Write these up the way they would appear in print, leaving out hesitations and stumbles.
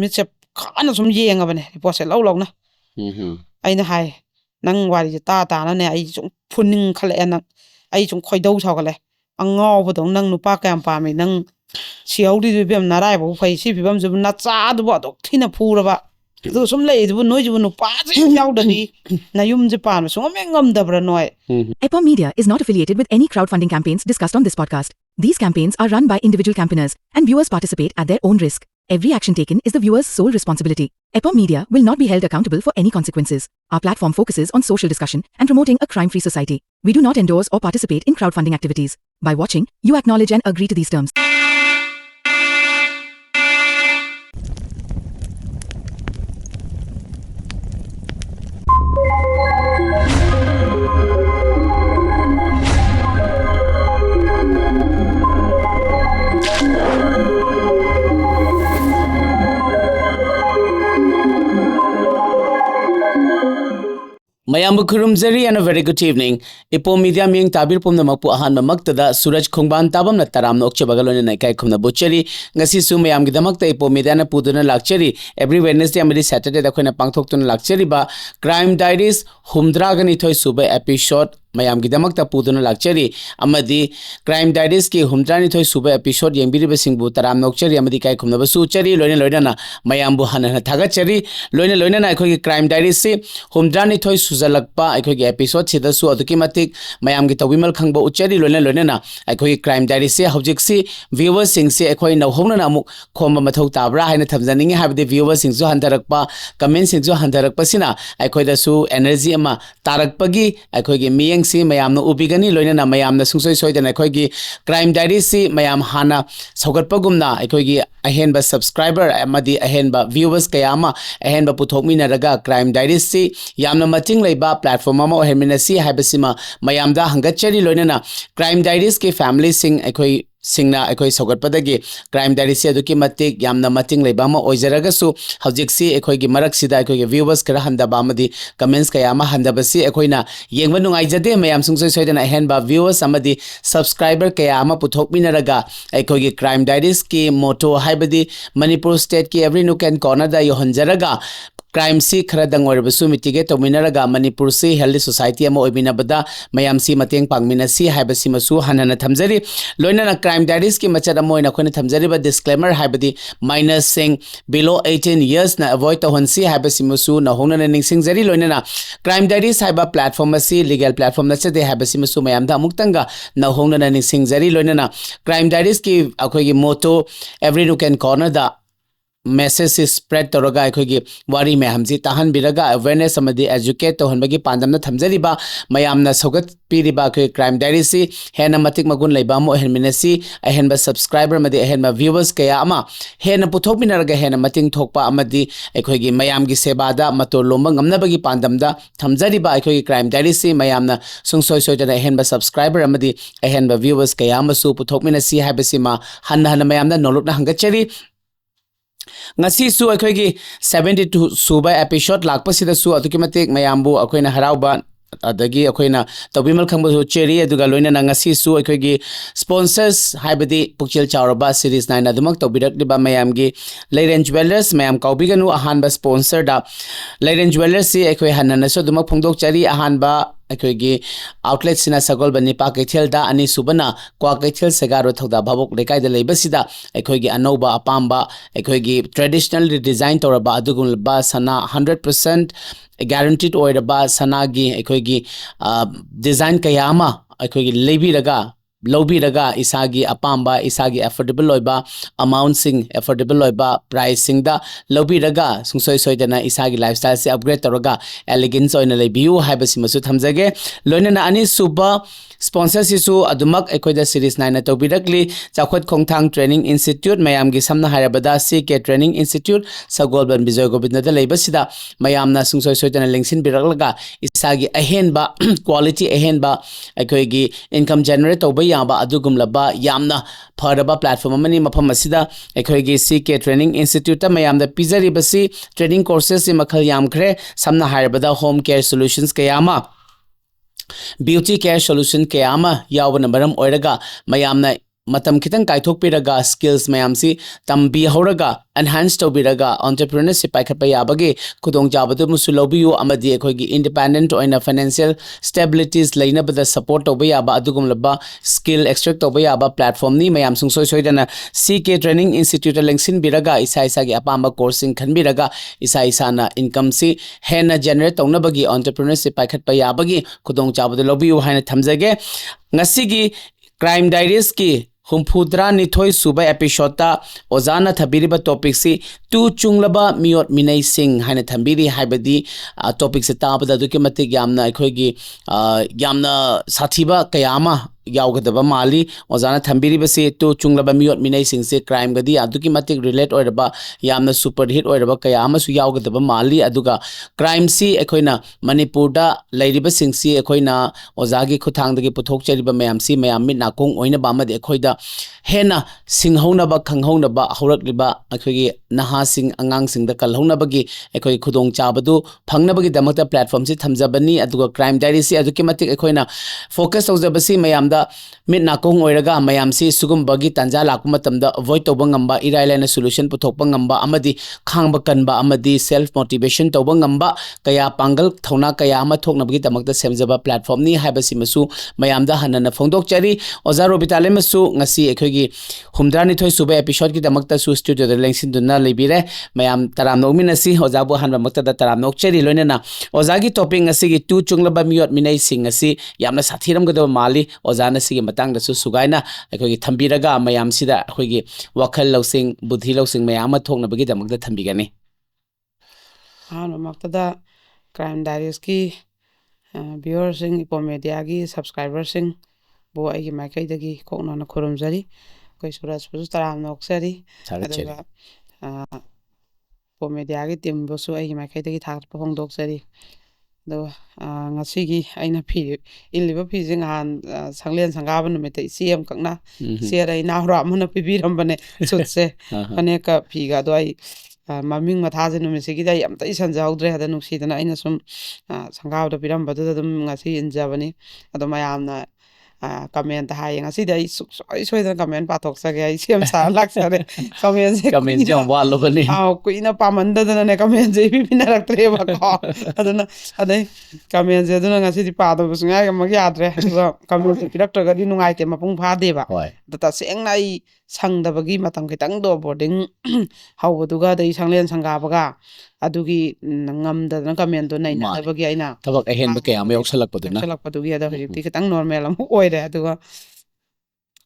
ꯃꯤꯠꯁꯦ ꯈꯥꯅ ꯁꯨꯝ ꯌꯦꯡꯉꯕꯅꯦ ꯔꯤꯄꯣꯔꯠꯁꯦ ꯂꯧꯅ ꯑꯩꯅ ꯍꯥꯏ ꯅꯪ ꯋꯥꯔꯤꯁꯦ ꯇꯥꯅꯅꯦ ꯑꯩ ꯁꯨꯝ ꯐꯨꯅꯤꯡꯈꯠꯂꯛꯑꯦ ꯅꯪ ꯑꯩ ꯁꯨꯝ ꯈꯣꯏꯗꯧ ꯁꯥꯎꯒꯠꯂꯦ ꯑꯉꯥꯎꯕꯗꯧ ꯅꯪ ꯅꯨꯄꯥ ꯀꯌꯥꯝ ꯄꯥꯝꯃꯤ ꯅꯪ ꯁꯤꯍꯧꯗ꯭ꯔꯤꯗꯨ ꯐꯤꯕꯝ ꯅꯔꯥꯏꯕꯧ ꯐꯩ ꯁꯤ ꯐꯤꯕꯝꯁꯤꯕꯨ ꯅꯆꯥꯗꯨꯕꯨ ꯑꯗꯨꯛ ꯊꯤꯅ ꯐꯨꯔꯕ ꯑꯗꯨꯒ ꯁꯨꯝ ꯂꯩꯗꯨꯕꯨ ꯅꯣꯏꯁꯤꯕꯨ ꯅꯨꯄꯥꯁꯦ ꯌꯥꯎꯗ꯭ꯔꯗꯤ ꯅꯌꯨꯝꯁꯦ ꯄꯥꯟꯕ ꯁꯨꯡꯉꯝ ꯉꯝꯗꯕ꯭ꯔꯥ ꯅꯣꯏ EPOM Media is not affiliated with any crowdfunding campaigns discussed on this podcast. These campaigns are run by individual campaigners, and viewers participate at their own risk. Every action taken is the viewer's sole responsibility. EPOM Media will not be held accountable for any consequences. Our platform focuses on social discussion and promoting a crime-free society. We do not endorse or participate in crowdfunding activities. By watching, you acknowledge and agree to these terms. Mayambu Kurumzari and a very good evening. EPOM Media ming tabir pum namapu ahan mamaktada Suraj Khongban tabam na taram nok chabagalone na kai khumna buchari ngasi su mayam gidamakta EPOM Media na puduna lakchari every Wednesday amadi Saturday da khoina pangthoktuna lakchari ba Crime Diaries humdragani thoi suba episode mayam gidamakta puduna lakchari amadi Crime Diaries ki humdrani thoi suba episode yengbiri basingbu taram nokchari amadi kai khumna basu chari loina na mayambu hanana thagachari loina na khoi Crime Diaries se humdrani thoi jalakpa akhoi episode sida su aduki matik mayam gi tawimal khangba uchari loina na akhoi Crime Diaries se hojik si viewers sing se akhoi na hongna na amuk khomba mathau tabra haina thamjaningi habde viewers sing su handarakpa comment sing su handarakpa sina akhoi da su energy ama tarakpagi akhoi gi miyeng si mayam na ubigani loina na mayam na sungsoi soidana akhoi gi Crime Diaries si mayam hana saugatpagumna akhoi gi ahenba subscriber amadi ahenba viewers kayama ahenba puthokmina raga Crime Diaries si yamna mating leiba platform ama oherminasi haibasima mayamda hangachari loinana Crime Diaries ke family sing akhoi singna akhoi sogatpadagi Crime Diaries se aduki matik yamna mating leiba ma oijaragasu hojiksi akhoi gi marak sida akhoi gi viewers kara handaba amadi comments kayama handabasi akhoi na yengba nungaijade mayam sungsoi soidana ahenba viewers amadi subscriber kayama puthokminaraga akhoi gi Crime Diaries ki motto haibadi Manipur state ki every nook and corner da yohanjaraga crime si khara dangorbasu mitigate tominaraga Manipur si healthy society ama oibinabada mayam si mateng pangmina si haibasi masu hanana thamjari loina na Crime Diaries ki machara moina khone thamjari ba disclaimer haibadi minors sing below 18 years na avoid to honsi haibasi masu na hongna na ningsing jari loina na Crime Diaries haiba platform asi legal platform na chade haibasi masu mayam da amuktanga na hongna na ningsing jari loina na Crime Diaries ki akhoi gi motto every nook and corner da message is spread toroga akhoi wari me hamji tahan biraga awareness amadi educate to honbagi pandamna thamjariba mayamna sogat piriba akhoi Crime Diaries si hena matik magun leiba mo herminasi ahenba subscriber amadi ahenba viewers kaya ama hena puthokminaraga hena mating thokpa amadi akhoi gi mayam gi sebada mator lomba ngamnabagi pandamda thamjariba akhoi Crime Diaries si mayamna sungsoi soidana ahenba subscriber amadi ahenba viewers kaya amasu puthokminasi habasima hanna mayamna nolokna hangachari ngasi su akhoi gi 72 suba episode lakpasida su aduki matik mayambu akoina harauba adagi akoina tobimal khangba su cheri aduga loina na ngasi su akhoi gi sponsors haibadi pukchel chauraba series 9 adumak tobirak diba mayam gi Leiren Jewelers mayam kaubiganu ahanba sponsor da Leiren Jewelers si akhoi hanana so dumak phongdok chari ahanba akhoi gi outlet sina sagol bani pa kethel da ani subana kwa kethel segaro thoda bhabok lekai da leibasida akhoi gi anoba apamba akhoi gi traditionally design toraba adugul ba sana 100% guaranteed oiraba sana gi akhoi gi design kayama akhoi gi leibiraga lobiraga isagi apamba isagi affordable loiba amount sing affordable loiba pricing da lobiraga sungsoi soidana isagi lifestyle se upgrade toroga elegance oina lebiu haibasi masu thamjage loina na ani suba sponsor sisu adumak ekoida series 9 na tobirakli chakhot khongthang training institute mayam gi samna harabada CK training institute sagolban Bijoy Govinda da leibasida mayamna sungsoi soidana lengsin biraklaga isagi ahenba quality ahenba ekoi gi income generate toba yaba adugumlaba yamna faraba platform amani mafam asida ekoi gi CK training institute ta mayamda pizari basi training courses se makhal yamkhre samna harabada home care solutions kayama beauty care solution kayama yawna maram oiraga mayamna matam kitang kaithokpiraga skills mayamsi tambi horaga enhance tobiraga entrepreneurship paikhatpa yabagi khudong jabadu musu lobiyu amadi ekhoigi independent oina financial stabilities leinabada support toba yaba adugum laba skill extract toba yaba platform ni mayam sungsoi soidana CK training institute lengsin biraga isa isa gi apamba coursing khanbiraga isa isa na income si hena generate taunabagi entrepreneurship paikhatpa yabagi khudong jabadu lobiyu haina thamjage ngasigi crime diaries ki humphudra nithoi suba episode ozana thabiriba topic si tu chunglaba miot minai sing haina thambiri haibadi topic se tabada duke matik yamna ekhoigi yamna sathiba kayama yaugdaba mali ozana thambiri basi tu chunglaba miot minai sing se crime gadi aduki matik relate oiraba yamna super hit oiraba kayama su yaugdaba mali aduga crime si ekhoina manipur da lairiba sing si ekhoina ozagi khuthang dagi puthok cheriba mayam si mayam mi nakong oina ba made ekhoida hena singhona ba khanghona ba horakliba ekhoigi naha sing angang sing da kalhona bagi ekhoi khudong chabadu phangna bagi damakta platform si thamjabani aduga crime diary si aduki matik ekhoina focus tawjabasi mayam da mit nakong oiraga mayam si sugum bagi tanja lakuma matamda avoid toba ngamba irailana solution puthokpa ngamba amadi khangba kanba amadi self motivation toba ngamba kaya pangal thona kaya ama thokna bagi damakta semjaba platform ni haibasi masu mayam da hanana phongdok chari ozaro bitale masu ngasi ekhoigi humdrani thoi suba episode ki damakta su studio da lengsin dunna lebire mayam taram nokmina si ozabu hanba makta da taram nok chari loinena ozagi topic ngasi gi tu chunglaba miot minai sing ngasi yamna sathiram gado mali ozana sigi matang da su sugaina ekhoigi thambiraga mayam sida ekhoigi wakhal losing budhi losing mayam ma thokna bagi damakta thambigani makta da crime diaries ki viewers sing ipomedia gi subscribers sing bo ai maikai dagi kokna na khurumjari koi suraj pusu taram noksari aduga ipomedia gi team bosu ai maikai dagi thak phongdoksari do ngasigi aina phi iliba phi jing han sanglen sangaba numete cm kakna share ai na hra mona pibirambane chutse aneka phi ga do ai maming mathaje numese gi dai amta isan jawdre hada nuksidana aina sum sangaba do pirambadu dum ngasi injabani ado mayamna comment hai ngasi dai soidana comment pathok sage ai cm sa laksare comment jam wallo bani kuina pamandadana ne comment je bibina raktre ba ko adana adai comment je aduna ngasi di pa do busunga mag yadre comment piraktra gadi nungai te mapung pha de ba data seng nai sangdabagi matam kitang do boarding hawduga dai sanglen sangabaga adugi ngamdana comment do nai na bagi aina tabak ahen ba kayam yoksalakpaduna salakpadugi ada hojikti kitang normal am oire aduga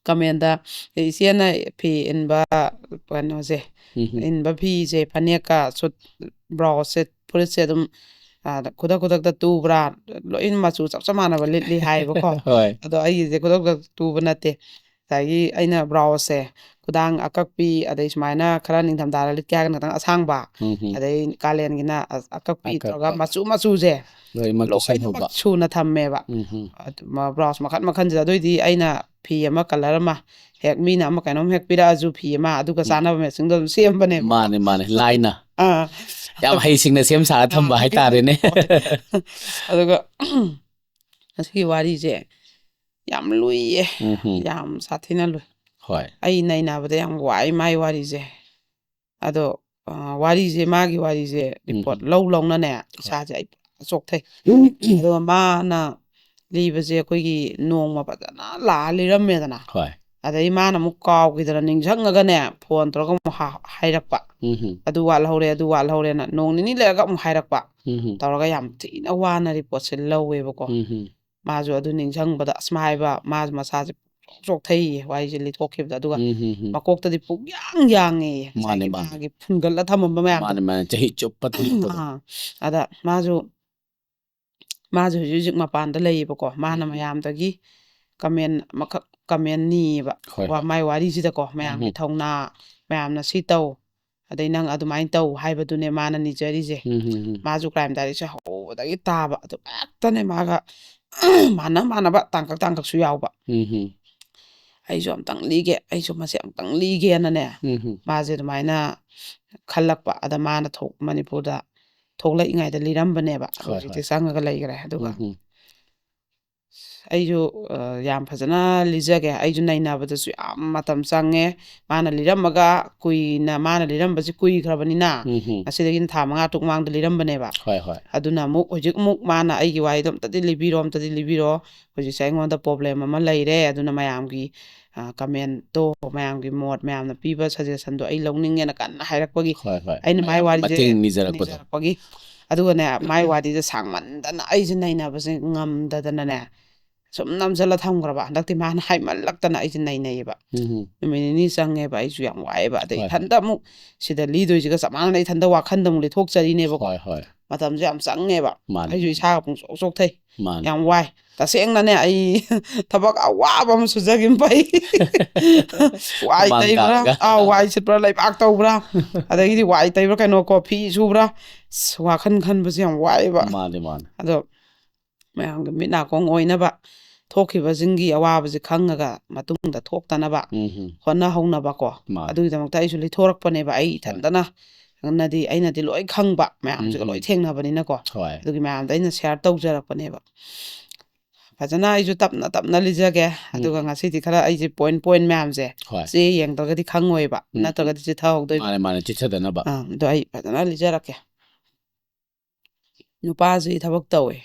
comment da isiana phi inba panoje inba phi je phaneka sut browse police dum kudak da tu bra loin machu chap chamana ba litli hai ba ko ado ai je kudak tu banate tagi aina browse kudang akakpi adai smaina khara ningtham dara lit kya na asang ba adai kalen gina akakpi toga machu je loi su na thamme ba ma browse makhat makhan ja doi di aina phi ama color ma hek mina ama kainom hek pira ju phi ma aduga sana ba mesing do sem bane mane laina yam haising na sem sa thamba hai tare ne aduga asi wari je yam lui yam sathina lui hoi ai nai na bade yam wai mai wari je ado wari je magi wari je report low na ne sa je ai chok thai ado ma na liba je koi gi nong ma padana la liram me dana hoi adai ma na mu kaw gi dana ning jang ga ne phone tro ga hairakpa adu wal hore na nong ni le ga mu hairakpa tawra yam tina wana report se lowe ba ko ma jo adu ning jang bada smai ba ma masa je chok thai wai je li thok khib da duga makok ta di pu yang e mane gi phungal la thamam ba mane chahi choppat ada ma jo jik mapan da lei ba ko mana mayam dagi comment ni ba wa mai wari ji da ko mayam ki thongna mayam na si taw adai nang adumai taw haiba ne mana ni jari je ma ju crime dari se ho dagi ta ba adu tane ma ga mana ba tangkak su yaw ba ai jo am tang lige ai jo ma se am tang lige na ne ma je dumai na khallak pa ada mana thok manipur da thok lai ngai da liram bane ba hojiti sanga ga lai gre aduga ꯑꯩꯁꯨ ꯌꯥꯝ ꯐꯖꯅ ꯂꯤꯖꯒꯦ ꯑꯩꯁꯨ ꯅꯩꯅꯕꯗꯁꯨ ꯌꯥꯝ ꯃꯇꯝ ꯆꯪꯉꯦ ꯃꯥꯅ ꯂꯤꯔꯝꯃꯒ ꯀꯨꯏꯅ ꯃꯥꯅ ꯂꯤꯔꯝꯕꯁꯤ ꯀꯨꯏꯈ꯭ꯔꯕꯅꯤꯅ ꯉꯁꯤꯗꯒꯤꯅ ꯊꯥ 5 ꯇꯔꯨꯛ ꯃꯥꯡꯗ ꯂꯤꯔꯝꯕꯅꯦꯕ ꯑꯗꯨꯅ ꯍꯧꯖꯤꯛ ꯃꯥꯅ ꯑꯩꯒꯤ ꯋꯥꯔꯤꯗꯣ ꯑꯝꯇꯗꯤ ꯂꯤꯕꯤꯔꯣ ꯍꯧꯖꯤꯛꯁꯦ ꯑꯩꯉꯣꯟꯗ ꯄ꯭ꯔꯣꯕ꯭ꯂꯦꯝ ꯑꯃ ꯂꯩꯔꯦ ꯑꯗꯨꯅ ꯃꯌꯥꯝꯒꯤ ꯀꯃꯦꯟꯇꯣ ꯃꯌꯥꯝꯒꯤ ꯃꯣꯠ ꯃꯌꯥꯝꯅ ꯄꯤꯕ ꯁꯖꯦꯁꯟꯗꯣ ꯑꯩ ꯂꯧꯅꯤꯡꯉꯦꯅ ꯀꯟꯅ ꯍꯥꯏꯔꯛꯄꯒꯤ ꯑꯩꯅ ꯃꯥꯏ ꯋꯥꯔꯤꯁꯦ ꯅꯤꯖꯔꯛꯄꯒꯤ ꯑꯗꯨꯒꯅꯦ ꯃꯥꯏ ꯋꯥꯔꯤꯁꯦ ꯁꯥꯡꯃꯟꯗꯅ ꯑꯩꯁꯦ ꯅꯩꯅꯕꯁꯦ ꯉꯝꯗꯗꯅꯅꯦ ꯁꯨꯝ ꯅꯝꯁꯤꯜꯂ ꯊꯝꯈ꯭ꯔꯕ ꯍꯟꯗꯛꯇꯤ ꯃꯥꯅ ꯍꯥꯏꯃꯜꯂꯛꯇꯅ ꯑꯩꯁꯦ ꯅꯩꯅꯩꯌꯦꯕ ꯅꯨꯃꯤꯠ 2 ꯆꯪꯉꯦꯕ ꯑꯩꯁꯨ ꯌꯥꯝ ꯋꯥꯏꯑꯦꯕ ꯑꯗꯩ ꯏꯊꯟꯇ ꯑꯃꯨꯛ ꯁꯤꯗ ꯂꯤꯗꯣꯏꯁꯤꯒ ꯆꯞ ꯃꯥꯟꯅꯅ ꯏꯊꯟꯇ ꯋꯥꯈꯟꯗ ꯑꯃꯨꯛ ꯂꯤꯊꯣꯛꯆꯔꯤꯅꯦꯕꯀꯣ ꯃꯇꯝꯁꯦ ꯌꯥꯝ ꯆꯪꯉꯦꯕ ꯑꯩꯁꯨ ꯏꯁꯥꯒ ꯄꯨꯡꯆꯣꯛ ꯆꯣꯛꯊꯩ ꯌꯥꯝ ꯋꯥꯏ ꯇꯁꯦꯡꯅꯅꯦ ꯑꯩ ꯊꯕꯛ ꯑꯋꯥꯕ ꯑꯃ ꯁꯨꯖꯈꯤꯕ ꯐꯩ ꯋꯥꯏ ꯇꯩꯕ꯭ꯔꯥ ꯋꯥꯏ ꯁꯤꯠꯄ꯭ꯔꯥ ꯂꯩꯕꯥꯛ ꯇꯧꯕ꯭ꯔꯥ ꯑꯗꯒꯤꯗꯤ ꯋꯥꯏ ꯇꯩꯕ꯭ꯔꯥ ꯀꯩꯅꯣ ꯐꯤ ꯁꯨꯕ꯭ꯔꯥ ꯋꯥꯈꯜ ꯈꯟꯕꯁꯦ ꯌꯥꯝ ꯋꯥꯏꯑꯦꯕ ꯑꯗꯣ ꯃꯌꯥꯝꯒꯤ ꯃꯤꯠ ꯅꯥꯀꯣꯡ ꯑꯣꯏꯅꯕ ꯊꯣꯛꯈꯤꯕꯁꯤꯡꯒꯤ ꯑꯋꯥꯕꯁꯤ ꯈꯪꯉꯒ ꯃꯇꯨꯡꯗ ꯊꯣꯛꯇꯅꯕ ꯍꯣꯠꯅꯍꯧꯅꯕꯀꯣ ꯑꯗꯨꯒꯤꯗꯃꯛꯇ ꯑꯩꯁꯨ ꯂꯤꯊꯣꯔꯛꯄꯅꯦꯕ ꯑꯩ ꯏꯊꯟꯇꯅ ꯑꯩꯅꯗꯤ ꯂꯣꯏ ꯈꯪꯕ ꯃꯌꯥꯝꯁꯤꯒ ꯂꯣꯏ ꯊꯦꯡꯅꯕꯅꯤꯅꯀꯣ ꯑꯗꯨꯒꯤ ꯃꯌꯥꯝꯗ ꯑꯩꯅ ꯁꯦꯌꯔ ꯇꯧꯖꯔꯛꯄꯅꯦꯕ ꯐꯖꯅ ꯑꯩꯁꯨ ꯇꯞꯅ ꯂꯤꯖꯒꯦ ꯑꯗꯨꯒ ꯉꯁꯤꯗꯤ ꯈꯔ ꯑꯩꯁꯦ ꯄꯣꯏꯟ ꯃꯌꯥꯝꯁꯦ ꯆꯦ ꯌꯦꯡꯗ꯭ꯔꯒꯗꯤ ꯈꯪꯉꯣꯏꯕ ꯅꯠꯇ꯭ꯔꯒꯗꯤ ꯆꯤꯊꯍꯧꯗꯣꯏꯕ ꯆꯤꯊꯗꯅꯕ ꯑꯗꯣ ꯑꯩ ꯐꯖꯅ ꯂꯤꯖꯔꯛꯀꯦ ꯅꯨꯄꯥꯁꯤ ꯊꯕꯛ ꯇꯧꯋꯦ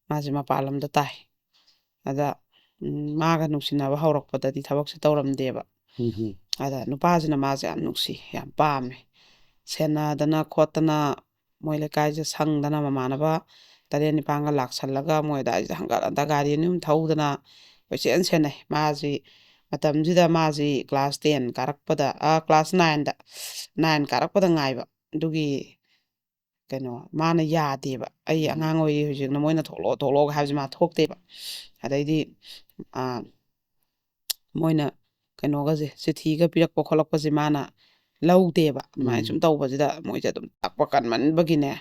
ꯃꯥꯁꯦ ꯃꯄꯥꯟ ꯂꯝꯗ ꯇꯥꯏ ꯑꯗ ꯃꯥꯒ ꯅꯨꯡꯁꯤꯅꯕ ꯍꯧꯔꯛꯄꯗꯗꯤ ꯊꯕꯛꯁꯦ ꯇꯧꯔꯝꯗꯦꯕ ꯑꯗ ꯅꯨꯄꯥꯁꯤꯅ ꯃꯥꯁꯦ ꯌꯥꯝ ꯅꯨꯡꯁꯤ ꯌꯥꯝ ꯄꯥꯝꯃꯦ ꯁꯦꯟꯅꯗꯅ ꯈꯣꯠꯇꯅ ꯃꯣꯏ ꯂꯩꯀꯥꯏꯁꯦ ꯁꯪꯗꯅ ꯃꯃꯥꯟꯅꯕ 9-10ꯒ ꯂꯥꯛꯁꯜꯂꯒ ꯃꯣꯏ ꯑꯗꯥꯏꯁꯤꯗ ꯍꯪꯒꯠ ꯍꯟꯗ ꯒꯥꯔꯤ ꯑꯅꯤ ꯊꯧꯗꯅ ꯀꯣꯏꯁꯦꯟ ꯁꯦꯟꯅꯩ ꯃꯥꯁꯤ ꯃꯇꯝꯁꯤꯗ ꯃꯥꯁꯤ ꯀ꯭ꯂꯥꯁ 10 ꯀꯥꯔꯛꯄꯗ ꯀ꯭ꯂꯥꯁ 9 ꯀꯥꯔꯛꯄꯗ ꯉꯥꯏꯕ ꯑꯗꯨꯒꯤ ꯀꯩꯅꯣ ꯃꯥꯅ ꯌꯥꯗꯦꯕ ꯑꯩ ꯑꯉꯥꯡ ꯑꯣꯏꯔꯤ ꯍꯧꯖꯤꯛꯅ ꯃꯣꯏꯅ ꯊꯣꯛꯂꯛꯑꯣ ꯍꯥꯏꯕꯁꯤ ꯃꯥ ꯊꯣꯛꯇꯦꯕ ꯑꯗꯩꯗꯤ ꯃꯣꯏꯅ ꯀꯩꯅꯣꯒꯁꯦ ꯆꯤꯊꯤꯒ ꯄꯤꯔꯛꯄ ꯈꯣꯠꯂꯛꯄꯁꯦ ꯃꯥꯅ ꯂꯧꯗꯦꯕ ꯑꯗꯨꯃꯥꯏꯅ ꯁꯨꯝ ꯇꯧꯕꯁꯤꯗ ꯃꯣꯏꯁꯦ ꯑꯗꯨꯝ ꯇꯥꯛꯄ ꯀꯟꯃꯟꯕꯒꯤꯅꯦ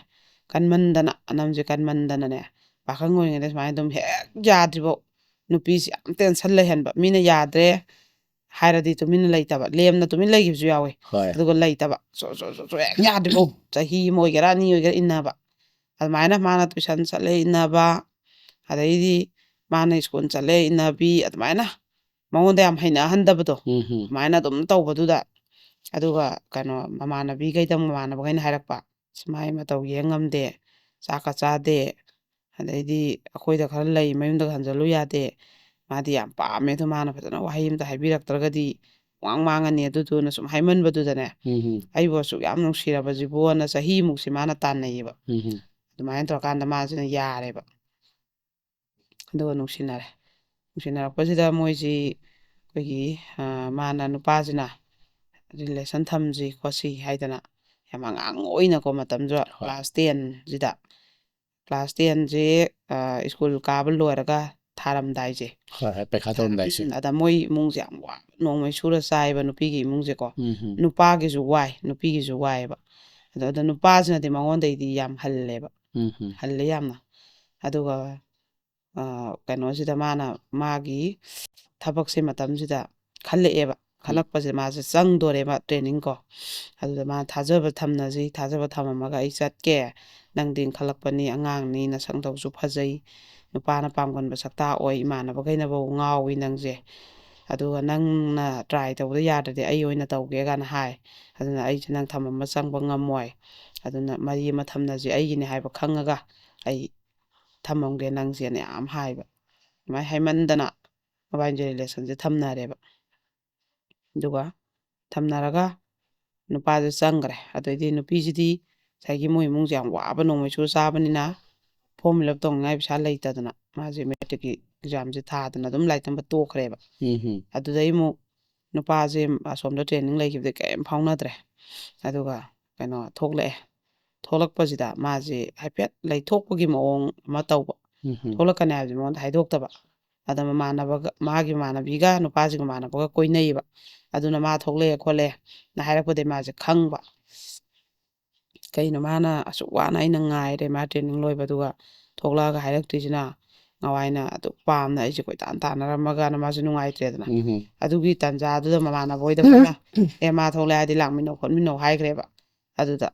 ꯑꯅꯝꯁꯦ ꯀꯟꯃꯟꯗꯅꯅꯦ ꯄꯥꯈꯪ ꯑꯣꯏꯔꯤꯉꯩꯗ ꯁꯨꯃꯥꯏꯅ ꯑꯗꯨꯝ ꯍꯦꯛ ꯌꯥꯗ꯭ꯔꯤꯐꯥꯎ ꯅꯨꯄꯤꯁꯤ ꯌꯥꯝ ꯇꯦꯟꯁꯟ ꯂꯩꯍꯟꯕ ꯃꯤꯅ ꯌꯥꯗ꯭ꯔꯦ ꯍꯥꯏꯔꯗꯤ ꯇꯨꯃꯤꯟꯅ ꯂꯩꯇꯕ ꯂꯦꯝꯅ ꯇꯨꯃꯤꯟꯅ ꯂꯩꯈꯤꯕꯁꯨ ꯌꯥꯎꯋꯤ ꯑꯗꯨꯒ ꯂꯩꯇꯕ ꯍꯦꯛ ꯌꯥꯗ꯭ꯔꯤꯐꯥꯎ ꯆꯍꯤ ꯑꯃ ꯑꯣꯏꯒꯦꯔꯥ 2 ꯑꯣꯏꯒꯦꯔꯥ ꯏꯟꯅꯕ ꯑꯗꯨꯃꯥꯏꯅ ꯃꯥꯅ ꯇꯨꯏꯁꯟ ꯆꯠꯂꯦ ꯏꯟꯅꯕ ꯑꯗꯩꯗꯤ ꯃꯥꯅ ꯁ꯭ꯀꯨꯜ ꯆꯠꯂꯦ ꯏꯟꯅꯕꯤ ꯑꯗꯨꯃꯥꯏꯅ ꯃꯉꯣꯟꯗ ꯌꯥꯝ ꯍꯩꯅꯍꯟꯗꯕꯗꯣ ꯑꯗꯨꯃꯥꯏꯅ ꯑꯗꯨꯝ ꯇꯧꯕꯗꯨꯗ ꯑꯗꯨꯒ ꯀꯩꯅꯣ ꯃꯃꯥꯟꯅꯕꯈꯩꯅ ꯍꯥꯏꯔꯛꯄ ꯁꯨꯃꯥꯏ ꯃꯇꯧ ꯌꯦꯡ ꯉꯝꯗꯦ ꯆꯥꯛꯀ ꯆꯥꯗꯦ ꯑꯗꯩꯗꯤ ꯑꯩꯈꯣꯏꯗ ꯈꯔ ꯂꯩ ꯃꯌꯨꯝꯗ ꯍꯟꯖꯜꯂꯨ ꯌꯥꯗꯦ ꯃꯥꯗꯤ ꯌꯥꯝ ꯄꯥꯝꯃꯦ ꯑꯗꯣ ꯃꯥꯅ ꯐꯖꯅ ꯋꯥꯍꯩ ꯑꯃꯇ ꯍꯥꯏꯕꯤꯔꯛꯇ꯭ꯔꯒꯗꯤ ꯃꯥꯡꯉꯅꯤ ꯑꯗꯨꯗꯨꯅ ꯁꯨꯝ ꯍꯥꯏꯃꯟꯕꯗꯨꯗꯅꯦ ꯑꯩꯕꯨ ꯑꯁꯨꯛ ꯌꯥꯝ ꯅꯨꯡꯁꯤꯔꯕꯁꯤꯕꯨꯅ ꯆꯍꯤꯃꯨꯛꯁꯤ ꯃꯥꯅ ꯇꯥꯟꯅꯩꯌꯦꯕ ꯑꯗꯨꯃꯥꯏꯅ ꯇꯧꯔꯀꯥꯟꯗ ꯃꯥꯁꯤꯅ ꯌꯥꯔꯦꯕ ꯑꯗꯨꯒ ꯅꯨꯡꯁꯤꯅꯔꯛꯄꯁꯤꯗ ꯃꯣꯏꯁꯤ ꯑꯩꯈꯣꯏꯒꯤ ꯃꯥꯅ ꯅꯨꯄꯥꯁꯤꯅ ꯔꯤꯂꯦꯁꯟ ꯊꯝꯁꯤ ꯈꯣꯠꯁꯤ ꯍꯥꯏꯗꯅ ꯌꯥꯝ ꯑꯉꯥꯡ ꯑꯣꯏꯅꯀꯣ ꯃꯇꯝꯗꯨꯗ ꯀ꯭ꯂꯥꯁ 10ꯁꯤꯗ ꯀ꯭ꯂꯥꯁ 10ꯁꯦ ꯁ꯭ꯀꯨꯜ ꯀꯥꯕ ꯂꯣꯏꯔꯒ ꯊꯥꯔꯝꯗꯥꯏꯁꯦ ꯄꯩꯈꯥ ꯇꯧꯔꯝꯗꯥꯏꯁꯦ ꯑꯗ ꯃꯣꯏ ꯏꯃꯨꯡꯁꯦ ꯌꯥꯝ ꯋꯥꯕ ꯅꯣꯡꯃꯩ ꯁꯨꯔ ꯆꯥꯏꯕ ꯅꯨꯄꯤꯒꯤ ꯏꯃꯨꯡꯁꯦꯀꯣ ꯅꯨꯄꯥꯒꯤꯁꯨ ꯋꯥꯏ ꯅꯨꯄꯤꯒꯤꯁꯨ ꯋꯥꯏꯑꯦꯕ ꯑꯗ ꯅꯨꯄꯥꯁꯤꯅꯗꯤ ꯃꯉꯣꯟꯗꯩꯗꯤ ꯌꯥꯝ ꯍꯜꯂꯦꯕ ꯍꯜꯂꯦ ꯌꯥꯝꯅ ꯑꯗꯨꯒ ꯀꯩꯅꯣꯁꯤꯗ ꯃꯥꯒꯤ ꯊꯕꯛꯁꯦ ꯃꯇꯝꯁꯤꯗ ꯈꯜꯂꯛꯑꯦꯕ ꯈꯜꯂꯛꯄꯁꯦ ꯃꯥꯁꯦ ꯆꯪꯗꯣꯔꯦꯕ ꯇ꯭ꯔꯦꯅꯤꯡ ꯀꯣ ꯑꯗꯨꯗ ꯃꯥ ꯊꯥꯖꯕ ꯊꯝꯃꯝꯃꯒ ꯑꯩ ꯆꯠꯀꯦ ꯅꯪꯗꯤ ꯏꯟꯈꯠꯂꯛꯄꯅꯤ ꯑꯉꯥꯡꯅꯤ ꯅꯁꯛꯇꯧꯁꯨ ꯐꯖꯩ ꯅꯨꯄꯥꯅ ꯄꯥꯝꯒꯟꯕ ꯁꯛꯇꯥ ꯑꯣꯏ ꯏꯃꯥꯟꯅꯕꯈꯩꯅꯐꯧ ꯉꯥꯎꯏ ꯅꯪꯁꯦ ꯑꯗꯨꯒ ꯅꯪꯅ ꯇ꯭ꯔꯥꯏ ꯇꯧꯕꯗ ꯌꯥꯗ꯭ꯔꯗꯤ ꯑꯩ ꯑꯣꯏꯅ ꯇꯧꯒꯦ ꯀꯥꯏꯅ ꯍꯥꯏ ꯑꯗꯨꯅ ꯑꯩꯁꯦ ꯅꯪ ꯊꯝꯃꯝꯃ ꯆꯪꯕ ꯉꯝꯃꯣꯏ ꯑꯗꯨꯅ ꯃꯔꯤ ꯑꯃ ꯊꯝꯅꯁꯤ ꯑꯩꯒꯤꯅꯤ ꯍꯥꯏꯕ ꯈꯪꯉꯒ ꯑꯩ ꯊꯝꯃꯝꯒꯦ ꯅꯪꯁꯦꯅ ꯌꯥꯝ ꯍꯥꯏꯕ ꯑꯗꯨꯃꯥꯏꯅ ꯍꯥꯏꯃꯟꯗꯅ ꯃꯣꯕꯥꯏꯜꯁꯦ ꯔꯤꯂꯦꯁꯟꯁꯦ ꯊꯝꯅꯔꯦꯕ ꯑꯗꯨꯒ ꯊꯝꯅꯔꯒ ꯅꯨꯄꯥꯁꯦ ꯆꯪꯈ꯭ꯔꯦ ꯑꯗꯩꯗꯤ ꯅꯨꯄꯤꯁꯤꯗꯤ ꯉꯁꯥꯏꯒꯤ ꯃꯣꯏ ꯏꯃꯨꯡꯁꯦ ꯌꯥꯝ ꯋꯥꯕ ꯅꯣꯡꯃꯩꯁꯨ ꯆꯥꯕꯅꯤꯅ ꯐꯣꯔꯝ ꯐꯤꯜ ꯑꯞ ꯇꯧꯅꯤꯡꯉꯥꯏ ꯄꯩꯁꯥ ꯂꯩꯇꯗꯅ ꯃꯥꯁꯦ ꯃꯦꯇ꯭ꯔꯤꯛꯀꯤ ꯑꯦꯛꯖꯥꯝꯁꯦ ꯊꯥꯗꯅ ꯑꯗꯨꯝ ꯂꯥꯏꯔꯤꯛ ꯇꯝꯕ ꯇꯣꯛꯈ꯭ꯔꯦꯕ ꯑꯗꯨꯗꯩ ꯑꯃꯨꯛ ꯅꯨꯄꯥꯁꯦ ꯑꯁꯣꯝꯗ ꯇ꯭ꯔꯦꯅꯤꯡ ꯂꯩꯈꯤꯕꯗꯩ ꯀꯔꯤꯝ ꯐꯥꯎꯅꯗ꯭ꯔꯦ ꯑꯗꯨꯒ ꯀꯩꯅꯣ ꯊꯣꯛꯂꯛꯄꯁꯤꯗ ꯃꯥꯁꯦ ꯍꯥꯏꯐꯦꯠ ꯂꯩꯊꯣꯛꯄꯒꯤ ꯃꯑꯣꯡ ꯑꯃ ꯇꯧꯕ ꯊꯣꯛꯂꯛꯀꯅꯤ ꯍꯥꯏꯕꯁꯦ ꯃꯉꯣꯟꯗ ꯍꯥꯏꯗꯣꯛꯇꯕ ꯑꯗ ꯃꯥꯒꯤ ꯃꯃꯥꯟꯅꯕꯤꯒ ꯅꯨꯄꯥꯁꯤꯒ ꯃꯃꯥꯟꯅꯕꯒ ꯀꯣꯏꯅꯩꯌꯦꯕ ꯑꯗꯨꯅ ꯃꯥ ꯊꯣꯛꯂꯛꯑꯦ ꯈꯣꯠꯂꯦꯅ ꯍꯥꯏꯔꯛꯄꯗꯩ ꯃꯥꯁꯦ ꯈꯪꯕ ꯀꯩꯅꯣ ꯃꯥꯅ ꯑꯁꯨꯛ ꯋꯥꯅ ꯑꯩꯅ ꯉꯥꯏꯔꯦ ꯃꯥ ꯇ꯭ꯔꯦꯅꯤꯡ ꯂꯣꯏꯕꯗꯨꯒ ꯊꯣꯛꯂꯛꯑꯒ ꯍꯥꯏꯔꯛꯇ꯭ꯔꯤꯁꯤꯅ ꯉꯋꯥꯏꯅ ꯑꯗꯨꯛ ꯄꯥꯝꯅ ꯑꯩꯁꯦ ꯀꯣꯏꯇꯥꯟ ꯇꯥꯟꯅꯔꯝꯃꯒꯅ ꯃꯥꯁꯨ ꯅꯨꯡꯉꯥꯏꯇ꯭ꯔꯦꯗꯅ ꯑꯗꯨꯒꯤ ꯇꯥꯟꯖꯥꯗꯨꯗ ꯃꯃꯥꯟꯅꯕ ꯍꯣꯏꯗ ꯐꯖꯅ ꯃꯥ ꯊꯣꯛꯂꯛꯑꯦ ꯍꯥꯏꯗꯤ ꯂꯥꯛꯃꯤꯟꯅꯧ ꯈꯣꯠꯃꯤꯟꯅꯧ ꯍꯥꯏꯈ꯭ꯔꯦꯕ ꯑꯗꯨꯗ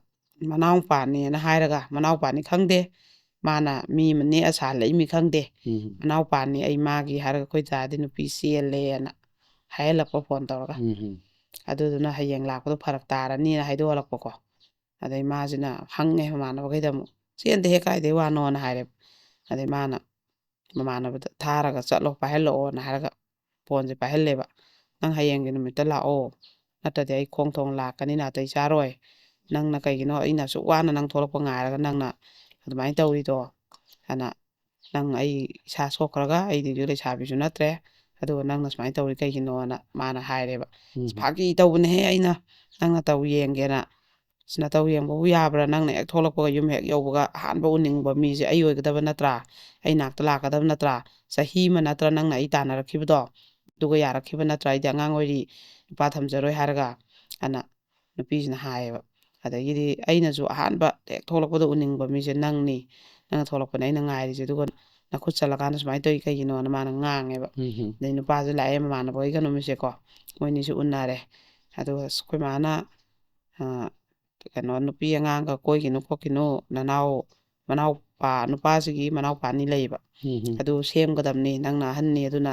ꯃꯅꯥꯎꯄꯥꯅꯦꯅ ꯍꯥꯏꯔꯒ ꯃꯅꯥꯎꯄꯥꯅꯤ ꯈꯪꯗꯦ ꯃꯥꯅ ꯃꯤ ꯑꯃ ꯅꯦꯛꯑ ꯁꯥꯍꯜꯂꯛꯏꯃꯤ ꯈꯪꯗꯦ ꯃꯅꯥꯎꯄꯥꯅꯤ ꯑꯩ ꯃꯥꯒꯤ ꯍꯥꯏꯔꯒ ꯑꯩꯈꯣꯏ ꯗꯥꯗꯤ ꯅꯨꯄꯤ ꯆꯦꯜꯂꯦꯅ ꯍꯥꯏꯍꯜꯂꯛꯄ ꯐꯣꯟ ꯇꯧꯔꯒ ꯑꯗꯨꯗꯨꯅ ꯍꯌꯦꯡ ꯂꯥꯛꯄꯗꯣ ꯐꯔꯛ ꯇꯥꯔꯅꯤꯅ ꯍꯥꯏꯗꯣꯛꯍꯜꯂꯛꯄꯀꯣ ꯑꯗꯩ ꯃꯥꯁꯤꯅ ꯍꯪꯉꯦ ꯃꯃꯥꯟꯅꯕꯈꯩꯗ ꯑꯃꯨꯛ ꯆꯦꯟꯗꯦꯍꯦ ꯀꯥꯏꯗꯩ ꯋꯥꯅꯣꯅ ꯍꯥꯏꯔꯦꯕ ꯑꯗꯩ ꯃꯥꯅ ꯃꯃꯥꯟꯅꯕꯗ ꯊꯥꯔꯒ ꯆꯠꯂꯣ ꯄꯥꯏꯍꯜꯂꯛꯑꯣꯅ ꯍꯥꯏꯔꯒ ꯐꯣꯟꯁꯦ ꯄꯥꯏꯍꯜꯂꯦꯕ ꯅꯪ ꯍꯌꯦꯡꯒꯤ ꯅꯨꯃꯤꯠꯇ ꯂꯥꯛꯑꯣ ꯅꯠꯇ꯭ꯔꯗꯤ ꯑꯩ ꯈꯣꯡ ꯊꯣꯡ ꯂꯥꯛꯀꯅꯤ ꯅꯥꯇꯩ ꯆꯥꯔꯣꯏ ꯅꯪꯅ ꯀꯩꯒꯤꯅꯣ ꯑꯩꯅ ꯑꯁꯨꯛ ꯋꯥꯅ ꯅꯪ ꯊꯣꯛꯂꯛꯄ ꯉꯥꯏꯔꯒ ꯅꯪꯅ ꯑꯗꯨꯃꯥꯏꯅ ꯇꯧꯔꯤꯗꯣ ꯍꯥꯏꯅ ꯅꯪ ꯑꯩ ꯏꯁꯥ ꯁꯣꯛꯈ꯭ꯔꯒ ꯑꯩꯗꯤ ꯂꯩꯁꯥꯕꯤꯁꯨ ꯅꯠꯇ꯭ꯔꯦ ꯑꯗꯨꯒ ꯅꯪꯅ ꯁꯨꯃꯥꯏꯅ ꯇꯧꯔꯤ ꯀꯩꯒꯤꯅꯣꯅ ꯃꯥꯅ ꯍꯥꯏꯔꯦꯕ ꯐꯥꯒꯤ ꯇꯧꯕꯅꯦꯍꯦ ꯑꯩꯅ ꯅꯪꯅ ꯇꯧ ꯌꯦꯡꯒꯦꯅ ꯅꯇꯧ ꯌꯦꯡꯕꯕꯨ ꯌꯥꯕ꯭ꯔꯥ ꯅꯪꯅ ꯍꯦꯛ ꯊꯣꯛꯂꯛꯄꯒ ꯌꯨꯝ ꯍꯦꯛ ꯌꯧꯕꯒ ꯑꯍꯥꯟꯕ ꯎꯅꯤꯡꯕ ꯃꯤꯁꯦ ꯑꯩ ꯑꯣꯏꯒꯗꯕ ꯅꯠꯇ꯭ꯔꯥ ꯑꯩ ꯅꯥꯛꯇ ꯂꯥꯛꯀꯗꯕ ꯅꯠꯇ꯭ꯔꯥ ꯆꯍꯤ ꯑꯃ ꯅꯠꯇ꯭ꯔꯥ ꯅꯪꯅ ꯑꯩ ꯇꯥꯟꯅꯔꯛꯈꯤꯕꯗꯣ ꯑꯗꯨꯒ ꯌꯥꯔꯛꯈꯤꯕ ꯅꯠꯇ꯭ꯔꯥ ꯑꯩꯗꯤ ꯑꯉꯥꯡ ꯑꯣꯏꯔꯤ ꯅꯨꯄꯥ ꯊꯝꯖꯔꯣꯏ ꯍꯥꯏꯔꯒ ꯑꯅ ꯅꯨꯄꯤꯁꯤꯅ ꯍꯥꯏꯌꯦꯕ ꯑꯗꯒꯤꯗꯤ ꯑꯩꯅꯁꯨ ꯑꯍꯥꯟꯕ ꯍꯦꯛ ꯊꯣꯛꯂꯛꯄꯗ ꯎꯅꯤꯡꯕ ꯃꯤꯁꯦ ꯅꯪꯅꯤ ꯅꯪꯅ ꯊꯣꯛꯂꯛꯄꯅꯦ ꯑꯩꯅ ꯉꯥꯏꯔꯤꯁꯦ ꯑꯗꯨꯒ ꯅꯈꯨꯠ ꯆꯠꯂꯀꯥꯟꯗ ꯁꯨꯃꯥꯏꯅ ꯇꯧꯏ ꯀꯩꯒꯤꯅꯣꯅ ꯃꯥꯅ ꯉꯥꯡꯉꯦꯕ ꯑꯗꯩ ꯅꯨꯄꯥꯁꯦ ꯂꯥꯛꯑꯦ ꯃꯃꯥꯟꯅꯕꯒꯩꯒ ꯅꯨꯃꯤꯠꯁꯦꯀꯣ ꯃꯣꯏꯅꯤꯁꯨ ꯎꯅꯔꯦ ꯑꯗꯨꯒ ꯑꯩꯈꯣꯏ ꯃꯥꯅ ꯀꯩꯅꯣ ꯅꯨꯄꯤ ꯑꯉꯥꯡꯒ ꯀꯣꯏꯈꯤꯅꯨ ꯈꯣꯠꯈꯤꯅꯨ ꯃꯅꯥꯎꯄꯥ ꯅꯨꯄꯥꯁꯤꯒꯤ ꯃꯅꯥꯎꯄꯥꯅꯤ ꯂꯩꯌꯦꯕ ꯑꯗꯨ ꯁꯦꯝꯒꯗꯕꯅꯤ ꯅꯪꯅ ꯑꯍꯟꯅꯤ ꯑꯗꯨꯅ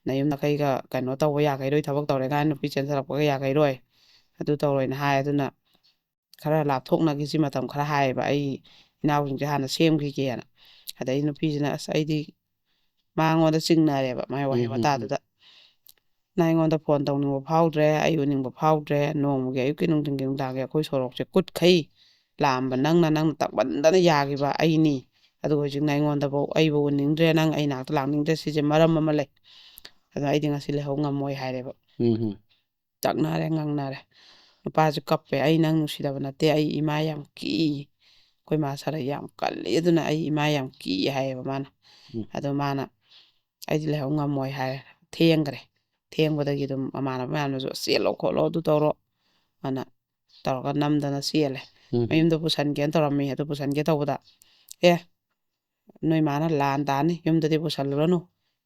ꯅꯌꯨꯝ ꯅꯀꯩꯒ ꯀꯩꯅꯣ ꯇꯧꯕ ꯌꯥꯒꯩꯔꯣꯏ ꯊꯕꯛ ꯇꯧꯔꯦ ꯀꯥꯏꯅ ꯅꯨꯄꯤ ꯆꯦꯟꯊꯔꯛꯄꯒ ꯌꯥꯒꯩꯔꯣꯏ ꯑꯗꯨ ꯇꯧꯔꯣꯏꯅ ꯍꯥꯏ ꯑꯗꯨꯅ ꯈꯔ ꯂꯥꯞꯊꯣꯛꯅꯈꯤꯁꯤ ꯃꯇꯝ ꯈꯔ ꯍꯥꯏꯌꯦꯕ ꯑꯩ ꯏꯅꯥꯎꯁꯤꯡꯁꯦ ꯍꯥꯟꯅ ꯁꯦꯝꯈꯤꯒꯦꯅ ꯑꯗꯩ ꯅꯨꯄꯤꯁꯤꯅ ꯑꯁ ꯑꯩꯗꯤ ꯃꯉꯣꯟꯗ ꯆꯤꯡꯅꯔꯦꯕ ꯃꯥꯏ ꯋꯥꯍꯩ ꯋꯥꯇꯥꯗꯨꯗ ꯅꯪ ꯑꯩꯉꯣꯟꯗ ꯐꯣꯟ ꯇꯧꯅꯤꯡꯕ ꯐꯥꯎꯗ꯭ꯔꯦ ꯑꯩ ꯎꯅꯤꯡꯕ ꯐꯥꯎꯗ꯭ꯔꯦ ꯅꯣꯡꯃꯒꯤ ꯑꯌꯨꯛꯀꯤ ꯅꯨꯡꯊꯤꯟꯒꯤ ꯅꯨꯡꯗꯥꯡꯒꯤ ꯑꯩꯈꯣꯏ ꯁꯣꯔꯣꯛꯁꯦ ꯀꯨꯠꯈꯩ ꯂꯥꯛꯑꯝꯕ ꯅꯪꯅ ꯇꯛꯃꯟꯗꯅ ꯌꯥꯈꯤꯕ ꯑꯩꯅꯤ ꯑꯗꯨꯒ ꯍꯧꯖꯤꯛꯅ ꯑꯩꯉꯣꯟꯗꯐꯥꯎ ꯑꯩꯕꯨ ꯎꯅꯤꯡꯗ꯭ꯔꯦ ꯅꯪ ꯑꯩ ꯅꯥꯛꯇ ꯂꯥꯛꯅꯤꯡꯗ꯭ꯔꯦ ꯁꯤꯁꯦ ꯃꯔꯝ ꯑꯃ ꯂꯩ ꯑꯗꯣ ꯑꯩꯗꯤ ꯉꯁꯤ ꯂꯩꯍꯧ ꯉꯝꯃꯣꯏ ꯍꯥꯏꯔꯦꯕ ꯆꯥꯛꯅꯔꯦ ꯉꯥꯡꯅꯔꯦ ꯅꯨꯄꯥꯁꯨ ꯀꯞꯄꯦ ꯑꯩ ꯅꯪ ꯅꯨꯡꯁꯤꯗꯕ ꯅꯠꯇꯦ ꯑꯩ ꯏꯃꯥ ꯌꯥꯝ ꯀꯤ ꯑꯩꯈꯣꯏ ꯃꯥ ꯁꯥꯔ ꯌꯥꯝ ꯀꯜꯂꯤ ꯑꯗꯨꯅ ꯑꯩ ꯏꯃꯥ ꯌꯥꯝ ꯀꯤ ꯍꯥꯏꯌꯦꯕ ꯃꯥꯅ ꯑꯗꯣ ꯃꯥꯅ ꯑꯩꯗꯤ ꯂꯩꯍꯧ ꯉꯝꯃꯣꯏ ꯍꯥꯏꯔꯦ ꯊꯦꯡꯈ꯭ꯔꯦ ꯊꯦꯡꯕꯗꯒꯤ ꯑꯗꯨꯝ ꯃꯃꯥꯟꯅꯕ ꯃꯌꯥꯝꯅꯁꯨ ꯆꯦꯜꯂꯣ ꯈꯣꯠꯂꯣ ꯑꯗꯨ ꯇꯧꯔꯣ ꯑꯅ ꯇꯧꯔꯒ ꯅꯝꯗꯅ ꯆꯦꯜꯂꯦ ꯃꯌꯨꯝꯗ ꯄꯨꯁꯟꯒꯦꯅ ꯇꯧꯔꯝꯃꯤ ꯑꯗꯨ ꯄꯨꯁꯟꯒꯦ ꯇꯧꯕꯗ ꯅꯣꯏ ꯃꯥꯅ ꯂꯥꯟ ꯇꯥꯅꯤ ꯌꯨꯝꯗꯗꯤ ꯄꯨꯁꯜꯂꯨꯔꯅꯨ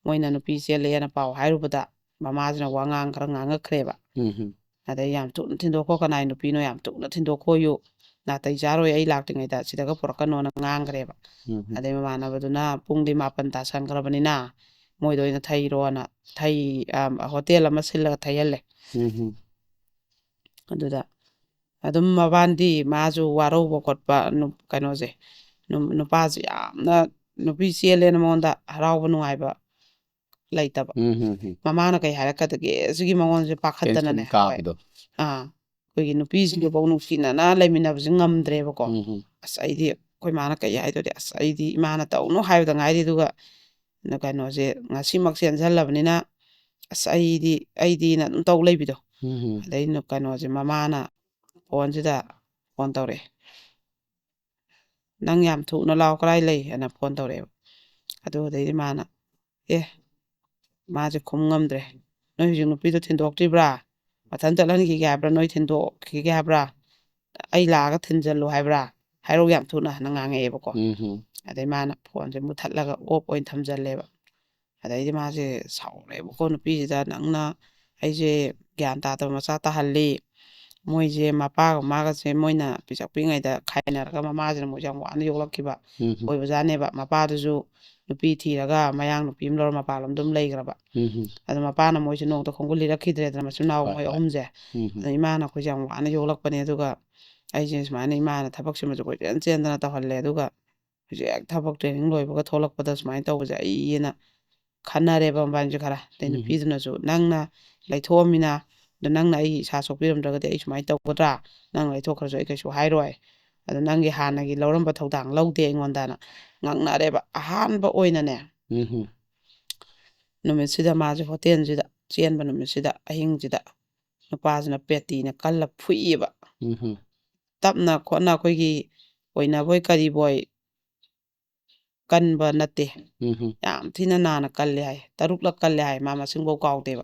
ꯃꯣꯏꯅ ꯅꯨꯄꯤ ꯆꯦꯜꯂꯦꯅ ꯄꯥꯎ ꯍꯥꯏꯔꯨꯕꯗ ꯃꯃꯥꯁꯤꯅ ꯋꯥꯉꯥꯡ ꯈꯔ ꯉꯥꯡꯉꯛꯈ꯭ꯔꯦꯕ ꯑꯗꯩ ꯌꯥꯝ ꯊꯨꯅ ꯊꯤꯟꯗꯣꯛꯈꯣ ꯀꯅꯥꯏ ꯅꯨꯄꯤꯅꯣ ꯌꯥꯝ ꯊꯨꯅ ꯊꯤꯟꯗꯣꯛꯈꯣꯌꯨ ꯅꯥꯇꯩ ꯆꯥꯔꯣꯏ ꯑꯩ ꯂꯥꯛꯇ꯭ꯔꯤꯉꯩꯗ ꯁꯤꯗꯒ ꯄꯨꯔꯛꯀꯅꯣꯅ ꯉꯥꯡꯈ꯭ꯔꯦꯕ ꯑꯗꯩ ꯃꯃꯥꯟꯅꯕꯗꯨꯅ ꯄꯨꯡꯗꯤ 7 ꯇꯥꯁꯟꯈ꯭ꯔꯕꯅꯤꯅ ꯃꯣꯏꯗ ꯑꯣꯏꯅ ꯊꯩꯔꯣꯅ ꯍꯣꯇꯦꯜ ꯑꯃ ꯁꯤꯜꯂꯒ ꯊꯩꯍꯜꯂꯦ ꯑꯗꯨꯗ ꯑꯗꯨꯝ ꯃꯕꯥꯟꯗꯤ ꯃꯥꯁꯨ ꯋꯥꯔꯧꯕ ꯈꯣꯠꯄ ꯀꯩꯅꯣꯁꯦ ꯅꯨꯄꯥꯁꯦ ꯌꯥꯝꯅ ꯅꯨꯄꯤ ꯆꯦꯜꯂꯦꯅ ꯃꯉꯣꯟꯗ ꯍꯔꯥꯎꯕ ꯅꯨꯡꯉꯥꯏꯕ ꯂꯩꯇꯕ ꯃꯃꯥꯅ ꯀꯩ ꯍꯥꯏꯔꯛꯀꯗꯒꯦ ꯁꯤꯒꯤ ꯃꯉꯣꯟꯁꯦ ꯄꯥꯈꯠꯇꯅꯅꯦ ꯍꯣꯏ ꯑꯩꯈꯣꯏꯒꯤ ꯅꯨꯄꯤꯁꯤꯡꯗꯨꯐꯥꯎ ꯅꯨꯡꯁꯤꯅꯅ ꯂꯩꯃꯤꯟꯅꯕꯁꯦ ꯉꯝꯗ꯭ꯔꯦꯕꯀꯣ ꯑꯁ ꯑꯩꯗꯤ ꯑꯩꯈꯣꯏ ꯃꯥꯅ ꯀꯩ ꯍꯥꯏꯗꯣꯏꯗꯤ ꯑꯁ ꯑꯩꯗꯤ ꯏꯃꯥꯅ ꯇꯧꯅꯨ ꯍꯥꯏꯕꯗ ꯉꯥꯏꯔꯤ ꯑꯗꯨꯒ ꯀꯩꯅꯣꯁꯦ ꯉꯁꯤꯃꯛ ꯆꯦꯟꯁꯤꯜꯂꯕꯅꯤꯅ ꯑꯁ ꯑꯩꯗꯤꯅ ꯑꯗꯨꯝ ꯇꯧ ꯂꯩꯕꯤꯗꯣ ꯑꯗꯩ ꯀꯩꯅꯣꯁꯦ ꯃꯃꯥꯅ ꯐꯣꯟꯁꯤꯗ ꯐꯣꯟ ꯇꯧꯔꯛꯑꯦ ꯅꯪ ꯌꯥꯝ ꯊꯨꯅ ꯂꯥꯛꯑꯣ ꯀꯗꯥꯏ ꯂꯩ ꯍꯥꯏꯅ ꯐꯣꯟ ꯇꯧꯔꯛꯑꯦꯕ ꯑꯗꯨꯗꯩꯗꯤ ꯃꯥꯅ ꯃꯥꯁꯦ ꯈꯨꯝ ꯉꯝꯗ꯭ꯔꯦ ꯅꯣꯏ ꯍꯧꯖꯤꯛ ꯅꯨꯄꯤꯗꯣ ꯊꯤꯟꯗꯣꯛꯇ꯭ꯔꯤꯕ꯭ꯔꯥ ꯃꯊꯟ ꯆꯠꯍꯟꯈꯤꯒꯦ ꯍꯥꯏꯕ꯭ꯔꯥ ꯅꯣꯏ ꯊꯤꯟꯗꯣꯛꯈꯤꯒꯦ ꯍꯥꯏꯕ꯭ꯔꯥ ꯑꯩ ꯂꯥꯛꯑꯒ ꯊꯤꯟꯖꯜꯂꯨ ꯍꯥꯏꯕ꯭ꯔꯥ ꯍꯥꯏꯔꯧ ꯌꯥꯝ ꯊꯨꯅ ꯍꯥꯏꯅ ꯉꯥꯡꯉꯛꯑꯦꯕꯀꯣ ꯑꯗꯩ ꯃꯥꯅ ꯐꯣꯟꯁꯦ ꯃꯨꯠꯊꯠꯂꯒ ꯑꯣꯐ ꯑꯣꯏꯅ ꯊꯝꯖꯜꯂꯦꯕ ꯑꯗꯩꯗꯤ ꯃꯥꯁꯦ ꯁꯥꯎꯔꯦꯕꯀꯣ ꯅꯨꯄꯤꯁꯤꯗ ꯅꯪꯅ ꯑꯩꯁꯦ ꯒ꯭ꯌꯥꯟ ꯇꯥꯗꯕ ꯃꯆꯥ ꯇꯥꯍꯜꯂꯤ ꯃꯣꯏꯁꯦ ꯃꯄꯥꯒ ꯃꯥꯒꯁꯦ ꯃꯣꯏꯅ ꯄꯤꯁꯛ ꯄꯤꯛꯏꯉꯩꯗ ꯈꯥꯏꯅꯔꯒ ꯃꯃꯥꯁꯤꯅ ꯃꯣꯏꯁꯦ ꯌꯥꯝ ꯋꯥꯅ ꯌꯣꯛꯂꯛꯈꯤꯕ ꯑꯣꯏꯕꯖꯥꯠꯅꯦꯕ ꯃꯄꯥꯗꯨꯁꯨ ꯅꯨꯄꯤ ꯊꯤꯔꯒ ꯃꯌꯥꯡ ꯅꯨꯄꯤ ꯑꯃ ꯂꯧꯔ ꯃꯄꯥꯟꯂꯣꯝꯗ ꯑꯗꯨꯝ ꯂꯩꯈ꯭ꯔꯕ ꯑꯗꯣ ꯃꯄꯥꯅ ꯃꯣꯏꯁꯦ ꯅꯣꯡꯇ ꯈꯣꯡꯒꯨꯜ ꯂꯤꯔꯛꯈꯤꯗ꯭ꯔꯦꯗꯅ ꯃꯆꯤꯟ ꯃꯅꯥꯎ ꯃꯣꯏ ꯑꯍꯨꯝꯁꯦ ꯑꯗꯣ ꯏꯃꯥꯅ ꯑꯩꯈꯣꯏꯁꯦ ꯌꯥꯝ ꯋꯥꯅ ꯌꯣꯛꯂꯛꯄꯅꯦ ꯑꯗꯨꯒ ꯑꯩꯁꯦ ꯁꯨꯃꯥꯏꯅ ꯏꯃꯥꯅ ꯊꯕꯛꯁꯤꯃꯁꯨ ꯀꯣꯏꯆꯦꯟ ꯆꯦꯟꯗꯅ ꯇꯧꯍꯜꯂꯦ ꯑꯗꯨꯒ ꯍꯧꯖꯤꯛ ꯍꯦꯛ ꯊꯕꯛ ꯇ꯭ꯔꯦꯅꯤꯡ ꯂꯣꯏꯕꯒ ꯊꯣꯛꯂꯛꯄꯗ ꯁꯨꯃꯥꯏꯅ ꯇꯧꯕꯁꯦ ꯑꯩꯅ ꯈꯟꯅꯔꯦꯕ ꯃꯕꯥꯅꯤꯁꯦ ꯈꯔ ꯑꯗꯩ ꯅꯨꯄꯤꯗꯨꯅꯁꯨ ꯅꯪꯅ ꯂꯩꯊꯣꯛꯑꯝꯃꯤꯅ ꯑꯗꯣ ꯅꯪꯅ ꯑꯩ ꯏꯁꯥ ꯁꯣꯛꯄꯤꯔꯝꯗ꯭ꯔꯒꯗꯤ ꯑꯩ ꯁꯨꯃꯥꯏꯅ ꯇꯧꯒꯗ꯭ꯔꯥ ꯅꯪ ꯂꯩꯊꯣꯛꯈ꯭ꯔꯁꯨ ꯑꯩ ꯀꯩꯁꯨ ꯍꯥꯏꯔꯣꯏ ꯑꯗꯣ ꯅꯪꯒꯤ ꯍꯥꯟꯅꯒꯤ ꯂꯧꯔꯝꯕ ꯊꯧꯗꯥꯡ ꯂꯧꯗꯦ ꯑꯩꯉꯣꯟꯗꯅ ꯉꯥꯡꯅꯔꯦꯕ ꯑꯍꯥꯟꯕ ꯑꯣꯏꯅꯅꯦ ꯅꯨꯃꯤꯠꯁꯤꯗ ꯃꯥꯁꯦ ꯍꯣꯇꯦꯜꯁꯤꯗ ꯆꯦꯟꯕ ꯅꯨꯃꯤꯠꯁꯤꯗ ꯑꯍꯤꯡꯁꯤꯗ ꯅꯨꯄꯥꯁꯤꯅ ꯄꯦꯇꯤꯅ ꯀꯜꯂ ꯐꯨꯏꯌꯦꯕ ꯇꯞꯅ ꯈꯣꯠꯅ ꯑꯩꯈꯣꯏꯒꯤ ꯑꯣꯏꯅꯕꯣꯏ ꯀꯔꯤꯕꯣꯏ ꯀꯟꯕ ꯅꯠꯇꯦ ꯌꯥꯝ ꯊꯤꯅ ꯅꯥꯅ ꯀꯜꯂꯦ ꯍꯥꯏ 3ꯂꯛ ꯀꯜꯂꯦ ꯍꯥꯏ ꯃꯥ ꯃꯁꯤꯡꯐꯥꯎ ꯀꯥꯎꯗꯦꯕ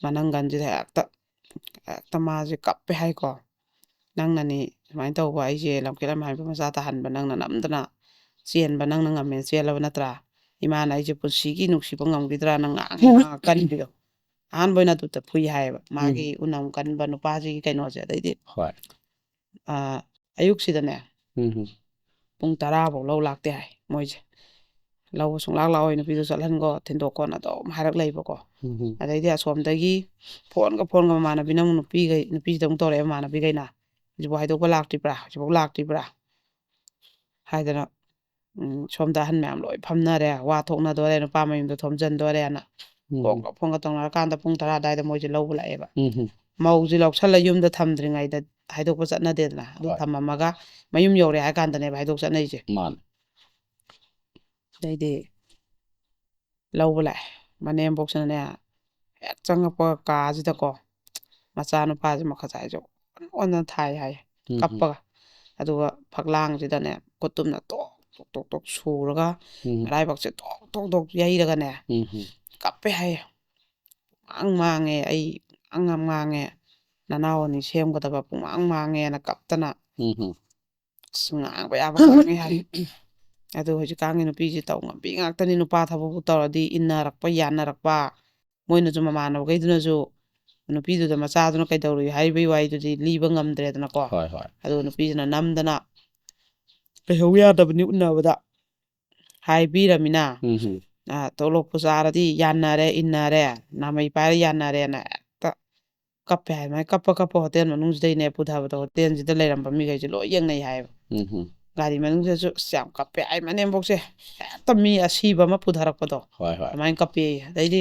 ꯃꯅꯪꯒꯟꯁꯤꯗ ꯍꯦꯛꯇ ꯃꯥꯁꯦ ꯀꯞꯄꯦ ꯍꯥꯏꯀꯣ ꯅꯪꯅꯅꯤ ꯁꯨꯃꯥꯏꯅ ꯇꯧꯕ ꯑꯩꯁꯦ ꯂꯝꯀꯦꯠ ꯍꯥꯏꯕ ꯃꯆꯥ ꯇꯥꯍꯟꯕ ꯅꯪꯅ ꯅꯝꯗꯅ ꯆꯦꯟꯕ ꯅꯪꯅ ꯉꯝꯃꯦꯅ ꯆꯦꯜꯂꯕ ꯅꯠꯇ꯭ꯔꯥ ꯏꯃꯥꯅ ꯑꯩꯁꯦ ꯄꯨꯟꯁꯤꯒꯤ ꯅꯨꯡꯁꯤꯕ ꯉꯝꯈꯤꯗ꯭ꯔꯥ ꯅꯪ ꯀꯟꯕꯤꯗꯣ ꯑꯍꯥꯟꯕ ꯑꯣꯏꯅ ꯑꯗꯨꯗ ꯐꯨꯏ ꯍꯥꯏꯌꯦꯕ ꯃꯥꯒꯤ ꯎꯅꯝ ꯀꯟꯕ ꯅꯨꯄꯥꯁꯤꯒꯤ ꯀꯩꯅꯣꯁꯦ ꯑꯗꯩꯗꯤ ꯑꯌꯨꯛꯁꯤꯗꯅꯦ ꯄꯨꯡ 10 ꯂꯧ ꯂꯥꯛꯇꯦ ꯍꯥꯏ ꯃꯣꯏꯁꯦ ꯂꯧ ꯁꯨꯡꯂꯥꯛ ꯂꯥꯛꯑꯣꯏ ꯅꯨꯄꯤꯗꯣ ꯆꯠꯍꯟꯒꯣ ꯊꯤꯟꯗꯣꯛꯀꯣꯅ ꯑꯗꯨꯝ ꯍꯥꯏꯔꯛ ꯂꯩꯕꯀꯣ ꯑꯗꯩꯗꯤ ꯑꯁꯣꯝꯗꯒꯤ ꯐꯣꯟꯒ ꯃꯃꯥꯟꯅꯕꯤꯅ ꯑꯃꯨꯛ ꯅꯨꯄꯤꯁꯤꯗ ꯑꯃꯨꯛ ꯇꯧꯔꯛꯑꯦ ꯃꯃꯥꯟꯅꯕꯤꯈꯩꯅ ꯍꯧꯖꯤꯛꯐꯥꯎ ꯍꯥꯏꯗꯣꯛꯄ ꯂꯥꯛꯇ꯭ꯔꯤꯕ꯭ꯔꯥ ꯍꯧꯖꯤꯛꯐꯥꯎ ꯂꯥꯛꯇ꯭ꯔꯤꯕ꯭ꯔꯥ ꯍꯥꯏꯗꯅ ꯁꯣꯝꯗ ꯑꯍꯟ ꯃꯌꯥꯝ ꯂꯣꯏ ꯐꯝꯅꯔꯦ ꯋꯥ ꯊꯣꯛꯅꯗꯣꯔꯦ ꯅꯨꯄꯥ ꯃꯌꯨꯝꯗꯣ ꯊꯣꯝꯖꯤꯟꯗꯣꯔꯦꯅ ꯐꯣꯟꯒ ꯇꯧꯅꯔꯀꯥꯟꯗ ꯄꯨꯡ 10 ꯑꯗꯨꯋꯥꯏꯗ ꯃꯣꯏꯁꯦ ꯂꯧꯕ ꯂꯥꯛꯑꯦꯕ ꯃꯧꯁꯤ ꯂꯧꯁꯜꯂ ꯌꯨꯝꯗ ꯊꯝꯗ꯭ꯔꯤꯉꯩꯗ ꯍꯥꯏꯗꯣꯛꯄ ꯆꯠꯅꯗꯦꯗꯅ ꯑꯗꯨ ꯊꯝꯃꯝꯃꯒ ꯃꯌꯨꯝ ꯌꯧꯔꯦ ꯍꯥꯏ ꯀꯥꯟꯗꯅꯦꯕ ꯍꯥꯏꯗꯣꯛ ꯆꯠꯅꯩꯁꯦ ꯑꯗꯩꯗꯤ ꯂꯧꯕ ꯂꯥꯛꯑꯦ ꯃꯅꯦꯝꯕꯣꯛꯁꯤꯅꯅꯦ ꯍꯦꯛ ꯆꯪꯉꯛꯄ ꯀꯥꯁꯤꯗꯀꯣ ꯃꯆꯥꯅꯨꯄꯥꯁꯦ ꯃꯈꯖꯥꯏꯁꯦ ꯑꯣꯟꯅ ꯊꯥꯏ ꯍꯥꯏ ꯀꯞꯄꯒ ꯑꯗꯨꯒ ꯐꯛꯂꯥꯡꯁꯤꯗꯅꯦ ꯈꯨꯠꯇꯨꯝꯅ ꯇꯣꯛ ꯁꯨꯔꯒ ꯃꯔꯥꯏꯕꯛꯁꯦ ꯇꯣꯛ ꯌꯩꯔꯒꯅꯦ ꯀꯞꯄꯦ ꯍꯥꯏꯌꯦ ꯃꯥꯡꯉꯦ ꯑꯩ ꯉꯥꯡꯉꯦ ꯅꯅꯥꯎ ꯑꯅꯤ ꯁꯦꯝꯒꯗꯕ ꯃꯥꯡꯉꯦꯅ ꯀꯞꯇꯅ ꯉꯥꯡꯕ ꯌꯥꯕ ꯉꯥꯡꯉꯦ ꯍꯥꯏ ꯑꯗꯨ ꯍꯧꯖꯤꯛꯀꯥꯟꯒꯤ ꯅꯨꯄꯤꯁꯤ ꯇꯧ ꯉꯝꯕꯤ ꯉꯥꯛꯇꯅꯤ ꯅꯨꯄꯥ ꯊꯕꯛꯄꯨ ꯇꯧꯔꯗꯤ ꯏꯟꯅꯔꯛꯄ ꯌꯥꯅꯔꯛꯄ ꯃꯣꯏꯅꯁꯨ ꯃꯃꯥꯟꯅꯕꯈꯩꯗꯨꯅꯁꯨ ꯅꯨꯄꯤꯗꯨꯗ ꯃꯆꯥꯗꯨꯅ ꯀꯩꯗꯧꯔꯨꯏ ꯍꯥꯏꯔꯤꯕꯒꯤ ꯋꯥꯔꯤꯗꯨꯗꯤ ꯂꯤꯕ ꯉꯝꯗ꯭ꯔꯦꯗꯅꯀꯣ ꯑꯗꯨꯒ ꯅꯨꯄꯤꯁꯤꯅ ꯅꯝꯗꯅ ꯂꯩꯍꯧ ꯌꯥꯗꯕꯅꯤ ꯎꯅꯕꯗ ꯍꯥꯏꯕꯤꯔꯃꯤꯅ ꯇꯣꯂꯣꯞꯄꯨ ꯆꯥꯔꯗꯤ ꯌꯥꯅꯔꯦ ꯏꯟꯅꯔꯦ ꯅꯥꯃꯩ ꯄꯥꯏꯔ ꯌꯥꯅꯔꯦꯅ ꯍꯦꯛꯇ ꯀꯞꯄꯦ ꯍꯥꯏ ꯃꯥꯏ ꯀꯞꯄ ꯍꯣꯇꯦꯜ ꯃꯅꯨꯡꯁꯤꯗꯩꯅꯦ ꯄꯨꯊꯕꯗ ꯍꯣꯇꯦꯜꯁꯤꯗ ꯂꯩꯔꯝꯕ ꯃꯤꯈꯩꯁꯦ ꯂꯣꯏ ꯌꯦꯡꯅꯩ ꯍꯥꯏꯌꯦꯕ ꯒꯥꯔꯤ ꯃꯅꯨꯡꯁꯤꯗꯁꯨ ꯌꯥꯝ ꯀꯞꯄꯦ ꯑꯩ ꯃꯅꯦꯝꯕꯣꯛꯁꯦ ꯍꯦꯛꯇ ꯃꯤ ꯑꯁꯤꯕ ꯑꯃ ꯄꯨꯊꯔꯛꯄꯗꯣ ꯑꯗꯨꯃꯥꯏꯅ ꯀꯞꯄꯦ ꯑꯗꯩꯗꯤ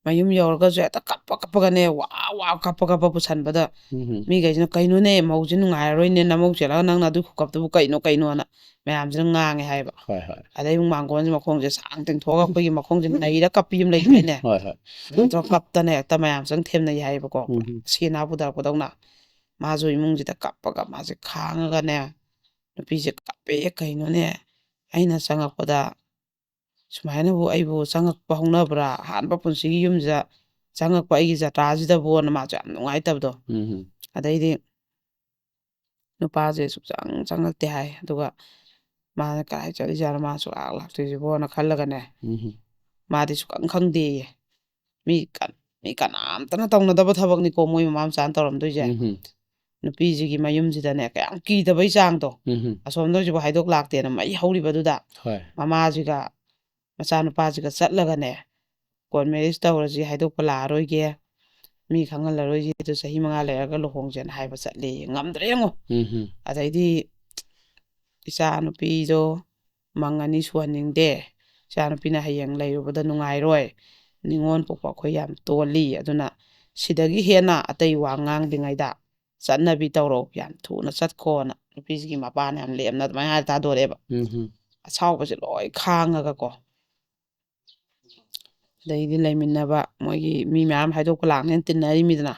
ꯃꯌꯨꯝ ꯌꯧꯔꯒꯁꯨ ꯍꯦꯛꯇ ꯀꯞꯄꯒꯅꯦ ꯋꯥ ꯀꯞꯄ ꯄꯨꯁꯟꯕꯗ ꯃꯤꯈꯩꯁꯤꯅ ꯀꯩꯅꯣꯅꯦ ꯃꯧꯁꯤ ꯅꯨꯡꯉꯥꯏꯔꯔꯣꯏꯅꯦ ꯅꯃꯧ ꯆꯦꯜꯂꯒ ꯅꯪꯅ ꯑꯗꯨ ꯈꯨꯀꯞꯇꯨꯕꯨ ꯀꯩꯅꯣꯅ ꯃꯌꯥꯝꯁꯤꯅ ꯉꯥꯡꯉꯦ ꯍꯥꯏꯕ ꯑꯗꯩ ꯃꯥꯡꯒꯣꯟꯁꯦ ꯃꯈꯣꯡꯁꯦ ꯁꯥꯡ ꯇꯤꯡꯊꯣꯛꯑꯒ ꯑꯩꯈꯣꯏꯒꯤ ꯃꯈꯣꯡꯁꯦ ꯅꯩꯔ ꯀꯞꯄꯤ ꯑꯃ ꯂꯩꯗꯣꯏꯅꯦ ꯀꯞꯇꯅ ꯍꯦꯛꯇ ꯃꯌꯥꯝ ꯆꯪ ꯊꯦꯝꯅꯩ ꯍꯥꯏꯌꯦꯕꯀꯣ ꯁꯤꯅꯥ ꯄꯨꯊꯔꯛꯄꯗꯧꯅ ꯃꯥꯁꯨ ꯏꯃꯨꯡꯁꯤꯗ ꯀꯞꯄꯒ ꯃꯥꯁꯦ ꯈꯥꯡꯉꯒꯅꯦ ꯅꯨꯄꯤꯁꯦ ꯀꯞꯄꯦ ꯀꯩꯅꯣꯅꯦ ꯑꯩꯅ ꯆꯪꯉꯛꯄꯗ ꯁꯨꯃꯥꯏꯅꯕꯨ ꯑꯩꯕꯨ ꯆꯪꯉꯛꯄ ꯍꯧꯅꯕ꯭ꯔꯥ ꯑꯍꯥꯟꯕ ꯄꯨꯟꯁꯤꯒꯤ ꯌꯨꯝꯁꯤꯗ ꯆꯪꯉꯛꯄ ꯑꯩꯒꯤ ꯖꯇ꯭ꯔꯥꯁꯤꯗꯕꯨꯅ ꯃꯥꯁꯨ ꯌꯥꯝ ꯅꯨꯡꯉꯥꯏꯇꯕꯗꯣ ꯑꯗꯩꯗꯤ ꯅꯨꯄꯥꯁꯦ ꯁꯨꯡꯆꯪ ꯆꯪꯉꯛꯇꯦ ꯍꯥꯏ ꯑꯗꯨꯒ ꯃꯥꯅ ꯀꯗꯥꯏ ꯆꯠꯂꯤꯖꯥꯠꯅꯣ ꯃꯥ ꯁꯨꯡꯂꯥꯛ ꯂꯥꯛꯇ꯭ꯔꯤꯁꯤꯕꯣꯅ ꯈꯜꯂꯒꯅꯦ ꯃꯥꯗꯤ ꯁꯨꯡꯈꯪ ꯈꯪꯗꯦꯌꯦ ꯃꯤ ꯀꯅꯥꯝꯇꯅ ꯇꯧꯅꯗꯕ ꯊꯕꯛꯅꯤꯀꯣ ꯃꯣꯏ ꯃꯃꯥ ꯃꯆꯥꯅ ꯇꯧꯔꯝꯗꯣꯏꯁꯦ ꯅꯨꯄꯤꯁꯤꯒꯤ ꯃꯌꯨꯝꯁꯤꯗꯅꯦ ꯀꯌꯥꯝ ꯀꯤꯗꯕꯩ ꯆꯥꯡꯗꯣ ꯑꯁꯣꯝꯗ ꯍꯧꯖꯤꯛꯐꯥꯎ ꯍꯥꯏꯗꯣꯛ ꯂꯥꯛꯇꯦꯅ ꯃꯩ ꯍꯧꯔꯤꯕꯗꯨꯗ ꯃꯃꯥꯁꯤꯒ ꯃꯆꯥꯅꯨꯄꯥꯁꯤꯒ ꯆꯠꯂꯒꯅꯦ ꯀꯣꯔꯠ ꯃꯦꯔꯤꯖ ꯇꯧꯔꯁꯤ ꯍꯥꯏꯗꯣꯛꯄ ꯂꯥꯛꯑꯔꯣꯏꯒꯦ ꯃꯤ ꯈꯪꯍꯜꯂꯔꯣꯏꯁꯤ ꯑꯗꯨ ꯆꯍꯤ 5 ꯂꯩꯔꯒ ꯂꯨꯍꯣꯡꯁꯦꯅ ꯍꯥꯏꯕ ꯆꯠꯂꯤ ꯉꯝꯗ꯭ꯔꯦ ꯌꯦꯡꯉꯣ ꯑꯗꯩꯗꯤ ꯏꯆꯥ ꯅꯨꯄꯤꯗꯣ ꯃꯪ 2 ꯁꯨꯍꯟꯅꯤꯡꯗꯦ ꯏꯆꯥ ꯅꯨꯄꯤꯅ ꯍꯌꯦꯡ ꯂꯩꯔꯨꯕꯗ ꯅꯨꯡꯉꯥꯏꯔꯣꯏ ꯅꯤꯉꯣꯜ ꯄꯣꯛꯄ ꯑꯩꯈꯣꯏ ꯌꯥꯝ ꯇꯣꯜꯂꯤ ꯑꯗꯨꯅ ꯁꯤꯗꯒꯤ ꯍꯦꯟꯅ ꯑꯇꯩ ꯋꯥ ꯉꯥꯡꯗ꯭ꯔꯤꯉꯩꯗ ꯆꯠꯅꯕꯤ ꯇꯧꯔꯣ ꯌꯥꯝ ꯊꯨꯅ ꯆꯠꯈꯣꯅ ꯅꯨꯄꯤꯁꯤꯒꯤ ꯃꯄꯥꯅ ꯌꯥꯝ ꯂꯦꯝꯅ ꯑꯗꯨꯃꯥꯏꯅ ꯍꯥꯏꯔ ꯊꯥꯗꯣꯔꯛꯑꯦꯕ ꯑꯁꯥꯎꯕꯁꯦ ꯂꯣꯏ ꯈꯥꯡꯉꯒꯀꯣ ꯑꯗꯩꯗꯤ ꯂꯩꯃꯤꯟꯅꯕ ꯃꯣꯏꯒꯤ ꯃꯤ ꯃꯌꯥꯝ ꯍꯥꯏꯗꯣꯛꯄ ꯂꯥꯛꯅꯦꯅ ꯇꯤꯟꯅꯔꯤꯃꯤꯗꯅ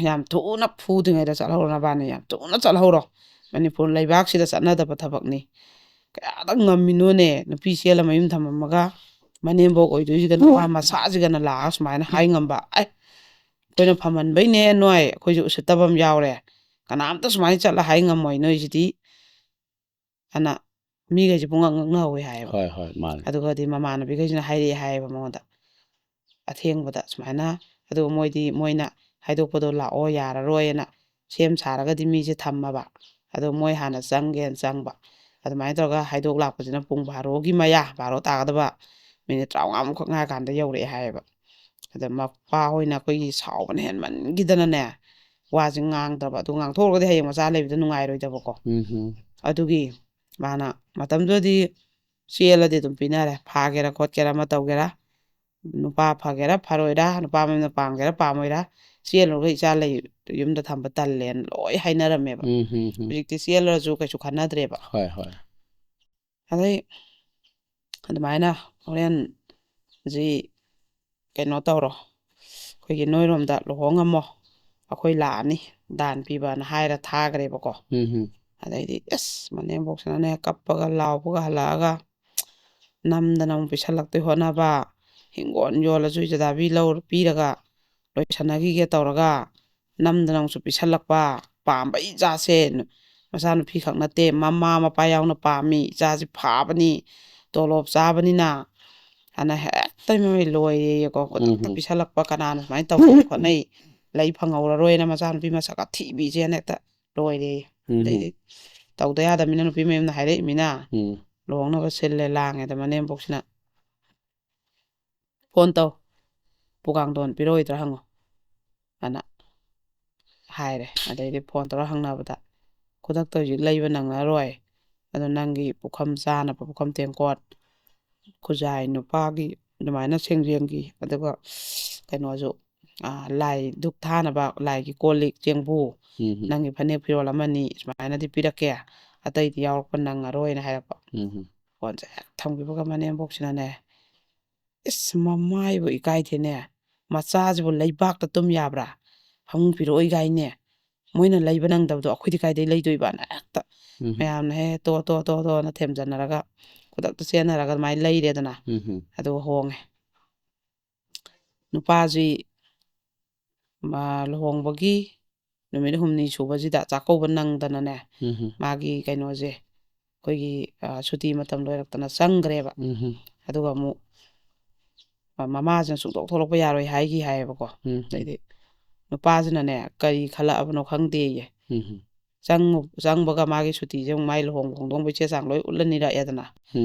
ꯌꯥꯝ ꯊꯨꯅ ꯐꯨꯗ꯭ꯔꯤꯉꯩꯗ ꯆꯠꯍꯧꯔꯣ ꯅꯕꯥꯅꯤ ꯌꯥꯝ ꯊꯨꯅ ꯆꯠꯍꯧꯔꯣ ꯃꯅꯤꯄꯨꯔ ꯂꯩꯕꯥꯛꯁꯤꯗ ꯆꯠꯅꯗꯕ ꯊꯕꯛꯅꯤ ꯀꯌꯥꯗ ꯉꯝꯃꯤꯅꯣꯅꯦ ꯅꯨꯄꯤ ꯆꯦꯜꯂ ꯃꯌꯨꯝ ꯊꯝꯃꯝꯃꯒ ꯃꯅꯦꯝꯕꯣꯛ ꯑꯣꯏꯗꯣꯏꯁꯤꯒ ꯅꯨꯄꯥ ꯃꯆꯥꯁꯤꯒꯅ ꯂꯥꯛꯑꯒ ꯁꯨꯃꯥꯏꯅ ꯍꯥꯏ ꯉꯝꯕ ꯑꯩꯈꯣꯏꯅ ꯐꯝꯍꯟꯕꯩꯅꯦ ꯅꯣꯏ ꯑꯩꯈꯣꯏꯁꯨ ꯎꯁꯤꯠꯇꯕ ꯑꯃ ꯌꯥꯎꯔꯦ ꯀꯅꯥꯝꯇ ꯁꯨꯃꯥꯏꯅ ꯆꯠꯂ ꯍꯥꯏ ꯉꯝꯃꯣꯏ ꯅꯣꯏꯁꯤꯗꯤ ꯑꯅ ꯃꯤꯈꯩꯁꯦ ꯄꯨꯡꯉꯛ ꯉꯛꯅꯍꯧꯋꯦ ꯍꯥꯏꯌꯦꯕ ꯑꯗꯨꯒꯗꯤ ꯃꯃꯥꯟꯅꯕꯤꯈꯩꯁꯤꯅ ꯍꯥꯏꯔꯛꯑꯦ ꯍꯥꯏꯌꯦꯕ ꯃꯉꯣꯟꯗ ꯑꯊꯦꯡꯕꯗ ꯁꯨꯃꯥꯏꯅ ꯑꯗꯨꯒ ꯃꯣꯏꯅ ꯍꯥꯏꯗꯣꯛꯄꯗꯣ ꯂꯥꯛꯑꯣ ꯌꯥꯔꯔꯣꯏꯅ ꯁꯦꯝ ꯁꯥꯔꯒꯗꯤ ꯃꯤꯁꯦ ꯊꯝꯃꯕ ꯑꯗꯣ ꯃꯣꯏ ꯍꯥꯟꯅ ꯆꯪꯒꯦꯅ ꯆꯪꯕ ꯑꯗꯨꯃꯥꯏꯅ ꯇꯧꯔꯒ ꯍꯥꯏꯗꯣꯛ ꯂꯥꯛꯄꯁꯤꯅ ꯄꯨꯡ 12ꯒꯤ ꯃꯌꯥ 12 ꯇꯥꯒꯗꯕ ꯃꯤꯅꯤꯠ 35ꯃꯨꯛꯈꯛ ꯉꯥꯏꯔꯀꯥꯟꯗ ꯌꯧꯔꯛꯑꯦ ꯍꯥꯏꯌꯦꯕ ꯑꯗ ꯃꯄꯥ ꯍꯣꯏꯅ ꯑꯩꯈꯣꯏꯒꯤ ꯁꯥꯎꯕꯅ ꯍꯦꯟꯃꯟꯈꯤꯗꯅꯅꯦ ꯋꯥꯁꯦ ꯉꯥꯡꯗ꯭ꯔꯕ ꯑꯗꯨ ꯉꯥꯡꯊꯣꯛꯎꯔꯒꯗꯤ ꯍꯌꯦꯡ ꯃꯆꯥ ꯂꯩꯕꯗ ꯅꯨꯡꯉꯥꯏꯔꯣꯏꯗꯕꯀꯣ ꯑꯗꯨꯒꯤ ꯃꯥꯅ ꯃꯇꯝꯗꯨꯗꯗꯤ ꯆꯦꯜꯂꯗꯤ ꯑꯗꯨꯝ ꯄꯤꯅꯔꯦ ꯐꯥꯒꯦꯔꯥ ꯈꯣꯠꯀꯦꯔꯥ ꯑꯃ ꯇꯧꯒꯦꯔꯥ ꯅꯨꯄꯥ ꯐꯒꯦꯔꯥ ꯐꯔꯣꯏꯔꯥ ꯅꯨꯄꯥ ꯃꯌꯨꯝꯅ ꯄꯥꯝꯒꯦꯔꯥ ꯄꯥꯝꯃꯣꯏꯔꯥ ꯆꯦꯜꯂꯨꯔꯒ ꯏꯆꯥ ꯂꯩ ꯌꯨꯝꯗ ꯊꯝꯕ ꯇꯜꯂꯦꯅ ꯂꯣꯏ ꯍꯥꯏꯅꯔꯝꯃꯦꯕ ꯍꯧꯖꯤꯛꯇꯤ ꯆꯦꯜꯂꯔꯁꯨ ꯀꯩꯁꯨ ꯈꯟꯅꯗ꯭ꯔꯦꯕ ꯑꯗꯩ ꯑꯗꯨꯃꯥꯏꯅ ꯍꯣꯔꯦꯟꯁꯤ ꯀꯩꯅꯣ ꯇꯧꯔꯣ ꯑꯩꯈꯣꯏꯒꯤ ꯅꯣꯏꯔꯣꯝꯗ ꯂꯨꯍꯣꯡꯉꯝꯃꯣ ꯑꯩꯈꯣꯏ ꯂꯥꯛꯑꯅꯤ ꯗꯥꯟ ꯄꯤꯕꯅ ꯍꯥꯏꯔ ꯊꯥꯈ꯭ꯔꯦꯕꯀꯣ ꯑꯗꯩꯗꯤ ꯃꯅꯦꯝꯕꯣꯛꯁꯤꯅꯅꯦ ꯀꯞꯄꯒ ꯂꯥꯎꯕꯒ ꯍꯜꯂꯛꯑꯒ ꯅꯝꯗꯅ ꯑꯃꯨꯛ ꯄꯤꯁꯜꯂꯛꯇꯣꯏ ꯍꯣꯠꯅꯕ ꯍꯤꯡꯒꯣꯜ ꯌꯣꯜꯂꯁꯨ ꯏꯖꯗꯥꯕꯤ ꯄꯤꯔꯒ ꯂꯣꯏꯁꯟꯅꯈꯤꯒꯦ ꯇꯧꯔꯒ ꯅꯝꯗꯅ ꯑꯃꯨꯛꯁꯨ ꯄꯤꯁꯜꯂꯛꯄ ꯄꯥꯝꯕ ꯏꯆꯥꯁꯦ ꯃꯆꯥꯅꯨꯄꯤ ꯈꯛ ꯅꯠꯇꯦ ꯃꯃꯥ ꯃꯄꯥ ꯌꯥꯎꯅ ꯄꯥꯝꯃꯤ ꯏꯆꯥꯁꯤ ꯐꯥꯕꯅꯤ ꯇꯣꯂꯣꯞ ꯆꯥꯕꯅꯤꯅ ꯍꯥꯟꯅ ꯍꯦꯛꯇ ꯃꯣꯏ ꯂꯣꯏꯔꯦꯌꯦꯀꯣ ꯈꯨꯗꯛꯇ ꯄꯤꯁꯜꯂꯛꯄ ꯀꯅꯥꯅ ꯁꯨꯃꯥꯏꯅ ꯇꯧꯅꯩ ꯈꯣꯠꯅꯩ ꯂꯩ ꯐꯪꯍꯧꯔꯔꯣꯏꯅ ꯃꯆꯥꯅꯨꯄꯤ ꯃꯁꯛ ꯑꯊꯤꯕꯤꯁꯦꯅ ꯍꯦꯛꯇ ꯂꯣꯏꯔꯦ ꯑꯗꯩꯗꯤ ꯇꯧꯗ ꯌꯥꯗꯕꯅꯤꯅ ꯅꯨꯄꯤ ꯃꯌꯨꯝꯅ ꯍꯥꯏꯔꯛꯏꯃꯤꯅ ꯂꯨꯍꯣꯡꯅꯕ ꯁꯤꯜꯂꯦ ꯂꯥꯡꯉꯦꯗ ꯃꯅꯦꯝꯕꯣꯛꯁꯤꯅ ꯐꯣꯟ ꯇꯧ ꯄꯨꯀꯥꯡꯊꯣꯟ ꯄꯤꯔꯛꯑꯣꯏꯗ꯭ꯔꯥ ꯍꯪꯉꯣ ꯑꯅ ꯍꯥꯏꯔꯦ ꯑꯗꯩꯗꯤ ꯐꯣꯟ ꯇꯧꯔ ꯍꯪꯅꯕꯗ ꯈꯨꯗꯛꯇ ꯍꯧꯖꯤꯛ ꯂꯩꯕ ꯅꯪꯉꯔꯣꯏ ꯑꯗꯣ ꯅꯪꯒꯤ ꯄꯨꯈꯝ ꯆꯥꯅꯕ ꯄꯨꯈꯝ ꯇꯦꯡꯀꯣꯠ ꯈꯨꯖꯥꯏ ꯅꯨꯄꯥꯒꯤ ꯑꯗꯨꯃꯥꯏꯅ ꯁꯦꯡꯖꯦꯡꯒꯤ ꯑꯗꯨꯒ ꯀꯩꯅꯣꯁꯨ ꯂꯥꯏ ꯙꯨꯛ ꯊꯥꯅꯕ ꯂꯥꯏꯒꯤ ꯀꯣꯜ ꯂꯤꯛ ꯆꯦꯡꯕꯨ ꯅꯪꯒꯤ ꯐꯅꯦꯛ ꯐꯤꯔꯣꯜ ꯑꯃꯅꯤ ꯁꯨꯃꯥꯏꯅꯗꯤ ꯄꯤꯔꯛꯀꯦ ꯑꯇꯩꯗꯤ ꯌꯥꯎꯔꯛꯄ ꯅꯪꯉꯔꯣꯏꯅ ꯍꯥꯏꯔꯛꯄ ꯐꯣꯟꯁꯦ ꯍꯦꯛ ꯊꯝꯈꯤꯕꯒ ꯃꯅꯦꯝꯕꯣꯛꯁꯤꯅꯅꯦ ꯏꯁ ꯃꯃꯥꯏꯕꯨ ꯏꯀꯥꯏꯗꯦꯅꯦ ꯃꯆꯥꯁꯤꯕꯨ ꯂꯩꯕꯥꯛꯇ ꯇꯨꯝ ꯌꯥꯕ꯭ꯔꯥ ꯐꯃꯨꯡ ꯄꯤꯔꯛꯑꯣꯏ ꯒꯥꯏꯅꯦ ꯃꯣꯏꯅ ꯂꯩꯕ ꯅꯪꯗꯕꯗꯣ ꯑꯩꯈꯣꯏꯗꯤ ꯀꯥꯏꯗꯩ ꯂꯩꯗꯣꯏꯕꯅ ꯍꯦꯛꯇ ꯃꯌꯥꯝꯅ ꯇꯣ ꯊꯦꯝꯖꯟꯅꯔꯒ ꯈꯨꯗꯛꯇ ꯆꯦꯟꯅꯔꯒ ꯑꯗꯨꯃꯥꯏꯅ ꯂꯩꯔꯦꯗꯅ ꯑꯗꯨꯒ ꯍꯣꯡꯉꯦ ꯅꯨꯄꯥꯁꯤ ꯂꯨꯍꯣꯡꯕꯒꯤ ꯅꯨꯃꯤꯠ 6ꯅꯤ ꯁꯨꯕꯁꯤꯗ ꯆꯥꯛꯀꯧꯕ ꯅꯪꯗꯅꯅꯦ ꯃꯥꯒꯤ ꯀꯩꯅꯣꯁꯦ ꯑꯩꯈꯣꯏꯒꯤ ꯁꯨꯇꯤ ꯃꯇꯝ ꯂꯣꯏꯔꯛꯇꯅ ꯆꯪꯈ꯭ꯔꯦꯕ ꯑꯗꯨꯒ ꯑꯃꯨꯛ ꯃꯃꯥꯁꯤꯅ ꯁꯨꯡꯊꯣꯛ ꯊꯣꯛꯂꯛꯄ ꯌꯥꯔꯣꯏ ꯍꯥꯏꯈꯤꯕꯀꯣ ꯑꯗꯩꯗꯤ ꯅꯨꯄꯥꯁꯤꯅꯅꯦ ꯀꯔꯤ ꯈꯜꯂꯛꯑꯕꯅꯣ ꯈꯪꯗꯦꯌꯦ ꯆꯪꯕꯒ ꯃꯥꯒꯤ ꯁꯨꯇꯤꯁꯦ ꯑꯃꯨꯛ ꯃꯥꯏ ꯂꯨꯍꯣꯡꯕꯩ ꯆꯦ ꯆꯥꯡ ꯂꯣꯏ ꯎꯠꯂꯅꯤꯔꯛꯑꯦꯗꯅ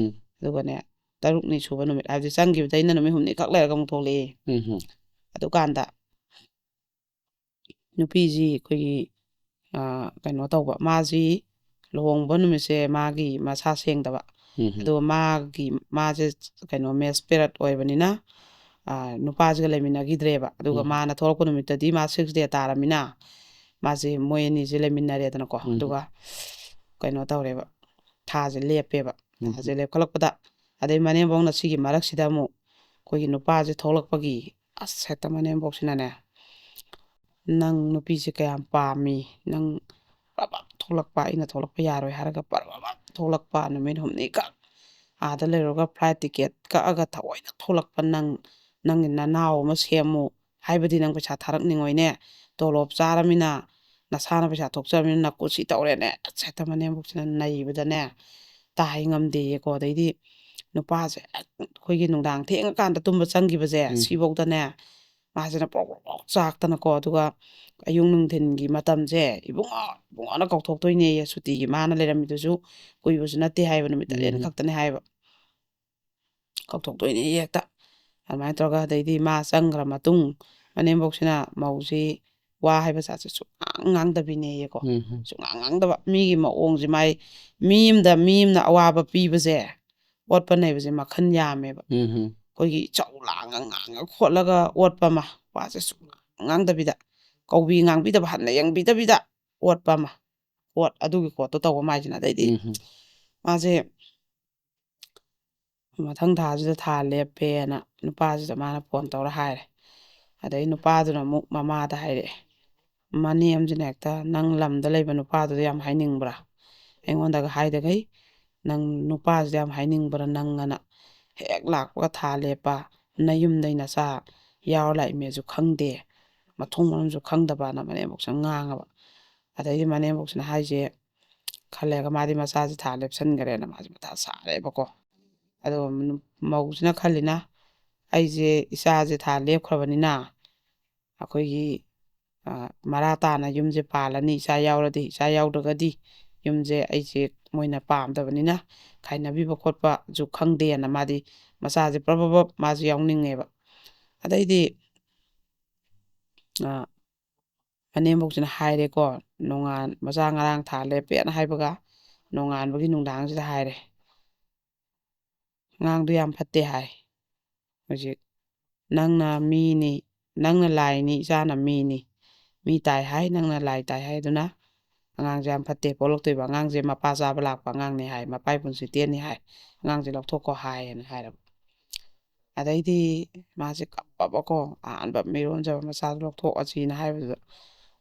ꯑꯗꯨꯒꯅꯦ 6ꯅꯤ ꯁꯨꯕ ꯅꯨꯃꯤꯠ ꯍꯥꯏꯕꯗꯤ ꯆꯪꯈꯤꯕꯗꯩꯅ ꯅꯨꯃꯤꯠ 6ꯅꯤꯈꯛ ꯂꯩꯔꯒ ꯑꯃꯨꯛ ꯊꯣꯛꯂꯛꯑꯦ ꯑꯗꯨꯀꯥꯟꯗ ꯅꯨꯄꯤꯁꯤ ꯑꯩꯈꯣꯏꯒꯤ ꯀꯩꯅꯣ ꯇꯧꯕ ꯃꯥꯁꯤ ꯂꯨꯍꯣꯡꯕ ꯅꯨꯃꯤꯠꯁꯦ ꯃꯥꯒꯤ ꯃꯁꯥ ꯁꯦꯡꯗꯕ ꯑꯗꯨꯒ ꯃꯥꯁꯦ ꯀꯩꯅꯣ ꯃꯦꯁ ꯄꯦꯔꯠ ꯑꯣꯏꯕꯅꯤꯅ ꯅꯨꯄꯥꯁꯤꯒ ꯂꯩꯃꯤꯟꯅꯈꯤꯗ꯭ꯔꯦꯕ ꯑꯗꯨꯒ ꯃꯥꯅ ꯊꯣꯛꯂꯛꯄ ꯅꯨꯃꯤꯠꯇꯗꯤ ꯃꯥ 6 ꯗꯦ ꯇꯥꯔꯝꯃꯤꯅ ꯃꯥꯁꯦ ꯃꯣꯏ ꯑꯅꯤꯁꯦ ꯂꯩꯃꯤꯟꯅꯔꯦꯗꯅꯀꯣ ꯑꯗꯨꯒ ꯀꯩꯅꯣ ꯇꯧꯔꯦꯕ ꯊꯥꯁꯦ ꯂꯦꯞꯄꯦꯕ ꯊꯥꯁꯦ ꯂꯦꯞꯈꯠꯂꯛꯄꯗ ꯑꯗꯩ ꯃꯅꯦꯝꯕꯣꯛꯅ ꯁꯤꯒꯤ ꯃꯔꯛꯁꯤꯗ ꯑꯃꯨꯛ ꯑꯩꯈꯣꯏꯒꯤ ꯅꯨꯄꯥꯁꯦ ꯊꯣꯛꯂꯛꯄꯒꯤ ꯑꯁ ꯍꯦꯛꯇ ꯃꯅꯦꯝꯕꯣꯛꯁꯤꯅꯅꯦ ꯅꯪ ꯅꯨꯄꯤꯁꯦ ꯀꯌꯥꯝ ꯄꯥꯝꯃꯤ ꯅꯪ ꯄ꯭ꯔꯕꯞ ꯊꯣꯛꯂꯛꯄ ꯑꯩꯅ ꯊꯣꯛꯂꯛꯄ ꯌꯥꯔꯣꯏ ꯍꯥꯏꯔꯒ ꯄ꯭ꯔꯕꯞ ꯊꯣꯛꯂꯛꯄ ꯅꯨꯃꯤꯠ 6ꯅꯤꯈꯛ ꯑꯥꯗ ꯂꯩꯔꯨꯔꯒ ꯐ꯭ꯂꯥꯏꯠ ꯇꯤꯀꯦꯠ ꯀꯛꯑꯒ ꯊꯑꯣꯏꯅ ꯊꯣꯛꯂꯛꯄ ꯅꯪꯒꯤ ꯅꯅꯥꯎ ꯑꯃ ꯁꯦꯝꯃꯨ ꯍꯥꯏꯕꯗꯤ ꯅꯪ ꯄꯩꯁꯥ ꯊꯥꯔꯛꯅꯤꯡꯉꯣꯏꯅꯦ ꯇꯣꯂꯣꯞ ꯆꯥꯔꯃꯤꯅ ꯅꯁꯥꯅ ꯄꯩꯁꯥ ꯊꯣꯛꯆꯔꯕꯅꯤꯅ ꯅꯀꯨꯠꯁꯤ ꯇꯧꯔꯦꯅꯦ ꯍꯦꯛꯇ ꯃꯅꯦꯝꯕꯣꯛꯁꯤꯅ ꯅꯩꯕꯗꯅꯦ ꯇꯥꯍꯩ ꯉꯝꯗꯦꯌꯦꯀꯣ ꯑꯗꯩꯗꯤ ꯅꯨꯄꯥꯁꯦ ꯑꯩꯈꯣꯏꯒꯤ ꯅꯨꯡꯗꯥꯡ ꯊꯦꯡꯉꯀꯥꯟꯗ ꯇꯨꯝꯕ ꯆꯪꯈꯤꯕꯁꯦ ꯁꯤꯐꯧꯗꯅꯦ ꯃꯥꯁꯤꯅ ꯄ꯭ꯔꯣꯛ ꯆꯥꯛꯇꯅꯀꯣ ꯑꯗꯨꯒ ꯑꯌꯨꯛ ꯅꯨꯡꯊꯤꯟꯒꯤ ꯃꯇꯝꯁꯦ ꯏꯕꯨꯡꯉꯣꯅ ꯀꯧꯊꯣꯛꯇꯣꯏꯅꯦꯌꯦ ꯁꯨꯇꯤꯒꯤ ꯃꯥꯅ ꯂꯩꯔꯝꯃꯤꯗꯨꯁꯨ ꯀꯨꯏꯕꯁꯨ ꯅꯠꯇꯦ ꯍꯥꯏꯕ ꯅꯨꯃꯤꯠ 8 ꯈꯛꯇꯅꯦ ꯍꯥꯏꯕ ꯀꯧꯊꯣꯛꯇꯣꯏꯅꯦ ꯍꯦꯛꯇ ꯑꯗꯨꯃꯥꯏꯅ ꯇꯧꯔꯒ ꯑꯗꯩꯗꯤ ꯃꯥ ꯆꯪꯈ꯭ꯔ ꯃꯇꯨꯡ ꯃꯅꯦꯝꯕꯣꯛꯁꯤꯅ ꯃꯧꯁꯤ ꯋꯥ ꯍꯥꯏꯕ ꯖꯥꯠꯁꯦ ꯁꯨꯡꯉꯥꯡ ꯉꯥꯡꯗꯕꯤꯅꯦꯌꯦꯀꯣ ꯁꯨꯡꯉꯥꯡ ꯉꯥꯡꯗꯕ ꯃꯤꯒꯤ ꯃꯑꯣꯡꯁꯦ ꯃꯤ ꯑꯃꯅ ꯑꯋꯥꯕ ꯄꯤꯕꯁꯦ ꯑꯣꯠꯄ ꯅꯩꯕꯁꯦ ꯃꯈꯜ ꯌꯥꯝꯃꯦꯕ ꯑꯩꯈꯣꯏꯒꯤ ꯏꯆꯧ ꯂꯥꯡꯉ ꯉꯥꯡꯉ ꯈꯣꯠꯂꯒ ꯑꯣꯠꯄ ꯑꯃ ꯋꯥꯁꯦ ꯁꯨꯡꯉꯥꯡ ꯉꯥꯡꯗꯕꯤꯗ ꯀꯧꯕꯤ ꯉꯥꯡꯕꯤꯗꯕ ꯍꯟꯅ ꯌꯦꯡꯕꯤꯗꯕꯤꯗ ꯑꯣꯠꯄ ꯑꯃ ꯑꯗꯨꯒꯤ ꯄꯣꯠꯇꯣ ꯇꯧꯕ ꯃꯥꯏꯁꯤꯅ ꯑꯗꯩꯗꯤ ꯃꯥꯁꯦ ꯃꯊꯪ ꯊꯥꯁꯤꯗ ꯊꯥ ꯂꯦꯞꯄꯦꯅ ꯅꯨꯄꯥꯁꯤꯗ ꯃꯥꯅ ꯐꯣꯟ ꯇꯧꯔ ꯍꯥꯏꯔꯦ ꯑꯗꯩ ꯅꯨꯄꯥꯗꯨꯅ ꯑꯃꯨꯛ ꯃꯃꯥꯗ ꯍꯥꯏꯔꯛꯑꯦ ꯃꯅꯦꯝꯁꯤꯅ ꯍꯦꯛꯇ ꯅꯪ ꯂꯝꯗ ꯂꯩꯕ ꯅꯨꯄꯥꯗꯨꯗ ꯌꯥꯝ ꯍꯥꯏꯅꯤꯡꯕ꯭ꯔꯥ ꯑꯩꯉꯣꯟꯗꯒ ꯍꯥꯏꯗꯒꯩ ꯅꯪ ꯅꯨꯄꯥꯁꯤꯗ ꯌꯥꯝ ꯍꯥꯏꯅꯤꯡꯕ꯭ꯔꯥ ꯅꯪ ꯍꯦꯛ ꯂꯥꯛꯄꯒ ꯊꯥ ꯂꯦꯞꯄ ꯅꯌꯨꯝꯗꯩ ꯅꯆꯥ ꯌꯥꯎꯔ ꯂꯥꯛꯏꯃꯦꯁꯨ ꯈꯪꯗꯦ ꯃꯊꯣꯡ ꯃꯔꯝꯁꯨ ꯈꯪꯗꯕꯅ ꯃꯅꯦꯝꯕꯣꯛꯁꯤꯅ ꯉꯥꯡꯉꯕ ꯑꯗꯩꯗꯤ ꯃꯅꯦꯝꯕꯣꯛꯁꯤꯅ ꯍꯥꯏꯁꯦ ꯈꯜꯂꯦꯒ ꯃꯥꯗꯤ ꯃꯆꯥꯁꯤ ꯊꯥ ꯂꯦꯞꯁꯟꯈ꯭ꯔꯦꯅ ꯃꯥꯁꯦ ꯃꯊꯥ ꯁꯥꯔꯦꯕꯀꯣ ꯑꯗꯣ ꯃꯧꯁꯤꯅ ꯈꯜꯂꯤꯅ ꯑꯩꯁꯦ ꯏꯆꯥꯁꯦ ꯊꯥ ꯂꯦꯞꯈ꯭ꯔꯕꯅꯤꯅ ꯑꯩꯈꯣꯏꯒꯤ ꯃꯔꯥ ꯇꯥꯅ ꯌꯨꯝꯁꯦ ꯄꯥꯜꯂꯅꯤ ꯏꯆꯥ ꯌꯥꯎꯔꯗꯤ ꯏꯆꯥ ꯌꯥꯎꯗ꯭ꯔꯒꯗꯤ ꯌꯨꯝꯁꯦ ꯑꯩꯁꯦ ꯃꯣꯏꯅ ꯄꯥꯝꯗꯕꯅꯤꯅ ꯈꯥꯏꯅꯕꯤꯕ ꯈꯣꯠꯄꯁꯨ ꯈꯪꯗꯦꯅ ꯃꯥꯗꯤ ꯃꯆꯥꯁꯦ ꯄ꯭ꯔꯕꯞ ꯃꯥꯁꯨ ꯌꯥꯎꯅꯤꯡꯉꯦꯕ ꯑꯗꯩꯗꯤ ꯃꯅꯦꯝꯕꯣꯛꯁꯤꯅ ꯍꯥꯏꯔꯦꯀꯣ ꯃꯆꯥ ꯉꯔꯥꯡ ꯊꯥ ꯂꯦꯞꯄꯦꯅ ꯍꯥꯏꯕꯒ ꯅꯣꯡꯉꯥꯟꯕꯒꯤ ꯅꯨꯡꯗꯥꯡꯁꯤꯗ ꯍꯥꯏꯔꯦ ꯑꯉꯥꯡꯗꯣ ꯌꯥꯝ ꯐꯠꯇꯦ ꯍꯥꯏ ꯍꯧꯖꯤꯛ ꯅꯪꯅ ꯃꯤꯅꯤ ꯅꯪꯅ ꯂꯥꯏꯅꯤ ꯏꯆꯥꯅ ꯃꯤ ꯇꯥꯏ ꯍꯥꯏ ꯅꯪꯅ ꯂꯥꯏ ꯇꯥꯏ ꯍꯥꯏ ꯑꯗꯨꯅ ꯑꯉꯥꯡꯁꯦ ꯌꯥꯝ ꯐꯠꯇꯦ ꯄꯣꯛꯂꯛꯇꯣꯏꯕ ꯑꯉꯥꯡꯁꯦ ꯃꯄꯥ ꯆꯥꯕ ꯂꯥꯛꯄ ꯑꯉꯥꯡꯅꯤ ꯍꯥꯏ ꯃꯄꯥꯏ ꯄꯨꯟꯁꯤ ꯇꯦꯟꯅꯤ ꯍꯥꯏ ꯑꯉꯥꯡꯁꯦ ꯂꯧꯊꯣꯛꯀꯣ ꯍꯥꯏꯌꯦꯅ ꯍꯥꯏꯔꯕ ꯑꯗꯩꯗꯤ ꯃꯥꯁꯦ ꯀꯞꯄꯕꯀꯣ ꯑꯍꯥꯟꯕ ꯃꯤꯔꯣꯟꯖꯕ ꯃꯆꯥꯗꯣ ꯂꯧꯊꯣꯛꯑꯁꯤꯅ ꯍꯥꯏꯕꯗꯨꯗ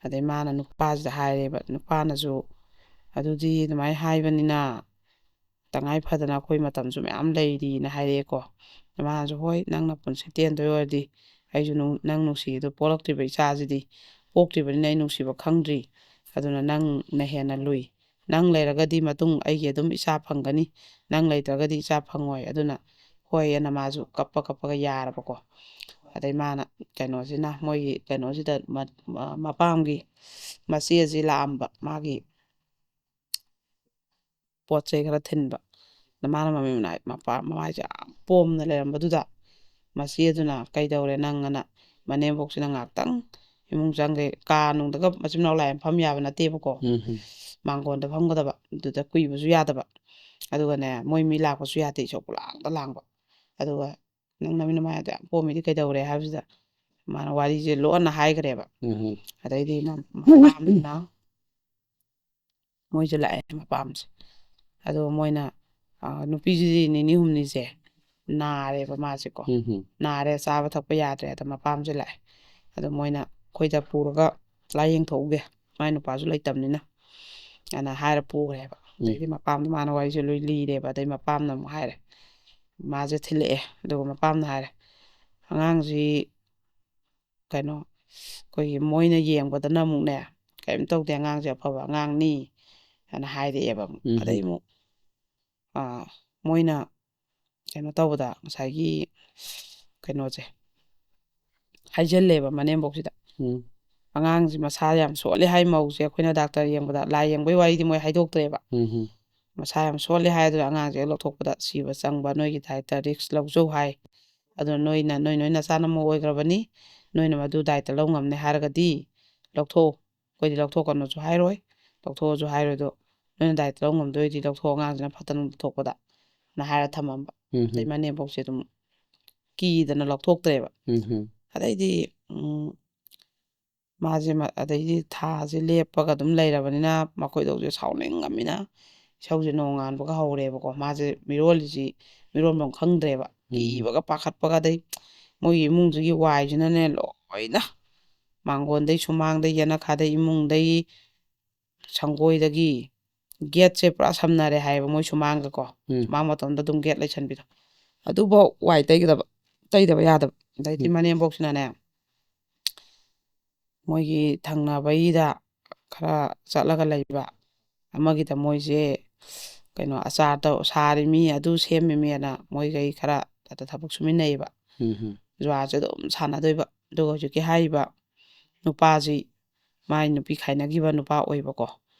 ꯑꯗꯩ ꯃꯥꯅ ꯅꯨꯄꯥꯁꯤꯗ ꯍꯥꯏꯔꯦꯕ ꯅꯨꯄꯥꯅꯁꯨ ꯑꯗꯨꯗꯤ ꯑꯗꯨꯃꯥꯏꯅ ꯍꯥꯏꯕꯅꯤꯅ ꯇꯉꯥꯏ ꯐꯗꯅ ꯑꯩꯈꯣꯏ ꯃꯇꯝꯁꯨ ꯃꯌꯥꯝ ꯂꯩꯔꯤꯅ ꯍꯥꯏꯔꯛꯑꯦꯀோ ꯃꯥꯅꯁꯨ ꯍꯣꯏ ꯅꯪꯅ ꯄꯨꯟꯁꯤ ꯇꯦꯟꯗꯣꯏ ꯑꯣꯏꯔꯗꯤ ꯑꯩꯁꯨ ꯅꯪ ꯅꯨꯡꯁꯤꯗꯣ ꯄꯣꯛꯂꯛꯇ꯭ꯔꯤꯕ ꯏꯆꯥꯁꯤꯗꯤ ꯄꯣꯛꯇ꯭ꯔꯤꯕꯅꯤꯅ ꯑꯩ ꯅꯨꯡꯁꯤꯕ ꯈꯪꯗ꯭ꯔꯤ ꯑꯗꯨꯅ ꯅꯪꯅ ꯍꯦꯟꯅ ꯂꯨꯏ ꯅꯪ ꯂꯩꯔꯒꯗꯤ ꯃꯇꯨꯡ ꯑꯩꯒꯤ ꯑꯗꯨꯝ ꯏꯆꯥ ꯐꯪꯒꯅꯤ ꯅꯪ ꯂꯩꯇ꯭ꯔꯒꯗꯤ ꯏꯆꯥ ꯐꯪꯉꯣꯏ ꯑꯗꯨꯅ ꯍꯣꯏ ꯑꯅ ꯃꯥꯁꯨ ꯀꯞꯄꯒ ꯌꯥꯔꯕꯀꯣ ꯑꯗꯩ ꯃꯥꯅ ꯀꯩꯅꯣꯁꯤꯅ ꯃꯣꯏꯒꯤ ꯀꯩꯅꯣꯁꯤꯗ ꯃꯄꯥꯝꯒꯤ ꯃꯆꯦꯁꯤ ꯂꯥꯛꯑꯝꯕ ꯃꯥꯒꯤ ꯄꯣꯠ ꯆꯩ ꯈꯔ ꯊꯤꯟꯕ ꯃꯥꯅ ꯃꯃꯥꯏꯁꯦ ꯌꯥꯝ ꯄꯣꯝꯅ ꯂꯩꯔꯝꯕꯗꯨꯗ ꯃꯆꯦꯗꯨꯅ ꯀꯩꯗꯧꯔꯦ ꯅꯪꯑꯅ ꯃꯅꯦꯝꯕꯣꯛꯁꯤꯅ ꯉꯥꯛꯇꯪ ꯏꯃꯨꯡ ꯆꯪꯒꯩ ꯀꯥ ꯅꯨꯡꯗꯒ ꯃꯆꯤꯟ ꯃꯅꯥꯎ ꯂꯥꯏ ꯐꯝ ꯌꯥꯕ ꯅꯠꯇꯦꯕꯀꯣ ꯃꯥꯡꯒꯣꯟꯗ ꯐꯝꯒꯗꯕ ꯑꯗꯨꯗ ꯀꯨꯏꯕꯁꯨ ꯌꯥꯗꯕ ꯑꯗꯨꯒꯅꯦ ꯃꯣꯏ ꯃꯤ ꯂꯥꯛꯄꯁꯨ ꯌꯥꯗꯦ ꯏꯁꯧ ꯄꯪꯂꯥꯡꯗ ꯂꯥꯡꯕ ꯑꯗꯨꯒ ꯅꯪ ꯅꯃꯤꯠ ꯅꯃꯥꯏꯗꯣ ꯌꯥꯝ ꯄꯣꯝꯃꯤꯗꯤ ꯀꯩꯗꯧꯔꯦ ꯍꯥꯏꯕꯁꯤꯗ ꯃꯥꯅ ꯋꯥꯔꯤꯁꯦ ꯂꯣꯟꯅ ꯍꯥꯏꯈ꯭ꯔꯦꯕ ꯑꯗꯩꯗꯤ ꯃꯄꯥꯝꯁꯤꯅ ꯃꯣꯏꯁꯨ ꯂꯥꯛꯑꯦ ꯃꯄꯥꯝꯁꯦ ꯑꯗꯨꯒ ꯃꯣꯏꯅ ꯅꯨꯄꯤꯁꯤꯗꯤ ꯅꯤꯅꯤ ꯍꯨꯝꯅꯤꯁꯦ ꯅꯥꯔꯦꯕ ꯃꯥꯁꯦꯀꯣ ꯅꯥꯔꯦ ꯆꯥꯕ ꯊꯛꯄ ꯌꯥꯗ꯭ꯔꯦ ꯑꯗ ꯃꯄꯥꯝꯁꯦ ꯂꯥꯛꯑꯦ ꯑꯗꯣ ꯃꯣꯏꯅ ꯑꯩꯈꯣꯏꯗ ꯄꯨꯔꯒ ꯂꯥꯏꯌꯦꯡꯊꯣꯛꯎꯒꯦ ꯃꯥꯏ ꯅꯨꯄꯥꯁꯨ ꯂꯩꯇꯕꯅꯤꯅ ꯑꯅ ꯍꯥꯏꯔ ꯄꯨꯈ꯭ꯔꯦꯕ ꯑꯗꯩꯗꯤ ꯃꯄꯥꯝꯗ ꯃꯥꯅ ꯋꯥꯔꯤꯁꯦ ꯂꯣꯏ ꯂꯤꯔꯦꯕ ꯑꯗꯩ ꯃꯄꯥꯝꯅ ꯑꯃꯨꯛ ꯍꯥꯏꯔꯦ ꯃꯥꯁꯦ ꯊꯤꯜꯂꯛꯑꯦ ꯑꯗꯨꯒ ꯃꯄꯥꯝꯅ ꯍꯥꯏꯔꯦ ꯑꯉꯥꯡꯁꯤ ꯀꯩꯅꯣ ꯑꯩꯈꯣꯏꯒꯤ ꯃꯣꯏꯅ ꯌꯦꯡꯕꯗꯅ ꯑꯃꯨꯛꯅꯦ ꯀꯔꯤꯝ ꯇꯧꯗꯦ ꯑꯉꯥꯡꯁꯦ ꯑꯐꯕ ꯑꯉꯥꯡꯅꯤ ꯍꯥꯏꯅ ꯍꯥꯏꯔꯛꯑꯦꯕ ꯑꯗꯩ ꯑꯃꯨꯛ ꯃꯣꯏꯅ ꯀꯩꯅꯣ ꯇꯧꯕꯗ ꯉꯁꯥꯏꯒꯤ ꯀꯩꯅꯣꯁꯦ ꯍꯥꯏꯖꯤꯜꯂꯦꯕ ꯃꯅꯦꯝꯕꯣꯛꯁꯤꯗ ꯑꯉꯥꯡꯁꯤ ꯃꯁꯥ ꯌꯥꯝ ꯁꯣꯜꯂꯦ ꯍꯥꯏ ꯃꯧꯁꯦ ꯑꯩꯈꯣꯏꯅ ꯗꯥꯛꯇꯔ ꯌꯦꯡꯕꯗ ꯂꯥꯏ ꯌꯦꯡꯕꯒꯤ ꯋꯥꯔꯤꯗꯤ ꯃꯣꯏ ꯍꯥꯏꯗꯣꯛꯇ꯭ꯔꯦꯕ ꯃꯁꯥ ꯌꯥꯝ ꯁꯣꯜꯂꯦ ꯍꯥꯏ ꯑꯗꯨꯅ ꯑꯉꯥꯡꯁꯦ ꯂꯧꯊꯣꯛꯄꯗ ꯁꯤꯕ ꯆꯪꯕ ꯅꯣꯏꯒꯤ ꯗꯥꯏꯇ ꯔꯤꯛꯁ ꯂꯧꯖꯧ ꯍꯥꯏ ꯑꯗꯨꯅ ꯅꯣꯏ ꯅꯆꯥꯅ ꯃꯧ ꯑꯣꯏꯈ꯭ꯔꯕꯅꯤ ꯅꯣꯏꯅ ꯃꯗꯨ ꯗꯥꯏꯇ ꯂꯧ ꯉꯝꯅꯤ ꯍꯥꯏꯔꯒꯗꯤ ꯂꯧꯊꯣꯛꯎ ꯑꯩꯈꯣꯏꯗꯤ ꯂꯧꯊꯣꯛꯀꯅꯨꯁꯨ ꯍꯥꯏꯔꯣꯏ ꯂꯧꯊꯣꯛꯑꯁꯨ ꯍꯥꯏꯔꯣꯏꯗꯣ ꯅꯣꯏꯅ ꯗꯥꯏꯇ ꯂꯧ ꯉꯝꯗꯣꯏꯗꯤ ꯂꯧꯊꯣꯛ ꯑꯉꯥꯡꯁꯤꯅ ꯐꯠꯇꯅ ꯂꯧꯊꯣꯛꯄꯗ ꯅ ꯍꯥꯏꯔ ꯊꯝꯃꯝꯕ ꯑꯗꯩ ꯃꯅꯦꯝꯕꯣꯛꯁꯦ ꯑꯗꯨꯝ ꯀꯤꯗꯅ ꯂꯧꯊꯣꯛꯇ꯭ꯔꯦꯕ ꯑꯗꯩꯗꯤ ꯃꯥꯁꯦ ꯑꯗꯩꯗꯤ ꯊꯥꯁꯦ ꯂꯦꯞꯄꯒ ꯑꯗꯨꯝ ꯂꯩꯔꯕꯅꯤꯅ ꯃꯈꯣꯏꯗꯧꯁꯦ ꯁꯥꯎꯅꯤꯡꯉꯝꯅꯤꯅ ꯏꯁꯧꯁꯦ ꯅꯣꯡꯉꯥꯟꯕꯒ ꯍꯧꯔꯦꯕꯀꯣ ꯃꯥꯁꯦ ꯃꯤꯔꯣꯟꯐꯝ ꯈꯪꯗ꯭ꯔꯦꯕ ꯀꯤꯕꯒ ꯄꯥꯈꯠꯄꯒ ꯑꯗꯩ ꯃꯣꯏꯒꯤ ꯏꯃꯨꯡꯁꯤꯒꯤ ꯋꯥꯏꯁꯤꯅꯅꯦ ꯂꯣꯏꯅ ꯃꯥꯡꯒꯣꯟꯗꯩ ꯁꯨꯃꯥꯡꯗꯩ ꯌꯦꯅꯈꯥꯗꯩ ꯏꯃꯨꯡꯗꯩ ꯁꯪꯒꯣꯏꯗꯒꯤ ꯒꯦꯠꯁꯦ ꯄꯨꯔꯥ ꯁꯝꯅꯔꯦ ꯍꯥꯏꯌꯦꯕ ꯃꯣꯏ ꯁꯨꯃꯥꯡꯒꯀꯣ ꯁꯨꯃꯥꯡ ꯃꯇꯣꯟꯗ ꯑꯗꯨꯝ ꯒꯦꯠ ꯂꯩꯁꯟꯕꯤꯗꯣ ꯑꯗꯨꯐꯥꯎ ꯋꯥꯏ ꯇꯩꯗꯕ ꯌꯥꯗꯕ ꯑꯗꯩꯗꯤ ꯃꯅꯦꯝꯕꯣꯛꯁꯤꯅꯅꯦ ꯃꯣꯏꯒꯤ ꯊꯪꯅꯕꯒꯤꯗ ꯈꯔ ꯆꯠꯂꯒ ꯂꯩꯕ ꯑꯃꯒꯤꯗ ꯃꯣꯏꯁꯦ ꯀꯩꯅꯣ ꯑꯆꯥꯔ ꯁꯥꯔꯤꯃꯤ ꯑꯗꯨ ꯁꯦꯝꯃꯤꯃꯤꯅ ꯃꯣꯏꯒꯩ ꯈꯔ ꯊꯕꯛ ꯁꯨꯃꯤꯟꯅꯩꯌꯦꯕ ꯖꯨꯋꯥꯔꯁꯦ ꯑꯗꯨꯝ ꯁꯥꯟꯅꯗꯣꯏꯕ ꯑꯗꯨꯒ ꯍꯧꯖꯤꯛꯀꯤ ꯍꯥꯏꯔꯤꯕ ꯅꯨꯄꯥꯁꯤ ꯃꯥꯏ ꯅꯨꯄꯤ ꯈꯥꯏꯅꯈꯤꯕ ꯅꯨꯄꯥ ꯑꯣꯏꯕꯀꯣ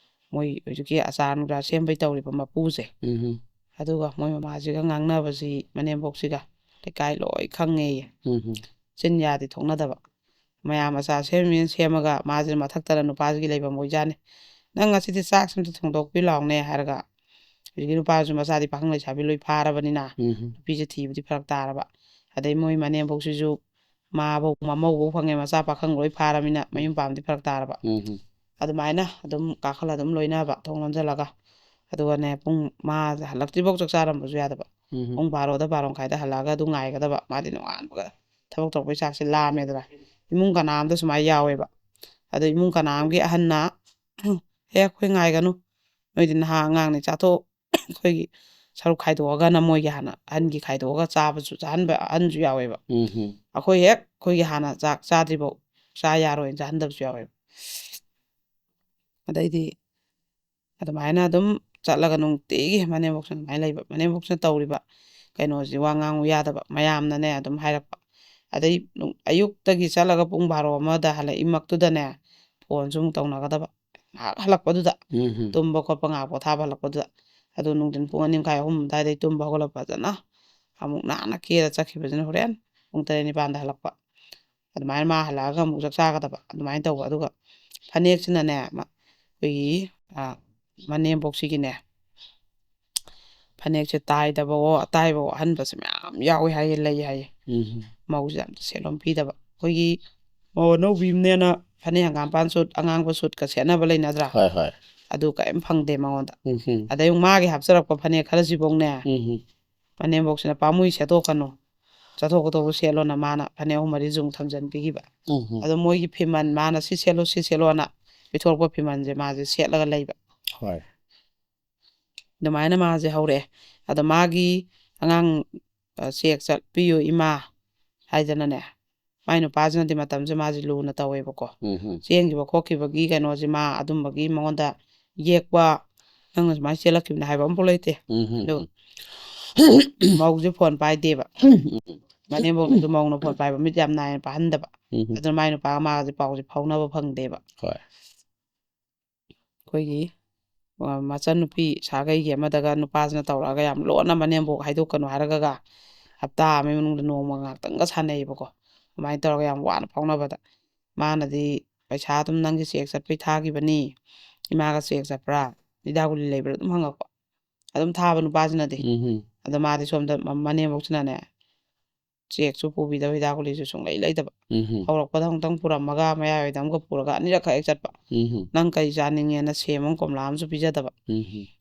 ꯃꯣꯏ ꯍꯧꯖꯤꯛꯀꯤ ꯑꯆꯥꯔ ꯅꯨꯡꯖꯥꯔ ꯁꯦꯝꯕꯩ ꯇꯧꯔꯤꯕ ꯃꯄꯨꯁꯦ ꯑꯗꯨꯒ ꯃꯣꯏ ꯃꯃꯥꯁꯤꯒ ꯉꯥꯡꯅꯕꯁꯤ ꯃꯅꯦꯝꯕꯣꯛꯁꯤꯒ ꯂꯩꯀꯥꯏ ꯂꯣꯏ ꯈꯪꯉꯦꯌꯦ ꯆꯤꯟ ꯌꯥꯗꯤ ꯊꯣꯛꯅꯗꯕ ꯃꯌꯥꯝ ꯑꯆꯥꯔ ꯁꯦꯝꯃꯒ ꯃꯥꯁꯤꯅ ꯃꯊꯛꯇꯅ ꯅꯨꯄꯥꯁꯤꯒꯤ ꯂꯩꯐꯝ ꯑꯣꯏꯖꯥꯠꯅꯤ ꯅꯪ ꯉꯁꯤꯗꯤ ꯆꯥꯛꯁꯤ ꯑꯝꯇ ꯊꯣꯡꯗꯣꯛꯄꯤ ꯂꯥꯎꯅꯦ ꯍꯥꯏꯔꯒ ꯍꯧꯖꯤꯛꯀꯤ ꯅꯨꯄꯥꯁꯨ ꯃꯆꯥꯗꯤ ꯄꯥꯈꯪ ꯂꯩꯁꯥꯕꯤ ꯂꯣꯏ ꯐꯥꯔꯕꯅꯤꯅ ꯅꯨꯄꯤꯁꯦ ꯊꯤꯕꯗꯤ ꯐꯔꯛ ꯇꯥꯔꯕ ꯑꯗꯩ ꯃꯣꯏ ꯃꯅꯦꯝꯕꯣꯛꯁꯤꯁꯨ ꯃꯃꯧꯕꯧ ꯐꯪꯉꯦ ꯃꯆꯥ ꯄꯥꯈꯪ ꯂꯣꯏ ꯐꯥꯔꯕꯅꯤꯅ ꯃꯌꯨꯝ ꯄꯥꯝꯗꯤ ꯐꯔꯛ ꯇꯥꯔꯕ ꯑꯗꯨꯃꯥꯏꯅ ꯑꯗꯨꯝ ꯀꯥꯈꯠꯂ ꯑꯗꯨꯝ ꯂꯣꯏꯅꯕ ꯊꯣꯡ ꯂꯣꯟꯁꯤꯜꯂꯒ ꯑꯗꯨꯒꯅꯦ ꯄꯨꯡ ꯃꯥꯁꯦ ꯍꯜꯂꯛꯇ꯭ꯔꯤꯐꯥꯎ ꯆꯥꯛ ꯆꯥꯔꯝꯕꯁꯨ ꯌꯥꯗꯕ ꯄꯨꯡ 12 ꯍꯜꯂꯛꯑꯒ ꯑꯗꯨ ꯉꯥꯏꯒꯗꯕ ꯃꯥꯗꯤ ꯅꯣꯡꯉꯥꯟꯕꯒ ꯊꯕꯛ ꯇꯧꯔꯛꯄꯩ ꯆꯥꯛꯁꯦ ꯂꯥꯝꯃꯦꯗꯅ ꯏꯃꯨꯡ ꯀꯅꯥꯝꯇ ꯁꯨꯃꯥꯏꯅ ꯌꯥꯎꯋꯦꯕ ꯑꯗꯣ ꯏꯃꯨꯡ ꯀꯅꯥꯝꯒꯤ ꯑꯍꯟꯅ ꯑꯩꯈꯣꯏ ꯉꯥꯏꯒꯅꯨ ꯅꯣꯏꯗꯤ ꯅꯍꯥ ꯑꯉꯥꯡꯅꯤ ꯆꯥꯊꯣꯛ ꯑꯩꯈꯣꯏꯒꯤ ꯁꯔꯨꯛ ꯈꯥꯏꯗꯣꯛꯑꯒꯅ ꯃꯣꯏꯒꯤ ꯍꯥꯟꯅ ꯑꯍꯟꯒꯤ ꯈꯥꯏꯗꯣꯛꯑꯒ ꯆꯥꯍꯟꯕ ꯑꯍꯟꯁꯨ ꯌꯥꯎꯋꯦꯕ ꯑꯩꯈꯣꯏꯒꯤ ꯍꯥꯟꯅ ꯆꯥꯛ ꯆꯥꯗ꯭ꯔꯤꯐꯥꯎ ꯆꯥ ꯌꯥꯔꯣꯏꯅ ꯆꯥꯍꯟꯗꯕꯁꯨ ꯌꯥꯎꯋꯦꯕ ꯑꯗꯩꯗꯤ ꯑꯗꯨꯃꯥꯏꯅ ꯑꯗꯨꯝ ꯆꯠꯂꯒ ꯅꯨꯡꯇꯤꯒꯤ ꯃꯅꯦꯝꯕꯣꯛꯁꯤꯅ ꯑꯗꯨꯃꯥꯏꯅ ꯂꯩꯕ ꯃꯅꯦꯝꯕꯣꯛꯁꯤꯅ ꯇꯧꯔꯤꯕ ꯀꯩꯅꯣꯁꯤ ꯋꯥ ꯉꯥꯡꯉꯨ ꯌꯥꯗꯕ ꯃꯌꯥꯝꯅꯅꯦ ꯑꯗꯨꯝ ꯍꯥꯏꯔꯛꯄ ꯑꯗꯩ ꯑꯌꯨꯛꯇꯒꯤ ꯆꯠꯂꯒ ꯄꯨꯡ 12 ꯍꯜꯂꯛꯏꯃꯛꯇꯨꯗꯅꯦ ꯐꯣꯟꯁꯨ ꯑꯃꯨꯛ ꯇꯧꯅꯒꯗꯕ ꯉꯥꯏꯍꯥꯛ ꯍꯜꯂꯛꯄꯗꯨꯗ ꯇꯨꯝꯕ ꯈꯣꯠꯄ ꯉꯥꯏꯍꯥꯛ ꯄꯣꯊꯥꯕ ꯍꯜꯂꯛꯄꯗꯨꯗ ꯑꯗꯨ ꯅꯨꯡꯊꯤꯟ ꯄꯨꯡ 2 ꯃꯈꯥꯏ 3 ꯑꯗꯨꯋꯥꯏꯗꯩ ꯇꯨꯝꯕ ꯍꯧꯒꯠꯂꯛꯄ ꯐꯖꯅ ꯑꯃꯨꯛ ꯅꯥꯟꯅ ꯀꯦꯔ ꯆꯠꯈꯤꯕꯁꯤꯅ ꯍꯣꯔꯦꯟ ꯄꯨꯡ 9 ꯍꯜꯂꯛꯄ ꯑꯗꯨꯃꯥꯏꯅ ꯃꯥ ꯍꯜꯂꯛꯑꯒ ꯑꯃꯨꯛ ꯆꯥꯛ ꯆꯥꯒꯗꯕ ꯑꯗꯨꯃꯥꯏꯅ ꯇꯧꯕ ꯑꯗꯨꯒ ꯐꯅꯦꯛꯁꯤꯅꯅꯦ ꯑꯩꯈꯣꯏꯒꯤ ꯃꯅꯦꯝꯕꯣꯛꯁꯤꯒꯤꯅꯦ ꯐꯅꯦꯛꯁꯦ ꯇꯥꯏꯗꯕꯋꯣ ꯑꯇꯥꯏꯕꯋꯣ ꯑꯍꯟꯕꯁꯦ ꯃꯌꯥꯝ ꯌꯥꯎꯋꯦ ꯍꯥꯏꯌꯦ ꯂꯩ ꯍꯥꯏꯌꯦ ꯃꯧꯁꯦ ꯑꯝꯇ ꯁꯦꯠꯂꯣꯝ ꯄꯤꯗꯕ ꯑꯩꯈꯣꯏꯒꯤ ꯃꯧ ꯑꯅꯧꯕꯤꯅꯦꯅ ꯐꯅꯦꯛ ꯍꯪꯒꯥꯝꯄꯥꯟ ꯁꯨꯠ ꯑꯉꯥꯡꯕ ꯁꯨꯠꯀ ꯁꯦꯠꯅꯕ ꯂꯩꯅꯗ꯭ꯔꯥ ꯑꯗꯨ ꯀꯔꯤꯝ ꯐꯪꯗꯦ ꯃꯉꯣꯟꯗ ꯑꯗꯩ ꯃꯥꯒꯤ ꯍꯥꯞꯆꯔꯛꯄ ꯐꯅꯦꯛ ꯈꯔꯁꯤꯐꯧꯅꯦ ꯃꯅꯦꯝꯕꯣꯛꯁꯤꯅ ꯄꯥꯝꯃꯨꯏ ꯁꯦꯠꯇꯣꯛꯀꯅꯨ ꯆꯠꯊꯣꯛ ꯁꯦꯠꯂꯣꯅ ꯃꯥꯅ ꯐꯅꯦꯛ 3 4 ꯁꯨ ꯊꯝꯖꯟꯕꯤꯈꯤꯕ ꯑꯗꯣ ꯃꯣꯏꯒꯤ ꯐꯤꯃꯟ ꯃꯥꯅ ꯁꯤ ꯁꯦꯠꯂꯣꯅ ꯄꯤꯊꯣꯔꯛꯄ ꯐꯤꯃꯟꯁꯦ ꯃꯥꯁꯦ ꯁꯦꯠꯂꯒ ꯂꯩꯕ ꯑꯗꯨꯃꯥꯏꯅ ꯃꯥꯁꯦ ꯍꯧꯔꯛꯑꯦ ꯑꯗꯣ ꯃꯥꯒꯤ ꯑꯉꯥꯡ ꯆꯦꯛ ꯆꯠꯄꯤꯌꯨ ꯏꯃꯥ ꯍꯥꯏꯗꯅꯅꯦ ꯃꯥꯏ ꯅꯨꯄꯥꯁꯤꯅꯗꯤ ꯃꯇꯝꯁꯦ ꯃꯥꯁꯦ ꯂꯨꯅ ꯇꯧꯋꯦꯕꯀꯣ ꯆꯦꯟꯈꯤꯕ ꯈꯣꯠꯈꯤꯕꯒꯤ ꯀꯩꯅꯣꯁꯦ ꯃꯥ ꯑꯗꯨꯝꯕꯒꯤ ꯃꯉꯣꯟꯗ ꯌꯦꯛꯄ ꯅꯪꯅ ꯁꯨꯃꯥꯏꯅ ꯆꯦꯜꯂꯛꯈꯤꯕꯅꯤ ꯍꯥꯏꯕ ꯑꯃꯐꯥꯎ ꯂꯩꯇꯦ ꯑꯗꯨ ꯃꯧꯁꯦ ꯐꯣꯟ ꯄꯥꯏꯗꯦꯕ ꯃꯅꯦꯝꯕꯣꯛꯅꯁꯨ ꯃꯧꯅ ꯐꯣꯟ ꯄꯥꯏꯕ ꯃꯤꯠ ꯌꯥꯝ ꯅꯥꯏꯅ ꯄꯥꯍꯟꯗꯕ ꯑꯗꯨꯅ ꯃꯥꯏ ꯅꯨꯄꯥꯒ ꯃꯥꯒꯁꯦ ꯄꯥꯎꯁꯦ ꯐꯥꯎꯅꯕ ꯐꯪꯗꯦꯕ ꯑꯩꯈꯣꯏꯒꯤ ꯃꯆꯟꯅꯨꯄꯤ ꯁꯥꯒꯩꯒꯤ ꯑꯃꯗꯒ ꯅꯨꯄꯥꯁꯤꯅ ꯇꯧꯔꯛꯑꯒ ꯌꯥꯝ ꯂꯣꯟꯅ ꯃꯅꯦꯝꯕꯣꯛ ꯍꯥꯏꯗꯣꯛꯀꯅꯨ ꯍꯥꯏꯔꯒ ꯍꯞꯇꯥ ꯑꯃꯒꯤ ꯃꯅꯨꯡꯗ ꯅꯣꯡꯃ ꯉꯥꯛꯇꯪꯒ ꯁꯥꯟꯅꯩꯌꯦꯕꯀꯣ ꯑꯗꯨꯃꯥꯏꯅ ꯇꯧꯔꯒ ꯌꯥꯝ ꯋꯥꯅ ꯐꯥꯎꯅꯕꯗ ꯃꯥꯅꯗꯤ ꯄꯩꯁꯥ ꯑꯗꯨꯝ ꯅꯪꯒꯤ ꯆꯦꯛ ꯆꯠꯄꯩ ꯊꯥꯈꯤꯕꯅꯤ ꯏꯃꯥꯒ ꯆꯦꯛ ꯆꯠꯄ꯭ꯔꯥ ꯍꯤꯗꯥꯛ ꯒꯨꯂꯤ ꯂꯩꯕ꯭ꯔꯥ ꯑꯗꯨꯝ ꯍꯪꯉꯛꯄ ꯑꯗꯨꯝ ꯊꯥꯕ ꯅꯨꯄꯥꯁꯤꯅꯗꯤ ꯑꯗꯣ ꯃꯥꯗꯤ ꯁꯣꯝꯗ ꯃꯅꯦꯝꯕꯣꯛꯁꯤꯅꯅꯦ ꯆꯦꯛꯁꯨ ꯄꯨꯕꯤꯗꯕ ꯍꯤꯗꯥꯛ ꯒꯨꯂꯤꯁꯨ ꯁꯨꯡꯂꯩ ꯂꯩꯇꯕ ꯍꯧꯔꯛꯄꯗ ꯑꯃꯨꯛꯇꯪ ꯄꯨꯔꯝꯃꯒ ꯃꯌꯥꯏꯋꯥꯏꯗ ꯑꯃꯨꯛꯀ ꯄꯨꯔꯒ ꯑꯅꯤꯔꯛꯈꯛ ꯍꯦꯛ ꯆꯠꯄ ꯅꯪ ꯀꯩ ꯆꯥꯅꯤꯡꯉꯦꯅ ꯁꯦꯝ ꯑꯃ ꯀꯣꯝꯂꯥ ꯑꯃꯁꯨ ꯄꯤꯖꯗꯕ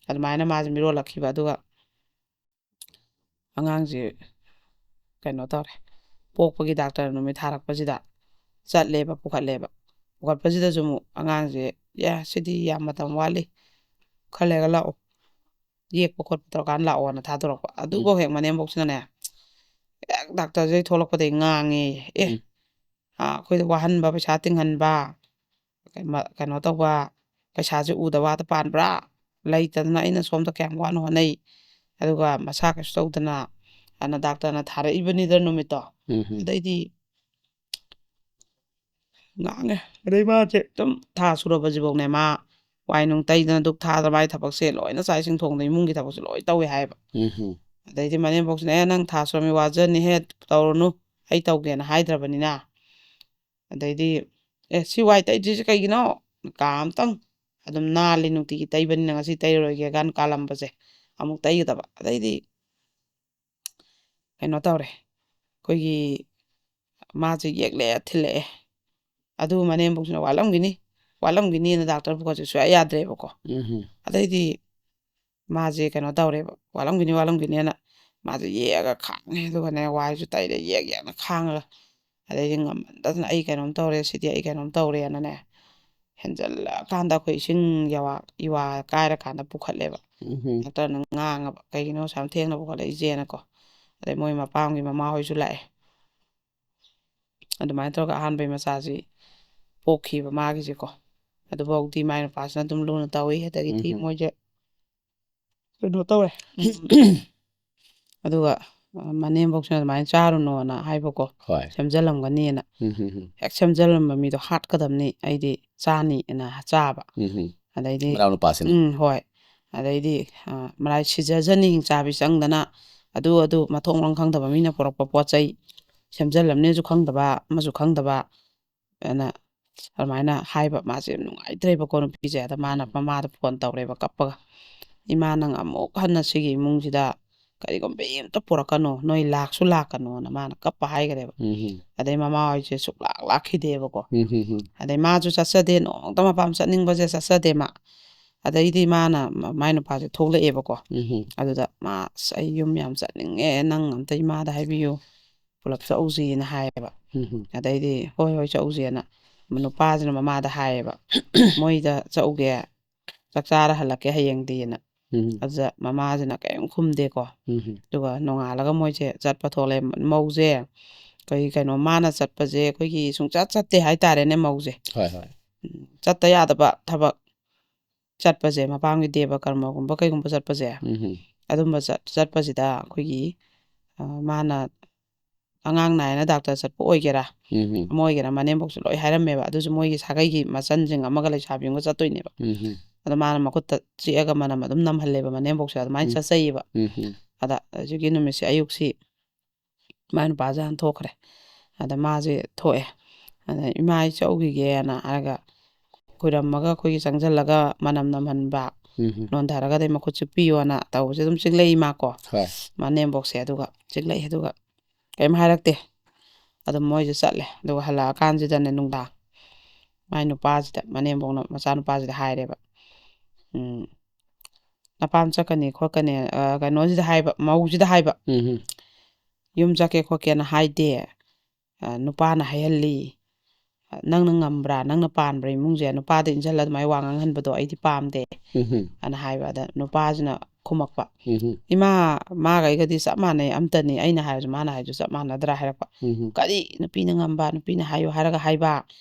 ꯑꯗꯨꯃꯥꯏꯅ ꯃꯥꯁꯦ ꯃꯤꯔꯣꯜꯂꯛꯈꯤꯕ ꯑꯗꯨꯒ ꯑꯉꯥꯡꯁꯦ ꯀꯩꯅꯣ ꯇꯧꯔꯦ ꯄꯣꯛꯄꯒꯤ ꯗꯥꯛꯇꯔ ꯅꯨꯃꯤꯠ ꯊꯥꯔꯛꯄꯁꯤꯗ ꯆꯠꯂꯦꯕ ꯄꯨꯈꯠꯄꯁꯤꯗꯁꯨ ꯑꯃꯨꯛ ꯑꯉꯥꯡꯁꯦ ꯁꯤꯗꯤ ꯌꯥꯝ ꯃꯇꯝ ꯋꯥꯠꯂꯤ ꯈꯜꯂꯦꯒ ꯂꯥꯛꯑꯣ ꯌꯦꯛꯄ ꯈꯣꯠꯄ ꯇꯧꯔꯀꯥꯟꯗ ꯂꯥꯛꯑꯣꯅ ꯊꯥꯗꯣꯔꯛꯄ ꯑꯗꯨꯐꯥꯎ ꯍꯦꯛ ꯃꯅꯦꯝꯕꯣꯛꯁꯤꯅꯅꯦ ꯍꯦꯛ ꯗꯥꯛꯇꯔꯁꯦ ꯊꯣꯛꯂꯛꯄꯗꯒꯤꯩ ꯉꯥꯡꯉꯦ ꯑꯩꯈꯣꯏꯗ ꯋꯥꯍꯟꯕ ꯄꯩꯁꯥ ꯇꯤꯡꯍꯟꯕ ꯀꯩꯅꯣ ꯇꯧꯕ ꯄꯩꯁꯥꯁꯦ ꯎꯗꯕ ꯋꯥꯗ ꯄꯥꯟꯕ꯭ꯔꯥ ꯂꯩꯇꯗꯅ ꯑꯩꯅ ꯁꯣꯝꯗ ꯀꯌꯥꯝ ꯋꯥꯅ ꯍꯣꯠꯅꯩ ꯑꯗꯨꯒ ꯃꯁꯥ ꯀꯩꯁꯨ ꯇꯧꯗꯅ ꯑꯅ ꯗꯥꯛꯇꯔꯅ ꯊꯥꯔꯛꯏꯕꯅꯤꯗ ꯅꯨꯃꯤꯠꯇꯣ ꯑꯗꯩꯗꯤ ꯉꯥꯡꯉꯦ ꯑꯗꯩ ꯃꯥꯁꯦ ꯑꯗꯨꯝ ꯊꯥ ꯁꯨꯔꯕꯁꯤꯐꯧꯅꯦ ꯃꯥ ꯋꯥꯏ ꯅꯨꯡ ꯇꯩꯗꯅ ꯗꯨꯛ ꯊꯥꯗꯅ ꯃꯥꯒꯤ ꯊꯕꯛꯁꯦ ꯂꯣꯏꯅ ꯆꯥꯛ ꯏꯁꯤꯡ ꯊꯣꯡꯗꯅ ꯏꯃꯨꯡꯒꯤ ꯊꯕꯛꯁꯦ ꯂꯣꯏ ꯇꯧꯋꯦ ꯍꯥꯏꯌꯦꯕ ꯑꯗꯩꯗꯤ ꯃꯅꯦꯝꯕꯣꯛꯁꯤꯅ ꯅꯪ ꯊꯥ ꯁꯨꯔꯝꯃꯤ ꯋꯥꯖꯅꯤꯍꯦ ꯇꯧꯔꯨꯅꯨ ꯑꯩ ꯇꯧꯒꯦꯅ ꯍꯥꯏꯗ꯭ꯔꯕꯅꯤꯅ ꯑꯗꯩꯗꯤ ꯁꯤ ꯋꯥꯏ ꯇꯩꯗ꯭ꯔꯤꯁꯦ ꯀꯩꯒꯤꯅꯣ ꯀꯥ ꯑꯃꯇꯪ ꯑꯗꯨꯝ ꯅꯥꯜꯂꯤ ꯅꯨꯡꯇꯤꯒꯤ ꯇꯩꯕꯅꯤꯅ ꯉꯁꯤ ꯇꯩꯔꯔꯣꯏꯒꯦ ꯀꯥꯟ ꯀꯥꯜꯂꯝꯕꯁꯦ ꯑꯃꯨꯛ ꯇꯩꯒꯗꯕ ꯑꯗꯩꯗꯤ ꯀꯩꯅꯣ ꯇꯧꯔꯦ ꯑꯩꯈꯣꯏꯒꯤ ꯃꯥꯁꯦ ꯌꯦꯛꯂꯛꯑꯦ ꯊꯤꯜꯂꯛꯑꯦ ꯑꯗꯨ ꯃꯅꯦꯝꯕꯣꯛꯁꯤꯅ ꯋꯥꯠꯂꯝꯈꯤꯅꯤꯅ ꯗꯥꯛꯇꯔ ꯄꯨꯈꯠꯁꯦ ꯁꯨꯡꯌꯥ ꯌꯥꯗ꯭ꯔꯦꯕꯀꯣ ꯑꯗꯩꯗꯤ ꯃꯥꯁꯦ ꯀꯩꯅꯣ ꯇꯧꯔꯦꯕ ꯋꯥꯠꯂꯝꯈꯤꯅꯤꯅ ꯃꯥꯁꯦ ꯌꯦꯛꯑꯒ ꯈꯥꯡꯉꯦ ꯑꯗꯨꯒꯅꯦ ꯋꯥꯏꯁꯨ ꯇꯩꯔꯦ ꯌꯦꯛꯅ ꯈꯥꯡꯉꯒ ꯑꯗꯩꯗꯤ ꯉꯝꯃꯟꯗꯗꯅ ꯑꯩ ꯀꯩꯅꯣꯝ ꯇꯧꯔꯦ ꯁꯤꯗꯤ ꯑꯩ ꯀꯩꯅꯣꯝ ꯇꯧꯔꯦꯅꯅꯦ ꯍꯦꯟꯖꯜꯂꯛꯀꯥꯟꯗ ꯑꯩꯈꯣꯏ ꯏꯁꯤꯡ ꯏꯋꯥ ꯀꯥꯏꯔꯀꯥꯟꯗ ꯄꯨꯈꯠꯂꯦꯕ ꯗꯥꯛꯇꯔꯅ ꯉꯥꯡꯉꯕ ꯀꯩꯒꯤꯅꯣ ꯁꯨꯝ ꯊꯦꯡꯅ ꯄꯨꯈꯠꯂꯛꯏꯁꯦꯅꯀꯣ ꯑꯗꯩ ꯃꯣꯏ ꯃꯄꯥꯝꯒꯤ ꯃꯃꯥꯍꯣꯏꯁꯨ ꯂꯥꯛꯑꯦ ꯑꯗꯨꯃꯥꯏꯅ ꯇꯧꯔꯒ ꯑꯍꯥꯟꯕꯩ ꯃꯆꯥꯁꯤ ꯄꯣꯛꯈꯤꯕ ꯃꯥꯒꯤꯁꯦꯀꯣ ꯑꯗꯨꯐꯥꯎꯗꯤ ꯃꯥꯏ ꯅꯨꯄꯥꯁꯤꯅ ꯑꯗꯨꯝ ꯂꯨꯅ ꯇꯧꯋꯤ ꯑꯗꯒꯤꯗꯤ ꯃꯣꯏꯁꯦ ꯀꯩꯅꯣ ꯇꯧꯋꯦ ꯑꯗꯨꯒ ꯃꯅꯦꯝꯕꯣꯛꯁꯤꯅ ꯑꯗꯨꯃꯥꯏꯅ ꯆꯥꯔꯨꯅꯣꯅ ꯍꯥꯏꯕꯀꯣ ꯁꯦꯝꯖꯜꯂꯝꯒꯅꯤꯅ ꯍꯦꯛ ꯁꯦꯝꯖꯜꯂꯝꯕ ꯃꯤꯗꯣ ꯍꯥꯠꯀꯗꯕꯅꯤ ꯑꯩꯗꯤ ꯆꯥꯅꯤꯅ ꯆꯥꯕ ꯑꯗꯩꯗꯤ ꯍꯣꯏ ꯑꯗꯩꯗꯤ ꯃꯔꯥꯏ ꯁꯤꯖꯖꯅꯤ ꯆꯥꯕꯤ ꯆꯪꯗꯅ ꯑꯗꯨ ꯃꯊꯣꯡ ꯃꯔꯝ ꯈꯪꯗꯕ ꯃꯤꯅ ꯄꯨꯔꯛꯄ ꯄꯣꯠ ꯆꯩ ꯁꯦꯝꯖꯜꯂꯝꯅꯦꯁꯨ ꯈꯪꯗꯕ ꯑꯃꯁꯨ ꯈꯪꯗꯕ ꯑꯅ ꯑꯗꯨꯃꯥꯏꯅ ꯍꯥꯏꯕ ꯃꯥꯁꯦ ꯅꯨꯡꯉꯥꯏꯇ꯭ꯔꯦꯕꯀꯣ ꯅꯨꯄꯤꯁꯦ ꯑꯗ ꯃꯥꯅ ꯃꯃꯥꯗ ꯐꯣꯟ ꯇꯧꯔꯦꯕ ꯀꯞꯄꯒ ꯏꯃꯥ ꯅꯪ ꯑꯃꯨꯛ ꯍꯟꯅ ꯁꯤꯒꯤ ꯏꯃꯨꯡꯁꯤꯗ ꯀꯔꯤꯒꯨꯝꯕ ꯑꯝꯇ ꯄꯨꯔꯛꯀꯅꯣ ꯅꯣꯏ ꯂꯥꯛꯁꯨ ꯂꯥꯛꯀꯅꯣꯅ ꯃꯥꯅ ꯀꯞꯄ ꯍꯥꯏꯈꯔꯦꯕ ꯑꯗꯩ ꯃꯃꯥ ꯍꯣꯏꯁꯦ ꯁꯨꯛꯂꯥꯛ ꯂꯥꯛꯈꯤꯗꯦꯕꯀꯣ ꯑꯗꯩ ꯃꯥꯁꯨ ꯆꯠꯆꯗꯦ ꯅꯣꯡꯇ ꯃꯄꯥꯝ ꯆꯠꯅꯤꯡꯕꯁꯦ ꯆꯠꯆꯗꯦ ꯃꯥ ꯑꯗꯩꯗꯤ ꯃꯥꯅ ꯃꯥꯏ ꯅꯨꯄꯥꯁꯦ ꯊꯣꯛꯂꯛꯑꯦꯕꯀꯣ ꯑꯗꯨꯗ ꯃꯥ ꯑꯩ ꯌꯨꯝ ꯌꯥꯝ ꯆꯠꯅꯤꯡꯉꯦ ꯅꯪ ꯑꯝꯇ ꯏꯃꯥꯗ ꯍꯥꯏꯕꯤꯌꯨ ꯄꯨꯂꯞ ꯆꯠꯎꯁꯤꯅ ꯍꯥꯏꯌꯦꯕ ꯑꯗꯩꯗꯤ ꯍꯣꯏ ꯆꯠꯎꯁꯦꯅ ꯅꯨꯄꯥꯁꯤꯅ ꯃꯃꯥꯗ ꯍꯥꯏꯌꯦꯕ ꯃꯣꯏꯗ ꯆꯠꯎꯒꯦ ꯆꯥꯛ ꯆꯥꯔ ꯍꯜꯂꯛꯀꯦ ꯍꯌꯦꯡꯗꯤꯅ ꯑꯗꯨꯗ ꯃꯃꯥꯁꯤꯅ ꯀꯔꯤꯝ ꯈꯨꯝꯗꯦꯀꯣ ꯑꯗꯨꯒ ꯅꯣꯡꯉꯥꯜꯂꯒ ꯃꯣꯏꯁꯦ ꯆꯠꯄ ꯊꯣꯛꯂꯛꯑꯦ ꯃꯧꯁꯦ ꯀꯩꯅꯣ ꯃꯥꯅ ꯆꯠꯄꯁꯦ ꯑꯩꯈꯣꯏꯒꯤ ꯁꯨꯡꯆꯠ ꯆꯠꯇꯦ ꯍꯥꯏꯇꯥꯔꯦꯅꯦ ꯃꯧꯁꯦ ꯆꯠꯇ ꯌꯥꯗꯕ ꯊꯕꯛ ꯆꯠꯄꯁꯦ ꯃꯄꯥꯝꯒꯤ ꯗꯦꯕ ꯀꯔꯃꯒꯨꯝꯕ ꯀꯩꯒꯨꯝꯕ ꯆꯠꯄꯁꯦ ꯑꯗꯨꯝꯕ ꯆꯠꯄꯁꯤꯗ ꯑꯩꯈꯣꯏꯒꯤ ꯃꯥꯅ ꯑꯉꯥꯡ ꯅꯥꯏꯅ ꯗꯥꯛꯇꯔ ꯆꯠꯄ ꯑꯣꯏꯒꯦꯔꯥ ꯑꯃ ꯑꯣꯏꯒꯦꯔꯥ ꯃꯅꯦꯝꯕꯣꯛꯁꯨ ꯂꯣꯏ ꯍꯥꯏꯔꯝꯃꯦꯕ ꯑꯗꯨꯁꯨ ꯃꯣꯏꯒꯤ ꯁꯥꯒꯩꯒꯤ ꯃꯆꯟꯁꯤꯡ ꯑꯃꯒ ꯂꯩꯁꯥꯕꯤ ꯑꯃꯒ ꯆꯠꯇꯣꯏꯅꯦꯕ ꯑꯗꯣ ꯃꯥꯅ ꯃꯈꯨꯠꯇ ꯆꯤꯛꯑꯒ ꯃꯅꯝ ꯑꯗꯨꯝ ꯅꯝꯍꯜꯂꯦꯕ ꯃꯅꯦꯝꯕꯣꯛꯁꯦ ꯑꯗꯨꯃꯥꯏꯅ ꯆꯠꯆꯩꯌꯦꯕ ꯑꯗ ꯍꯧꯖꯤꯛꯀꯤ ꯅꯨꯃꯤꯠꯁꯦ ꯑꯌꯨꯛꯁꯤ ꯃꯥꯏ ꯅꯨꯄꯥꯁꯦ ꯍꯥꯟꯅ ꯊꯣꯛꯈ꯭ꯔꯦ ꯑꯗ ꯃꯥꯁꯦ ꯊꯣꯛꯑꯦ ꯑꯗ ꯏꯃꯥ ꯑꯩ ꯆꯠꯎꯈꯤꯒꯦꯅ ꯍꯥꯏꯔꯒ ꯈꯣꯏꯔꯝꯃꯒ ꯑꯩꯈꯣꯏꯒꯤ ꯆꯪꯁꯤꯜꯂꯒ ꯃꯅꯝ ꯅꯝꯍꯟꯕ ꯅꯣꯟꯊꯔꯒꯗꯤ ꯃꯈꯨꯠ ꯆꯤꯛꯄꯤꯌꯣꯅ ꯇꯧꯕꯁꯦ ꯑꯗꯨꯝ ꯆꯤꯛꯂꯛꯏ ꯃꯥꯀꯣ ꯃꯅꯦꯝꯕꯣꯛꯁꯦ ꯑꯗꯨꯒ ꯆꯤꯛꯂꯛꯏ ꯑꯗꯨꯒ ꯀꯩꯝ ꯍꯥꯏꯔꯛꯇꯦ ꯑꯗꯨꯝ ꯃꯣꯏꯁꯦ ꯆꯠꯂꯦ ꯑꯗꯨꯒ ꯍꯜꯂꯛꯑꯀꯥꯟꯁꯤꯗꯅꯦ ꯅꯨꯡꯗꯥꯡ ꯃꯥꯏ ꯅꯨꯄꯥꯁꯤꯗ ꯃꯅꯦꯝꯕꯣꯛꯅ ꯃꯆꯥꯅꯨꯄꯥꯁꯤꯗ ꯍꯥꯏꯔꯦꯕ ꯅꯄꯥꯝ ꯆꯠꯀꯅꯤ ꯈꯣꯠꯀꯅꯤ ꯀꯩꯅꯣꯁꯤꯗ ꯍꯥꯏꯕ ꯃꯧꯁꯤꯗ ꯍꯥꯏꯕ ꯌꯨꯝ ꯆꯠꯀꯦ ꯈꯣꯠꯀꯦꯅ ꯍꯥꯏꯗꯦ ꯅꯨꯄꯥꯅ ꯍꯥꯏꯍꯜꯂꯤ ꯅꯪꯅ ꯉꯝꯕ꯭ꯔꯥ ꯅꯪꯅ ꯄꯥꯟꯕ꯭ꯔꯥ ꯏꯃꯨꯡꯁꯦ ꯅꯨꯄꯥꯗ ꯏꯟꯁꯤꯜꯂ ꯑꯗꯨꯃꯥꯏꯅ ꯋꯥ ꯉꯥꯡꯍꯟꯕꯗꯣ ꯑꯩꯗꯤ ꯄꯥꯝꯗꯦ ꯑꯅ ꯍꯥꯏꯕ ꯑꯗ ꯅꯨꯄꯥꯁꯤꯅ ꯈꯨꯝꯃꯛꯄ ꯏꯃꯥ ꯃꯥꯒ ꯑꯩꯒꯗꯤ ꯆꯞ ꯃꯥꯟꯅꯩ ꯑꯝꯇꯅꯤ ꯑꯩꯅ ꯍꯥꯏꯔꯁꯨ ꯃꯥꯅ ꯍꯥꯏꯔꯁꯨ ꯆꯞ ꯃꯥꯟꯅꯗ꯭ꯔꯥ ꯍꯥꯏꯔꯛꯄ ꯀꯔꯤ ꯅꯨꯄꯤꯅ ꯉꯝꯕ ꯅꯨꯄꯤꯅ ꯍꯥꯏꯌꯨ ꯍꯥꯏꯔꯒ ꯍꯥꯏꯕ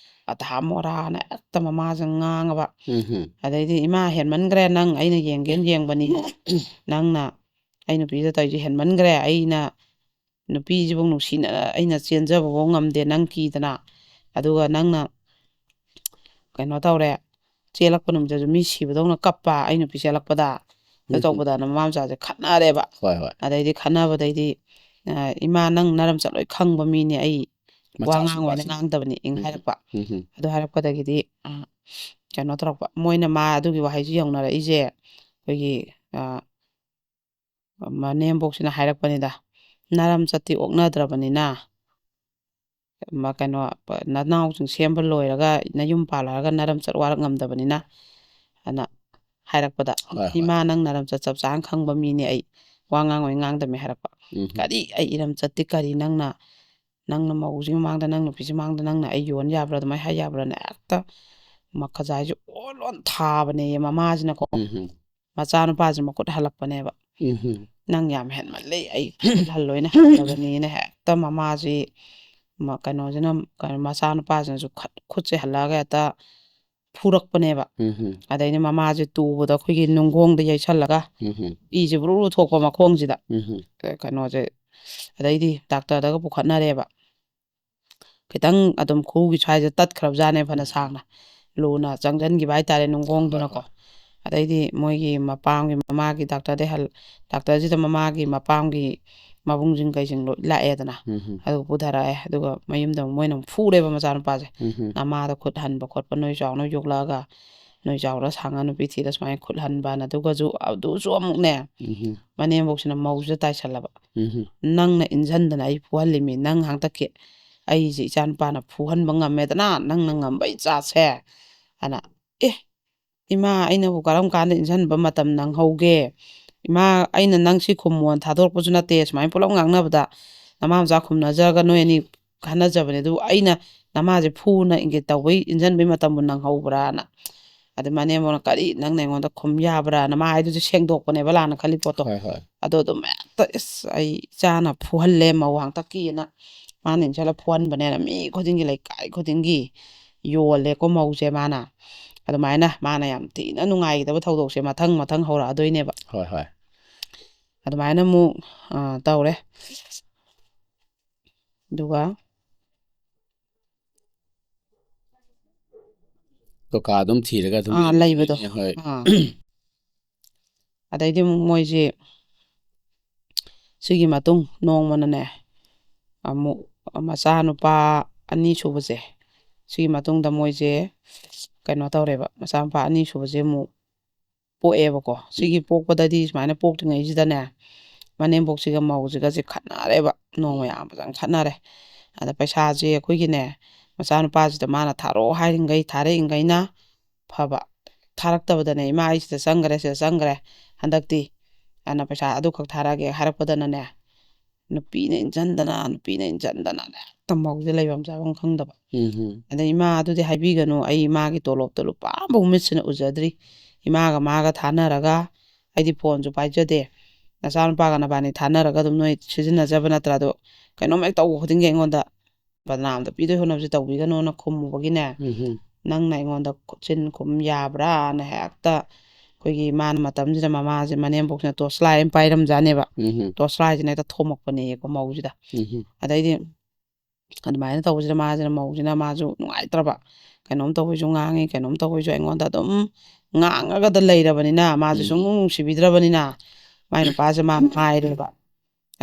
ꯑꯙꯥ ꯃꯣꯔꯥꯅ ꯍꯦꯛꯇ ꯃꯃꯥꯁꯦ ꯉꯥꯡꯉꯕ ꯑꯗꯩꯗꯤ ꯏꯃꯥ ꯍꯦꯟꯃꯟꯈ꯭ꯔꯦ ꯅꯪ ꯑꯩꯅ ꯌꯦꯡꯒꯦꯅ ꯌꯦꯡꯕꯅꯤ ꯅꯪꯅ ꯑꯩ ꯅꯨꯄꯤꯗ ꯇꯧꯔꯤꯁꯦ ꯍꯦꯟꯃꯟꯈ꯭ꯔꯦ ꯑꯩꯅ ꯅꯨꯄꯤꯁꯤꯕꯨ ꯅꯨꯡꯁꯤꯅ ꯑꯩꯅ ꯆꯦꯟꯖꯕꯐꯥꯎ ꯉꯝꯗꯦ ꯅꯪ ꯀꯤꯗꯅ ꯑꯗꯨꯒ ꯅꯪꯅ ꯀꯩꯅꯣ ꯇꯧꯔꯦ ꯆꯦꯜꯂꯛꯄ ꯅꯨꯃꯤꯠꯇꯁꯨ ꯃꯤ ꯁꯤꯕꯗꯧꯅ ꯀꯞꯄ ꯑꯩ ꯅꯨꯄꯤ ꯆꯦꯜꯂꯛꯄꯗ ꯇꯧꯕꯗꯅ ꯃꯃꯥ ꯃꯆꯥꯁꯦ ꯈꯠꯅꯔꯦꯕ ꯑꯗꯩꯗꯤ ꯈꯠꯅꯕꯗꯩꯗꯤ ꯏꯃꯥ ꯅꯪ ꯅꯔꯝ ꯆꯠꯂꯣꯏ ꯈꯪꯕ ꯃꯤꯅꯦ ꯑꯩ ꯋꯥ ꯉꯥꯡꯉꯣꯏꯅ ꯉꯥꯡꯗꯕꯅꯤ ꯏꯪ ꯍꯥꯏꯔꯛꯄ ꯑꯗꯨ ꯍꯥꯏꯔꯛꯄꯗꯒꯤꯗꯤ ꯀꯩꯅꯣ ꯇꯧꯔꯛꯄ ꯃꯣꯏꯅ ꯃꯥ ꯑꯗꯨꯒꯤ ꯋꯥꯍꯩꯁꯤ ꯌꯧꯅꯔꯛꯏꯁꯦ ꯑꯩꯈꯣꯏꯒꯤ ꯃꯅꯦꯝꯕꯣꯛꯁꯤꯅ ꯍꯥꯏꯔꯛꯄꯅꯤꯗ ꯅꯔꯝ ꯆꯠꯇꯤ ꯑꯣꯛꯅꯗ꯭ꯔꯕꯅꯤꯅ ꯀꯩꯅꯣ ꯅꯅꯥꯎꯁꯤꯡ ꯁꯦꯝꯕ ꯂꯣꯏꯔꯒ ꯅꯌꯨꯝ ꯄꯥꯜꯂꯛꯑꯒ ꯅꯔꯝ ꯆꯠ ꯋꯥꯔꯛ ꯉꯝꯗꯕꯅꯤꯅ ꯑꯅ ꯍꯥꯏꯔꯛꯄꯗ ꯏꯃꯥ ꯅꯪ ꯅꯔꯝ ꯆꯠ ꯆꯞ ꯆꯥꯅ ꯈꯪꯕ ꯃꯤꯅꯦ ꯑꯩ ꯋꯥ ꯉꯥꯡꯉꯣꯏ ꯉꯥꯡꯗꯕꯅꯤ ꯍꯥꯏꯔꯛꯄ ꯀꯔꯤ ꯑꯩ ꯏꯔꯝ ꯆꯠꯇꯤ ꯀꯔꯤ ꯅꯪꯅ ꯃꯧꯁꯤ ꯃꯃꯥꯡꯗ ꯅꯪ ꯅꯨꯄꯤꯁꯤ ꯃꯃꯥꯡꯗ ꯅꯪꯅ ꯑꯩ ꯌꯣꯟ ꯌꯥꯕ꯭ꯔꯥ ꯑꯗꯨꯃꯥꯏꯅ ꯍꯥꯏ ꯌꯥꯕ꯭ꯔꯥꯅ ꯍꯦꯛꯇ ꯈꯖꯥꯏꯁꯦ ꯑꯣꯟ ꯊꯥꯕꯅꯦꯌꯦ ꯃꯃꯥꯁꯤꯅꯀꯣ ꯃꯆꯥꯅꯨꯄꯥꯁꯤ ꯃꯈꯨꯠ ꯍꯜꯂꯛꯄꯅꯦꯕ ꯅꯪ ꯌꯥꯝ ꯍꯦꯟꯃꯜꯂꯤ ꯑꯩ ꯈꯨꯠ ꯍꯜꯂꯣꯏꯅ ꯍꯥꯏꯔꯕꯅꯤꯅ ꯍꯦꯛꯇ ꯃꯃꯥꯁꯤ ꯀꯩꯅꯣꯁꯤꯅ ꯃꯆꯥꯅꯨꯄꯥꯁꯤꯅꯁꯨ ꯈꯨꯠꯁꯦ ꯍꯜꯂꯛꯑꯒ ꯍꯦꯛꯇ ꯐꯨꯔꯛꯄꯅꯦꯕ ꯑꯗꯩꯗꯤ ꯃꯃꯥꯁꯦ ꯇꯨꯕꯗ ꯑꯩꯈꯣꯏꯒꯤ ꯅꯨꯡꯒꯣꯡꯗ ꯌꯩꯁꯜꯂꯒ ꯏꯁꯦ ꯕꯨꯔꯨ ꯊꯣꯛꯄ ꯃꯈꯣꯡꯁꯤꯗ ꯀꯩꯅꯣꯁꯦ ꯑꯗꯩꯗꯤ ꯗꯥꯛꯇꯔꯗꯒ ꯄꯨꯈꯠꯅꯔꯦꯕ ꯈꯤꯇꯪ ꯑꯗꯨꯝ ꯈꯨꯎꯒꯤ ꯁ꯭ꯋꯥꯏꯁꯦ ꯇꯠꯈ꯭ꯔꯕꯖꯥꯠꯅꯦ ꯐꯅ ꯁꯥꯡꯅ ꯂꯨꯅ ꯆꯪꯁꯤꯟꯈꯤꯕ ꯍꯥꯏꯇꯥꯔꯦ ꯅꯨꯡꯒꯣꯡꯗꯨꯅꯀꯣ ꯑꯗꯩꯗꯤ ꯃꯣꯏꯒꯤ ꯃꯄꯥꯝꯒꯤ ꯃꯃꯥꯒꯤ ꯗꯥꯛꯇꯔꯁꯤꯗ ꯃꯃꯥꯒꯤ ꯃꯄꯥꯝꯒꯤ ꯃꯕꯨꯡꯁꯤꯡ ꯀꯩꯁꯤꯡ ꯂꯣꯏ ꯂꯥꯛꯑꯦꯗꯅ ꯑꯗꯨꯒ ꯄꯨꯊꯔꯛꯑꯦ ꯑꯗꯨꯒ ꯃꯌꯨꯝꯗ ꯃꯣꯏꯅ ꯐꯨꯔꯦꯕ ꯃꯆꯥꯅꯨꯄꯥꯁꯦ ꯅꯃꯥꯗ ꯈꯨꯠ ꯍꯟꯕ ꯈꯣꯠꯄ ꯅꯣꯏ ꯆꯥꯎꯅ ꯌꯣꯛꯂꯛꯑꯒ ꯅꯣꯏ ꯆꯥꯎꯔ ꯁꯥꯡꯉ ꯅꯨꯄꯤ ꯊꯤꯔ ꯁꯨꯃꯥꯏꯅ ꯈꯨꯠ ꯍꯟꯕꯅ ꯑꯗꯨꯁꯨ ꯑꯃꯨꯛꯅꯦ ꯃꯅꯦꯝꯕꯣꯛꯁꯤꯅ ꯃꯧꯁꯤꯗ ꯇꯥꯏꯁꯜꯂꯕ ꯅꯪꯅ ꯏꯟꯁꯤꯟꯗꯅ ꯑꯩ ꯐꯨꯍꯜꯂꯤꯃꯤ ꯅꯪ ꯍꯟꯗꯛꯀꯤ ꯑꯩꯁꯦ ꯏꯆꯥꯅꯨꯄꯥꯅ ꯐꯨꯍꯟꯕ ꯉꯝꯃꯦꯗꯅ ꯅꯪꯅ ꯉꯝꯕꯩ ꯆꯥꯁꯦ ꯑꯅ ꯏꯃꯥ ꯑꯩꯅꯕꯨ ꯀꯔꯝ ꯀꯥꯟꯗ ꯏꯟꯁꯤꯟꯕ ꯃꯇꯝ ꯅꯪꯍꯧꯒꯦ ꯏꯃꯥ ꯑꯩꯅ ꯅꯪ ꯁꯤ ꯈꯨꯝꯃꯣꯟ ꯊꯥꯗꯣꯔꯛꯄꯁꯨ ꯅꯠꯇꯦ ꯁꯨꯃꯥꯏꯅ ꯄꯨꯂꯞ ꯉꯥꯡꯅꯕꯗ ꯅꯃꯥ ꯃꯆꯥ ꯈꯨꯝꯅꯖꯔꯒ ꯅꯣꯏ ꯑꯅꯤ ꯈꯟꯅꯖꯕꯅꯦ ꯑꯗꯨꯕꯨ ꯑꯩꯅ ꯅꯃꯥꯁꯦ ꯐꯨꯅ ꯏꯪꯒꯤꯠ ꯇꯧꯕꯩ ꯏꯟꯁꯤꯟꯕꯩ ꯃꯇꯝꯕꯨ ꯅꯪꯍꯧꯕ꯭ꯔꯥꯅ ꯑꯗꯩ ꯃꯅꯦꯝꯕꯣꯛꯅ ꯀꯔꯤ ꯅꯪꯅ ꯑꯩꯉꯣꯟꯗ ꯈꯨꯝ ꯌꯥꯕ꯭ꯔꯥꯅ ꯃꯥ ꯍꯥꯏꯗꯨꯁꯨ ꯁꯦꯡꯗꯣꯛꯄꯅꯦꯕ ꯂꯥꯟꯅ ꯈꯜꯂꯤ ꯄꯣꯠꯇꯣ ꯑꯗꯣ ꯑꯗꯨꯝ ꯍꯦꯛꯇ ꯑꯩ ꯏꯆꯥꯅ ꯐꯨꯍꯜꯂꯦ ꯃꯧ ꯍꯥꯡꯇꯛꯀꯤꯅ ꯃꯥꯅ ꯏꯟꯁꯜꯂ ꯐꯨꯍꯟꯕꯅꯦꯅ ꯃꯤ ꯈꯨꯗꯤꯡꯒꯤ ꯂꯩꯀꯥꯏ ꯈꯨꯗꯤꯡꯒꯤ ꯌꯣꯜꯂꯦꯀꯣ ꯃꯧꯁꯦ ꯃꯥꯅ ꯑꯗꯨꯃꯥꯏꯅ ꯃꯥꯅ ꯌꯥꯝ ꯊꯤꯅ ꯅꯨꯡꯉꯥꯏꯒꯗꯕ ꯊꯧꯗꯣꯛꯁꯦ ꯃꯊꯪ ꯃꯊꯪ ꯍꯧꯔꯛꯑꯗꯣꯏꯅꯦꯕ ꯑꯗꯨꯃꯥꯏꯅ ꯑꯃꯨꯛ ꯇꯧꯔꯦ ꯑꯗꯨꯒ ꯀꯀꯥ ꯑꯗꯨꯝ ꯊꯤꯔꯒ ꯑꯗꯨꯝ ꯂꯩꯕꯗꯣ ꯑꯗꯩꯗꯤ ꯑꯃꯨꯛ ꯃꯣꯏꯁꯤ ꯁꯤꯒꯤ ꯃꯇꯨꯡ ꯅꯣꯡꯃꯅꯅꯦ ꯑꯃꯨꯛ ꯃꯆꯥꯅꯨꯄꯥ ꯑꯅꯤ ꯁꯨꯕꯁꯦ ꯁꯤꯒꯤ ꯃꯇꯨꯡꯗ ꯃꯣꯏꯁꯦ ꯀꯩꯅꯣ ꯇꯧꯔꯦꯕ ꯃꯆꯥꯅꯨꯄꯥ ꯑꯅꯤ ꯁꯨꯕꯁꯦ ꯑꯃꯨꯛ ꯄꯣꯛꯑꯦꯕꯀꯣ ꯁꯤꯒꯤ ꯄꯣꯛꯄꯗꯗꯤ ꯁꯨꯃꯥꯏꯅ ꯄꯣꯛꯇ꯭ꯔꯤꯉꯩꯁꯤꯗꯅꯦ ꯃꯅꯦꯝꯕꯣꯛꯁꯤꯒ ꯃꯧꯁꯤꯒꯁꯦ ꯈꯠꯅꯔꯦꯕ ꯅꯣꯡꯃ ꯌꯥꯝ ꯐꯖꯅ ꯈꯠꯅꯔꯦ ꯑꯗ ꯄꯩꯁꯥꯁꯦ ꯑꯩꯈꯣꯏꯒꯤꯅꯦ ꯃꯆꯥꯅꯨꯄꯥꯁꯤꯗ ꯃꯥꯅ ꯊꯥꯔꯛꯑꯣ ꯍꯥꯏꯔꯤꯉꯩ ꯊꯥꯔꯛꯏꯉꯩꯅ ꯐꯕ ꯊꯥꯔꯛꯇꯕꯗꯅꯦ ꯏꯃꯥ ꯑꯩ ꯁꯤꯗ ꯆꯪꯈ꯭ꯔꯦ ꯍꯟꯗꯛꯇꯤ ꯑꯅ ꯄꯩꯁꯥ ꯑꯗꯨꯈꯛ ꯊꯥꯔꯛꯑꯒꯦ ꯍꯥꯏꯔꯛꯄꯗꯅꯅꯦ ꯅꯨꯄꯤꯅ ꯏꯟꯁꯤꯟꯗꯅ ꯍꯦꯛꯇ ꯃꯧꯁꯦ ꯂꯩꯐꯝ ꯆꯥꯐꯝ ꯈꯪꯗꯕ ꯑꯗꯩ ꯏꯃꯥ ꯑꯗꯨꯗꯤ ꯍꯥꯏꯕꯤꯒꯅꯨ ꯑꯩ ꯏꯃꯥꯒꯤ ꯇꯣꯂꯣꯞꯇꯣ ꯂꯨꯄꯥ ꯑꯃꯐꯥꯎ ꯃꯤꯠꯁꯤꯅ ꯎꯖꯗ꯭ꯔꯤ ꯏꯃꯥꯒ ꯃꯥꯒ ꯊꯥꯅꯔꯒ ꯑꯩꯗꯤ ꯐꯣꯟꯁꯨ ꯄꯥꯏꯖꯗꯦ ꯅꯆꯥꯅꯨꯄꯥꯒ ꯅꯕꯥꯅꯤ ꯊꯥꯅꯔꯒ ꯑꯗꯨꯝ ꯅꯣꯏ ꯁꯤꯖꯤꯟꯅꯖꯕ ꯅꯠꯇ꯭ꯔꯥ ꯑꯗꯣ ꯀꯩꯅꯣꯝ ꯍꯦꯛ ꯇꯧꯕ ꯈꯨꯗꯤꯡꯒꯤ ꯑꯩꯉꯣꯟꯗ ꯕꯗꯅꯥꯝꯗ ꯄꯤꯗꯣꯏ ꯍꯣꯠꯅꯕꯁꯦ ꯇꯧꯕꯤꯒꯅꯣꯅ ꯈꯨꯝꯃꯨꯕꯒꯤꯅꯦ ꯅꯪꯅ ꯑꯩꯉꯣꯟꯗ ꯈꯨꯠꯆꯤꯟ ꯈꯨꯝ ꯌꯥꯕ꯭ꯔꯥꯅ ꯍꯦꯛꯇ ꯑꯩꯈꯣꯏꯒꯤ ꯃꯥꯅ ꯃꯇꯝꯁꯤꯗ ꯃꯃꯥꯁꯦ ꯃꯅꯦꯝꯕꯣꯛꯁꯤꯅ ꯇꯣꯔꯁꯂꯥꯏꯠ ꯑꯃ ꯄꯥꯏꯔꯝꯖꯥꯠꯅꯦꯕ ꯇꯣꯔꯁꯂꯥꯏꯠꯁꯤꯅ ꯍꯦꯛꯇ ꯊꯣꯝꯃꯛꯄꯅꯦꯌꯦꯀꯣ ꯃꯧꯁꯤꯗ ꯑꯗꯩꯗꯤ ꯑꯗꯨꯃꯥꯏꯅ ꯇꯧꯕꯁꯤꯗ ꯃꯧꯁꯤꯅ ꯃꯥꯁꯨ ꯅꯨꯡꯉꯥꯏꯇ꯭ꯔꯕ ꯀꯩꯅꯣꯝ ꯇꯧꯕꯩꯁꯨ ꯉꯥꯡꯉꯤ ꯀꯩꯅꯣꯝ ꯇꯧꯕꯩꯁꯨ ꯑꯩꯉꯣꯟꯗ ꯑꯗꯨꯝ ꯉꯥꯡꯉꯒꯗ ꯂꯩꯔꯕꯅꯤꯅ ꯃꯥꯁꯦ ꯁꯨꯡꯅꯨꯡ ꯅꯨꯡꯁꯤꯕꯤꯗ꯭ꯔꯕꯅꯤꯅ ꯃꯥꯏ ꯅꯨꯄꯥꯁꯦ ꯃꯥꯅ ꯍꯥꯏꯔꯦꯕ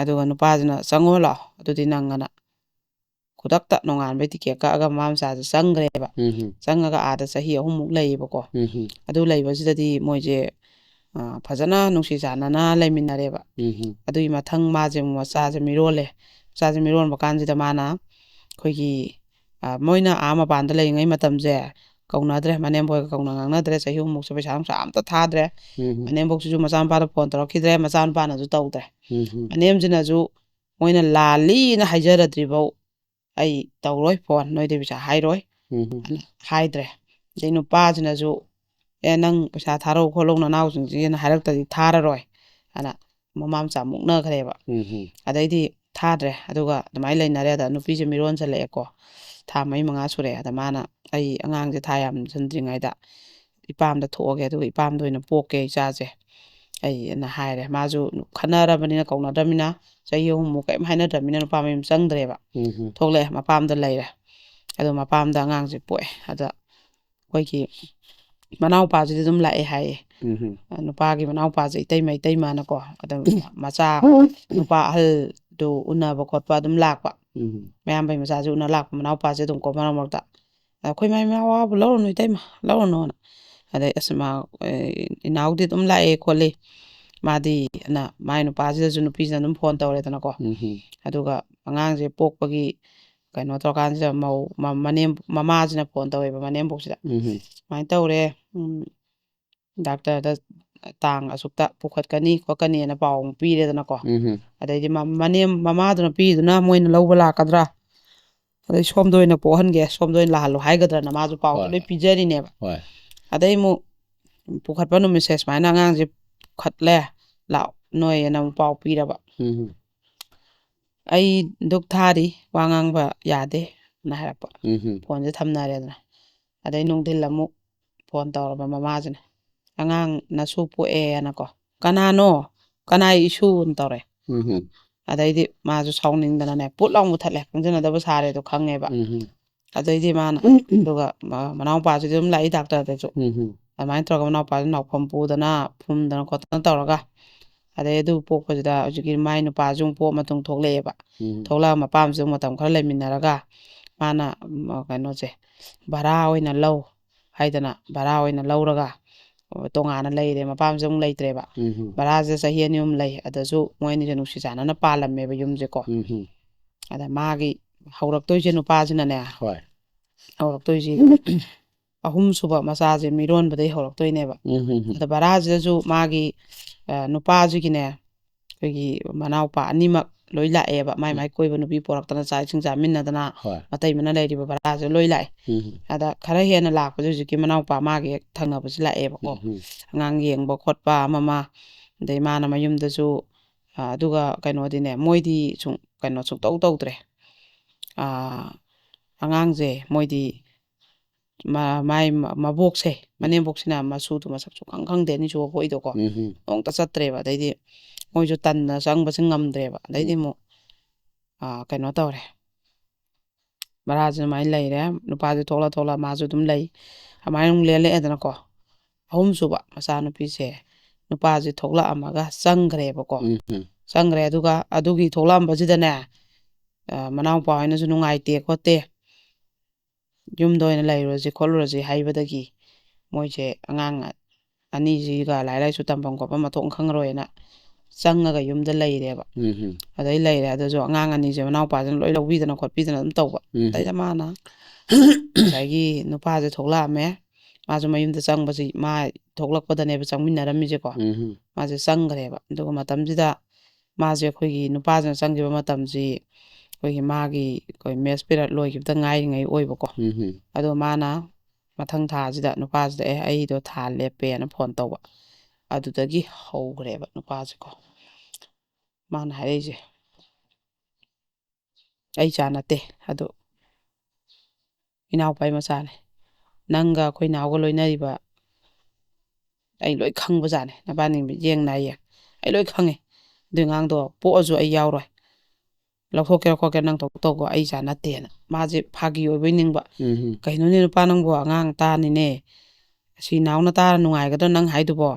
ꯑꯗꯨꯒ ꯅꯨꯄꯥꯁꯤꯅ ꯆꯪꯉꯣ ꯂꯥꯛꯑꯣ ꯑꯗꯨꯗꯤ ꯅꯪ ꯈꯨꯗꯛꯇ ꯅꯣꯡꯉꯥꯟꯕꯩ ꯇꯤꯀꯦꯠ ꯀꯛꯑꯒ ꯃꯃꯥ ꯃꯆꯥꯁꯦ ꯆꯪꯈ꯭ꯔꯦꯕ ꯆꯪꯉꯒ ꯑꯥꯗ ꯆꯍꯤ 3 ꯂꯩꯌꯦꯕꯀꯣ ꯑꯗꯨ ꯂꯩꯕꯁꯤꯗꯗꯤ ꯃꯣꯏꯁꯦ ꯐꯖꯅ ꯅꯨꯡꯁꯤ ꯆꯥꯟꯅꯅ ꯂꯩꯃꯤꯟꯅꯔꯦꯕ ꯑꯗꯨꯒꯤ ꯃꯊꯪ ꯃꯥꯁꯦ ꯑꯃꯨꯛ ꯃꯆꯥꯁꯦ ꯃꯤꯔꯣꯜꯂꯦ ꯃꯆꯥꯁꯦ ꯃꯤꯔꯣꯟꯕ ꯀꯥꯟꯁꯤꯗ ꯃꯥꯅ ꯑꯩꯈꯣꯏꯒꯤ ꯃꯣꯏꯅ ꯃꯄꯥꯟꯗ ꯂꯩꯔꯤꯉꯩ ꯃꯇꯝꯁꯦ ꯀꯧꯅꯗ꯭ꯔꯦ ꯃꯅꯦꯝꯕꯣꯏꯒ ꯀꯧꯅ ꯉꯥꯡꯅꯗ꯭ꯔꯦ ꯆꯍꯤ 3 ꯄꯩꯁꯥ ꯅꯨꯡꯁꯥ ꯑꯝꯇ ꯊꯥꯗ꯭ꯔꯦ ꯃꯅꯦꯝꯕꯣꯛꯁꯤꯁꯨ ꯃꯆꯥꯅꯨꯄꯥꯗ ꯐꯣꯟ ꯇꯧꯔꯛꯈꯤꯗ꯭ꯔꯦ ꯃꯆꯥꯅꯨꯄꯥꯅꯁꯨ ꯇꯧꯗ꯭ꯔꯦ ꯃꯅꯦꯝꯁꯤꯅꯁꯨ ꯃꯣꯏꯅ ꯂꯥꯜꯂꯤꯅ ꯍꯥꯏꯖꯔꯗ꯭ꯔꯤꯐꯧ ꯑꯩ ꯇꯧꯔꯣꯏ ꯐꯣꯟ ꯅꯣꯏꯗꯩ ꯄꯩꯁꯥ ꯍꯥꯏꯔꯣꯏ ꯍꯥꯏꯗ꯭ꯔꯦ ꯑꯗꯩ ꯅꯨꯄꯥꯁꯤꯅꯁꯨ ꯅꯪ ꯄꯩꯁꯥ ꯊꯥꯔꯛꯎ ꯈꯣꯠꯂꯧ ꯅꯅꯥꯎꯁꯤꯡꯁꯤꯅ ꯍꯥꯏꯔꯛꯇꯗꯤ ꯊꯥꯔꯔꯣꯏ ꯑꯅ ꯃꯃꯥ ꯃꯆꯥ ꯃꯨꯛꯅꯈ꯭ꯔꯦꯕ ꯑꯗꯩꯗꯤ ꯊꯥꯗ꯭ꯔꯦ ꯑꯗꯨꯒ ꯑꯗꯨꯃꯥꯏꯅ ꯂꯩꯅꯔꯦ ꯑꯗ ꯅꯨꯄꯤꯁꯦ ꯃꯤꯔꯣꯟꯁꯤꯜꯂꯛꯑꯦꯀꯣ ꯊꯥ 4-5 ꯁꯨꯔꯛꯑꯦ ꯑꯗ ꯃꯥꯅ ꯑꯩ ꯑꯉꯥꯡꯁꯦ ꯊꯥ ꯌꯥꯝꯖꯟꯗ꯭ꯔꯤꯉꯩꯗ ꯏꯄꯥꯝꯗ ꯊꯣꯛꯑꯒꯦ ꯑꯗꯨꯒ ꯏꯄꯥꯝꯗ ꯑꯣꯏꯅ ꯄꯣꯛꯀꯦ ꯏꯆꯥꯁꯦ ꯑꯩꯅ ꯍꯥꯏꯔꯦ ꯃꯥꯁꯨ ꯈꯟꯅꯔꯕꯅꯤನ ꯀꯧꯅꯗ꯭ꯔꯕꯅꯤꯅ ꯆꯍꯤ 3 ꯀꯔꯤꯝ ꯍꯥꯏꯅꯗ꯭ꯔꯕꯅꯤꯅ ꯅꯨꯄꯥ ꯃꯌꯨꯝ ꯆꯪꯗ꯭ꯔꯦꯕ ꯊꯣꯛꯂꯛꯑꯦ ꯃꯄꯥꯝꯗ ꯂꯩꯔꯦ ꯑꯗꯣ ꯃꯄꯥꯝꯗ ꯑꯉꯥꯡꯁꯦ ꯄꯣꯛꯑꯦ ꯑꯗ ꯑꯩꯈꯣꯏꯒꯤ ꯃꯅꯥꯎꯄꯥꯁꯤꯗꯤ ꯑꯗꯨꯝ ꯂꯥꯛꯑꯦ ꯍꯥꯏꯌꯦ ꯅꯨꯄꯥꯒꯤ ꯃꯅꯥꯎꯄꯥꯁꯦ ꯏꯇꯩꯃꯀꯣ ꯑꯗꯨꯝ ꯃꯆꯥ ꯅꯨꯄꯥ ꯑꯍꯜꯗꯨ ꯎꯅꯕ ꯈꯣꯠꯄ ꯑꯗꯨꯝ ꯂꯥꯛꯄ ꯃꯌꯥꯝꯕꯩ ꯃꯆꯥꯁꯦ ꯎꯅ ꯂꯥꯛꯄ ꯃꯅꯥꯎꯄꯥꯁꯦ ꯑꯗꯨꯝ ꯀꯣ ꯃꯔꯛ ꯃꯔꯛꯇ ꯑꯩꯈꯣꯏ ꯃꯥꯏ ꯑꯋꯥꯕ ꯂꯧꯔꯨꯅꯨ ꯏꯇꯩꯃ ꯂꯧꯔꯨꯅꯨꯅ ꯑꯗꯩ ꯏꯅꯥꯎꯗꯤ ꯑꯗꯨꯝ ꯂꯥꯛꯑꯦ ꯈꯣꯠꯂꯤ ꯃꯥꯗꯤ ꯃꯥꯏ ꯅꯨꯄꯥꯁꯤꯗꯁꯨ ꯅꯨꯄꯤꯁꯤꯅ ꯑꯗꯨꯝ ꯐꯣꯟ ꯇꯧꯔꯦꯗꯅꯀꯣ ꯑꯗꯨꯒ ꯑꯉꯥꯡꯁꯦ ꯄꯣꯛꯄꯒꯤ ꯀꯩꯅꯣ ꯇꯧꯔꯀꯥꯟꯁꯤꯗ ꯃꯃꯥꯁꯤꯅ ꯐꯣꯟ ꯇꯧꯋꯦꯕ ꯃꯅꯦꯝꯕꯣꯛꯁꯤꯗ ꯁꯨꯃꯥꯏꯅ ꯇꯧꯔꯦ ꯗꯥꯛꯇꯔꯗ ꯇꯥꯡ ꯑꯁꯨꯛꯇ ꯄꯨꯈꯠꯀꯅꯤ ꯈꯣꯠꯀꯅꯤꯅ ꯄꯥꯎ ꯑꯃꯨꯛ ꯄꯤꯔꯦꯗꯅꯀꯣ ꯑꯗꯩꯗꯤ ꯃꯃꯥꯗꯨꯅ ꯄꯤꯗꯨꯅ ꯃꯣꯏꯅ ꯂꯧꯕ ꯂꯥꯛꯀꯗ꯭ꯔꯥ ꯑꯗꯩ ꯁꯣꯝꯗ ꯑꯣꯏꯅ ꯄꯣꯛꯍꯟꯒꯦ ꯁꯣꯝꯗ ꯑꯣꯏꯅ ꯂꯥꯛꯍꯜꯂꯣ ꯍꯥꯏꯒꯗ꯭ꯔꯅ ꯃꯥꯁꯨ ꯄꯥꯎꯁꯨ ꯂꯣꯏ ꯄꯤꯖꯔꯤꯅꯦꯕ ꯑꯗꯩ ꯑꯃꯨꯛ ꯄꯨꯈꯠꯄ ꯅꯨꯃꯤꯠꯁꯦ ꯁꯨꯃꯥꯏꯅ ꯑꯉꯥꯡꯁꯦ ꯄꯨꯈꯠꯂꯦ ꯂꯥꯛꯑꯣ ꯅꯣꯏꯅ ꯑꯃꯨꯛ ꯄꯥꯎ ꯄꯤꯔꯕ ꯑꯩ ꯗꯨꯛ ꯊꯥꯔꯤ ꯋꯥ ꯉꯥꯡꯕ ꯌꯥꯗꯦꯅ ꯍꯥꯏꯔꯛꯄ ꯐꯣꯟꯁꯦ ꯊꯝꯅꯔꯦꯗꯅ ꯑꯗꯩ ꯅꯨꯡꯊꯤꯜ ꯑꯃꯨꯛ ꯐꯣꯟ ꯇꯧꯔꯕ ꯃꯃꯥꯁꯤꯅ ꯑꯉꯥꯡ ꯅꯁꯨ ꯄꯣꯛꯑꯦꯅꯀꯣ ꯀꯅꯥꯅꯣ ꯀꯅꯥꯏ ꯏꯁꯨꯅ ꯇꯧꯔꯦ ꯑꯗꯩꯗꯤ ꯃꯥꯁꯨ ꯁꯥꯎꯅꯤꯡꯗꯅꯅꯦ ꯄꯨꯠ ꯂꯥꯎ ꯃꯨꯊꯠꯂꯦ ꯈꯪꯖꯟꯅꯗꯕ ꯁꯥꯔꯦꯗꯣ ꯈꯪꯉꯦꯕ ꯑꯗꯩꯗꯤ ꯃꯥꯅ ꯑꯗꯨꯒ ꯃꯅꯥꯎꯄꯥꯁꯤꯗꯤ ꯑꯗꯨꯝ ꯂꯥꯛꯏ ꯗꯥꯛꯇꯔꯗꯁꯨ ꯑꯗꯨꯃꯥꯏꯅ ꯇꯧꯔꯒ ꯃꯅꯥꯎꯄꯥꯁꯤ ꯅꯥꯎꯐꯝ ꯄꯨꯗꯅ ꯐꯨꯝꯗꯅ ꯈꯣꯠꯇꯅ ꯇꯧꯔꯒ ꯑꯗꯩ ꯑꯗꯨ ꯄꯣꯛꯄꯁꯤꯗ ꯍꯧꯖꯤꯛꯀꯤ ꯃꯥꯏ ꯅꯨꯄꯥꯁꯨ ꯑꯃꯨꯛ ꯄꯣꯛꯑ ꯃꯇꯨꯡ ꯊꯣꯛꯂꯛꯑꯦꯕ ꯊꯣꯛꯂꯛꯑ ꯃꯄꯥꯝꯁꯨ ꯃꯇꯝ ꯈꯔ ꯂꯩꯃꯤꯟꯅꯔꯒ ꯃꯥꯅ ꯀꯩꯅꯣꯁꯦ ꯚꯔꯥ ꯑꯣꯏꯅ ꯂꯧ ꯍꯥꯏꯗꯅ ꯚꯔꯥ ꯑꯣꯏꯅ ꯂꯧꯔꯒ ꯇꯣꯉꯥꯟꯅ ꯂꯩꯔꯦ ꯃꯄꯥꯝꯁꯨ ꯑꯃꯨꯛ ꯂꯩꯇ꯭ꯔꯦꯕ ꯚꯔꯥꯁꯦ ꯆꯍꯤ 2 ꯑꯍꯨꯝ ꯂꯩ ꯑꯗꯁꯨ ꯃꯣꯏ ꯑꯅꯤꯁꯦ ꯅꯨꯡꯁꯤ ꯆꯥꯟꯅꯅ ꯄꯥꯜꯂꯝꯃꯦꯕ ꯌꯨꯝꯁꯦꯀꯣ ꯑꯗ ꯃꯥꯒꯤ ꯍꯧꯔꯛꯇꯣꯏꯁꯦ ꯅꯨꯄꯥꯁꯤꯅꯅꯦ ꯍꯧꯔꯛꯇꯣꯏꯁꯤ 3ꯁꯨꯕ ꯃꯆꯥꯁꯦ ꯃꯤꯔꯣꯟꯕꯗꯒꯤ ꯍꯧꯔꯛꯇꯣꯏꯅꯦꯕ ꯑꯗ ꯚꯔꯥꯁꯤꯗꯁꯨ ꯃꯥꯒꯤ ꯅꯨꯄꯥꯁꯤꯒꯤꯅꯦ ꯑꯩꯈꯣꯏꯒꯤ ꯃꯅꯥꯎꯄꯥ ꯑꯅꯤꯃꯛ ꯂꯣꯏ ꯂꯥꯛꯑꯦꯕ ꯃꯥꯏ ꯃꯥꯏ ꯀꯣꯏꯕ ꯅꯨꯄꯤ ꯄꯣꯔꯛꯇꯅ ꯆꯥꯛ ꯏꯁꯤꯡ ꯆꯥꯃꯤꯟꯅꯗꯅ ꯃꯇꯩꯃꯅ ꯂꯩꯔꯤꯕ ꯚꯔꯥꯁꯦ ꯂꯣꯏ ꯂꯥꯛꯑꯦ ꯑꯗ ꯈꯔ ꯍꯦꯟꯅ ꯂꯥꯛꯄꯁꯦ ꯍꯧꯖꯤꯛꯀꯤ ꯃꯅꯥꯎꯄꯥ ꯃꯥꯒꯤ ꯍꯦꯛ ꯊꯪꯅꯕꯁꯤ ꯂꯥꯛꯑꯦꯕꯀꯣ ꯑꯉꯥꯡ ꯌꯦꯡꯕ ꯈꯣꯠꯄ ꯑꯃ ꯑꯗꯩ ꯃꯥꯅ ꯃꯌꯨꯝꯗꯁꯨ ꯑꯗꯨꯒ ꯀꯩꯅꯣꯗꯤꯅꯦ ꯃꯣꯏꯗꯤ ꯀꯩꯅꯣ ꯁꯨꯡꯇꯧ ꯇꯧꯗ꯭ꯔꯦ ꯑꯉꯥꯡꯁꯦ ꯃꯣꯏꯗꯤ ꯃꯥꯏ ꯃꯕꯣꯛꯁꯦ ꯃꯅꯦꯝꯕꯣꯛꯁꯤꯅ ꯃꯁꯨꯗꯣ ꯃꯁꯛ ꯁꯨꯈꯪ ꯈꯪꯗꯦ ꯑꯅꯤꯁꯨꯕ ꯄꯣꯛꯏꯗꯣꯀꯣ ꯅꯣꯡꯇ ꯆꯠꯇ꯭ꯔꯦꯕ ꯑꯗꯩꯗꯤ ꯃꯣꯏꯁꯨ ꯇꯟꯅ ꯆꯪꯕꯁꯦ ꯉꯝꯗ꯭ꯔꯦꯕ ꯑꯗꯩꯗꯤ ꯑꯃꯨꯛ ꯀꯩꯅꯣ ꯇꯧꯔꯦ ꯚꯔꯥꯁꯦ ꯑꯗꯨꯃꯥꯏꯅ ꯂꯩꯔꯦ ꯅꯨꯄꯥꯁꯦ ꯊꯣꯛꯂꯛ ꯃꯥꯁꯨ ꯑꯗꯨꯝ ꯂꯩ ꯑꯗꯨꯃꯥꯏꯅ ꯑꯃꯨꯛ ꯂꯦꯜꯂꯛꯑꯦꯗꯅꯀꯣ 3ꯁꯨꯕ ꯃꯆꯥꯅꯨꯄꯤꯁꯦ ꯅꯨꯄꯥꯁꯦ ꯊꯣꯛꯂꯛꯑꯝꯃꯒ ꯆꯪꯈ꯭ꯔꯦꯕꯀꯣ ꯆꯪꯈ꯭ꯔꯦ ꯑꯗꯨꯒ ꯑꯗꯨꯒꯤ ꯊꯣꯛꯂꯛꯑꯝꯕꯁꯤꯗꯅꯦ ꯃꯅꯥꯎꯄꯥ ꯍꯣꯏꯅꯁꯨ ꯅꯨꯡꯉꯥꯏꯇꯦ ꯈꯣꯠꯇꯦ ꯌꯨꯝꯗ ꯑꯣꯏꯅ ꯂꯩꯔꯨꯔꯁꯤ ꯈꯣꯠꯂꯨꯔꯁꯤ ꯍꯥꯏꯕꯗꯒꯤ ꯃꯣꯏꯁꯦ ꯑꯉꯥꯡ ꯑꯅꯤꯁꯤꯒ ꯂꯥꯏꯔꯤꯛ ꯂꯥꯏꯁꯨ ꯇꯝꯐꯝ ꯈꯣꯠꯄ ꯃꯊꯣꯡ ꯈꯪꯉꯔꯣꯏꯅ ꯆꯪꯉꯒ ꯌꯨꯝꯗ ꯂꯩꯔꯦꯕ ꯑꯗꯩ ꯂꯩꯔꯦ ꯑꯗꯨꯁꯨ ꯑꯉꯥꯡ ꯑꯅꯤꯁꯦ ꯃꯅꯥꯎꯄꯥꯁꯤꯅ ꯂꯣꯏ ꯂꯧꯕꯤꯗꯅ ꯈꯣꯠꯄꯤꯗꯅ ꯑꯗꯨꯝ ꯇꯧꯕ ꯑꯗꯩꯗ ꯃꯥꯅ ꯉꯁꯥꯏꯒꯤ ꯅꯨꯄꯥꯁꯦ ꯊꯣꯛꯂꯛꯑꯝꯃꯦ ꯃꯥꯁꯨ ꯃꯌꯨꯝꯗ ꯆꯪꯕꯁꯤ ꯃꯥ ꯊꯣꯛꯂꯛꯄꯗꯅꯦꯕ ꯆꯪꯃꯤꯟꯅꯔꯝꯃꯤꯁꯦꯀꯣ ꯃꯥꯁꯦ ꯆꯪꯈ꯭ꯔꯦꯕ ꯑꯗꯨꯒ ꯃꯇꯝꯁꯤꯗ ꯃꯥꯁꯦ ꯑꯩꯈꯣꯏꯒꯤ ꯅꯨꯄꯥꯁꯤꯅ ꯆꯪꯈꯤꯕ ꯃꯇꯝꯁꯤ ꯑꯩꯈꯣꯏꯒꯤ ꯃꯥꯒꯤ ꯃꯦꯠꯁ ꯄꯤꯔꯠ ꯂꯣꯏꯈꯤꯕꯗ ꯉꯥꯏꯔꯤꯉꯩ ꯑꯣꯏꯕꯀꯣ ꯑꯗꯣ ꯃꯥꯅ ꯃꯊꯪ ꯊꯥꯁꯤꯗ ꯅꯨꯄꯥꯁꯤꯗ ꯑꯩꯗꯣ ꯊꯥ ꯂꯦꯞꯄꯦꯅ ꯐꯣꯟ ꯇꯧꯕ ꯑꯗꯨꯗꯒꯤ ꯍꯧꯈ꯭ꯔꯦꯕ ꯅꯨꯄꯥꯁꯦꯀꯣ ꯃꯥꯅ ꯍꯥꯏꯔꯛꯏꯁꯦ ꯑꯩ ꯏꯆꯥ ꯅꯠꯇꯦ ꯑꯗꯣ ꯏꯅꯥꯎꯄꯥꯒꯤ ꯃꯆꯥꯅꯦ ꯅꯪꯒ ꯑꯩꯈꯣꯏ ꯏꯅꯥꯎꯒ ꯂꯣꯏꯅꯔꯤꯕ ꯑꯩ ꯂꯣꯏ ꯈꯪꯕꯖꯥꯠꯅꯦ ꯅꯕꯥꯅꯤ ꯌꯦꯡ ꯅꯥꯏꯌꯦ ꯑꯩ ꯂꯣꯏ ꯈꯪꯉꯦ ꯑꯗꯨꯏ ꯑꯉꯥꯡꯗꯣ ꯄꯣꯛꯑꯁꯨ ꯑꯩ ꯌꯥꯎꯔꯣꯏ ꯂꯧꯊꯣꯛꯀꯦꯔꯥ ꯈꯣꯠꯀꯦꯔꯥ ꯅꯪ ꯇꯧꯕ ꯑꯩ ꯏꯆꯥ ꯅꯠꯇꯦꯅ ꯃꯥꯁꯦ ꯐꯥꯒꯤ ꯑꯣꯏꯕꯩ ꯅꯤꯡꯕ ꯀꯩꯅꯣꯅꯦ ꯅꯨꯄꯥ ꯅꯪꯕꯨ ꯑꯉꯥꯡ ꯇꯥꯅꯤꯅꯦ ꯑꯁꯤ ꯏꯅꯥꯎꯅ ꯇꯥꯔ ꯅꯨꯡꯉꯥꯏꯒꯗ꯭ꯔꯥ ꯅꯪ ꯍꯥꯏꯗꯨꯕꯣ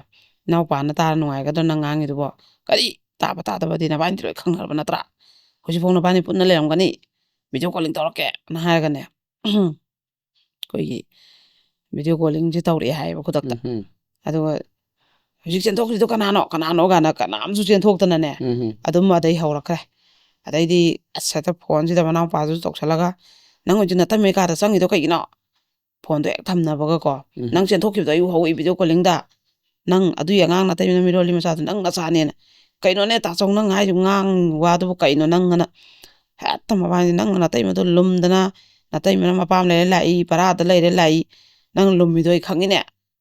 ꯏꯅꯥꯎꯄꯥꯅ ꯇꯥꯔ ꯅꯨꯡꯉꯥꯏꯒꯗ꯭ꯔꯥ ꯅꯪ ꯉꯥꯡꯉꯤꯗꯨꯕꯣ ꯀꯔꯤ ꯇꯥꯕ ꯇꯥꯗꯕꯗꯤ ꯅꯕꯥꯅꯤꯗꯤ ꯂꯣꯏ ꯈꯪꯅꯔꯕ ꯅꯠꯇ꯭ꯔꯥ ꯍꯧꯖꯤꯛꯐꯥꯎ ꯅꯕꯥꯅꯤ ꯄꯨꯟꯅ ꯂꯩꯔꯝꯒꯅꯤ ꯚꯤꯗꯤꯑꯣ ꯀꯣꯂꯤꯡ ꯇꯧꯔꯛꯀꯦꯅ ꯍꯥꯏꯔꯒꯅꯦ ꯑꯩꯈꯣꯏꯒꯤ ꯚꯤꯗꯤꯑꯣ ꯀꯣꯂꯤꯡꯁꯦ ꯇꯧꯔꯛꯑꯦ ꯍꯥꯏꯌꯦꯕ ꯈꯨꯗꯛꯇ ꯑꯗꯨꯒ ꯍꯧꯖꯤꯛ ꯆꯦꯟꯊꯣꯛꯈ꯭ꯔꯤꯗꯣ ꯀꯅꯥꯅꯣ ꯀꯥꯟꯗ ꯀꯅꯥꯝꯁꯨ ꯆꯦꯟꯊꯣꯛꯇꯅꯅꯦ ꯑꯗꯨꯝ ꯑꯗꯩ ꯍꯧꯔꯛꯈ꯭ꯔꯦ ꯑꯗꯩꯗꯤ ꯑꯁ ꯍꯦꯛꯇ ꯐꯣꯟꯁꯤꯗ ꯃꯅꯥꯎꯄꯥꯗꯨꯁꯨ ꯇꯧꯁꯜꯂꯒ ꯅꯪ ꯍꯧꯖꯤꯛ ꯅꯇꯩꯃꯩ ꯀꯥꯗ ꯆꯪꯉꯤꯗꯣ ꯀꯩꯒꯤꯅꯣ ꯐꯣꯟꯗꯣ ꯍꯦꯛ ꯊꯝꯅꯕꯒꯀꯣ ꯅꯪ ꯆꯦꯟꯊꯣꯛꯈꯤꯕꯗꯣ ꯑꯩ ꯎꯍꯧꯏ ꯚꯤꯗꯤꯑꯣ ꯀꯣꯂꯤꯡꯗ ꯅꯪ ꯑꯗꯨꯏ ꯑꯉꯥꯡ ꯅꯇꯩꯃꯅ ꯃꯤꯔꯣꯜꯂꯤ ꯃꯆꯥꯗꯣ ꯅꯪ ꯅꯆꯥꯅꯦꯅ ꯀꯩꯅꯣꯅꯦ ꯇꯥꯆꯧ ꯅꯪ ꯍꯥꯏꯁꯤ ꯉꯥꯡ ꯋꯥꯗꯨꯕꯨ ꯀꯩꯅꯣ ꯅꯪꯒꯅ ꯍꯦꯛꯇ ꯃꯕꯥꯅꯤ ꯅꯪ ꯅꯇꯩꯃꯗꯣ ꯂꯨꯝꯗꯅ ꯅꯇꯩꯃꯅ ꯃꯄꯥꯝ ꯂꯩꯔ ꯂꯥꯛꯏ ꯚꯔꯥꯗ ꯂꯩꯔ ꯂꯥꯛꯏ ꯅꯪ ꯂꯨꯝꯃꯤꯗꯣ ꯑꯩ ꯈꯪꯉꯤꯅꯦ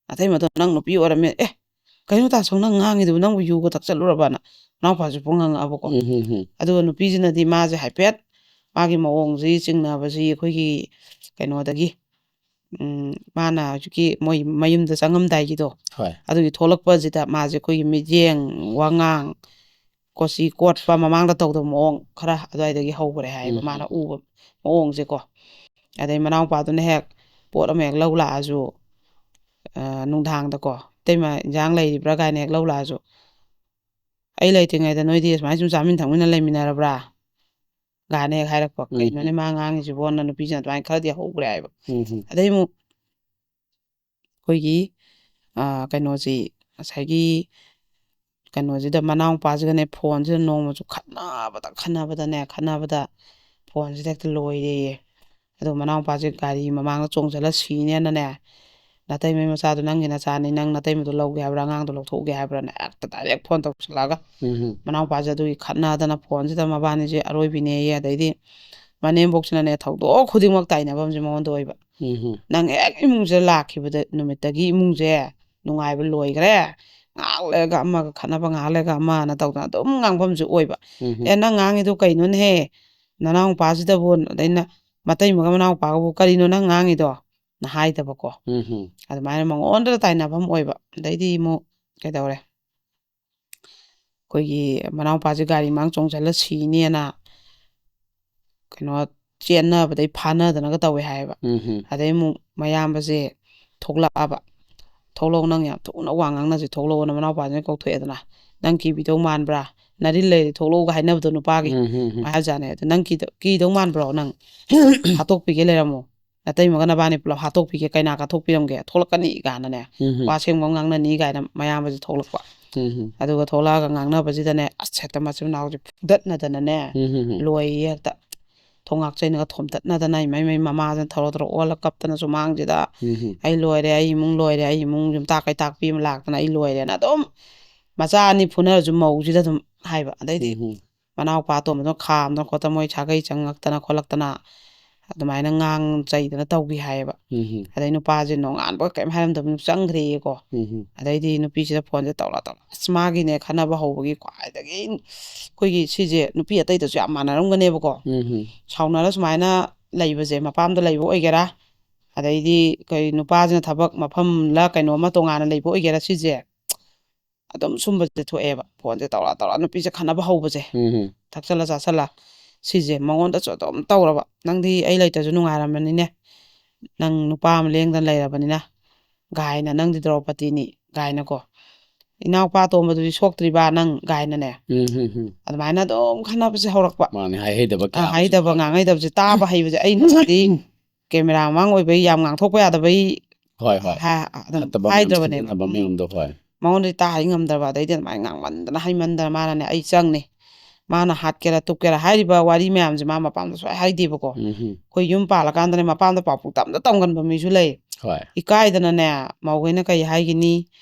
ꯅꯇꯩꯃꯗꯣ ꯅꯪ ꯅꯨꯄꯤ ꯑꯣꯏꯔꯝꯃꯦ ꯀꯩꯅꯣ ꯇꯥꯆꯧ ꯅꯪ ꯉꯥꯡꯉꯤꯗꯨꯕꯨ ꯅꯪꯕꯨ ꯌꯨꯒ ꯊꯛꯆꯜꯂꯨꯔꯕꯅ ꯃꯅꯥꯎꯄꯥꯁꯨ ꯉꯪꯉꯛꯑꯕꯀꯣ ꯑꯗꯨꯒ ꯅꯨꯄꯤꯁꯤꯅꯗꯤ ꯃꯥꯁꯦ ꯍꯥꯏꯐꯦꯠ ꯃꯥꯒꯤ ꯃꯑꯣꯡꯁꯤ ꯆꯤꯡꯅꯕꯁꯤ ꯑꯩꯈꯣꯏꯒꯤ ꯀꯩꯅꯣꯗꯒꯤ ꯃꯥꯅ ꯍꯧꯖꯤꯛꯀꯤ ꯃꯣꯏ ꯃꯌꯨꯝꯗ ꯆꯪꯉꯝꯗꯥꯏꯒꯤꯗꯣ ꯑꯗꯨꯒꯤ ꯊꯣꯛꯂꯛꯄꯁꯤꯗ ꯃꯥꯁꯦ ꯑꯩꯈꯣꯏꯒꯤ ꯃꯤꯠꯌꯦꯡ ꯋꯥꯉꯥꯡ ꯀꯣꯆꯤ ꯀꯣꯠꯄ ꯃꯃꯥꯡꯗ ꯇꯧꯗꯕ ꯃꯑꯣꯡ ꯈꯔ ꯑꯗꯨꯋꯥꯏꯗꯒꯤ ꯍꯧꯈ꯭ꯔꯦ ꯍꯥꯏꯌꯦꯕ ꯃꯥꯅ ꯎꯕ ꯃꯑꯣꯡꯁꯦꯀꯣ ꯑꯗꯩ ꯃꯅꯥꯎꯄꯥꯗꯨꯅ ꯍꯦꯛ ꯄꯣꯠ ꯑꯃ ꯍꯦꯛ ꯂꯧ ꯂꯥꯛꯑꯁꯨ ꯅꯨꯡꯗꯥꯡꯗꯀꯣ ꯏꯇꯩꯃ ꯏꯟꯖꯥꯡ ꯂꯩꯔꯤꯕ꯭ꯔꯥ ꯀꯥꯏꯅ ꯍꯦꯛ ꯂꯧ ꯂꯥꯛꯑꯁꯨ ꯑꯩ ꯂꯩꯇ꯭ꯔꯤꯉꯩꯗ ꯅꯣꯏꯗꯤ ꯁꯨꯃꯥꯏꯅ ꯁꯨꯝ ꯆꯥꯃꯤꯟ ꯊꯛꯃꯤꯟꯅ ꯂꯩꯃꯤꯟꯅꯔꯕ꯭ꯔꯥ ꯒꯥꯏꯅ ꯍꯦꯛ ꯍꯥꯏꯔꯛꯄ ꯀꯩꯅꯣꯅꯦ ꯃꯥ ꯉꯥꯡꯉꯤꯁꯤꯕꯣꯅ ꯅꯨꯄꯤꯁꯤꯅ ꯑꯗꯨꯃꯥꯏꯅ ꯈꯔꯗꯤ ꯍꯧꯈ꯭ꯔꯦ ꯍꯥꯏꯕ ꯑꯗꯩ ꯑꯃꯨꯛ ꯑꯩꯈꯣꯏꯒꯤ ꯀꯩꯅꯣꯁꯤ ꯉꯁꯥꯏꯒꯤ ꯀꯩꯅꯣꯁꯤꯗ ꯃꯅꯥꯎꯄꯥꯁꯤꯒꯅꯦ ꯐꯣꯟꯁꯤꯗ ꯅꯣꯡꯃꯁꯨ ꯈꯠꯅꯕꯗ ꯐꯣꯟꯁꯤꯗ ꯍꯦꯛꯇ ꯂꯣꯏꯔꯦꯌꯦ ꯑꯗꯣ ꯃꯅꯥꯎꯄꯥꯁꯦ ꯒꯥꯔꯤ ꯃꯃꯥꯡꯗ ꯆꯣꯡꯁꯤꯜꯂ ꯁꯤꯅꯦꯅꯅꯦ ꯅꯥꯇꯩꯃꯩ ꯃꯆꯥꯗꯣ ꯅꯪꯒꯤ ꯅꯆꯥꯅꯤ ꯅꯪ ꯅꯥꯇꯩꯃꯗꯣ ꯂꯧꯒꯦ ꯍꯥꯏꯕ꯭ꯔꯥ ꯑꯉꯥꯡꯗꯣ ꯂꯧꯊꯣꯛꯎꯒꯦ ꯍꯥꯏꯕ꯭ꯔꯥꯅ ꯍꯦꯛꯇ ꯗꯥꯏꯔꯦꯛ ꯐꯣꯟ ꯇꯧꯁꯤꯜꯂꯛꯑꯒ ꯃꯅꯥꯎꯄꯥꯁꯦ ꯑꯗꯨꯒꯤ ꯈꯠꯅꯗꯅ ꯐꯣꯟꯁꯤꯗ ꯃꯕꯥꯅꯤꯁꯦ ꯑꯔꯣꯏꯕꯤꯅꯦꯌꯦ ꯑꯗꯩꯗꯤ ꯃꯅꯦꯝꯕꯣꯛꯁꯤꯅꯅꯦ ꯊꯧꯗꯣꯛ ꯈꯨꯗꯤꯡꯃꯛ ꯇꯥꯏꯅꯐꯝꯁꯦ ꯃꯉꯣꯟꯗ ꯑꯣꯏꯕ ꯅꯪ ꯍꯦꯛ ꯏꯃꯨꯡꯁꯤꯗ ꯂꯥꯛꯈꯤꯕꯗ ꯅꯨꯃꯤꯠꯇꯒꯤ ꯏꯃꯨꯡꯁꯦ ꯅꯨꯡꯉꯥꯏꯕ ꯂꯣꯏꯈ꯭ꯔꯦ ꯉꯥꯏꯍꯥꯛ ꯂꯩꯔꯒ ꯑꯃꯒ ꯈꯠꯅꯕ ꯉꯥꯏꯍꯥꯛ ꯂꯩꯔꯒ ꯑꯃꯅ ꯇꯧꯗꯅ ꯑꯗꯨꯝ ꯉꯥꯡꯐꯝꯁꯨ ꯑꯣꯏꯕ ꯅꯪ ꯉꯥꯡꯉꯤꯗꯣ ꯀꯩꯅꯣꯅꯦꯍꯦ ꯅꯅꯥꯎꯄꯥꯁꯤꯗꯕꯨ ꯑꯗꯩꯅ ꯃꯇꯩꯃꯒ ꯃꯅꯥꯎꯄꯥꯒꯕꯨ ꯀꯔꯤꯅꯣ ꯅꯪ ꯉꯥꯡꯉꯤꯗꯣ ꯅ ꯍꯥꯏꯗꯕꯀꯣ ꯑꯗꯨꯃꯥꯏꯅ ꯃꯉꯣꯟꯗ ꯇꯥꯏꯅꯐꯝ ꯑꯣꯏꯕ ꯑꯗꯩꯗꯤ ꯑꯃꯨꯛ ꯀꯩꯗꯧꯔꯦ ꯑꯩꯈꯣꯏꯒꯤ ꯃꯅꯥꯎꯄꯥꯁꯦ ꯒꯥꯔꯤ ꯃꯥꯡ ꯆꯣꯡꯁꯤꯜꯂ ꯁꯤꯅꯦꯅ ꯀꯩꯅꯣ ꯆꯦꯟꯅꯕꯗꯩ ꯐꯥꯅꯗꯅꯒ ꯇꯧꯋꯦ ꯍꯥꯏꯌꯦꯕ ꯑꯗꯩ ꯑꯃꯨꯛ ꯃꯌꯥꯝꯕꯁꯦ ꯊꯣꯛꯂꯛꯑꯕ ꯊꯣꯛꯂꯛꯑꯣ ꯅꯪ ꯌꯥꯝ ꯊꯨꯅ ꯋꯥ ꯉꯥꯡꯅꯁꯤ ꯊꯣꯛꯂꯛꯑꯣꯅ ꯃꯅꯥꯎꯄꯥꯁꯤꯅ ꯀꯧꯊꯣꯛꯑꯦꯗꯅ ꯅꯪ ꯀꯤꯕꯤꯗꯧ ꯃꯥꯟꯕ꯭ꯔꯥ ꯅꯔꯤꯜ ꯂꯩꯔꯤ ꯊꯣꯛꯂꯛꯎꯒ ꯍꯥꯏꯅꯕꯗꯣ ꯅꯨꯄꯥꯒꯤ ꯍꯥꯏꯖꯥꯠꯅꯦ ꯑꯗꯣ ꯅꯪ ꯀꯤꯗꯧ ꯃꯥꯟꯕ꯭ꯔꯣ ꯅꯪ ꯍꯥꯠꯇꯣꯛꯄꯤꯒꯦ ꯂꯩꯔꯝꯃꯣ ꯅꯥꯇꯩꯃꯒ ꯅꯕꯥꯅꯤ ꯄꯨꯂꯞ ꯍꯥꯠꯇꯣꯛꯄꯤꯒꯦ ꯀꯩꯅꯥ ꯀꯥꯊꯣꯛꯄꯤꯔꯝꯒꯦ ꯊꯣꯛꯂꯛꯀꯅꯤ ꯀꯥꯏꯅꯅꯦ ꯋꯥ ꯑꯁꯦꯡꯕ ꯉꯥꯡꯅꯅꯤ ꯀꯥꯏꯅ ꯃꯌꯥꯝꯕꯁꯦ ꯊꯣꯛꯂꯛꯄ ꯑꯗꯨꯒ ꯊꯣꯛꯂꯛꯑꯒ ꯉꯥꯡꯅꯕꯁꯤꯗꯅꯦ ꯑꯁ ꯍꯦꯛꯇ ꯃꯆꯤꯟ ꯃꯅꯥꯎꯁꯦ ꯐꯨꯗꯠꯅꯗꯅꯅꯦ ꯂꯣꯏꯌꯦ ꯍꯦꯛꯇ ꯊꯣꯡꯉꯥꯛꯆꯩꯅꯒ ꯊꯣꯝꯇꯠꯅꯗꯅ ꯏꯃꯩ ꯃꯃꯥꯁꯤꯅ ꯊꯧꯔꯣ ꯑꯣꯜꯂ ꯀꯞꯇꯅ ꯁꯨꯃꯥꯡꯁꯤꯗ ꯑꯩ ꯂꯣꯏꯔꯦ ꯑꯩ ꯏꯃꯨꯡ ꯂꯣꯏꯔꯦ ꯑꯩ ꯏꯃꯨꯡ ꯌꯨꯝꯇꯥꯛ ꯀꯩꯇꯥꯛꯄꯤ ꯑꯃ ꯂꯥꯛꯇꯅ ꯑꯩ ꯂꯣꯏꯔꯦꯅ ꯑꯗꯨꯝ ꯃꯆꯥ ꯑꯅꯤ ꯐꯨꯅꯔꯁꯨ ꯃꯧꯁꯤꯗ ꯑꯗꯨꯝ ꯍꯥꯏꯕ ꯑꯗꯩꯗꯤ ꯃꯅꯥꯎꯄꯥ ꯑꯇꯣꯝꯕꯗꯣ ꯈꯥꯝꯗꯅ ꯈꯣꯠꯇꯅ ꯃꯣꯏ ꯁꯥꯒꯩ ꯆꯪꯉꯛꯇꯅ ꯈꯣꯠꯂꯛꯇꯅ ꯑꯗꯨꯃꯥꯏꯅ ꯉꯥꯡ ꯆꯩꯗꯅ ꯇꯧꯕꯤ ꯍꯥꯏꯌꯦꯕ ꯑꯗꯩ ꯅꯨꯄꯥꯁꯦ ꯅꯣꯡꯉꯥꯟꯕꯒ ꯀꯩꯝ ꯍꯥꯏꯔꯝꯗꯕꯅꯤ ꯆꯪꯈ꯭ꯔꯦꯌꯦꯀꯣ ꯑꯗꯩꯗꯤ ꯅꯨꯄꯤꯁꯤꯗ ꯐꯣꯟꯁꯦ ꯇꯧꯔ ꯑꯁ ꯃꯥꯒꯤꯅꯦ ꯈꯟꯅꯕ ꯍꯧꯕꯒꯤ ꯈ꯭ꯋꯥꯏꯗꯒꯤ ꯑꯩꯈꯣꯏꯒꯤ ꯁꯤꯁꯦ ꯅꯨꯄꯤ ꯑꯇꯩꯗꯁꯨ ꯌꯥꯝ ꯃꯥꯟꯅꯔꯝꯒꯅꯦꯕꯀꯣ ꯁꯥꯎꯅꯔ ꯁꯨꯃꯥꯏꯅ ꯂꯩꯕꯁꯦ ꯃꯄꯥꯝꯗ ꯂꯩꯕ ꯑꯣꯏꯒꯦꯔꯥ ꯑꯗꯩꯗꯤ ꯀꯩ ꯅꯨꯄꯥꯁꯤꯅ ꯊꯕꯛ ꯃꯐꯝꯂ ꯀꯩꯅꯣꯝꯃ ꯇꯣꯉꯥꯟꯅ ꯂꯩꯕ ꯑꯣꯏꯒꯦꯔꯥ ꯁꯤꯁꯦ ꯑꯗꯨꯝ ꯁꯨꯝꯕꯁꯦ ꯊꯣꯛꯑꯦꯕ ꯐꯣꯟꯁꯦ ꯇꯧꯔ ꯅꯨꯄꯤꯁꯦ ꯈꯠꯅꯕ ꯍꯧꯕꯁꯦ ꯊꯛꯆꯜꯂ ꯆꯥꯁꯜꯂ ꯁꯤꯁꯦ ꯃꯉꯣꯟꯗꯁꯨ ꯑꯗꯨꯝ ꯇꯧꯔꯕ ꯅꯪꯗꯤ ꯑꯩ ꯂꯩꯇ꯭ꯔꯁꯨ ꯅꯨꯡꯉꯥꯏꯔꯝꯃꯅꯤꯅꯦ ꯅꯪ ꯅꯨꯄꯥ ꯑꯃ ꯂꯦꯡꯗꯅ ꯂꯩꯔꯕꯅꯤꯅ ꯒꯥꯏꯅ ꯅꯪꯗꯤ ꯗ꯭ꯔꯧꯄꯗꯤꯅꯤ ꯒꯥꯏꯅꯀꯣ ꯏꯅꯥꯎꯄꯥ ꯑꯇꯣꯝꯕꯗꯨꯗꯤ ꯁꯣꯛꯇ꯭ꯔꯤꯕ ꯅꯪ ꯒꯥꯏꯅꯅꯦ ꯑꯗꯨꯃꯥꯏꯅ ꯑꯗꯨꯝ ꯈꯠꯅꯕꯁꯦ ꯍꯧꯔꯛꯄ ꯃꯥꯅꯦ ꯍꯥꯏꯍꯩꯗꯕ ꯀꯌꯥ ꯑꯃꯁꯨ ꯍꯥꯏꯗꯕ ꯉꯥꯡꯍꯩꯗꯕꯁꯦ ꯇꯥꯕ ꯍꯩꯕꯁꯦ ꯑꯩꯅꯗꯤ ꯀꯦꯃꯦꯔꯥ ꯃꯃꯥꯡ ꯑꯣꯏꯕꯩ ꯌꯥꯝ ꯉꯥꯡꯊꯣꯛꯄ ꯌꯥꯗꯕꯩ ꯍꯣꯏ ꯑꯗꯨꯝ ꯐꯠꯇꯕ ꯃꯌꯥꯝ ꯍꯥꯏꯗ꯭ꯔꯕꯅꯦꯕ ꯁꯤꯖꯤꯟꯅꯕ ꯃꯌꯥꯝꯗꯣ ꯍꯣꯏ ꯃꯉꯣꯟꯗꯗꯤ ꯇꯥ ꯍꯩ ꯉꯝꯗ꯭ꯔꯕ ꯑꯗꯩꯗꯤ ꯑꯗꯨꯃꯥꯏꯅ ꯉꯥꯡꯃꯟꯗꯅ ꯍꯩꯃꯟꯗꯅ ꯃꯥꯅꯅꯦ ꯑꯩ ꯆꯪꯅꯤ ꯃꯥꯅ ꯍꯥꯠꯀꯦꯔꯥ ꯇꯨꯞꯀꯦꯔꯥ ꯍꯥꯏꯔꯤꯕ ꯋꯥꯔꯤ ꯃꯌꯥꯝꯁꯦ ꯃꯥ ꯃꯄꯥꯝꯗ ꯁꯨꯡꯍꯥꯏ ꯍꯥꯏꯗꯦꯕꯀꯣ ꯑꯩꯈꯣꯏ ꯌꯨꯝ ꯄꯥꯜꯂꯀꯥꯟꯗꯅꯦ ꯃꯄꯥꯝꯗ ꯄꯥꯎ ꯇꯝꯒꯟꯕ ꯃꯤꯁꯨ ꯂꯩ ꯍꯣꯏ ꯏꯀꯥꯏꯗꯅꯅꯦ ꯃꯧꯈꯩꯅ ꯀꯩ ꯍꯥꯏꯒꯤꯅꯤ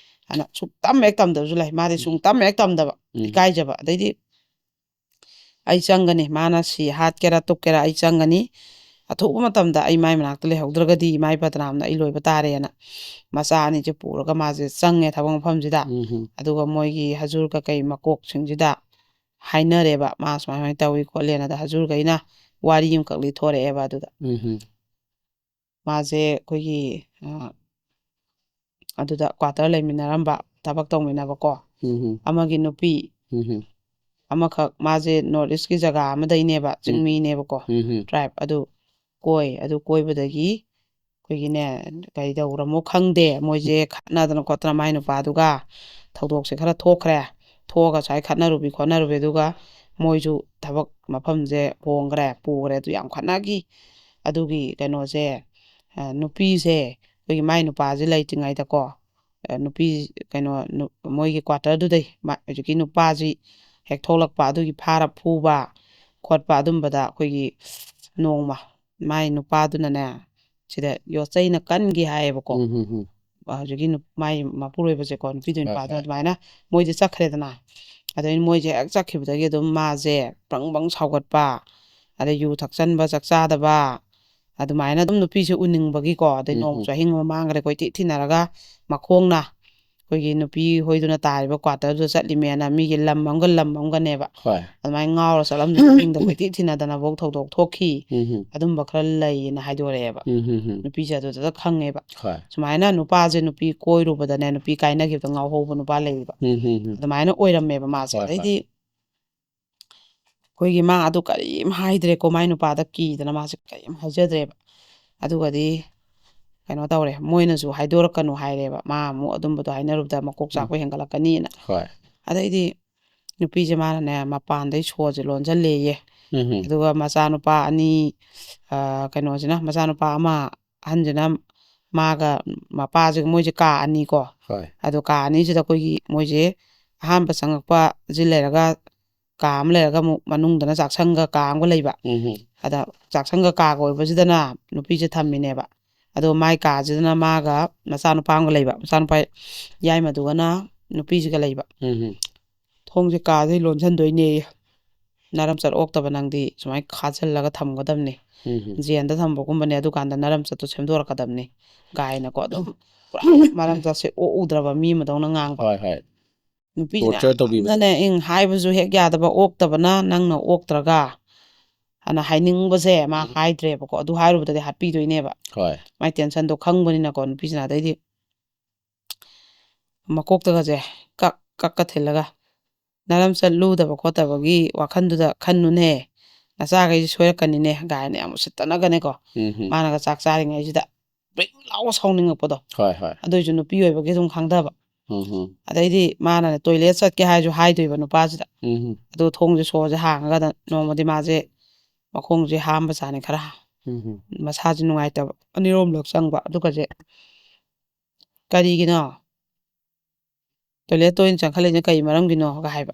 ꯍꯥꯏꯅ ꯁꯨꯡꯇꯝ ꯍꯦꯛ ꯇꯝꯗꯕꯁꯨ ꯂꯩ ꯃꯥꯗꯤ ꯁꯨꯡꯇꯝ ꯍꯦꯛ ꯇꯝꯗꯕ ꯏꯀꯥꯏꯖꯕ ꯑꯗꯩꯗꯤ ꯑꯩ ꯆꯪꯒꯅꯤ ꯃꯥꯅ ꯁꯤ ꯍꯥꯠꯀꯦꯔꯥ ꯇꯨꯞꯀꯦꯔꯥ ꯑꯩ ꯆꯪꯒꯅꯤ ꯑꯊꯨꯕ ꯃꯇꯝꯗ ꯑꯩ ꯃꯥꯏ ꯃꯅꯥꯛꯇ ꯂꯩꯍꯧꯗ꯭ꯔꯒꯗꯤ ꯃꯥꯏ ꯕꯗꯅꯥꯝꯅ ꯑꯩ ꯂꯣꯏꯕ ꯇꯥꯔꯦꯅ ꯃꯆꯥ ꯑꯅꯤꯁꯦ ꯄꯨꯔꯒ ꯃꯥꯁꯦ ꯆꯪꯉꯦ ꯊꯕꯛ ꯃꯐꯝꯁꯤꯗ ꯑꯗꯨꯒ ꯃꯣꯏꯒꯤ ꯍꯖꯨꯔ ꯀꯩꯀꯩ ꯃꯀꯣꯛꯁꯤꯡꯁꯤꯗ ꯍꯥꯏꯅꯔꯦꯕ ꯃꯥ ꯁꯨꯃꯥꯏ ꯇꯧꯏ ꯈꯣꯠꯂꯦꯅ ꯑꯗ ꯍꯖꯨꯔꯈꯩꯅ ꯋꯥꯔꯤ ꯑꯃꯈꯛ ꯂꯤꯊꯣꯔꯛꯑꯦꯕ ꯑꯗꯨꯗ ꯃꯥꯁꯦ ꯑꯩꯈꯣꯏꯒꯤ ꯑꯗꯨꯗ ꯀ꯭ꯋꯥꯇꯔ ꯂꯩꯃꯤꯟꯅꯔꯝꯕ ꯊꯕꯛ ꯇꯧꯃꯤꯟꯅꯕꯀꯣ ꯑꯃꯒꯤ ꯅꯨꯄꯤ ꯑꯃꯈꯛ ꯃꯥꯁꯦ ꯅꯣꯔꯠ ꯏꯁꯀꯤ ꯖꯒꯥ ꯑꯃꯗꯩꯅꯦꯕ ꯆꯤꯡꯃꯤꯅꯦꯕꯀꯣ ꯇ꯭ꯔꯥꯏꯕ ꯑꯗꯨ ꯀꯣꯏꯕꯗꯒꯤ ꯑꯩꯈꯣꯏꯒꯤꯅꯦ ꯀꯩꯗꯧꯔꯃꯣ ꯈꯪꯗꯦ ꯃꯣꯏꯁꯦ ꯈꯠꯅꯗꯅ ꯈꯣꯠꯇꯅ ꯃꯥꯏ ꯅꯨꯄꯥꯗꯨꯒ ꯊꯧꯗꯣꯛꯁꯦ ꯈꯔ ꯊꯣꯛꯈ꯭ꯔꯦ ꯊꯣꯛꯑꯒ ꯁꯨꯃꯥꯏ ꯈꯠꯅꯔꯨꯕꯤ ꯈꯣꯠꯅꯔꯨꯕꯤ ꯑꯗꯨꯒ ꯃꯣꯏꯁꯨ ꯊꯕꯛ ꯃꯐꯝꯁꯦ ꯍꯣꯡꯈ꯭ꯔꯦ ꯄꯨꯈ꯭ꯔꯦ ꯑꯗꯨ ꯌꯥꯝ ꯈꯠꯅꯈꯤ ꯑꯗꯨꯒꯤ ꯀꯩꯅꯣꯁꯦ ꯅꯨꯄꯤꯁꯦ ꯑꯩꯈꯣꯏꯒꯤ ꯃꯥꯏ ꯅꯨꯄꯥꯁꯦ ꯂꯩꯇ꯭ꯔꯤꯉꯩꯗꯀꯣ ꯅꯨꯄꯤ ꯀꯩꯅꯣ ꯃꯣꯏꯒꯤ ꯀ꯭ꯋꯥꯇꯔꯗꯨꯗꯩ ꯍꯧꯖꯤꯛꯀꯤ ꯅꯨꯄꯥꯁꯤ ꯍꯦꯛ ꯊꯣꯛꯂꯛꯄ ꯑꯗꯨꯒꯤ ꯐꯥꯔ ꯐꯨꯕ ꯈꯣꯠꯄ ꯑꯗꯨꯝꯕꯗ ꯑꯩꯈꯣꯏꯒꯤ ꯅꯣꯡꯃ ꯃꯥꯏ ꯅꯨꯄꯥꯗꯨꯅꯅꯦ ꯁꯤꯗ ꯌꯣꯠꯆꯩꯅ ꯀꯟꯒꯤ ꯍꯥꯏꯌꯦꯕꯀꯣ ꯍꯧꯖꯤꯛꯀꯤ ꯃꯥꯏ ꯃꯄꯨꯔꯣꯏꯕꯁꯦꯀꯣ ꯅꯨꯄꯤꯗꯨ ꯅꯨꯄꯥꯗꯨꯅ ꯑꯗꯨꯃꯥꯏꯅ ꯃꯣꯏꯁꯦ ꯆꯠꯈ꯭ꯔꯦꯗꯅ ꯑꯗꯩ ꯃꯣꯏꯁꯦ ꯍꯦꯛ ꯆꯠꯈꯤꯕꯗꯒꯤ ꯑꯗꯨꯝ ꯃꯥꯁꯦ ꯕ꯭ꯔꯪ ꯁꯥꯎꯒꯠꯄ ꯑꯗꯩ ꯌꯨ ꯊꯛꯆꯟꯕ ꯆꯥꯛ ꯆꯥꯗꯕ ꯑꯗꯨꯃꯥꯏꯅ ꯑꯗꯨꯝ ꯅꯨꯄꯤꯁꯦ ꯎꯅꯤꯡꯕꯒꯤꯀꯣ ꯑꯗꯩ ꯅꯣꯡꯃꯁꯨ ꯑꯍꯤꯡ ꯑꯃ ꯃꯥꯡꯈ꯭ꯔꯦ ꯀꯣꯏꯊꯤ ꯊꯤꯅꯔꯒ ꯃꯈꯣꯡꯅ ꯑꯩꯈꯣꯏꯒꯤ ꯅꯨꯄꯤ ꯍꯣꯏꯗꯨꯅ ꯇꯥꯔꯤꯕ ꯀ꯭ꯋꯥꯇꯔꯗꯨꯗ ꯆꯠꯂꯤꯃꯦꯅ ꯃꯤꯒꯤ ꯂꯝ ꯑꯃꯒꯅꯦꯕ ꯑꯗꯨꯃꯥꯏꯅ ꯉꯥꯎꯔ ꯆꯠꯂꯝꯗꯅ ꯑꯍꯤꯡꯗ ꯀꯣꯏꯊꯤ ꯊꯤꯅꯗꯅꯐꯧ ꯊꯧꯗꯣꯛ ꯊꯣꯛꯈꯤ ꯑꯗꯨꯝꯕ ꯈꯔ ꯂꯩꯌꯦꯅ ꯍꯥꯏꯗꯣꯔꯛꯑꯦꯕ ꯅꯨꯄꯤꯁꯦ ꯑꯗꯨꯗ ꯈꯪꯉꯦꯕ ꯁꯨꯃꯥꯏꯅ ꯅꯨꯄꯥꯁꯦ ꯅꯨꯄꯤ ꯀꯣꯏꯔꯨꯕꯗꯅꯦ ꯅꯨꯄꯤ ꯀꯥꯏꯅꯈꯤꯕꯗ ꯉꯥꯎꯍꯧꯕ ꯅꯨꯄꯥ ꯂꯩꯌꯦꯕ ꯑꯗꯨꯃꯥꯏꯅ ꯑꯣꯏꯔꯝꯃꯦꯕ ꯃꯥꯁꯦ ꯑꯗꯩꯗꯤ ꯑꯩꯈꯣꯏꯒꯤ ꯃꯥ ꯑꯗꯨ ꯀꯔꯤꯝ ꯍꯥꯏꯗ꯭ꯔꯦꯀꯣ ꯃꯥꯏ ꯅꯨꯄꯥꯗ ꯀꯤꯗꯅ ꯃꯥꯁꯦ ꯀꯔꯤꯝ ꯍꯥꯏꯖꯗ꯭ꯔꯦꯕ ꯑꯗꯨꯒꯗꯤ ꯀꯩꯅꯣ ꯇꯧꯔꯦ ꯃꯣꯏꯅꯁꯨ ꯍꯥꯏꯗꯣꯔꯛꯀꯅꯨ ꯍꯥꯏꯔꯦꯕ ꯃꯥ ꯑꯃꯨꯛ ꯑꯗꯨꯝꯕꯗꯣ ꯍꯥꯏꯅꯔꯨꯕꯗ ꯃꯀꯣꯛ ꯆꯥꯛꯄ ꯍꯦꯟꯒꯠꯂꯛꯀꯅꯤꯅ ꯍꯣꯏ ꯑꯗꯩꯗꯤ ꯅꯨꯄꯤꯁꯦ ꯃꯥꯅꯅꯦ ꯃꯄꯥꯟꯗꯩ ꯁꯣꯁꯦ ꯂꯣꯟꯁꯤꯜꯂꯦꯌꯦ ꯎꯝ ꯑꯗꯨꯒ ꯃꯆꯥꯅꯨꯄꯥ ꯑꯅꯤ ꯀꯩꯅꯣꯁꯤꯅ ꯃꯆꯥꯅꯨꯄꯥ ꯑꯃ ꯑꯍꯟꯁꯤꯅ ꯃꯥꯒ ꯃꯄꯥꯁꯤꯒ ꯃꯣꯏꯁꯦ ꯀꯥ ꯑꯅꯤꯀꯣ ꯍꯣꯏ ꯑꯗꯣ ꯀꯥ ꯑꯅꯤꯁꯤꯗ ꯑꯩꯈꯣꯏꯒꯤ ꯃꯣꯏꯁꯦ ꯑꯍꯥꯟꯕ ꯆꯪꯉꯛꯄ ꯁꯤ ꯂꯩꯔꯒ ꯀꯥ ꯑꯃ ꯂꯩꯔꯒ ꯑꯃꯨꯛ ꯃꯅꯨꯡꯗꯅ ꯆꯥꯛꯁꯪꯒ ꯀꯥ ꯑꯃꯒ ꯂꯩꯕ ꯑꯗ ꯆꯥꯛꯁꯪꯒ ꯀꯥꯒ ꯑꯣꯏꯕꯁꯤꯗꯅ ꯅꯨꯄꯤꯁꯦ ꯊꯝꯃꯤꯅꯦꯕ ꯑꯗꯣ ꯃꯥꯏ ꯀꯥꯁꯤꯗꯅ ꯃꯥꯒ ꯃꯆꯥꯅꯨꯄꯥ ꯑꯃꯒ ꯂꯩꯕ ꯃꯆꯥꯅꯨꯄꯥ ꯌꯥꯏꯃꯗꯨꯒꯅ ꯅꯨꯄꯤꯁꯤꯒ ꯂꯩꯕ ꯊꯣꯡꯁꯦ ꯀꯥꯗꯩ ꯂꯣꯟꯁꯤꯟꯗꯣꯏꯅꯦ ꯅꯔꯝꯆꯠ ꯑꯣꯛꯇꯕ ꯅꯪꯗꯤ ꯁꯨꯃꯥꯏꯅ ꯈꯥꯖꯤꯜꯂꯒ ꯊꯝꯒꯗꯕꯅꯤ ꯖꯦꯟꯗ ꯊꯝꯕꯒꯨꯝꯕꯅꯦ ꯑꯗꯨꯀꯥꯟꯗ ꯅꯔꯝꯆꯠꯇꯣ ꯁꯦꯝꯗꯣꯔꯛꯀꯗꯕꯅꯤ ꯒꯥꯏꯅꯀꯣ ꯑꯗꯨꯝ ꯄꯨꯔꯥ ꯃꯔꯝꯆꯠꯁꯦ ꯑꯣꯛꯎꯗ꯭ꯔꯕ ꯃꯤ ꯑꯃꯗꯧꯅ ꯉꯥꯡꯕ ꯍꯣꯏ ꯍꯣꯏ ꯅꯨꯄꯤꯁꯤꯅ ꯇꯣꯔꯆꯔ ꯇꯧꯕꯤꯕ ꯌꯥꯝꯅꯅꯦ ꯍꯥꯏꯕꯁꯨ ꯍꯦꯛ ꯌꯥꯗꯕ ꯑꯣꯛꯇꯕꯅ ꯅꯪꯅ ꯑꯣꯛꯇ꯭ꯔꯒ ꯑꯅ ꯍꯥꯏꯅꯤꯡꯕꯁꯦ ꯃꯥ ꯍꯥꯏꯗ꯭ꯔꯦꯕꯀꯣ ꯑꯗꯨ ꯍꯥꯏꯔꯨꯕꯗꯗꯤ ꯍꯥꯠꯄꯤꯗꯣꯏꯅꯦꯕ ꯍꯣꯏ ꯃꯥꯏ ꯇꯦꯟꯁꯟꯗꯣ ꯈꯪꯕꯅꯤꯅꯀꯣ ꯅꯨꯄꯤꯁꯤꯅ ꯑꯗꯩꯗꯤ ꯃꯀꯣꯛꯇꯒꯁꯦ ꯀꯛꯀ ꯊꯤꯜꯂꯒ ꯅꯔꯝꯆꯠ ꯂꯨꯗꯕ ꯈꯣꯠꯇꯕꯒꯤ ꯋꯥꯈꯟꯗꯨꯗ ꯈꯟꯅꯨꯅꯦ ꯅꯆꯥꯈꯩꯁꯦ ꯁꯣꯏꯔꯛꯀꯅꯤꯅꯦ ꯒꯥꯏꯅ ꯌꯥꯝ ꯎꯁꯤꯠꯇꯅꯒꯅꯦꯀꯣ ꯃꯥꯅꯒ ꯆꯥꯛ ꯆꯥꯔꯤꯉꯩꯁꯤꯗ ꯕ꯭ꯔꯤꯡ ꯂꯥꯎꯕ ꯁꯥꯎꯅꯤꯡꯉꯛꯄꯗꯣ ꯍꯣꯏ ꯍꯣꯏ ꯑꯗꯨꯏꯁꯨ ꯅꯨꯄꯤ ꯑꯣꯏꯕꯒꯤ ꯑꯗꯨꯝ ꯈꯪꯗꯕ ꯑꯗꯩꯗꯤ ꯃꯥꯅ ꯇꯣꯏꯂꯦꯠ ꯆꯠꯀꯦ ꯍꯥꯏꯔꯁꯨ ꯍꯥꯏꯗꯣꯏꯕ ꯅꯨꯄꯥꯁꯤꯗ ꯑꯗꯨ ꯊꯣꯡꯁꯦ ꯁꯣꯁꯦ ꯍꯥꯡꯉꯒ ꯅꯣꯡꯃꯗꯤ ꯃꯥꯁꯦ ꯃꯈꯣꯡꯁꯦ ꯍꯥꯝꯕ ꯆꯥꯅꯤ ꯈꯔ ꯃꯁꯥꯁꯦ ꯅꯨꯡꯉꯥꯏꯇꯕ ꯑꯅꯤꯔꯣꯝꯂꯛ ꯆꯪꯕ ꯑꯗꯨꯒꯁꯦ ꯀꯔꯤꯒꯤꯅꯣ ꯇꯣꯏꯂꯦꯠ ꯇꯣꯏꯅ ꯆꯪꯈꯠꯂꯤꯁꯦ ꯀꯩ ꯃꯔꯝꯒꯤꯅꯣꯒ ꯍꯥꯏꯕ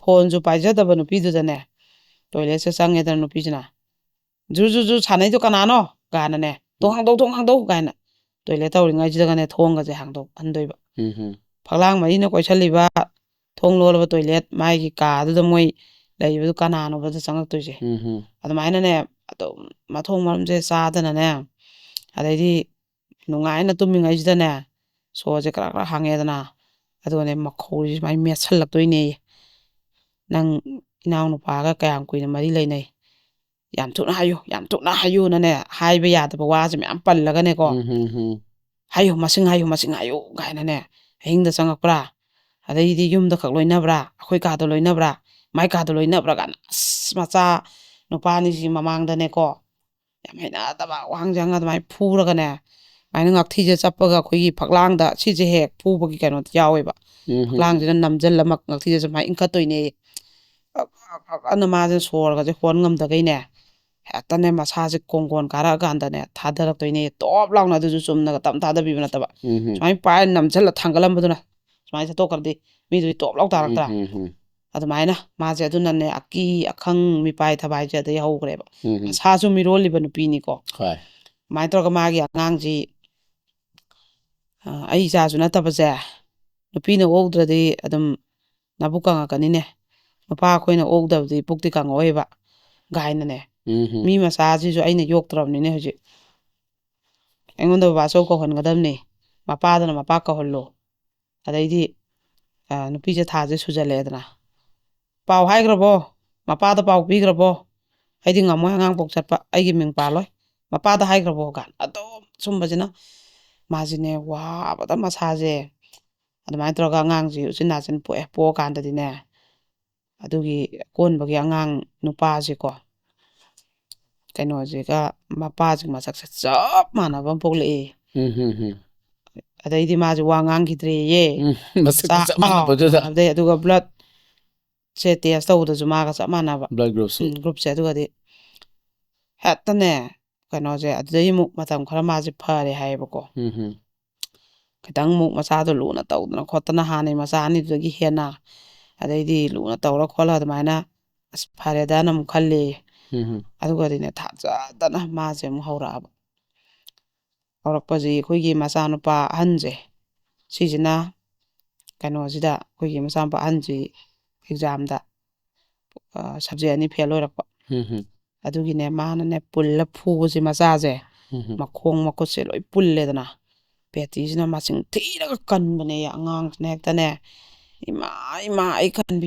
ꯐꯣꯟꯁꯨ ꯄꯥꯏꯖꯗꯕ ꯅꯨꯄꯤꯗꯨꯗꯅꯦ ꯇꯣꯏꯂꯦꯠꯁꯦ ꯆꯪꯉꯦꯗꯅ ꯅꯨꯄꯤꯁꯤꯅ ꯖꯨ ꯖꯨ ꯖꯨ ꯁꯥꯟꯅꯩꯗꯣ ꯀꯅꯥꯅꯣ ꯀꯥꯏꯅꯅꯦ ꯊꯣꯡ ꯍꯥꯡꯗꯧ ꯀꯥꯏꯅ ꯇꯣꯏꯂꯦꯠ ꯇꯧꯔꯤꯉꯩꯁꯤꯗꯒꯅꯦ ꯊꯣꯡꯒꯁꯦ ꯍꯥꯡꯗꯣꯛꯍꯟꯗꯣꯏꯕ ꯐꯛꯂꯥꯡ ꯃꯔꯤꯅ ꯀꯣꯏꯁꯜꯂꯤꯕ ꯊꯣꯡ ꯂꯣꯜꯂꯕ ꯇꯣꯏꯂꯦꯠ ꯃꯥꯒꯤ ꯀꯥꯗꯨꯗ ꯃꯣꯏ ꯂꯩꯔꯤꯕꯗꯨ ꯀꯅꯥꯅꯣꯕꯗ ꯆꯪꯉꯛꯇꯣꯏꯁꯦ ꯑꯗꯨꯃꯥꯏꯅꯅꯦ ꯑꯗꯨꯝ ꯃꯊꯣꯡ ꯃꯔꯝꯁꯦ ꯆꯥꯗꯅꯅꯦ ꯑꯗꯩꯗꯤ ꯅꯨꯡꯉꯥꯏꯅ ꯇꯨꯝꯃꯤꯉꯩꯁꯤꯗꯅꯦ ꯁꯣꯁꯦ ꯈꯔ ꯍꯥꯡꯉꯦꯗꯅ ꯑꯗꯨꯒꯅꯦ ꯃꯈꯧꯁꯦ ꯁꯨꯃꯥꯏꯅ ꯃꯦꯠꯁꯜꯂꯛꯇꯣꯏꯅꯦ ꯅꯪ ꯏꯅꯥꯎꯅꯨꯄꯥꯒ ꯀꯌꯥꯝ ꯀꯨꯏꯅ ꯃꯔꯤ ꯂꯩꯅꯩ ꯌꯥꯝ ꯊꯨꯅ ꯍꯥꯏꯌꯨꯅꯅꯦ ꯍꯥꯏꯕ ꯌꯥꯗꯕ ꯋꯥꯁꯦ ꯃꯌꯥꯝ ꯄꯜꯂꯒꯅꯦꯀꯣ ꯍꯥꯏꯌꯨ ꯃꯁꯤꯡ ꯍꯥꯏꯌꯨ ꯀꯥꯏꯅꯅꯦ ꯑꯍꯤꯡꯗ ꯆꯪꯉꯛꯄ꯭ꯔꯥ ꯑꯗꯩꯗꯤ ꯌꯨꯝꯗ ꯈꯛ ꯂꯣꯏꯅꯕ꯭ꯔꯥ ꯑꯩꯈꯣꯏ ꯀꯥꯗ ꯂꯣꯏꯅꯕ꯭ꯔꯥ ꯃꯥꯏ ꯀꯥꯗ ꯂꯣꯏꯅꯕ꯭ꯔꯥ ꯀꯥꯏꯅ ꯑꯁ ꯃꯆꯥ ꯅꯨꯄꯥꯅꯤꯁꯤ ꯃꯃꯥꯡꯗꯅꯦꯀꯣ ꯌꯥꯝ ꯍꯩꯅꯗꯕ ꯋꯥꯍꯪꯁꯪ ꯑꯗꯨꯃꯥꯏꯅ ꯐꯨꯔꯒꯅꯦ ꯑꯗꯨꯃꯥꯏꯅ ꯉꯥꯛꯊꯤꯁꯦ ꯆꯞꯄꯒ ꯑꯩꯈꯣꯏꯒꯤ ꯐꯛꯂꯥꯡꯗ ꯁꯤꯁꯦ ꯍꯦꯛ ꯐꯨꯕꯒꯤ ꯀꯩꯅꯣꯗ ꯌꯥꯎꯋꯦꯕ ꯐꯛꯂꯥꯡꯁꯤꯗ ꯅꯝꯁꯤꯜꯂꯃꯛ ꯉꯥꯛꯊꯤꯁꯦ ꯁꯨꯃꯥꯏꯅ ꯏꯟꯈꯠꯇꯣꯏꯅꯦ ꯑꯅ ꯃꯥꯁꯦ ꯁꯣꯔꯒꯁꯦ ꯍꯣꯟ ꯉꯝꯗꯒꯩꯅꯦ ꯍꯦꯛꯇꯅꯦ ꯃꯁꯥꯁꯦ ꯀꯣꯡꯒꯣꯟ ꯀꯥꯔꯛꯑꯀꯥꯟꯗꯅꯦ ꯊꯥꯗꯔꯛꯇꯣꯏꯅꯦ ꯇꯣꯞ ꯂꯥꯎꯅ ꯑꯗꯨꯁꯨ ꯆꯨꯝꯅꯒ ꯇꯞ ꯊꯥꯗꯕꯤꯕ ꯅꯠꯇꯕ ꯁꯨꯃꯥꯏꯅ ꯄꯥꯏꯔ ꯅꯝꯁꯤꯜꯂ ꯊꯥꯡꯒꯠꯂꯝꯕꯗꯨꯅ ꯁꯨꯃꯥꯏꯅ ꯆꯠꯇꯣꯛꯈ꯭ꯔꯗꯤ ꯃꯤꯗꯨꯗꯤ ꯇꯣꯞ ꯂꯥꯎ ꯇꯥꯔꯛꯇ꯭ꯔꯥ ꯑꯗꯨꯃꯥꯏꯅ ꯃꯥꯁꯦ ꯑꯗꯨꯅꯅꯦ ꯑꯀꯤ ꯑꯈꯪ ꯃꯤꯄꯥꯏ ꯊꯕꯥꯏꯁꯦ ꯑꯗꯩ ꯍꯧꯈ꯭ꯔꯦꯕ ꯃꯁꯥꯁꯨ ꯃꯤꯔꯣꯜꯂꯤꯕ ꯅꯨꯄꯤꯅꯤꯀꯣ ꯍꯣꯏ ꯑꯗꯨꯃꯥꯏꯅ ꯇꯧꯔꯒ ꯃꯥꯒꯤ ꯑꯉꯥꯡꯁꯤ ꯑꯩ ꯏꯆꯥꯁꯨ ꯅꯠꯇꯕꯁꯦ ꯅꯨꯄꯤꯅ ꯑꯣꯛꯗ꯭ꯔꯗꯤ ꯑꯗꯨꯝ ꯅꯕꯨꯛ ꯀꯪꯉꯛꯀꯅꯤꯅꯦ ꯅꯨꯄꯥ ꯑꯩꯈꯣꯏꯅ ꯑꯣꯛꯗꯕꯗꯤ ꯄꯨꯛꯇꯤ ꯀꯪꯉꯛꯑꯣꯏꯕ ꯒꯥꯏꯅꯅꯦ ꯃꯤ ꯃꯆꯥꯁꯤꯁꯨ ꯑꯩꯅ ꯌꯣꯛꯇ꯭ꯔꯕꯅꯤꯅꯦ ꯍꯧꯖꯤꯛ ꯑꯩꯉꯣꯟꯗ ꯕꯕꯥꯆꯧ ꯀꯧꯍꯟꯒꯗꯕꯅꯤ ꯃꯄꯥꯗꯅ ꯃꯄꯥ ꯀꯧꯍꯜꯂꯣ ꯑꯗꯩꯗꯤ ꯅꯨꯄꯤꯁꯦ ꯊꯥꯁꯦ ꯁꯨꯖꯜꯂꯛꯑꯦꯗꯅ ꯄꯥꯎ ꯍꯥꯏꯈ꯭ꯔꯕꯣ ꯃꯄꯥꯗ ꯄꯥꯎ ꯄꯤꯈ꯭ꯔꯕꯣ ꯑꯩꯗꯤ ꯉꯝꯃꯣꯏ ꯑꯉꯥꯡ ꯄꯣꯛ ꯆꯠꯄ ꯑꯩꯒꯤ ꯃꯤꯡ ꯄꯥꯜꯂꯣꯏ ꯃꯄꯥꯗ ꯍꯥꯏꯈ꯭ꯔꯕꯣ ꯀꯥꯏꯅ ꯑꯗꯨꯝ ꯁꯨꯝꯕꯁꯤꯅ ꯃꯥꯁꯤꯅꯦ ꯋꯥꯕꯗ ꯃꯁꯥꯁꯦ ꯑꯗꯨꯃꯥꯏꯅ ꯇꯧꯔꯒ ꯑꯉꯥꯡꯁꯤ ꯎꯆꯤꯟ ꯅꯥꯆꯤꯟ ꯄꯣꯛꯑꯀꯥꯟꯗꯗꯤꯅꯦ ꯑꯗꯨꯒꯤ ꯑꯀꯣꯟꯕꯒꯤ ꯑꯉꯥꯡ ꯅꯨꯄꯥꯁꯤꯀꯣ ꯀꯩꯅꯣꯁꯤꯒ ꯃꯄꯥꯁꯤꯒ ꯃꯁꯛꯁꯦ ꯆꯞ ꯃꯥꯟꯅꯕ ꯑꯃ ꯄꯣꯛꯂꯛꯏ ꯑꯗꯩꯗꯤ ꯃꯥꯁꯦ ꯋꯥ ꯉꯥꯡꯈꯤꯗ꯭ꯔꯦꯌꯦ ꯃꯁꯛꯇ ꯆꯞ ꯃꯥꯟꯅꯕꯗꯨꯗ ꯑꯗꯩ ꯑꯗꯨꯒ ꯕ꯭ꯂꯠ ꯁꯦ ꯇꯦꯁ ꯇꯧꯕꯗꯁꯨ ꯃꯥꯒ ꯆꯞ ꯃꯥꯟꯅꯕ ꯕ꯭ꯂꯠ ꯒ꯭ꯔꯨꯞꯁꯨ ꯒ꯭ꯔꯨꯞꯁꯦ ꯑꯗꯨꯒꯗꯤ ꯍꯦꯛꯇꯅꯦ ꯀꯩꯅꯣꯁꯦ ꯑꯗꯨꯗꯩ ꯑꯃꯨꯛ ꯃꯇꯝ ꯈꯔ ꯃꯥꯁꯦ ꯐꯔꯦ ꯍꯥꯏꯌꯦꯕꯀꯣ ꯈꯤꯇꯪ ꯑꯃꯨꯛ ꯃꯆꯥꯗꯣ ꯂꯨꯅ ꯇꯧꯗꯅ ꯈꯣꯠꯇꯅ ꯍꯥꯟꯅꯩ ꯃꯆꯥ ꯑꯅꯤꯗꯨꯗꯒꯤ ꯍꯦꯟꯅ ꯑꯗꯩꯗꯤ ꯂꯨꯅ ꯇꯧꯔ ꯈꯣꯠꯂ ꯑꯗꯨꯃꯥꯏꯅ ꯑꯁ ꯐꯔꯦꯗꯅ ꯑꯃꯨꯛ ꯈꯜꯂꯦ ꯑꯗꯨꯒꯗꯤꯅꯦ ꯊꯥꯖꯗꯅ ꯃꯥꯁꯦ ꯑꯃꯨꯛ ꯍꯧꯔꯛꯄꯁꯤ ꯑꯩꯈꯣꯏꯒꯤ ꯃꯆꯥꯅꯨꯄꯥ ꯑꯍꯟꯁꯦ ꯁꯤꯁꯤꯅ ꯀꯩꯅꯣꯁꯤꯗ ꯑꯩꯈꯣꯏꯒꯤ ꯃꯆꯥꯅꯨꯄꯥ ꯑꯍꯟꯁꯤ ꯑꯦꯛꯖꯥꯝꯗ ꯁꯕꯖꯦꯛ ꯑꯅꯤ ꯐꯦꯜ ꯑꯣꯏꯔꯛꯄ ꯑꯗꯨꯒꯤꯅꯦ ꯃꯥꯅꯅꯦ ꯄꯨꯜꯂ ꯐꯨꯕꯁꯦ ꯃꯆꯥꯁꯦ ꯃꯈꯣꯡ ꯃꯈꯨꯠꯁꯦ ꯂꯣꯏ ꯄꯨꯜꯂꯦꯗꯅ ꯄꯦꯇꯤꯁꯤꯅ ꯃꯁꯤꯡ ꯊꯤꯔꯒ ꯀꯟꯕꯅꯦ ꯑꯉꯥꯡꯁꯤꯅ ꯍꯦꯛꯇꯅꯦ ꯏꯃꯥ ꯑꯩ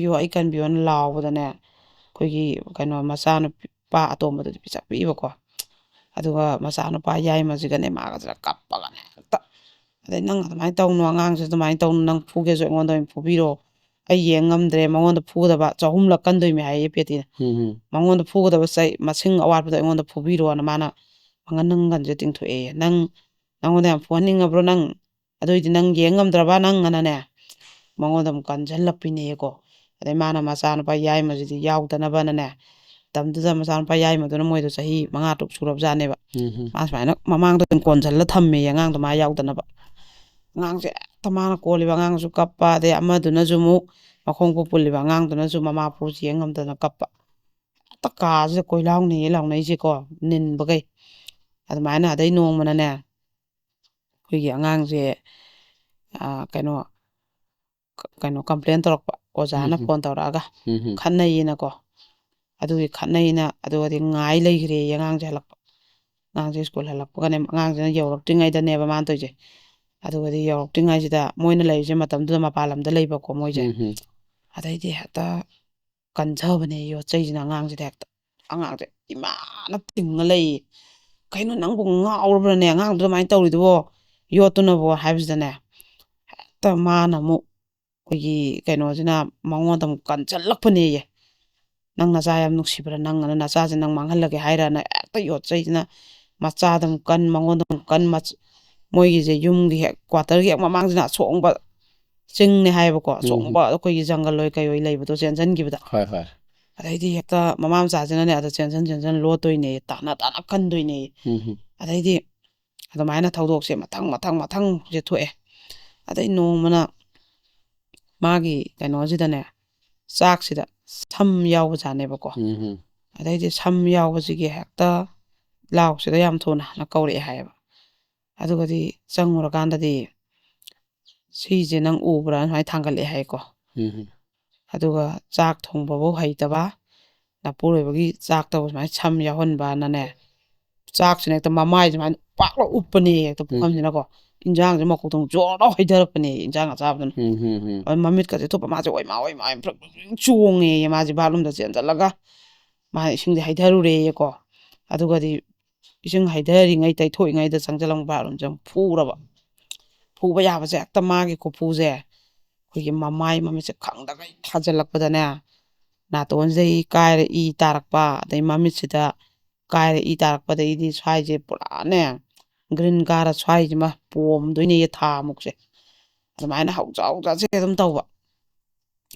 ꯀꯟꯕꯤꯌꯣꯅ ꯂꯥꯎꯕꯗꯅꯦ ꯑꯩꯈꯣꯏꯒꯤ ꯀꯩꯅꯣ ꯃꯆꯥꯅꯨꯄꯥ ꯑꯇꯣꯝꯕꯗꯨꯗꯤ ꯄꯤꯁꯛ ꯄꯤꯛꯏꯕꯀꯣ ꯑꯗꯨꯒ ꯃꯆꯥꯅꯨꯄꯥ ꯌꯥꯏꯃꯁꯤꯒꯅꯦ ꯃꯥꯒꯁꯤꯅ ꯀꯞꯄꯒꯅꯦ ꯍꯦꯛꯇ ꯑꯗꯩ ꯅꯪ ꯑꯗꯨꯃꯥꯏꯅ ꯇꯧꯅꯨ ꯑꯉꯥꯡꯁꯦ ꯑꯗꯨꯃꯥꯏꯅ ꯇꯧꯅꯨ ꯅꯪ ꯐꯨꯒꯦꯁꯨ ꯑꯩꯉꯣꯟꯗ ꯑꯣꯏꯅ ꯐꯨꯕꯤꯔꯣ ꯑꯩ ꯌꯦꯡ ꯉꯝꯗ꯭ꯔꯦ ꯃꯉꯣꯟꯗ ꯐꯨꯒꯗꯕ 300ꯂꯛ ꯀꯟꯗꯣꯏꯃꯤ ꯍꯥꯏꯌꯦ ꯄꯦꯇꯤꯅ ꯃꯉꯣꯟꯗ ꯐꯨꯒꯗꯕ ꯃꯁꯤꯡ ꯑꯋꯥꯠꯄꯗꯣ ꯑꯩꯉꯣꯟꯗ ꯐꯨꯕꯤꯔꯣꯅ ꯃꯥꯅ ꯃꯉꯟ ꯅꯪꯒꯟꯁꯦ ꯇꯤꯡꯊꯣꯛꯑꯦ ꯅꯪ ꯅꯪꯉꯣꯟꯗ ꯌꯥꯝ ꯐꯨꯍꯟꯅꯤꯡꯉꯕ꯭ꯔꯣ ꯅꯪ ꯑꯗꯨꯏꯗꯤ ꯅꯪ ꯌꯦꯡ ꯉꯝꯗ꯭ꯔꯕ ꯅꯪ ꯑꯅꯅꯦ ꯃꯉꯣꯟꯗ ꯑꯃꯨꯛ ꯀꯟꯁꯤꯜꯂꯛꯄꯤꯅꯦꯀꯣ ꯑꯗꯩ ꯃꯥꯅ ꯃꯆꯥꯅꯨꯄꯥ ꯌꯥꯏꯃꯁꯤꯗꯤ ꯌꯥꯎꯗꯅꯕꯅꯅꯦ ꯃꯇꯝꯗꯨꯗ ꯃꯆꯥꯅꯨꯄꯥ ꯌꯥꯏꯃꯗꯨꯅ ꯃꯣꯏꯗꯣ ꯆꯍꯤ 5-6 ꯁꯨꯔꯕꯖꯥꯠꯅꯦꯕ ꯃꯥ ꯁꯨꯃꯥꯏꯅ ꯃꯃꯥꯡꯗ ꯀꯣꯟꯁꯤꯜꯂ ꯊꯝꯃꯦ ꯑꯉꯥꯡꯗꯣ ꯃꯥ ꯌꯥꯎꯗꯅꯕ ꯑꯉꯥꯡꯁꯦ ꯍꯦꯛꯇ ꯃꯥꯅ ꯀꯣꯜꯂꯤꯕ ꯑꯉꯥꯡꯁꯨ ꯀꯞꯄ ꯑꯗꯩ ꯑꯃꯗꯨꯅꯁꯨ ꯑꯃꯨꯛ ꯃꯈꯣꯡ ꯄꯨꯜꯂꯤꯕ ꯑꯉꯥꯡꯗꯨꯅꯁꯨ ꯃꯃꯥ ꯄꯨꯁꯤ ꯌꯦꯡ ꯉꯝꯗꯅ ꯀꯞꯄ ꯍꯦꯛꯇ ꯀꯥꯁꯤꯗ ꯀꯣꯏꯂꯥꯎꯅꯩꯌꯦ ꯂꯥꯎꯅꯩꯁꯦꯀꯣ ꯅꯤꯟꯕꯈꯩ ꯑꯗꯨꯃꯥꯏꯅ ꯑꯗꯩ ꯅꯣꯡꯃꯅꯅꯦ ꯑꯩꯈꯣꯏꯒꯤ ꯑꯉꯥꯡꯁꯦ ꯀꯩꯅꯣ ꯀꯝꯄ꯭ꯂꯦꯟ ꯇꯧꯔꯛꯄ ꯑꯣꯖꯥꯅ ꯐꯣꯟ ꯇꯧꯔꯛꯑꯒ ꯈꯠꯅꯩꯌꯦꯅꯀꯣ ꯑꯗꯨꯒꯤ ꯈꯠꯅꯩꯅ ꯑꯗꯨꯒꯗꯤ ꯉꯥꯏ ꯂꯩꯈ꯭ꯔꯦ ꯑꯉꯥꯡꯁꯦ ꯍꯜꯂꯛꯄ ꯑꯉꯥꯡꯁꯦ ꯁ꯭ꯀꯨꯜ ꯍꯜꯂꯛꯄꯒꯅꯦ ꯑꯉꯥꯡꯁꯤꯅ ꯌꯧꯔꯛꯇ꯭ꯔꯤꯉꯩꯗꯅꯦꯕ ꯃꯥꯅ ꯇꯧꯔꯤꯁꯦ ꯑꯗꯨꯒꯗꯤ ꯌꯧꯔꯛꯇ꯭ꯔꯤꯉꯩꯁꯤꯗ ꯃꯣꯏꯅ ꯂꯩꯔꯤꯁꯦ ꯃꯇꯝꯗꯨꯗ ꯃꯄꯥꯟ ꯂꯝꯗ ꯂꯩꯕꯀꯣ ꯃꯣꯏꯁꯦ ꯑꯗꯩꯗꯤ ꯍꯦꯛꯇ ꯀꯟꯊꯕꯅꯦ ꯌꯣꯠꯆꯩꯁꯤꯅ ꯑꯉꯥꯡꯁꯤꯗ ꯍꯦꯛꯇ ꯑꯉꯥꯡꯁꯦ ꯏꯃꯥꯅ ꯇꯤꯡꯉ ꯂꯩꯌꯦ ꯀꯩꯅꯣ ꯅꯪꯕꯨ ꯉꯥꯎꯔꯕ꯭ꯔꯅꯦ ꯑꯉꯥꯡꯗꯨ ꯑꯗꯨꯃꯥꯏꯅ ꯇꯧꯔꯤꯗꯨꯕꯣ ꯌꯣꯠꯇꯨꯅꯕꯣ ꯍꯥꯏꯕꯁꯤꯗꯅꯦ ꯍꯦꯛꯇ ꯃꯥꯅ ꯑꯃꯨꯛ ꯑꯩꯈꯣꯏꯒꯤ ꯀꯩꯅꯣꯁꯤꯅ ꯃꯉꯣꯟꯗ ꯑꯃꯨꯛ ꯀꯟꯁꯤꯜꯂꯛꯄꯅꯦꯌꯦ ꯅꯪ ꯅꯆꯥ ꯌꯥꯝ ꯅꯨꯡꯁꯤꯕ꯭ꯔꯥ ꯅꯪ ꯅꯆꯥꯁꯦ ꯅꯪ ꯃꯥꯡꯍꯜꯂꯒꯦ ꯍꯥꯏꯔꯅ ꯍꯦꯛꯇ ꯌꯣꯠꯆꯩꯁꯤꯅ ꯃꯆꯥꯗ ꯑꯃꯨꯛ ꯀꯟ ꯃꯉꯣꯟꯗ ꯑꯃꯨꯛ ꯀꯟ ꯃꯣꯏꯒꯤꯁꯦ ꯌꯨꯝꯒꯤ ꯍꯦꯛ ꯀ꯭ꯋꯥꯇꯔꯒꯤ ꯍꯦꯛ ꯃꯃꯥꯡꯁꯤꯅ ꯑꯁꯣꯡꯕ ꯆꯤꯡꯅꯦ ꯍꯥꯏꯕꯀꯣ ꯑꯁꯣꯡꯕ ꯑꯩꯈꯣꯏꯒꯤ ꯖꯪꯒꯜ ꯑꯣꯏ ꯀꯩ ꯑꯣꯏ ꯂꯩꯕꯗꯣ ꯆꯦꯟꯁꯤꯟꯈꯤꯕꯗ ꯑꯗꯩꯗꯤ ꯍꯦꯛꯇ ꯃꯃꯥ ꯃꯆꯥꯁꯤꯅꯅꯦ ꯑꯗ ꯆꯦꯟꯁꯟ ꯂꯣꯠꯇꯣꯏꯅꯦ ꯇꯥꯅ ꯀꯟꯗꯣꯏꯅꯦ ꯑꯗꯩꯗꯤ ꯑꯗꯨꯃꯥꯏꯅ ꯊꯧꯗꯣꯛꯁꯦ ꯃꯊꯪꯁꯦ ꯊꯣꯛꯑꯦ ꯑꯗꯩ ꯅꯣꯡꯃꯅ ꯃꯥꯒꯤ ꯀꯩꯅꯣꯁꯤꯗꯅꯦ ꯆꯥꯛꯁꯤꯗ ꯁꯝ ꯌꯥꯎꯕꯖꯥꯠꯅꯦꯕꯀꯣ ꯑꯗꯩꯗꯤ ꯁꯝ ꯌꯥꯎꯕꯁꯤꯒꯤ ꯍꯦꯛꯇ ꯂꯥꯎꯁꯤꯗ ꯌꯥꯝ ꯊꯨꯅ ꯀꯧꯔꯛꯑꯦ ꯍꯥꯏꯌꯦꯕ ꯑꯗꯨꯒꯗꯤ ꯆꯪꯉꯨꯔꯀꯥꯟꯗꯗꯤ ꯁꯤꯁꯦ ꯅꯪ ꯎꯕ꯭ꯔꯥ ꯁꯨꯃꯥꯏꯅ ꯊꯥꯡꯒꯠꯂꯛꯑꯦ ꯍꯥꯏꯀꯣ ꯑꯗꯨꯒ ꯆꯥꯛ ꯊꯣꯡꯕꯐꯧ ꯍꯩꯇꯕ ꯅꯄꯨꯔꯣꯏꯕꯒꯤ ꯆꯥꯛꯇꯕꯨ ꯁꯨꯃꯥꯏꯅ ꯁꯝ ꯌꯥꯎꯍꯟꯕꯅꯅꯦ ꯆꯥꯛꯁꯤꯅ ꯍꯦꯛꯇ ꯃꯃꯥꯏ ꯁꯨꯃꯥꯏꯅ ꯄꯥꯛꯂ ꯎꯞꯄꯅꯦ ꯍꯦꯛꯇ ꯄꯨꯈꯝꯁꯤꯅꯀꯣ ꯏꯟꯖꯥꯡꯁꯦ ꯃꯀꯣꯛꯊꯣꯡ ꯖꯣꯔꯗ ꯍꯩꯊꯔꯛꯄꯅꯦ ꯏꯟꯖꯥꯡ ꯑꯆꯥꯕꯗꯨꯅ ꯃꯃꯤꯠꯀꯁꯦ ꯊꯨꯞꯄ ꯃꯥꯁꯦ ꯑꯣꯏꯃꯥ ꯆꯣꯡꯉꯦ ꯃꯥꯁꯦ ꯕꯥꯠꯔꯨꯝꯗ ꯆꯦꯟꯖꯜꯂꯒ ꯃꯥꯅ ꯏꯁꯤꯡꯁꯦ ꯍꯩꯊꯔꯨꯔꯦꯌꯦꯀꯣ ꯑꯗꯨꯒꯗꯤ ꯏꯁꯤꯡ ꯍꯩꯊꯔꯤꯉꯩ ꯇꯩꯊꯣꯛꯏꯉꯩꯗ ꯆꯪꯁꯤꯜꯂꯝ ꯕꯥꯠꯔꯨꯝꯁꯦ ꯐꯨꯕ ꯌꯥꯕꯁꯦ ꯍꯦꯛꯇ ꯃꯥꯒꯤ ꯈꯨꯐꯨꯁꯦ ꯑꯩꯈꯣꯏꯒꯤ ꯃꯃꯥꯏ ꯃꯃꯤꯠꯁꯦ ꯈꯪꯗꯒꯩ ꯊꯥꯖꯤꯜꯂꯛꯄꯗꯅꯦ ꯅꯥꯇꯣꯟꯁꯤꯗꯒꯤ ꯀꯥꯏꯔ ꯏ ꯇꯥꯔꯛꯄ ꯑꯗꯩ ꯃꯃꯤꯠꯁꯤꯗ ꯀꯥꯏꯔ ꯏ ꯇꯥꯔꯛꯄꯗꯒꯤꯗꯤ ꯁ꯭ꯋꯥꯏꯁꯦ ꯄꯨꯔꯥꯅꯦ ꯒ꯭ꯔꯤꯟ ꯀꯥꯔ ꯁ꯭ꯋꯥꯏꯁꯤꯃ ꯄꯣꯝꯗꯣꯏꯅꯦꯌꯦ ꯊꯥꯃꯨꯛꯁꯦ ꯑꯗꯨꯃꯥꯏꯅ ꯍꯧꯖꯥꯠꯁꯦ ꯑꯗꯨꯝ ꯇꯧꯕ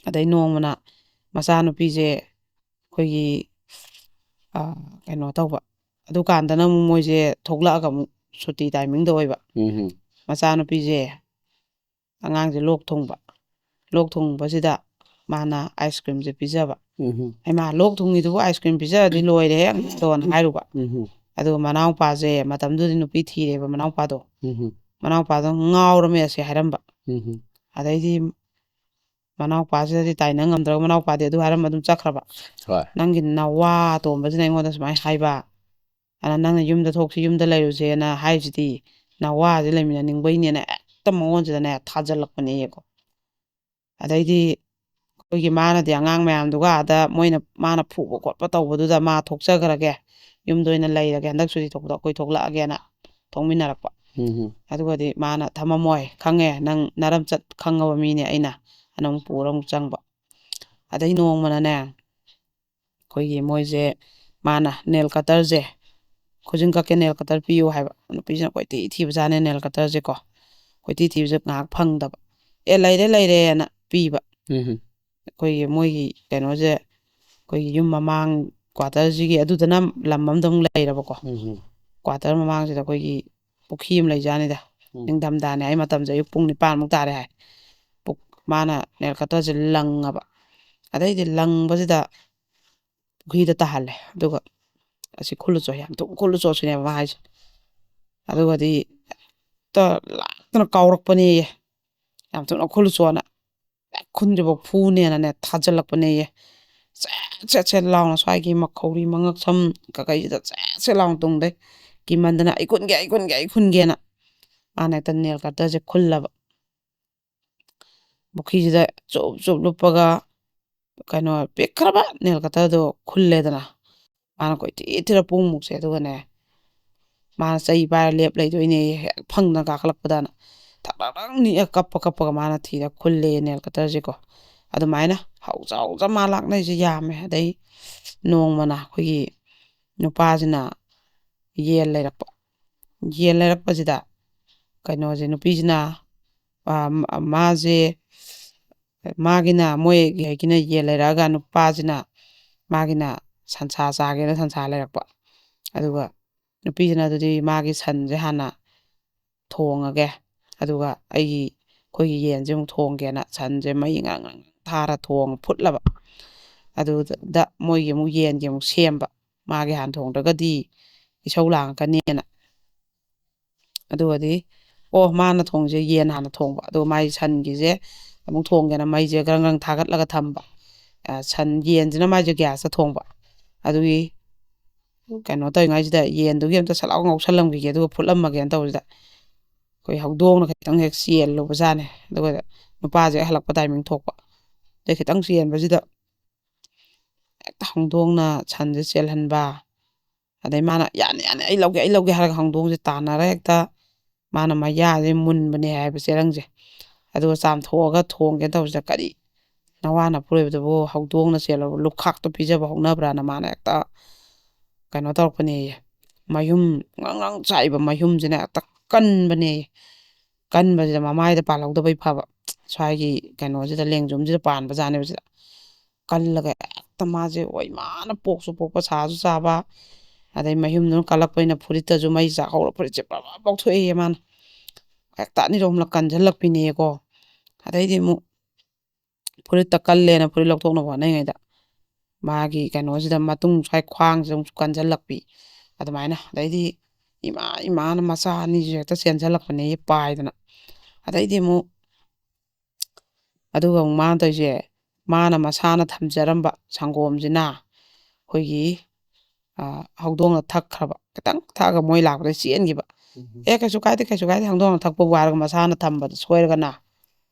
ꯑꯗꯩ ꯅꯣꯡꯃꯅ ꯃꯆꯥꯅꯨꯄꯤꯁꯦ ꯑꯩꯈꯣꯏꯒꯤ ꯀꯩꯅꯣ ꯇꯧꯕ ꯑꯗꯨꯀꯥꯟꯗꯅ ꯑꯃꯨꯛ ꯃꯣꯏꯁꯦ ꯊꯣꯛꯂꯛꯑꯒ ꯑꯃꯨꯛ ꯁꯨꯇꯤ ꯇꯥꯏꯃꯤꯡꯗ ꯑꯣꯏꯕ ꯃꯆꯥꯅꯨꯄꯤꯁꯦ ꯑꯉꯥꯡꯁꯦ ꯂꯣꯛ ꯊꯨꯡꯕꯁꯤꯗ ꯃꯥꯅ ꯑꯥꯏꯁ ꯀ꯭ꯔꯤꯝꯁꯦ ꯄꯤꯖꯕ ꯃꯥ ꯂꯣꯛ ꯊꯨꯡꯉꯤꯗꯨꯕꯨ ꯑꯥꯏꯁ ꯀ꯭ꯔꯤꯝ ꯄꯤꯖꯔꯗꯤ ꯂꯣꯏꯔꯦꯍꯦ ꯑꯉꯥꯡꯗꯣꯅ ꯍꯥꯏꯔꯨꯕ ꯑꯗꯨꯒ ꯃꯅꯥꯎꯄꯥꯁꯦ ꯃꯇꯝꯗꯨꯗꯤ ꯅꯨꯄꯤ ꯊꯤꯔꯦꯕ ꯃꯅꯥꯎꯄꯥꯗꯣ ꯉꯥꯎꯔꯝꯃꯦ ꯑꯁꯦ ꯍꯥꯏꯔꯝꯕ ꯑꯗꯩꯗꯤ ꯃꯅꯥꯎꯄꯥꯁꯤꯗꯗꯤ ꯇꯥꯏꯅ ꯉꯝꯗ꯭ꯔꯒ ꯃꯅꯥꯎꯄꯥꯗꯤ ꯑꯗꯨ ꯍꯥꯏꯔꯝꯕ ꯑꯗꯨꯝ ꯆꯠꯈ꯭ꯔꯕ ꯅꯪꯒꯤ ꯅꯋꯥ ꯑꯇꯣꯝꯕꯁꯤꯅ ꯑꯩꯉꯣꯟꯗ ꯁꯨꯃꯥꯏꯅ ꯍꯥꯏꯕ ꯑꯗ ꯅꯪꯅ ꯌꯨꯝꯗ ꯊꯣꯛꯁꯤ ꯌꯨꯝꯗ ꯂꯩꯔꯨꯁꯦꯅ ꯍꯥꯏꯁꯤꯗꯤ ꯅꯋꯥꯁꯦ ꯂꯩꯃꯤꯟꯅꯅꯤꯡꯕꯩꯅꯦꯅ ꯍꯦꯛꯇ ꯃꯉꯣꯟꯁꯤꯗꯅꯦ ꯊꯥꯖꯤꯜꯂꯛꯄꯅꯦꯀꯣ ꯑꯗꯩꯗꯤ ꯑꯩꯈꯣꯏꯒꯤ ꯃꯥꯅꯗꯤ ꯑꯉꯥꯡ ꯃꯌꯥꯝꯗꯨꯒ ꯃꯥꯅ ꯐꯨꯕ ꯈꯣꯠꯄ ꯇꯧꯕꯗꯨꯗ ꯃꯥ ꯊꯣꯛꯆꯈ꯭ꯔꯒꯦ ꯌꯨꯝꯗ ꯑꯣꯏꯅ ꯂꯩꯔꯒꯦ ꯍꯟꯗꯛ ꯁꯨꯇꯤ ꯊꯣꯛꯄꯗ ꯑꯩꯈꯣꯏ ꯊꯣꯛꯂꯛꯑꯒꯦꯅ ꯊꯣꯛꯃꯤꯟꯅꯔꯛꯄ ꯑꯗꯨꯒꯗꯤ ꯃꯥꯅ ꯊꯝꯃꯝꯃꯣꯏ ꯈꯪꯉꯦ ꯅꯪ ꯅꯔꯝꯆꯠ ꯈꯪꯉꯕ ꯃꯤꯅꯦ ꯑꯩꯅ ꯑꯃꯨꯛ ꯄꯨꯔ ꯑꯃꯨꯛ ꯆꯪꯕ ꯑꯗꯩ ꯅꯣꯡꯃꯅꯅꯦ ꯑꯩꯈꯣꯏꯒꯤ ꯃꯣꯏꯁꯦ ꯃꯥꯅ ꯅꯦꯜ ꯀꯇꯔꯁꯦ ꯈꯨꯖꯤꯟ ꯀꯛꯀꯦ ꯅꯦꯜ ꯀꯇꯔ ꯄꯤꯌꯨ ꯍꯥꯏꯕ ꯅꯨꯄꯤꯁꯤꯅ ꯀꯣꯏꯊꯤ ꯊꯤꯕꯖꯥꯠꯅꯦ ꯅꯦꯜ ꯀꯇꯔꯁꯦꯀꯣ ꯀꯣꯏꯊꯤ ꯊꯤꯕꯁꯦ ꯉꯥꯏꯍꯥꯛ ꯐꯪꯗꯕ ꯂꯩꯔꯦꯅ ꯄꯤꯕ ꯑꯩꯈꯣꯏꯒꯤ ꯃꯣꯏꯒꯤ ꯀꯩꯅꯣꯁꯦ ꯑꯩꯈꯣꯏꯒꯤ ꯌꯨꯝ ꯃꯃꯥꯡ ꯀ꯭ꯋꯥꯇꯔꯁꯤꯒꯤ ꯑꯗꯨꯗꯅ ꯂꯝ ꯑꯃꯗ ꯑꯃꯨꯛ ꯂꯩꯔꯕꯀꯣ ꯀ꯭ꯋꯥꯇꯔ ꯃꯃꯥꯡꯁꯤꯗ ꯑꯩꯈꯣꯏꯒꯤ ꯄꯨꯈ꯭ꯔꯤ ꯑꯃ ꯂꯩꯖꯥꯅꯤꯗ ꯅꯤꯡꯊꯝꯊꯥꯅꯦ ꯑꯩ ꯃꯇꯝꯁꯦ ꯑꯌꯨꯛ ꯄꯨꯡ 9 ꯇꯥꯔꯦ ꯍꯥꯏ ꯃꯥꯅ ꯅꯦꯜ ꯀꯇꯔꯁꯦ ꯂꯪꯉꯕ ꯑꯗꯩꯗꯤ ꯂꯪꯕꯁꯤꯗ ꯄꯨꯈ꯭ꯔꯤꯗ ꯇꯥꯍꯜꯂꯦ ꯑꯗꯨꯒ ꯑꯁꯤ ꯈꯨꯜꯂꯨꯆꯣ ꯌꯥꯝ ꯊꯨꯅ ꯈꯨꯜꯂꯨꯆꯣ ꯁꯤꯅꯦꯕ ꯃꯥ ꯍꯥꯏꯁꯦ ꯑꯗꯨꯒꯗꯤ ꯍꯦꯛꯇ ꯂꯥꯛꯇꯅ ꯀꯥꯎꯔꯛꯄꯅꯦꯌꯦ ꯌꯥꯝ ꯊꯨꯅ ꯈꯨꯜꯂꯨꯆꯣꯅ ꯈꯨꯟꯗ꯭ꯔꯤꯕꯧ ꯐꯨꯅꯦꯅꯅꯦ ꯊꯥꯖꯤꯜꯂꯛꯄꯅꯦꯌꯦ ꯁꯦꯠ ꯂꯥꯎꯅ ꯁ꯭ꯋꯥꯏꯒꯤ ꯃꯈꯧꯔꯤ ꯃꯉꯛꯁꯝ ꯀꯀꯩꯁꯤꯗ ꯁꯦꯠ ꯂꯥꯎꯅ ꯇꯨꯡꯗꯩ ꯀꯤꯃꯟꯗꯅ ꯑꯩ ꯈꯨꯟꯒꯦꯅ ꯃꯥꯅ ꯍꯦꯛꯇ ꯅꯦꯜ ꯀꯇꯔꯁꯦ ꯈꯨꯜꯂꯕ ꯄꯨꯈ꯭ꯔꯤꯁꯤꯗ ꯆꯨꯞ ꯂꯨꯞꯄꯒ ꯀꯩꯅꯣ ꯄꯤꯛꯈ꯭ꯔꯕ ꯅꯦꯜ ꯀꯇꯔꯗꯣ ꯈꯨꯜꯂꯦꯗꯅ ꯃꯥꯅ ꯀꯣꯏꯊꯤ ꯊꯤꯔ ꯄꯨꯡꯃꯨꯛꯁꯦ ꯑꯗꯨꯒꯅꯦ ꯃꯥꯅ ꯆꯩ ꯄꯥꯏꯔ ꯂꯦꯞ ꯂꯩꯗꯣꯏꯅꯦ ꯍꯦꯛ ꯐꯪꯗꯅ ꯀꯥꯈꯠꯂꯛꯄꯗꯅ ꯊꯛ ꯅꯤꯛꯑ ꯀꯞꯄꯒ ꯃꯥꯅ ꯊꯤꯔ ꯈꯨꯜꯂꯦ ꯅꯦꯜ ꯀꯇꯔꯁꯦꯀꯣ ꯑꯗꯨꯃꯥꯏꯅ ꯍꯧꯖ ꯃꯥ ꯂꯥꯛꯅꯩꯁꯦ ꯌꯥꯝꯃꯦ ꯑꯗꯩ ꯅꯣꯡꯃꯅ ꯑꯩꯈꯣꯏꯒꯤ ꯅꯨꯄꯥꯁꯤꯅ ꯌꯦꯟ ꯂꯩꯔꯛꯄꯁꯤꯗ ꯀꯩꯅꯣꯁꯦ ꯅꯨꯄꯤꯁꯤꯅ ꯃꯥꯁꯦ ꯃꯥꯒꯤꯅ ꯃꯣꯏꯒꯤ ꯍꯩꯒꯤꯅ ꯌꯦꯟ ꯂꯩꯔꯛꯑꯒ ꯅꯨꯄꯥꯁꯤꯅ ꯃꯥꯒꯤꯅ ꯁꯟꯁꯥ ꯆꯥꯒꯦꯅ ꯁꯟꯁꯥ ꯂꯩꯔꯛꯄ ꯑꯗꯨꯒ ꯅꯨꯄꯤꯁꯤꯅ ꯑꯗꯨꯗꯤ ꯃꯥꯒꯤ ꯁꯟꯁꯦ ꯍꯥꯟꯅ ꯊꯣꯡꯉꯒꯦ ꯑꯗꯨꯒ ꯑꯩꯈꯣꯏꯒꯤ ꯌꯦꯟꯁꯦ ꯑꯃꯨꯛ ꯊꯣꯡꯒꯦꯅ ꯁꯟꯁꯦ ꯃꯩ ꯉꯥꯡ ꯊꯥꯔ ꯐꯨꯠꯂꯕ ꯑꯗꯨꯗ ꯃꯣꯏꯒꯤ ꯑꯃꯨꯛ ꯌꯦꯟꯒꯤ ꯑꯃꯨꯛ ꯁꯦꯝꯕ ꯃꯥꯒꯤ ꯍꯥꯟꯅ ꯊꯣꯡꯗ꯭ꯔꯒꯗꯤ ꯏꯁꯧ ꯂꯥꯡꯉꯛꯀꯅꯦꯅ ꯑꯗꯨꯒꯗꯤ ꯃꯥꯅ ꯊꯣꯡꯁꯦ ꯌꯦꯟ ꯍꯥꯟꯅ ꯊꯣꯡꯕ ꯑꯗꯨꯒ ꯃꯥꯒꯤ ꯁꯟꯒꯤꯁꯦ ꯑꯃꯨꯛ ꯊꯣꯡꯒꯦꯅ ꯃꯩꯁꯦ ꯒ꯭ꯔꯪ ꯊꯥꯒꯠꯂꯒ ꯊꯝꯕ ꯌꯦꯟꯁꯤꯅ ꯃꯥꯏꯁꯦ ꯒ꯭ꯌꯥꯁꯇ ꯊꯣꯡꯕ ꯑꯗꯨꯒꯤ ꯀꯩꯅꯣ ꯇꯧꯔꯤꯉꯩꯁꯤꯗ ꯌꯦꯟꯗꯨꯒꯤ ꯑꯝꯇ ꯁꯠꯂꯥꯎ ꯉꯧꯁꯜꯂꯝꯈꯤꯒꯦ ꯑꯗꯨꯒ ꯐꯨꯠꯂꯝꯃꯒꯦꯅ ꯇꯧꯕꯁꯤꯗ ꯑꯩꯈꯣꯏ ꯍꯧꯗꯣꯡꯅ ꯈꯤꯇꯪ ꯍꯦꯛ ꯆꯦꯜꯂꯨꯕꯖꯥꯠꯅꯦ ꯑꯗꯨꯒ ꯅꯨꯄꯥꯁꯦ ꯍꯜꯂꯛꯄ ꯇꯥꯏꯃꯤꯡ ꯊꯣꯛꯄ ꯑꯗꯩ ꯈꯤꯇꯪ ꯆꯦꯟꯕꯁꯤꯗ ꯍꯦꯛꯇ ꯍꯧꯗꯣꯡꯅ ꯁꯟꯁꯦ ꯆꯦꯜꯍꯟꯕ ꯑꯗꯩ ꯃꯥꯅ ꯌꯥꯅꯤ ꯑꯩ ꯂꯧꯒꯦ ꯍꯥꯏꯔꯒ ꯍꯧꯗꯣꯡꯁꯦ ꯇꯥꯟꯅꯔ ꯍꯦꯛꯇ ꯃꯥꯅ ꯃꯌꯥꯁꯦ ꯃꯨꯟꯕꯅꯦ ꯍꯥꯏꯕ ꯆꯦꯔꯪꯁꯦ ꯑꯗꯨꯒ ꯆꯥꯝꯊꯣꯛꯑꯒ ꯊꯣꯡꯒꯦꯅ ꯇꯧꯕꯁꯤꯗ ꯀꯔꯤ ꯅꯋꯥꯅ ꯄꯨꯔꯣꯏꯕꯗꯨꯕꯨ ꯍꯧꯗꯣꯡꯅ ꯆꯦꯜꯂꯕ ꯂꯨꯈꯥꯛꯇꯣ ꯄꯤꯖꯕ ꯍꯧꯅꯕ꯭ꯔꯥꯅ ꯃꯥꯅ ꯍꯦꯛꯇ ꯀꯩꯅꯣ ꯇꯧꯔꯛꯄꯅꯦꯌꯦ ꯃꯌꯨꯝ ꯉꯥꯡ ꯆꯥꯏꯕ ꯃꯌꯨꯝꯁꯤꯅ ꯍꯦꯛꯇ ꯀꯟꯕꯅꯦꯌꯦ ꯀꯟꯕꯁꯤꯗ ꯃꯃꯥꯏꯗ ꯄꯥꯜꯍꯧꯗꯕꯩ ꯐꯕ ꯁ꯭ꯋꯥꯏꯒꯤ ꯀꯩꯅꯣꯁꯤꯗ ꯂꯦꯡꯖꯨꯝꯁꯤꯗ ꯄꯥꯟꯕꯖꯥꯠꯅꯦꯕ ꯁꯤꯗ ꯀꯜꯂꯒ ꯍꯦꯛꯇ ꯃꯥꯁꯦ ꯃꯥꯅ ꯄꯣꯛꯁꯨ ꯄꯣꯛꯄ ꯁꯥꯁꯨ ꯆꯥꯕ ꯑꯗꯩ ꯃꯌꯨꯝꯗꯨꯅ ꯀꯜꯂꯛꯄꯅꯤꯅ ꯐꯨꯔꯤꯠꯇꯁꯨ ꯃꯩ ꯆꯥꯛꯍꯧꯔ ꯐꯨꯔꯤꯠꯁꯦ ꯄꯔ ꯄꯥꯎꯊꯣꯛꯑꯦꯌꯦ ꯃꯥꯅ ꯍꯦꯛꯇ ꯑꯅꯤꯔꯣꯝꯂꯛ ꯀꯟꯁꯤꯜꯂꯛꯄꯤꯅꯦꯀꯣ ꯑꯗꯩꯗꯤ ꯑꯃꯨꯛ ꯐꯨꯔꯤꯠꯇ ꯀꯜꯂꯦꯅ ꯐꯨꯔꯤꯠ ꯂꯧꯊꯣꯛꯅꯕ ꯍꯣꯠꯅꯔꯤꯉꯩꯗ ꯃꯥꯒꯤ ꯀꯩꯅꯣꯁꯤꯗ ꯃꯇꯨꯡ ꯁ꯭ꯋꯥꯏ ꯈ꯭ꯋꯥꯡꯁꯤꯗ ꯑꯃꯨꯛ ꯀꯟꯁꯤꯜꯂꯛꯄꯤ ꯑꯗꯨꯃꯥꯏꯅ ꯑꯗꯩꯗꯤ ꯏꯃꯥꯅ ꯃꯆꯥ ꯑꯅꯤꯁꯨ ꯍꯦꯛꯇ ꯆꯦꯟꯁꯤꯜꯂꯛꯄꯅꯦ ꯄꯥꯏꯗꯅ ꯑꯗꯩꯗꯤ ꯑꯃꯨꯛ ꯑꯗꯨꯒ ꯑꯃꯨꯛ ꯃꯥꯅ ꯇꯧꯔꯤꯁꯦ ꯃꯥꯅ ꯃꯁꯥꯅ ꯊꯝꯖꯔꯝꯕ ꯁꯪꯒꯣꯝꯁꯤꯅ ꯑꯩꯈꯣꯏꯒꯤ ꯍꯧꯗꯣꯡꯅ ꯊꯛꯈ꯭ꯔꯕ ꯈꯤꯇꯪ ꯊꯛꯑꯒ ꯃꯣꯏ ꯂꯥꯛꯄꯗ ꯆꯦꯟꯈꯤꯕ ꯀꯩꯁꯨ ꯀꯥꯏꯗꯦ ꯍꯧꯗꯣꯡꯅ ꯊꯛꯄꯕꯨ ꯍꯥꯏꯔꯒ ꯃꯁꯥꯅ ꯊꯝꯕꯗ ꯁꯣꯏꯔꯒꯅ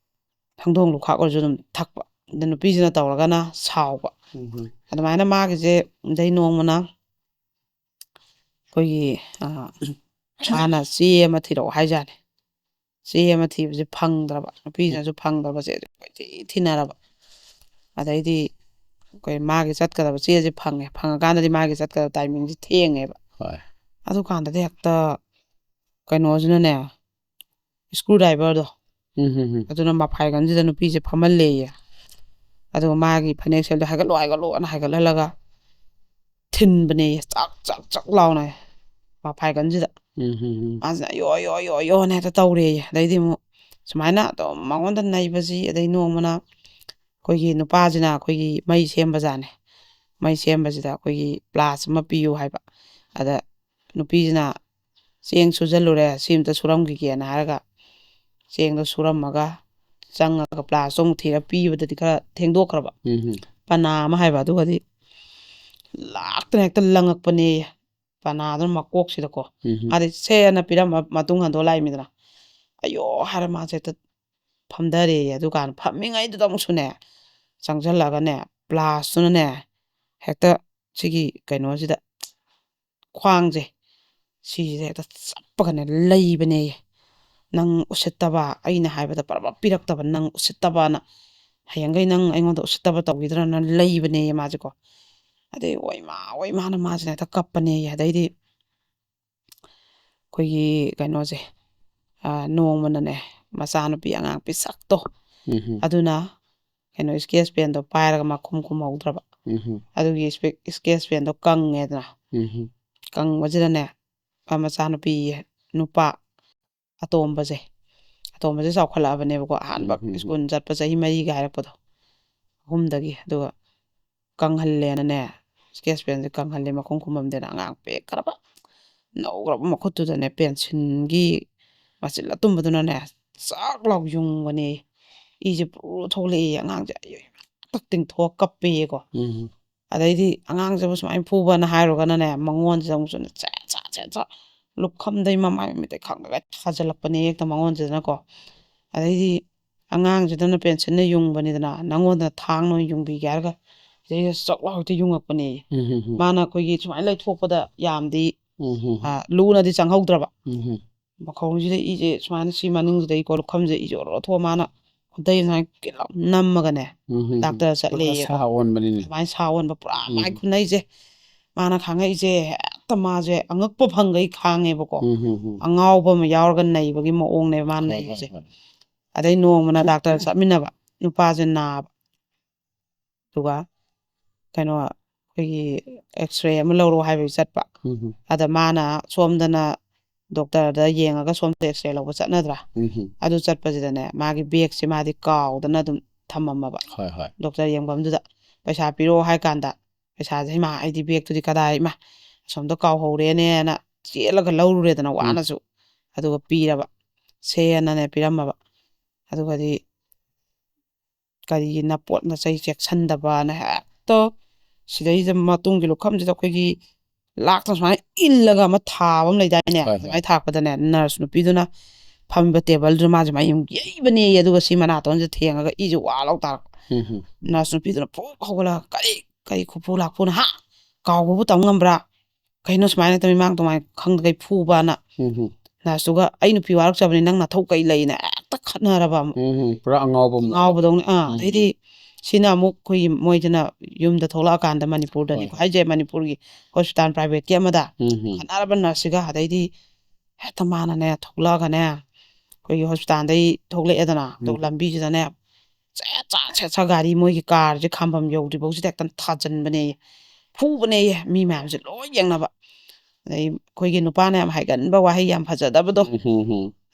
ꯍꯧꯗꯣꯡ ꯂꯨꯈꯥꯛ ꯑꯣꯏꯔꯁꯨ ꯑꯗꯨꯝ ꯊꯛꯄ ꯑꯗ ꯅꯨꯄꯤꯁꯤꯅ ꯇꯧꯔꯒꯅ ꯁꯥꯎꯕ ꯑꯗꯨꯃꯥꯏꯅ ꯃꯥꯒꯤꯁꯦ ꯑꯗꯩ ꯅꯣꯡꯃꯅ ꯑꯩꯈꯣꯏꯒꯤ ꯃꯥꯅ ꯆꯦ ꯑꯃ ꯊꯤꯔꯛꯑꯣ ꯍꯥꯏꯖꯥꯠꯅꯤ ꯆꯦ ꯑꯃ ꯊꯤꯕꯁꯦ ꯐꯪꯗ꯭ꯔꯕ ꯅꯨꯄꯤꯁꯤꯅꯁꯨ ꯐꯪꯗ꯭ꯔꯕꯁꯦ ꯀꯣꯏꯊꯤ ꯊꯤꯅꯔꯕ ꯑꯗꯩꯗꯤ ꯑꯩꯈꯣꯏ ꯃꯥꯒꯤ ꯆꯠꯀꯗꯕ ꯆꯦꯁꯦ ꯐꯪꯉꯀꯥꯟꯗꯗꯤ ꯃꯥꯒꯤ ꯆꯠꯀꯗꯕ ꯇꯥꯏꯃꯤꯡꯁꯦ ꯊꯦꯡꯉꯦꯕ ꯑꯗꯨꯀꯥꯟꯗꯗꯤ ꯍꯦꯛꯇ ꯀꯩꯅꯣꯁꯤꯅꯅꯦ ꯁꯀ꯭ꯔꯨ ꯗ꯭ꯔꯥꯏꯚꯔꯗꯣ ꯑꯗꯨꯅ ꯃꯐꯥꯏꯒꯟꯁꯤꯗ ꯅꯨꯄꯤꯁꯦ ꯐꯝꯍꯜꯂꯦꯌꯦ ꯑꯗꯨꯒ ꯃꯥꯒꯤ ꯐꯅꯦꯛ ꯁꯦꯜꯗꯣ ꯍꯥꯏꯒꯠꯂꯣꯅ ꯍꯥꯏꯒꯠꯍꯜꯂꯒ ꯊꯤꯟꯕꯅꯦꯌꯦ ꯆꯥꯛ ꯂꯥꯎꯅ ꯃꯐꯥꯏꯒꯟꯁꯤꯗ ꯃꯥꯁꯤꯅ ꯑꯌꯣꯅ ꯍꯦꯛꯇ ꯇꯧꯔꯦꯌꯦ ꯑꯗꯩꯗꯤ ꯑꯃꯨꯛ ꯁꯨꯃꯥꯏꯅ ꯑꯗꯨꯝ ꯃꯉꯣꯟꯗ ꯅꯩꯕꯁꯤ ꯑꯗꯩ ꯅꯣꯡꯃꯅ ꯑꯩꯈꯣꯏꯒꯤ ꯅꯨꯄꯥꯁꯤꯅ ꯑꯩꯈꯣꯏꯒꯤ ꯃꯩ ꯁꯦꯝꯕꯖꯥꯠꯅꯦ ꯃꯩ ꯁꯦꯝꯕꯁꯤꯗ ꯑꯩꯈꯣꯏꯒꯤ ꯄ꯭ꯂꯥꯁ ꯑꯃ ꯄꯤꯌꯨ ꯍꯥꯏꯕ ꯑꯗ ꯅꯨꯄꯤꯁꯤꯅ ꯆꯦꯡ ꯁꯨꯖꯜꯂꯨꯔꯦ ꯁꯤ ꯑꯃꯇ ꯁꯨꯔꯝꯈꯤꯒꯦꯅ ꯍꯥꯏꯔꯒ ꯆꯦꯡꯗꯣ ꯁꯨꯔꯝꯃꯒ ꯆꯪꯉꯒ ꯄ꯭ꯂꯥꯁꯇꯣ ꯑꯃꯨꯛ ꯊꯤꯔ ꯄꯤꯕꯗꯗꯤ ꯈꯔ ꯊꯦꯡꯗꯣꯛꯈ꯭ꯔꯕ ꯄꯅꯥ ꯑꯃ ꯍꯥꯏꯕ ꯑꯗꯨꯒꯗꯤ ꯂꯥꯛꯇꯅ ꯍꯦꯛꯇ ꯂꯪꯉꯛꯄꯅꯦꯌꯦ ꯄꯅꯥꯗꯨꯅ ꯃꯀꯣꯛꯁꯤꯗꯀꯣ ꯑꯗꯩ ꯁꯦꯅ ꯄꯤꯔꯝꯃ ꯃꯇꯨꯡ ꯍꯟꯗꯣꯛ ꯂꯥꯛꯏꯃꯤꯗꯅ ꯑꯌꯣ ꯍꯥꯏꯔ ꯃꯥꯁꯦ ꯍꯦꯛꯇ ꯐꯝꯊꯔꯦꯌꯦ ꯑꯗꯨꯀꯥꯟꯗ ꯐꯝꯃꯤꯉꯩꯗꯨꯗ ꯑꯃꯨꯛꯁꯨꯅꯦ ꯆꯪꯁꯤꯜꯂꯒꯅꯦ ꯄ꯭ꯂꯥꯁꯇꯨꯅꯅꯦ ꯍꯦꯛꯇ ꯁꯤꯒꯤ ꯀꯩꯅꯣꯁꯤꯗ ꯈ꯭ꯋꯥꯡꯁꯦ ꯁꯤꯁꯤꯗ ꯍꯦꯛꯇ ꯆꯞꯄꯒꯅꯦ ꯂꯩꯕꯅꯦꯌꯦ ꯅꯪ ꯎꯁꯤꯠꯇꯕ ꯑꯩꯅ ꯍꯥꯏꯕꯗ ꯄꯔꯕ ꯄꯤꯔꯛꯇꯕ ꯅꯪ ꯎꯁꯤꯠꯇꯕꯅ ꯍꯌꯦꯡꯈꯩ ꯅꯪ ꯑꯩꯉꯣꯟꯗ ꯎꯁꯤꯠꯇꯕ ꯇꯧꯈꯤꯗ꯭ꯔꯅ ꯂꯩꯕꯅꯦꯌꯦ ꯃꯥꯁꯦꯀꯣ ꯑꯗꯩ ꯃꯥꯅ ꯃꯥꯁꯤꯅ ꯍꯦꯛꯇ ꯀꯞꯄꯅꯦꯌꯦ ꯑꯗꯩꯗꯤ ꯑꯩꯈꯣꯏꯒꯤ ꯀꯩꯅꯣꯁꯦ ꯅꯣꯡꯃꯅꯅꯦ ꯃꯆꯥꯅꯨꯄꯤ ꯑꯉꯥꯡ ꯄꯤꯁꯛꯇꯣ ꯑꯗꯨꯅ ꯀꯩꯅꯣ ꯏꯁꯀꯦꯁ ꯄꯦꯟꯗꯣ ꯄꯥꯏꯔꯒ ꯃꯈꯨꯝ ꯈꯨꯝꯍꯧꯗ꯭ꯔꯕ ꯑꯗꯨꯒꯤ ꯏꯁꯀꯦꯁ ꯄꯦꯟꯗꯣ ꯀꯪꯉꯦꯗꯅ ꯀꯪꯕꯁꯤꯗꯅꯦ ꯃꯆꯥꯅꯨꯄꯤ ꯅꯨꯄꯥ ꯑꯇꯣꯝꯕꯁꯦ ꯆꯥꯎꯈꯠꯂꯛꯑꯕꯅꯦꯕꯀꯣ ꯑꯍꯥꯟꯕ ꯁ꯭ꯀꯨꯜ ꯆꯠꯄ ꯆꯍꯤ 4ꯒ ꯍꯥꯏꯔꯛꯄꯗꯣ 3ꯗꯒꯤ ꯑꯗꯨꯒ ꯀꯪꯍꯜꯂꯦꯅꯅꯦ ꯏꯁꯀꯦꯁ ꯄꯦꯟꯁꯦ ꯀꯪꯍꯜꯂꯦ ꯃꯈꯨꯝ ꯈꯨꯝꯃꯝꯗꯦꯅ ꯑꯉꯥꯡ ꯄꯦꯛꯈ꯭ꯔꯕ ꯅꯧꯈ꯭ꯔꯕ ꯃꯈꯨꯠꯇꯨꯗꯅꯦ ꯄꯦꯟꯁꯤꯟꯒꯤ ꯃꯆꯤꯟ ꯑꯇꯨꯝꯕꯗꯨꯅꯅꯦ ꯆꯥꯛ ꯂꯥꯎ ꯌꯨꯡꯕꯅꯦ ꯏꯁꯦ ꯄꯨꯔ ꯊꯣꯛꯂꯛꯏ ꯑꯉꯥꯡꯁꯦ ꯇꯛ ꯇꯤꯡꯊꯣꯛꯑ ꯀꯞꯄꯦꯌꯦꯀꯣ ꯑꯗꯩꯗꯤ ꯑꯉꯥꯡꯁꯤꯕꯨ ꯁꯨꯃꯥꯏꯅ ꯐꯨꯕꯅ ꯍꯥꯏꯔꯨꯔꯒꯅꯅꯦ ꯃꯉꯣꯟꯁꯤꯗ ꯑꯃꯨꯛꯁꯨꯅꯦ ꯂꯨꯞꯈꯝꯗꯩ ꯃꯃꯥꯏ ꯃꯃꯤꯠꯇꯩ ꯈꯪꯒꯒ ꯊꯥꯖꯤꯜꯂꯛꯄꯅꯦ ꯍꯦꯛꯇ ꯃꯉꯣꯟꯁꯤꯗꯅꯀꯣ ꯑꯗꯩꯗꯤ ꯑꯉꯥꯡꯁꯤꯗꯅ ꯄꯦꯟꯁꯤꯟꯅ ꯌꯨꯡꯕꯅꯤꯗꯅ ꯅꯪꯉꯣꯟꯗ ꯊꯥꯡꯅ ꯑꯣꯏꯅ ꯌꯨꯡꯕꯤꯒꯦ ꯍꯥꯏꯔꯒ ꯁꯤꯗꯩꯗ ꯆꯥꯛꯂꯥꯎ ꯍꯦꯛꯇ ꯌꯨꯡꯉꯛꯄꯅꯦ ꯃꯥꯅ ꯑꯩꯈꯣꯏꯒꯤ ꯁꯨꯃꯥꯏꯅ ꯂꯩꯊꯣꯛꯄꯗ ꯌꯥꯝꯗꯤ ꯂꯨꯅꯗꯤ ꯆꯪꯍꯧꯗ꯭ꯔꯕ ꯃꯈꯣꯡꯁꯤꯗ ꯏꯁꯦ ꯁꯨꯃꯥꯏꯅ ꯁꯤ ꯃꯅꯤꯡꯁꯤꯗꯩꯀꯣ ꯂꯨꯈꯝꯁꯤꯗ ꯏꯁꯦ ꯑꯣꯔꯣ ꯃꯥꯅ ꯈꯨꯠꯇꯩ ꯁꯨꯃꯥꯏꯅ ꯅꯝꯃꯒꯅꯦ ꯗꯥꯛꯇꯔ ꯆꯠꯂꯦꯌꯦ ꯁꯥ ꯑꯣꯟꯕꯅꯤꯅꯦ ꯑꯗꯨꯃꯥꯏꯅ ꯁꯥ ꯑꯣꯟꯕ ꯄꯨꯔꯥ ꯃꯥꯏ ꯈꯨꯅꯩꯁꯦ ꯃꯥꯅ ꯈꯥꯡꯉꯛꯏꯁꯦ ꯍꯦꯛꯇ ꯃꯥꯁꯦ ꯑꯉꯛꯄ ꯐꯪꯒꯩ ꯈꯥꯡꯉꯦꯕꯀꯣ ꯑꯉꯥꯎꯕ ꯑꯃ ꯌꯥꯎꯔꯒ ꯅꯩꯕꯒꯤ ꯃꯑꯣꯡꯅꯦꯕ ꯃꯥꯅ ꯅꯩꯕꯁꯦ ꯑꯗꯩ ꯅꯣꯡꯃꯅ ꯗꯥꯛꯇꯔ ꯆꯠꯃꯤꯟꯅꯕ ꯅꯨꯄꯥꯁꯦ ꯅꯥꯕ ꯑꯗꯨꯒ ꯀꯩꯅꯣ ꯑꯩꯈꯣꯏꯒꯤ ꯑꯦꯛꯁꯔꯦ ꯑꯃ ꯂꯧꯔꯣ ꯍꯥꯏꯕꯒꯤ ꯆꯠꯄ ꯑꯗ ꯃꯥꯅ ꯁꯣꯝꯗꯅ ꯗꯣꯛꯇꯔꯗ ꯌꯦꯡꯉꯒ ꯁꯣꯝꯗ ꯑꯦꯛꯁꯔꯦ ꯂꯧꯕ ꯆꯠꯅꯗ꯭ꯔꯥ ꯑꯗꯨ ꯆꯠꯄꯁꯤꯗꯅꯦ ꯃꯥꯒꯤ ꯕꯦꯒꯁꯦ ꯃꯥꯗꯤ ꯀꯥꯎꯗꯅ ꯑꯗꯨꯝ ꯊꯝꯃꯝꯃꯕ ꯗꯣꯛꯇꯔ ꯌꯦꯡꯐꯝꯗꯨꯗ ꯄꯩꯁꯥ ꯄꯤꯔꯛꯑꯣ ꯍꯥꯏ ꯀꯥꯟꯗ ꯄꯩꯁꯥꯁꯦ ꯏꯃꯥ ꯑꯩꯗꯤ ꯕꯦꯒꯇꯨꯗꯤ ꯀꯗꯥꯏ ꯏꯃꯥ ꯑꯁꯣꯝꯗ ꯀꯥꯎꯍꯧꯔꯦꯅꯦꯅ ꯆꯦꯜꯂꯒ ꯂꯧꯔꯨꯔꯦꯗꯅ ꯋꯥꯅꯁꯨ ꯑꯗꯨꯒ ꯄꯤꯔꯕ ꯁꯦꯅꯅꯦ ꯄꯤꯔꯝꯃꯕ ꯑꯗꯨꯒꯗꯤ ꯀꯔꯤꯒꯤ ꯅꯄꯣꯠ ꯅꯆꯩ ꯆꯦꯛꯁꯤꯟꯗꯕꯅ ꯍꯦꯛꯇ ꯁꯤꯗꯩꯁꯤꯗ ꯃꯇꯨꯡꯒꯤ ꯂꯨꯈꯝꯁꯤꯗ ꯑꯩꯈꯣꯏꯒꯤ ꯂꯥꯛꯇꯅ ꯁꯨꯃꯥꯏꯅ ꯏꯜꯂꯒ ꯑꯃ ꯊꯥꯕ ꯑꯃ ꯂꯩꯗꯥꯏꯅꯦ ꯑꯗꯨꯃꯥꯏꯅ ꯊꯥꯛꯄꯗꯅꯦ ꯅꯔꯁ ꯅꯨꯄꯤꯗꯨꯅ ꯐꯝꯕ ꯇꯦꯕꯜꯗꯨ ꯃꯥꯁꯦ ꯃꯌꯨꯝ ꯌꯩꯕꯅꯦ ꯑꯗꯨꯒ ꯁꯤ ꯃꯅꯥꯇꯣꯟꯁꯦ ꯊꯦꯡꯉꯒ ꯏꯁꯦ ꯋꯥ ꯂꯥꯎ ꯇꯥꯔꯛꯄ ꯅꯔꯁ ꯅꯨꯄꯤꯗꯨꯅ ꯐꯨꯛ ꯍꯧꯒꯠꯂꯒ ꯀꯔꯤ ꯈꯨꯐꯨ ꯂꯥꯛꯄꯨꯅ ꯍꯥ ꯀꯥꯎꯕꯕꯨ ꯇꯝ ꯉꯝꯕ꯭ꯔꯥ ꯀꯩꯅꯣ ꯁꯨꯃꯥꯏꯅ ꯇꯧꯃꯤ ꯃꯥꯡ ꯇꯣꯃꯥꯏꯅ ꯈꯪꯗ ꯀꯩ ꯐꯨꯕꯅ ꯅꯔꯁꯇꯨꯒ ꯑꯩ ꯅꯨꯄꯤ ꯋꯥꯔꯛꯆꯕꯅꯤ ꯅꯪ ꯅꯊꯧ ꯀꯩ ꯂꯩꯅ ꯍꯦꯛꯇ ꯈꯠꯅꯔꯕ ꯑꯃꯨꯛ ꯄꯨꯔꯥ ꯑꯉꯥꯎꯕꯗꯧꯅ ꯑꯗꯩꯗꯤ ꯁꯤꯅ ꯑꯃꯨꯛ ꯑꯩꯈꯣꯏꯒꯤ ꯃꯣꯏꯗꯅ ꯌꯨꯝꯗ ꯊꯣꯛꯂꯛꯑꯀꯥꯟꯗ ꯃꯅꯤꯄꯨꯔꯗꯅꯤ ꯍꯥꯏꯖꯩ ꯃꯅꯤꯄꯨꯔꯒꯤ ꯍꯣꯁꯄꯤꯇꯥꯜ ꯄ꯭ꯔꯥꯏꯚꯦꯠꯀꯤ ꯑꯃꯗ ꯈꯠꯅꯔꯕ ꯅꯔꯁꯁꯤꯒ ꯑꯗꯩꯗꯤ ꯍꯦꯛꯇ ꯃꯥꯅꯅꯦ ꯊꯣꯛꯂꯛꯑꯒꯅꯦ ꯑꯩꯈꯣꯏꯒꯤ ꯍꯣꯁꯄꯤꯇꯥꯜꯗꯩ ꯊꯣꯛꯂꯛꯑꯦꯗꯅ ꯑꯗꯨꯒ ꯂꯝꯕꯤꯁꯤꯗꯅꯦ ꯁꯦꯠ ꯒꯥꯔꯤ ꯃꯣꯏꯒꯤ ꯀꯥꯔꯁꯦ ꯈꯥꯝꯕꯝ ꯌꯧꯗ꯭ꯔꯤꯐꯥꯎꯁꯤꯗ ꯍꯦꯛꯇ ꯊꯥꯖꯤꯟꯕꯅꯦꯌꯦ ꯐꯨꯕꯅꯦꯌꯦ ꯃꯤ ꯃꯌꯥꯝꯁꯦ ꯂꯣꯏ ꯌꯦꯡꯅꯕ ꯑꯗꯩ ꯑꯩꯈꯣꯏꯒꯤ ꯅꯨꯄꯥꯅ ꯌꯥꯝ ꯍꯥꯏꯒꯟꯕ ꯋꯥꯍꯩ ꯌꯥꯝ ꯐꯖꯗꯕꯗꯣ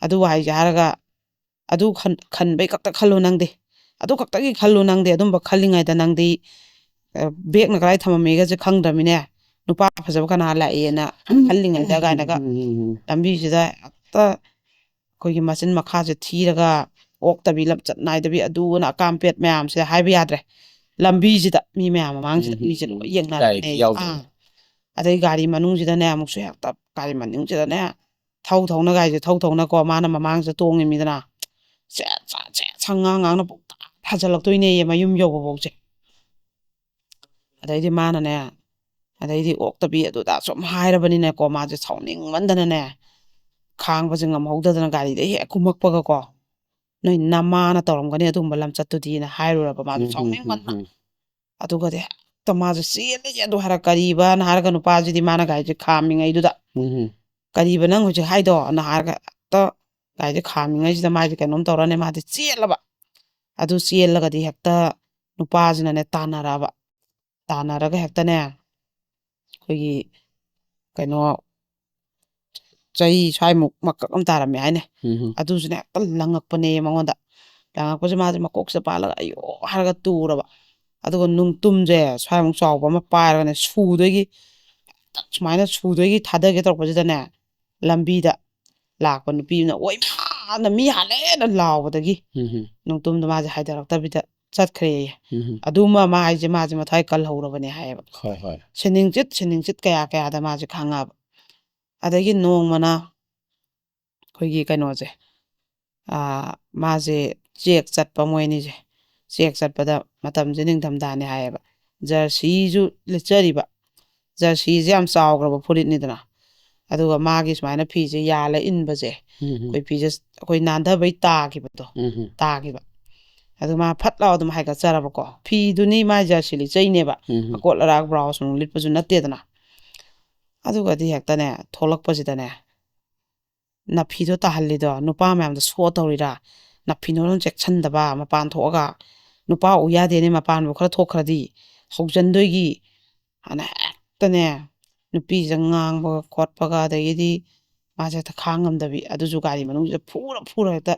ꯑꯗꯨ ꯋꯥꯍꯩꯁꯦ ꯍꯥꯏꯔꯒ ꯑꯗꯨ ꯈꯟꯕꯩ ꯈꯛꯇ ꯈꯜꯂꯨ ꯅꯪꯗꯤ ꯑꯗꯨ ꯈꯛꯇꯒꯤ ꯈꯜꯂꯨ ꯅꯪꯗꯤ ꯑꯗꯨꯝꯕ ꯈꯜꯂꯤꯉꯩꯗ ꯅꯪꯗꯤ ꯕꯦꯒꯅ ꯀꯗꯥꯏ ꯊꯝꯃꯝꯃꯦꯒꯁꯦ ꯈꯪꯗ꯭ꯔꯃꯤꯅꯦ ꯅꯨꯄꯥ ꯐꯖꯕ ꯀꯅꯥ ꯂꯥꯛꯑꯦꯅ ꯈꯜꯂꯤꯉꯩꯗ ꯀꯥꯏꯅꯒ ꯂꯝꯕꯤꯁꯤꯗ ꯍꯦꯛꯇ ꯑꯩꯈꯣꯏꯒꯤ ꯃꯆꯤꯟ ꯃꯈꯥꯁꯦ ꯊꯤꯔꯒ ꯑꯣꯛꯇꯕꯤ ꯂꯝꯆꯠ ꯅꯥꯏꯗꯕꯤ ꯑꯗꯨꯅ ꯑꯀꯥꯝꯄꯦꯠ ꯃꯌꯥꯝꯁꯦ ꯍꯥꯏꯕ ꯌꯥꯗ꯭ꯔꯦ ꯂꯝꯕꯤꯁꯤꯗ ꯃꯤ ꯃꯌꯥꯝ ꯃꯃꯥꯡꯁꯤꯗ ꯃꯤꯁꯦ ꯂꯣꯏ ꯌꯦꯡꯅꯔꯕꯅꯦ ꯑꯗꯩ ꯒꯥꯔꯤ ꯃꯅꯨꯡꯁꯤꯗꯅꯦ ꯑꯃꯨꯛꯁꯨ ꯍꯦꯛꯇ ꯒꯥꯔꯤ ꯃꯅꯨꯡꯁꯤꯗꯅꯦ ꯊꯧꯅ ꯒꯥꯔꯤꯁꯦ ꯊꯧꯅꯀꯣ ꯃꯥꯅ ꯃꯃꯥꯡꯁꯤꯗ ꯇꯣꯡꯉꯤꯃꯤꯗꯅ ꯉꯥꯡꯅ ꯄꯨꯡꯇꯥ ꯊꯥꯖꯤꯜꯂꯛꯇꯣꯏꯅꯦꯌꯦ ꯃꯌꯨꯝ ꯌꯧꯕꯐꯧꯁꯦ ꯑꯗꯩꯗꯤ ꯃꯥꯅꯅꯦ ꯑꯗꯩꯗꯤ ꯑꯣꯛꯇꯕꯤ ꯑꯗꯨꯗ ꯁꯨꯝ ꯍꯥꯏꯔꯕꯅꯤꯅꯦꯀꯣ ꯃꯥꯁꯦ ꯁꯥꯎꯅꯤꯡꯃꯟꯗꯅꯅꯦ ꯈꯥꯡꯕꯁꯦ ꯉꯝꯍꯧꯗꯗꯅ ꯒꯥꯔꯤꯗꯩ ꯍꯦꯛ ꯀꯨꯝꯃꯛꯄꯒꯀꯣ ꯅꯣꯏ ꯅꯃꯥꯅ ꯇꯧꯔꯝꯒꯅꯤ ꯑꯗꯨꯒꯨꯝꯕ ꯂꯝꯆꯠꯇꯨꯗꯤꯅ ꯍꯥꯏꯔꯨꯔꯕ ꯃꯥꯁꯨ ꯁꯥꯎꯅꯤꯡꯃꯟꯅ ꯑꯗꯨꯒꯗꯤ ꯍꯦꯛꯇ ꯃꯥꯁꯨ ꯆꯦꯜꯂꯦ ꯑꯗꯨ ꯍꯥꯏꯔ ꯀꯔꯤꯕꯅ ꯍꯥꯏꯔꯒ ꯅꯨꯄꯥꯁꯤꯗꯤ ꯃꯥꯅ ꯒꯥꯔꯤꯁꯦ ꯈꯥꯝꯃꯤꯉꯩꯗꯨꯗ ꯀꯔꯤꯕ ꯅꯪ ꯍꯧꯖꯤꯛ ꯍꯥꯏꯗꯣꯅ ꯍꯥꯏꯔꯒ ꯍꯦꯛꯇ ꯒꯥꯔꯤꯁꯦ ꯈꯥꯝꯃꯤꯉꯩꯁꯤꯗ ꯃꯥꯁꯦ ꯀꯩꯅꯣꯝ ꯇꯧꯔꯅꯤ ꯃꯥꯗꯤ ꯆꯦꯜꯂꯕ ꯑꯗꯨ ꯆꯦꯜꯂꯒꯗꯤ ꯍꯦꯛꯇ ꯅꯨꯄꯥꯁꯤꯅꯅꯦ ꯇꯥꯟꯅꯔꯒ ꯍꯦꯛꯇꯅꯦ ꯑꯩꯈꯣꯏꯒꯤ ꯀꯩꯅꯣ ꯆꯍꯤ ꯁ꯭ꯋꯥꯏꯃꯨꯛ ꯃꯀꯛ ꯑꯃ ꯇꯥꯔꯝꯃꯦ ꯍꯥꯏꯅꯦ ꯑꯗꯨꯁꯨꯅꯦ ꯍꯦꯛꯇ ꯂꯪꯉꯛꯄꯅꯦ ꯃꯉꯣꯟꯗ ꯂꯪꯉꯛꯄꯁꯦ ꯃꯥꯁꯦ ꯃꯀꯣꯛꯁꯤꯗ ꯄꯥꯜꯂꯒ ꯑꯌꯣ ꯍꯥꯏꯔꯒ ꯇꯨꯔꯕ ꯑꯗꯨꯒ ꯅꯨꯡꯇꯨꯝꯁꯦ ꯁ꯭ꯋꯥꯏꯃꯨꯛ ꯆꯥꯎꯕ ꯑꯃ ꯄꯥꯏꯔꯒꯅꯦ ꯁꯨꯃꯥꯏꯅ ꯁꯨꯗꯣꯏꯒꯤ ꯊꯥꯗꯒꯦ ꯇꯧꯔꯛꯄꯁꯤꯗꯅꯦ ꯂꯝꯕꯤꯗ ꯂꯥꯛꯄ ꯅꯨꯄꯤꯗꯨꯅ ꯑꯣꯏ ꯃꯥꯅ ꯃꯤ ꯍꯥꯜꯂꯦꯅ ꯂꯥꯎꯕꯗꯒꯤ ꯅꯨꯡꯇꯨꯝꯗꯣ ꯃꯥꯁꯦ ꯍꯥꯏꯊꯔꯛꯇꯕꯤꯗ ꯆꯠꯈ꯭ꯔꯦꯌꯦ ꯑꯗꯨꯃ ꯃꯥ ꯍꯥꯏꯁꯦ ꯃꯥꯁꯦ ꯃꯊ꯭ꯋꯥꯏ ꯀꯜꯍꯧꯔꯕꯅꯦ ꯍꯥꯏꯌꯦꯕ ꯁꯤꯅꯤꯡꯆꯤꯠ ꯀꯌꯥꯗ ꯃꯥꯁꯦ ꯈꯪꯉꯛꯑꯕ ꯑꯗꯒꯤ ꯅꯣꯡꯃꯅ ꯑꯩꯈꯣꯏꯒꯤ ꯀꯩꯅꯣꯁꯦ ꯃꯥꯁꯦ ꯆꯦꯛ ꯆꯠꯄ ꯃꯣꯏꯅꯤꯁꯦ ꯆꯦꯛ ꯆꯠꯄꯗ ꯃꯇꯝꯁꯦ ꯅꯤꯡꯊꯝꯊꯥꯅꯦ ꯍꯥꯏꯌꯦꯕ ꯖꯔꯁꯤꯁꯨ ꯂꯤꯠꯆꯔꯤꯕ ꯖꯔꯁꯤꯁꯦ ꯌꯥꯝ ꯆꯥꯎꯈ꯭ꯔꯕ ꯐꯨꯔꯤꯠꯅꯤꯗꯅ ꯑꯗꯨꯒ ꯃꯥꯒꯤ ꯁꯨꯃꯥꯏꯅ ꯐꯤꯁꯦ ꯌꯥꯜꯂ ꯏꯟꯕꯁꯦ ꯑꯩꯈꯣꯏ ꯐꯤꯁꯦ ꯑꯩꯈꯣꯏ ꯅꯥꯟꯊꯕꯩ ꯇꯥꯈꯤꯕ ꯑꯗꯨ ꯃꯥ ꯐꯠ ꯂꯥꯎ ꯑꯗꯨꯝ ꯍꯥꯏꯒꯠꯆꯔꯕꯀꯣ ꯐꯤꯗꯨꯅꯤ ꯃꯥ ꯖꯔꯁꯤ ꯂꯤꯠꯆꯩꯅꯦꯕ ꯑꯀꯣꯠ ꯑꯔꯥꯛ ꯕ꯭ꯔꯥꯎꯁ ꯅꯨꯡ ꯂꯤꯠꯄꯁꯨ ꯅꯠꯇꯦꯗꯅ ꯑꯗꯨꯒꯗꯤ ꯍꯦꯛꯇꯅꯦ ꯊꯣꯛꯂꯛꯄꯁꯤꯗꯅꯦ ꯅꯐꯤꯗꯣ ꯇꯥꯍꯜꯂꯤꯗꯣ ꯅꯨꯄꯥ ꯃꯌꯥꯝꯗ ꯁꯣ ꯇꯧꯔꯤꯔꯥ ꯅꯐꯤꯅꯣꯔꯣꯟ ꯆꯦꯛꯁꯤꯟꯗꯕ ꯃꯄꯥꯟ ꯊꯣꯛꯑꯒ ꯅꯨꯄꯥ ꯎ ꯌꯥꯗꯦꯅꯦ ꯃꯄꯥꯟꯕꯨ ꯈꯔ ꯊꯣꯛꯈ꯭ꯔꯗꯤ ꯍꯧꯖꯤꯟꯗꯣꯏꯒꯤ ꯍꯥꯟꯅ ꯍꯦꯛꯇꯅꯦ ꯅꯨꯄꯤꯁꯤꯗ ꯉꯥꯡꯕꯒ ꯈꯣꯠꯄꯒ ꯑꯗꯒꯤꯗꯤ ꯃꯥꯁꯦ ꯍꯦꯛꯇ ꯈꯥꯡꯉꯝꯗꯕꯤ ꯑꯗꯨꯁꯨ ꯒꯥꯔꯤ ꯃꯅꯨꯡꯁꯤꯗ ꯐꯨꯔ ꯍꯦꯛꯇ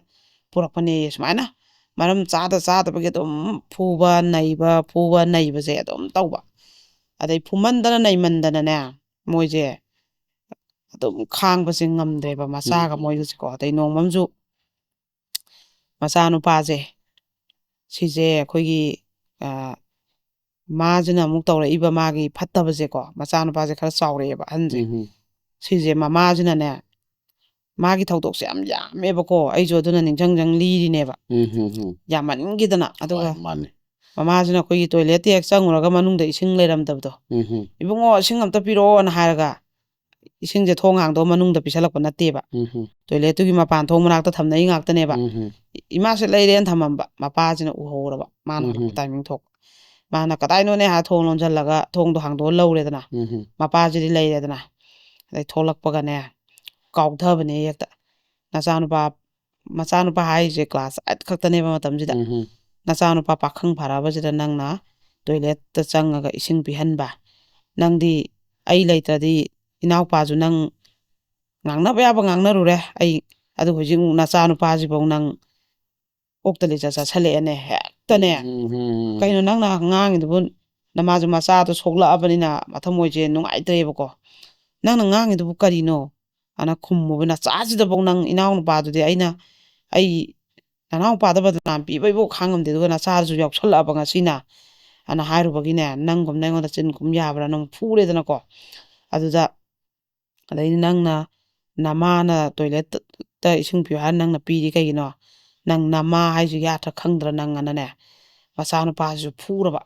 ꯄꯨꯔꯛꯄꯅꯦꯌꯦ ꯁꯨꯃꯥꯏꯅ ꯃꯔꯝ ꯆꯥꯗꯕꯒꯤ ꯑꯗꯨꯝ ꯐꯨꯕ ꯅꯩꯕꯁꯦ ꯑꯗꯨꯝ ꯇꯧꯕ ꯑꯗꯩ ꯐꯨꯃꯟꯗꯅ ꯅꯩꯃꯟꯗꯅꯅꯦ ꯃꯣꯏꯁꯦ ꯑꯗꯨꯝ ꯈꯥꯡꯕꯁꯦ ꯉꯝꯗ꯭ꯔꯦꯕ ꯃꯆꯥꯒ ꯃꯣꯏꯒꯁꯦꯀꯣ ꯑꯗꯩ ꯅꯣꯡꯃꯝꯁꯨ ꯃꯆꯥꯅꯨꯄꯥꯁꯦ ꯁꯤꯁꯦ ꯑꯩꯈꯣꯏꯒꯤ ꯃꯥꯁꯤꯅ ꯑꯃꯨꯛ ꯇꯧꯔꯛꯏꯕ ꯃꯥꯒꯤ ꯐꯠꯇꯕꯁꯦꯀꯣ ꯃꯆꯥꯅꯨꯄꯥꯁꯦ ꯈꯔ ꯆꯥꯎꯔꯛꯑꯦꯕ ꯑꯍꯟꯁꯦ ꯁꯤꯁꯦ ꯃꯃꯥꯁꯤꯅꯅꯦ ꯃꯥꯒꯤ ꯊꯧꯗꯣꯛꯁꯦ ꯌꯥꯝ ꯌꯥꯝꯃꯦꯕꯀꯣ ꯑꯩꯁꯨ ꯑꯗꯨꯅ ꯅꯤꯡꯁꯪ ꯂꯤꯔꯤꯅꯦꯕ ꯌꯥꯝꯃꯟꯈꯤꯗꯅ ꯑꯗꯨꯒ ꯃꯃꯥꯁꯤꯅ ꯑꯩꯈꯣꯏꯒꯤ ꯇꯣꯏꯂꯦꯠꯇ ꯍꯦꯛ ꯆꯪꯉꯨꯔꯒ ꯃꯅꯨꯡꯗ ꯏꯁꯤꯡ ꯂꯩꯔꯝꯗꯕꯗꯣ ꯏꯕꯨꯡꯉꯣ ꯏꯁꯤꯡ ꯑꯝꯇ ꯄꯤꯔꯛꯑꯣꯅ ꯍꯥꯏꯔꯒ ꯏꯁꯤꯡꯁꯦ ꯊꯣꯡ ꯍꯥꯡꯗꯣꯛꯑ ꯃꯅꯨꯡꯗ ꯄꯤꯁꯜꯂꯛꯄ ꯅꯠꯇꯦꯕ ꯇꯣꯏꯂꯦꯠꯇꯨꯒꯤ ꯃꯄꯥꯟ ꯊꯣꯡ ꯃꯅꯥꯛꯇ ꯊꯝꯅꯩ ꯉꯥꯛꯇꯅꯦꯕ ꯏꯃꯥꯁꯦ ꯂꯩꯔꯦꯅ ꯊꯝꯃꯝꯕ ꯃꯄꯥꯁꯤꯅ ꯎꯍꯧꯔꯕ ꯃꯥꯅ ꯍꯜꯂꯛꯄ ꯇꯥꯏꯃꯤꯡ ꯊꯣꯛꯄ ꯃꯥꯅ ꯀꯗꯥꯏꯅꯣꯅꯦ ꯊꯣꯡ ꯂꯣꯟꯁꯤꯜꯂꯒ ꯊꯣꯡꯗꯣ ꯍꯥꯡꯗꯣꯛꯑ ꯂꯧꯔꯦꯗꯅ ꯃꯄꯥꯁꯤꯗꯤ ꯂꯩꯔꯦꯗꯅ ꯑꯗꯩ ꯊꯣꯛꯂꯛꯄꯒꯅꯦ ꯀꯥꯎꯊꯕꯅꯦ ꯍꯦꯛꯇ ꯃꯆꯥꯅꯨꯄꯥ ꯍꯥꯏꯔꯤꯁꯦ ꯀ꯭ꯂꯥꯁ 8 ꯈꯛꯇꯅꯦꯕ ꯃꯇꯝꯁꯤꯗ ꯅꯆꯥꯅꯨꯄꯥ ꯄꯥꯈꯪ ꯐꯔꯕꯁꯤꯗ ꯅꯪꯅ ꯇꯣꯏꯂꯦꯠꯇ ꯆꯪꯉꯒ ꯏꯁꯤꯡ ꯄꯤꯍꯟꯕ ꯅꯪꯗꯤ ꯑꯩ ꯂꯩꯇ꯭ꯔꯗꯤ ꯏꯅꯥꯎꯄꯥꯁꯨ ꯅꯪ ꯉꯥꯡꯅꯕ ꯌꯥꯕ ꯉꯥꯡꯅꯔꯨꯔꯦ ꯑꯩ ꯑꯗꯨ ꯍꯧꯖꯤꯛ ꯅꯆꯥꯅꯨꯄꯥꯁꯤꯐꯥꯎ ꯅꯪ ꯑꯣꯛꯇ ꯂꯤꯆꯠ ꯆꯠꯁꯜꯂꯛꯑꯦꯅꯦ ꯍꯦꯛꯇꯅꯦ ꯀꯩꯅꯣ ꯅꯪꯅ ꯉꯥꯡꯉꯤꯗꯨꯕꯨ ꯅꯃꯥꯁꯨ ꯃꯆꯥꯗꯣ ꯁꯣꯛꯂꯛꯑꯕꯅꯤꯅ ꯃꯊꯃꯣꯏꯁꯦ ꯅꯨꯡꯉꯥꯏꯇ꯭ꯔꯦꯕꯀꯣ ꯅꯪꯅ ꯉꯥꯡꯉꯤꯗꯨꯕꯨ ꯀꯔꯤꯅꯣ ꯑꯅ ꯈꯨꯝꯃꯨꯕ ꯅꯆꯥꯁꯤꯗꯐꯥꯎ ꯅꯪ ꯏꯅꯥꯎꯅꯨꯄꯥꯗꯨꯗꯤ ꯑꯩ ꯅꯅꯥꯎꯄꯥꯗ ꯕꯗꯅꯥꯝ ꯄꯤꯕꯩꯐꯥꯎ ꯈꯥꯡꯉꯝꯗꯦ ꯑꯗꯨꯒ ꯅꯆꯥꯗꯨꯁꯨ ꯌꯥꯎꯁꯜꯂꯛꯑꯕ ꯉꯁꯤꯅ ꯑꯅ ꯍꯥꯏꯔꯨꯕꯒꯤꯅꯦ ꯅꯪꯒꯨꯝꯅ ꯑꯩꯉꯣꯟꯗ ꯆꯤꯟ ꯈꯨꯝ ꯌꯥꯕ꯭ꯔꯥ ꯅꯪ ꯐꯨꯔꯦꯗꯅꯀꯣ ꯑꯗꯨꯗ ꯑꯗꯩꯗꯤ ꯅꯪꯅ ꯅꯃꯥꯅ ꯇꯣꯏꯂꯦꯠꯇ ꯏꯁꯤꯡ ꯄꯤꯌꯨ ꯍꯥꯏꯔ ꯅꯪꯅ ꯄꯤꯔꯤ ꯀꯩꯒꯤꯅꯣ ꯅꯪ ꯅꯃꯥ ꯍꯥꯏꯁꯤ ꯌꯥꯗ꯭ꯔꯥ ꯈꯪꯗ꯭ꯔꯥ ꯅꯪ ꯑꯅꯅꯦ ꯃꯆꯥꯅꯨꯄꯥꯁꯤꯁꯨ ꯐꯨꯔꯕ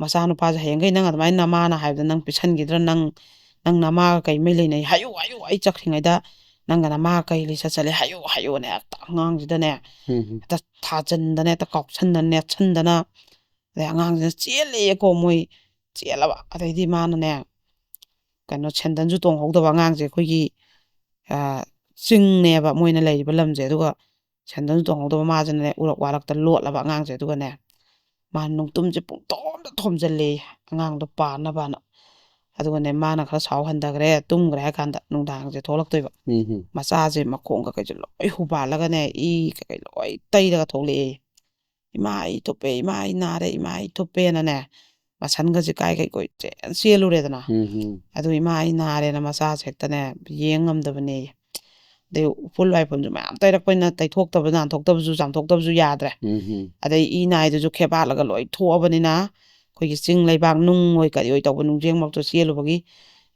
ꯃꯆꯥꯅꯨꯄꯥꯁꯦ ꯍꯌꯦꯡꯈꯩ ꯅꯪ ꯑꯗꯨꯃꯥꯏꯅ ꯅꯃꯥꯅ ꯍꯥꯏꯕꯗ ꯅꯪ ꯄꯤꯁꯟꯈꯤꯗ꯭ꯔꯥ ꯅꯪ ꯅꯃꯥꯒ ꯀꯩꯃꯩ ꯂꯩꯅꯩ ꯍꯥꯏꯌꯨ ꯑꯩ ꯆꯠꯈ꯭ꯔꯤꯉꯩꯗ ꯅꯪꯒ ꯅꯃꯥꯒ ꯀꯩ ꯂꯤꯆꯠ ꯆꯠꯂꯦ ꯍꯥꯏꯌꯨꯅꯦ ꯍꯦꯛꯇ ꯑꯉꯥꯡꯁꯤꯗꯅꯦ ꯍꯦꯛꯇ ꯊꯥꯖꯤꯟꯗꯅ ꯍꯦꯛꯇ ꯀꯥꯎꯁꯟꯗꯅ ꯅꯦꯠꯁꯟꯗꯅ ꯑꯗꯩ ꯑꯉꯥꯡꯁꯤꯅ ꯆꯦꯜꯂꯦꯀꯣ ꯃꯣꯏ ꯆꯦꯜꯂꯕ ꯑꯗꯩꯗꯤ ꯃꯥꯅꯅꯦ ꯀꯩꯅꯣ ꯁꯦꯟꯗꯟꯁꯨ ꯇꯣꯡꯍꯧꯗꯕ ꯑꯉꯥꯡꯁꯦ ꯑꯩꯈꯣꯏꯒꯤ ꯆꯤꯡꯅꯦꯕ ꯃꯣꯏꯅ ꯂꯩꯔꯤꯕ ꯂꯝꯁꯦ ꯑꯗꯨꯒ ꯁꯦꯟꯗꯟꯁꯨ ꯇꯣꯡꯍꯧꯗꯕ ꯃꯥꯁꯤꯅꯅꯦ ꯎꯔꯛ ꯋꯥꯔꯛꯇ ꯂꯣꯠꯂꯕ ꯑꯉꯥꯡꯁꯦ ꯑꯗꯨꯒꯅꯦ ꯃꯥ ꯅꯨꯡꯇꯨꯝꯁꯦ ꯄꯨꯡꯊꯣꯝꯗ ꯊꯣꯝꯖꯤꯜꯂꯦ ꯑꯉꯥꯡꯗꯣ ꯄꯥꯅꯕꯅ ꯑꯗꯨꯒꯅꯦ ꯃꯥꯅ ꯈꯔ ꯁꯥꯎ ꯍꯟꯊꯈ꯭ꯔꯦ ꯇꯨꯝꯈ꯭ꯔꯦ ꯍꯥꯏ ꯀꯥꯟꯗ ꯅꯨꯡꯗꯥꯡꯁꯦ ꯊꯣꯛꯂꯛꯇꯣꯏꯕ ꯃꯆꯥꯁꯦ ꯃꯈꯣꯡ ꯀꯩꯀꯩꯁꯦ ꯂꯣꯏ ꯍꯨꯕꯥꯜꯂꯒꯅꯦ ꯏ ꯀꯩꯀꯩ ꯂꯣꯏ ꯇꯩꯔꯒ ꯊꯣꯛꯂꯛꯑꯦ ꯏꯃꯥ ꯑꯩ ꯊꯨꯞꯄꯦ ꯏꯃꯥ ꯑꯩ ꯅꯥꯔꯦ ꯏꯃꯥ ꯑꯩ ꯊꯨꯞꯄꯦꯅꯅꯦ ꯃꯁꯟꯒꯁꯦ ꯀꯩ ꯆꯦꯜꯂꯨꯔꯦꯗꯅ ꯑꯗꯨ ꯏꯃꯥ ꯑꯩ ꯅꯥꯔꯦꯅ ꯃꯆꯥꯁꯦ ꯍꯦꯛꯇꯅꯦ ꯌꯦꯡ ꯉꯝꯗꯕꯅꯦ ꯑꯗꯩ ꯎꯐꯨꯜ ꯋꯥꯏꯐꯨꯜꯁꯨ ꯃꯌꯥꯝ ꯇꯩꯔꯛꯄꯅꯤꯅ ꯇꯩꯊꯣꯛꯇꯕ ꯅꯥꯟꯊꯣꯛꯇꯕꯁꯨ ꯆꯥꯝꯊꯣꯛꯇꯕꯁꯨ ꯌꯥꯗ꯭ꯔꯦ ꯑꯗꯩ ꯏ ꯅꯥꯏꯗꯨꯁꯨ ꯈꯦꯕꯥꯠꯂꯒ ꯂꯣꯏ ꯊꯣꯛꯑꯕꯅꯤꯅ ꯑꯩꯈꯣꯏꯒꯤ ꯆꯤꯡ ꯂꯩꯕꯥꯛ ꯅꯨꯡ ꯑꯣꯏ ꯀꯔꯤ ꯑꯣꯏ ꯇꯧꯕ ꯅꯨꯡꯖꯦꯡꯃꯛꯇꯣ ꯆꯦꯜꯂꯨꯕꯒꯤ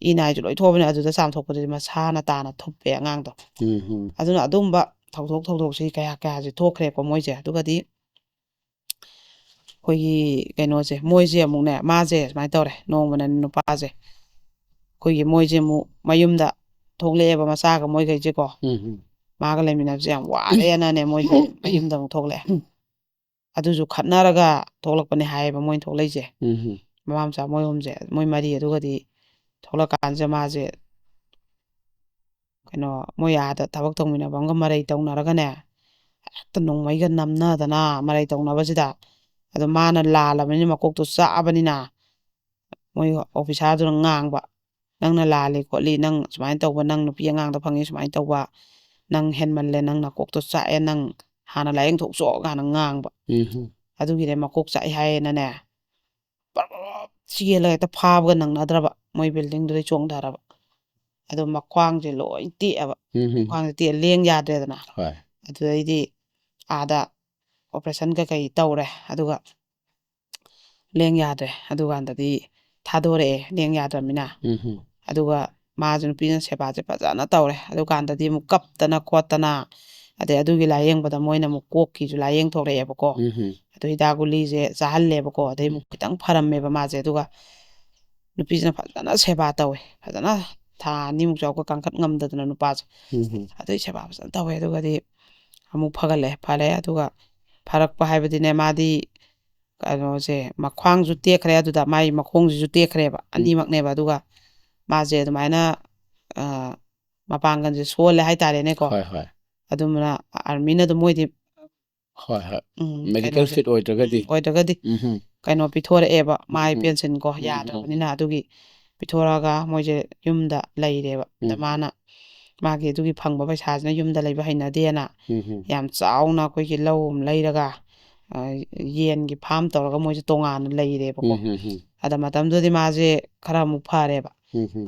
ꯏ ꯅꯥꯏꯁꯨ ꯂꯣꯏ ꯊꯣꯛꯑꯕꯅꯤ ꯑꯗꯨꯗ ꯆꯥꯝꯊꯣꯛꯄꯗꯨꯗꯤ ꯃꯁꯥꯅ ꯇꯥꯅ ꯊꯨꯞꯄꯦ ꯑꯉꯥꯡꯗꯣ ꯑꯗꯨꯅ ꯑꯗꯨꯝꯕ ꯊꯧꯗꯣꯛꯁꯤ ꯀꯌꯥꯁꯤ ꯊꯣꯛꯈ꯭ꯔꯦꯀꯣ ꯃꯣꯏꯁꯦ ꯑꯗꯨꯒꯗꯤ ꯑꯩꯈꯣꯏꯒꯤ ꯀꯩꯅꯣꯁꯦ ꯃꯣꯏꯁꯦ ꯑꯃꯨꯛꯅꯦ ꯃꯥꯁꯦ ꯁꯨꯃꯥꯏꯅ ꯇꯧꯔꯦ ꯅꯣꯡꯃꯅ ꯅꯨꯄꯥꯁꯦ ꯑꯩꯈꯣꯏꯒꯤ ꯃꯣꯏꯁꯦ ꯑꯃꯨꯛ ꯃꯌꯨꯝꯗ ꯊꯣꯛꯂꯛꯑꯦꯕ ꯃꯆꯥꯒ ꯃꯣꯏꯈꯩꯁꯦꯀꯣ ꯃꯥꯒ ꯂꯩꯃꯤꯟꯅꯕꯁꯦ ꯌꯥꯝ ꯋꯥꯔꯦꯅꯅꯦ ꯃꯣꯏꯁꯦ ꯃꯌꯨꯝꯗ ꯑꯃꯨꯛ ꯊꯣꯛꯂꯛꯑꯦ ꯑꯗꯨꯁꯨ ꯈꯠꯅꯔꯒ ꯊꯣꯛꯂꯛꯄꯅꯦ ꯍꯥꯏꯌꯦꯕ ꯃꯣꯏꯅ ꯊꯣꯛꯂꯛꯏꯁꯦ ꯃꯃꯥ ꯃꯆꯥ ꯃꯣꯏ ꯑꯍꯨꯝꯁꯦ ꯃꯣꯏ ꯃꯔꯤ ꯑꯗꯨꯒꯗꯤ ꯊꯣꯛꯂꯛꯀꯥꯟꯁꯤꯗ ꯃꯥꯁꯦ ꯀꯩꯅꯣ ꯃꯣꯏ ꯑꯥꯗ ꯊꯕꯛ ꯇꯧꯃꯤꯟꯅꯕ ꯑꯃꯒ ꯃꯔꯩ ꯇꯧꯅꯔꯒꯅꯦ ꯍꯦꯛꯇ ꯅꯣꯡꯃꯩꯒ ꯅꯝꯅꯗꯅ ꯃꯔꯩ ꯇꯧꯅꯕꯁꯤꯗ ꯑꯗꯣ ꯃꯥꯅ ꯂꯥꯜꯂꯕꯅꯤꯅ ꯃꯀꯣꯛꯇꯣ ꯆꯥꯛꯑꯕꯅꯤꯅ ꯃꯣꯏ ꯑꯣꯐꯤꯁꯥꯔꯗꯨꯅ ꯉꯥꯡꯕ ꯅꯪꯅ ꯂꯥꯜꯂꯤ ꯈꯣꯠꯂꯤ ꯅꯪ ꯁꯨꯃꯥꯏꯅ ꯇꯧꯕ ꯅꯪ ꯅꯨꯄꯤ ꯑꯉꯥꯡꯗ ꯐꯪꯉꯤ ꯁꯨꯃꯥꯏꯅ ꯇꯧꯕ ꯅꯪ ꯍꯦꯟꯃꯜꯂꯦ ꯅꯪ ꯅꯀꯣꯛꯇꯣ ꯆꯥꯛꯑꯦ ꯅꯪ ꯍꯥꯟꯅ ꯂꯥꯏꯌꯦꯡꯊꯣꯛꯆꯣ ꯀꯥꯏꯅ ꯉꯥꯡꯕ ꯑꯗꯨꯒꯤꯅꯦ ꯃꯀꯣꯛ ꯆꯥꯛꯏ ꯍꯥꯏꯌꯦꯅꯅꯦ ꯆꯦꯜꯂꯒ ꯍꯦꯛꯇ ꯐꯥꯕꯒ ꯅꯪꯅꯗ꯭ꯔꯕ ꯃꯣꯏ ꯕꯤꯜꯗꯤꯡꯗꯨꯗꯩ ꯆꯣꯡꯊꯔꯕ ꯑꯗꯣ ꯃꯈ꯭ꯋꯥꯡꯁꯦ ꯂꯣꯏ ꯇꯦꯛꯑꯕ ꯃꯈ꯭ꯋꯥꯡꯁꯦ ꯇꯦꯛꯑ ꯂꯦꯡ ꯌꯥꯗ꯭ꯔꯦꯗꯅ ꯑꯗꯨꯗꯩꯗꯤ ꯑꯥꯗ ꯑꯣꯄꯔꯦꯁꯟ ꯀꯩꯀꯩ ꯇꯧꯔꯦ ꯑꯗꯨꯒ ꯂꯦꯡ ꯌꯥꯗ꯭ꯔꯦ ꯑꯗꯨꯀꯥꯟꯗꯗꯤ ꯊꯥꯗꯣꯔꯛꯑꯦ ꯂꯦꯡ ꯌꯥꯗ꯭ꯔꯃꯤꯅ ꯑꯗꯨꯒ ꯃꯥꯁꯨ ꯅꯨꯄꯤꯅ ꯁꯦꯕꯥꯁꯦ ꯐꯖꯅ ꯇꯧꯔꯦ ꯑꯗꯨꯀꯥꯟꯗꯗꯤ ꯑꯃꯨꯛ ꯀꯞꯇꯅ ꯈꯣꯠꯇꯅ ꯑꯗꯩ ꯑꯗꯨꯒꯤ ꯂꯥꯏꯌꯦꯡꯕꯗ ꯃꯣꯏꯅ ꯑꯃꯨꯛ ꯀꯣꯛꯀꯤꯁꯨ ꯂꯥꯏꯌꯦꯡꯊꯣꯔꯛꯑꯦꯕꯀꯣ ꯑꯗꯨ ꯍꯤꯗꯥꯛ ꯒꯨꯂꯤꯁꯦ ꯆꯥꯍꯜꯂꯦꯕꯀꯣ ꯑꯗꯩ ꯑꯃꯨꯛ ꯈꯤꯇꯪ ꯐꯔꯝꯃꯦꯕ ꯃꯥꯁꯦ ꯑꯗꯨꯒ ꯅꯨꯄꯤꯁꯤꯅ ꯐꯖꯅ ꯁꯦꯕꯥ ꯇꯧꯋꯦ ꯐꯖꯅ ꯊꯥ 2 ꯆꯥꯎꯕ ꯀꯥꯡꯈꯠ ꯉꯝꯗꯗꯅ ꯅꯨꯄꯥꯁꯦ ꯑꯗꯨꯏ ꯁꯦꯕꯥ ꯐꯖꯅ ꯇꯧꯋꯦ ꯑꯗꯨꯒꯗꯤ ꯑꯃꯨꯛ ꯐꯔꯦ ꯑꯗꯨꯒ ꯐꯔꯛꯄ ꯍꯥꯏꯕꯗꯤꯅꯦ ꯃꯥꯗꯤ ꯀꯩꯅꯣꯁꯦ ꯃꯈ꯭ꯋꯥꯡꯁꯨ ꯇꯦꯛꯈ꯭ꯔꯦ ꯑꯗꯨꯗ ꯃꯥꯒꯤ ꯃꯈꯣꯡꯁꯤꯁꯨ ꯇꯦꯛꯈ꯭ꯔꯦꯕ ꯑꯅꯤꯃꯛꯅꯦꯕ ꯑꯗꯨꯒ ꯃꯥꯁꯦ ꯑꯗꯨꯃꯥꯏꯅ ꯃꯄꯥꯡꯒꯜꯁꯦ ꯁꯣꯜꯂꯦ ꯍꯥꯏꯇꯥꯔꯦꯅꯦꯀꯣ ꯑꯗꯨꯝꯅ ꯑꯥꯔꯃꯤꯅ ꯑꯗꯨꯝ ꯃꯣꯏꯗꯤ ꯃꯦꯗꯤꯀꯦꯜ ꯐꯤꯠ ꯑꯣꯏꯗ꯭ꯔꯒꯗꯤ ꯑꯣꯏꯗ꯭ꯔꯒꯗꯤ ꯀꯩꯅꯣ ꯄꯤꯊꯣꯔꯛꯑꯦꯕ ꯃꯥꯏ ꯄꯦꯟꯁꯤꯟ ꯀꯣ ꯌꯥꯗ꯭ꯔꯕꯅꯤꯅ ꯑꯗꯨꯒꯤ ꯄꯤꯊꯣꯔꯛꯑꯒ ꯃꯣꯏꯁꯦ ꯌꯨꯝꯗ ꯂꯩꯔꯦꯕ ꯑꯗ ꯃꯥꯒꯤ ꯑꯗꯨꯒꯤ ꯐꯪꯕ ꯄꯩꯁꯥꯁꯤꯅ ꯌꯨꯝꯗ ꯂꯩꯕ ꯍꯩꯅꯗꯦꯅ ꯌꯥꯝ ꯆꯥꯎꯅ ꯑꯩꯈꯣꯏꯒꯤ ꯂꯧ ꯑꯃ ꯂꯩꯔꯒ ꯌꯦꯟꯒꯤ ꯐꯥꯝ ꯇꯧꯔꯒ ꯃꯣꯏꯁꯦ ꯇꯣꯉꯥꯟꯅ ꯂꯩꯔꯦꯕꯀꯣ ꯑꯗ ꯃꯇꯝꯗꯨꯗꯤ ꯃꯥꯁꯦ ꯈꯔ ꯑꯃꯨꯛ ꯐꯔꯦꯕ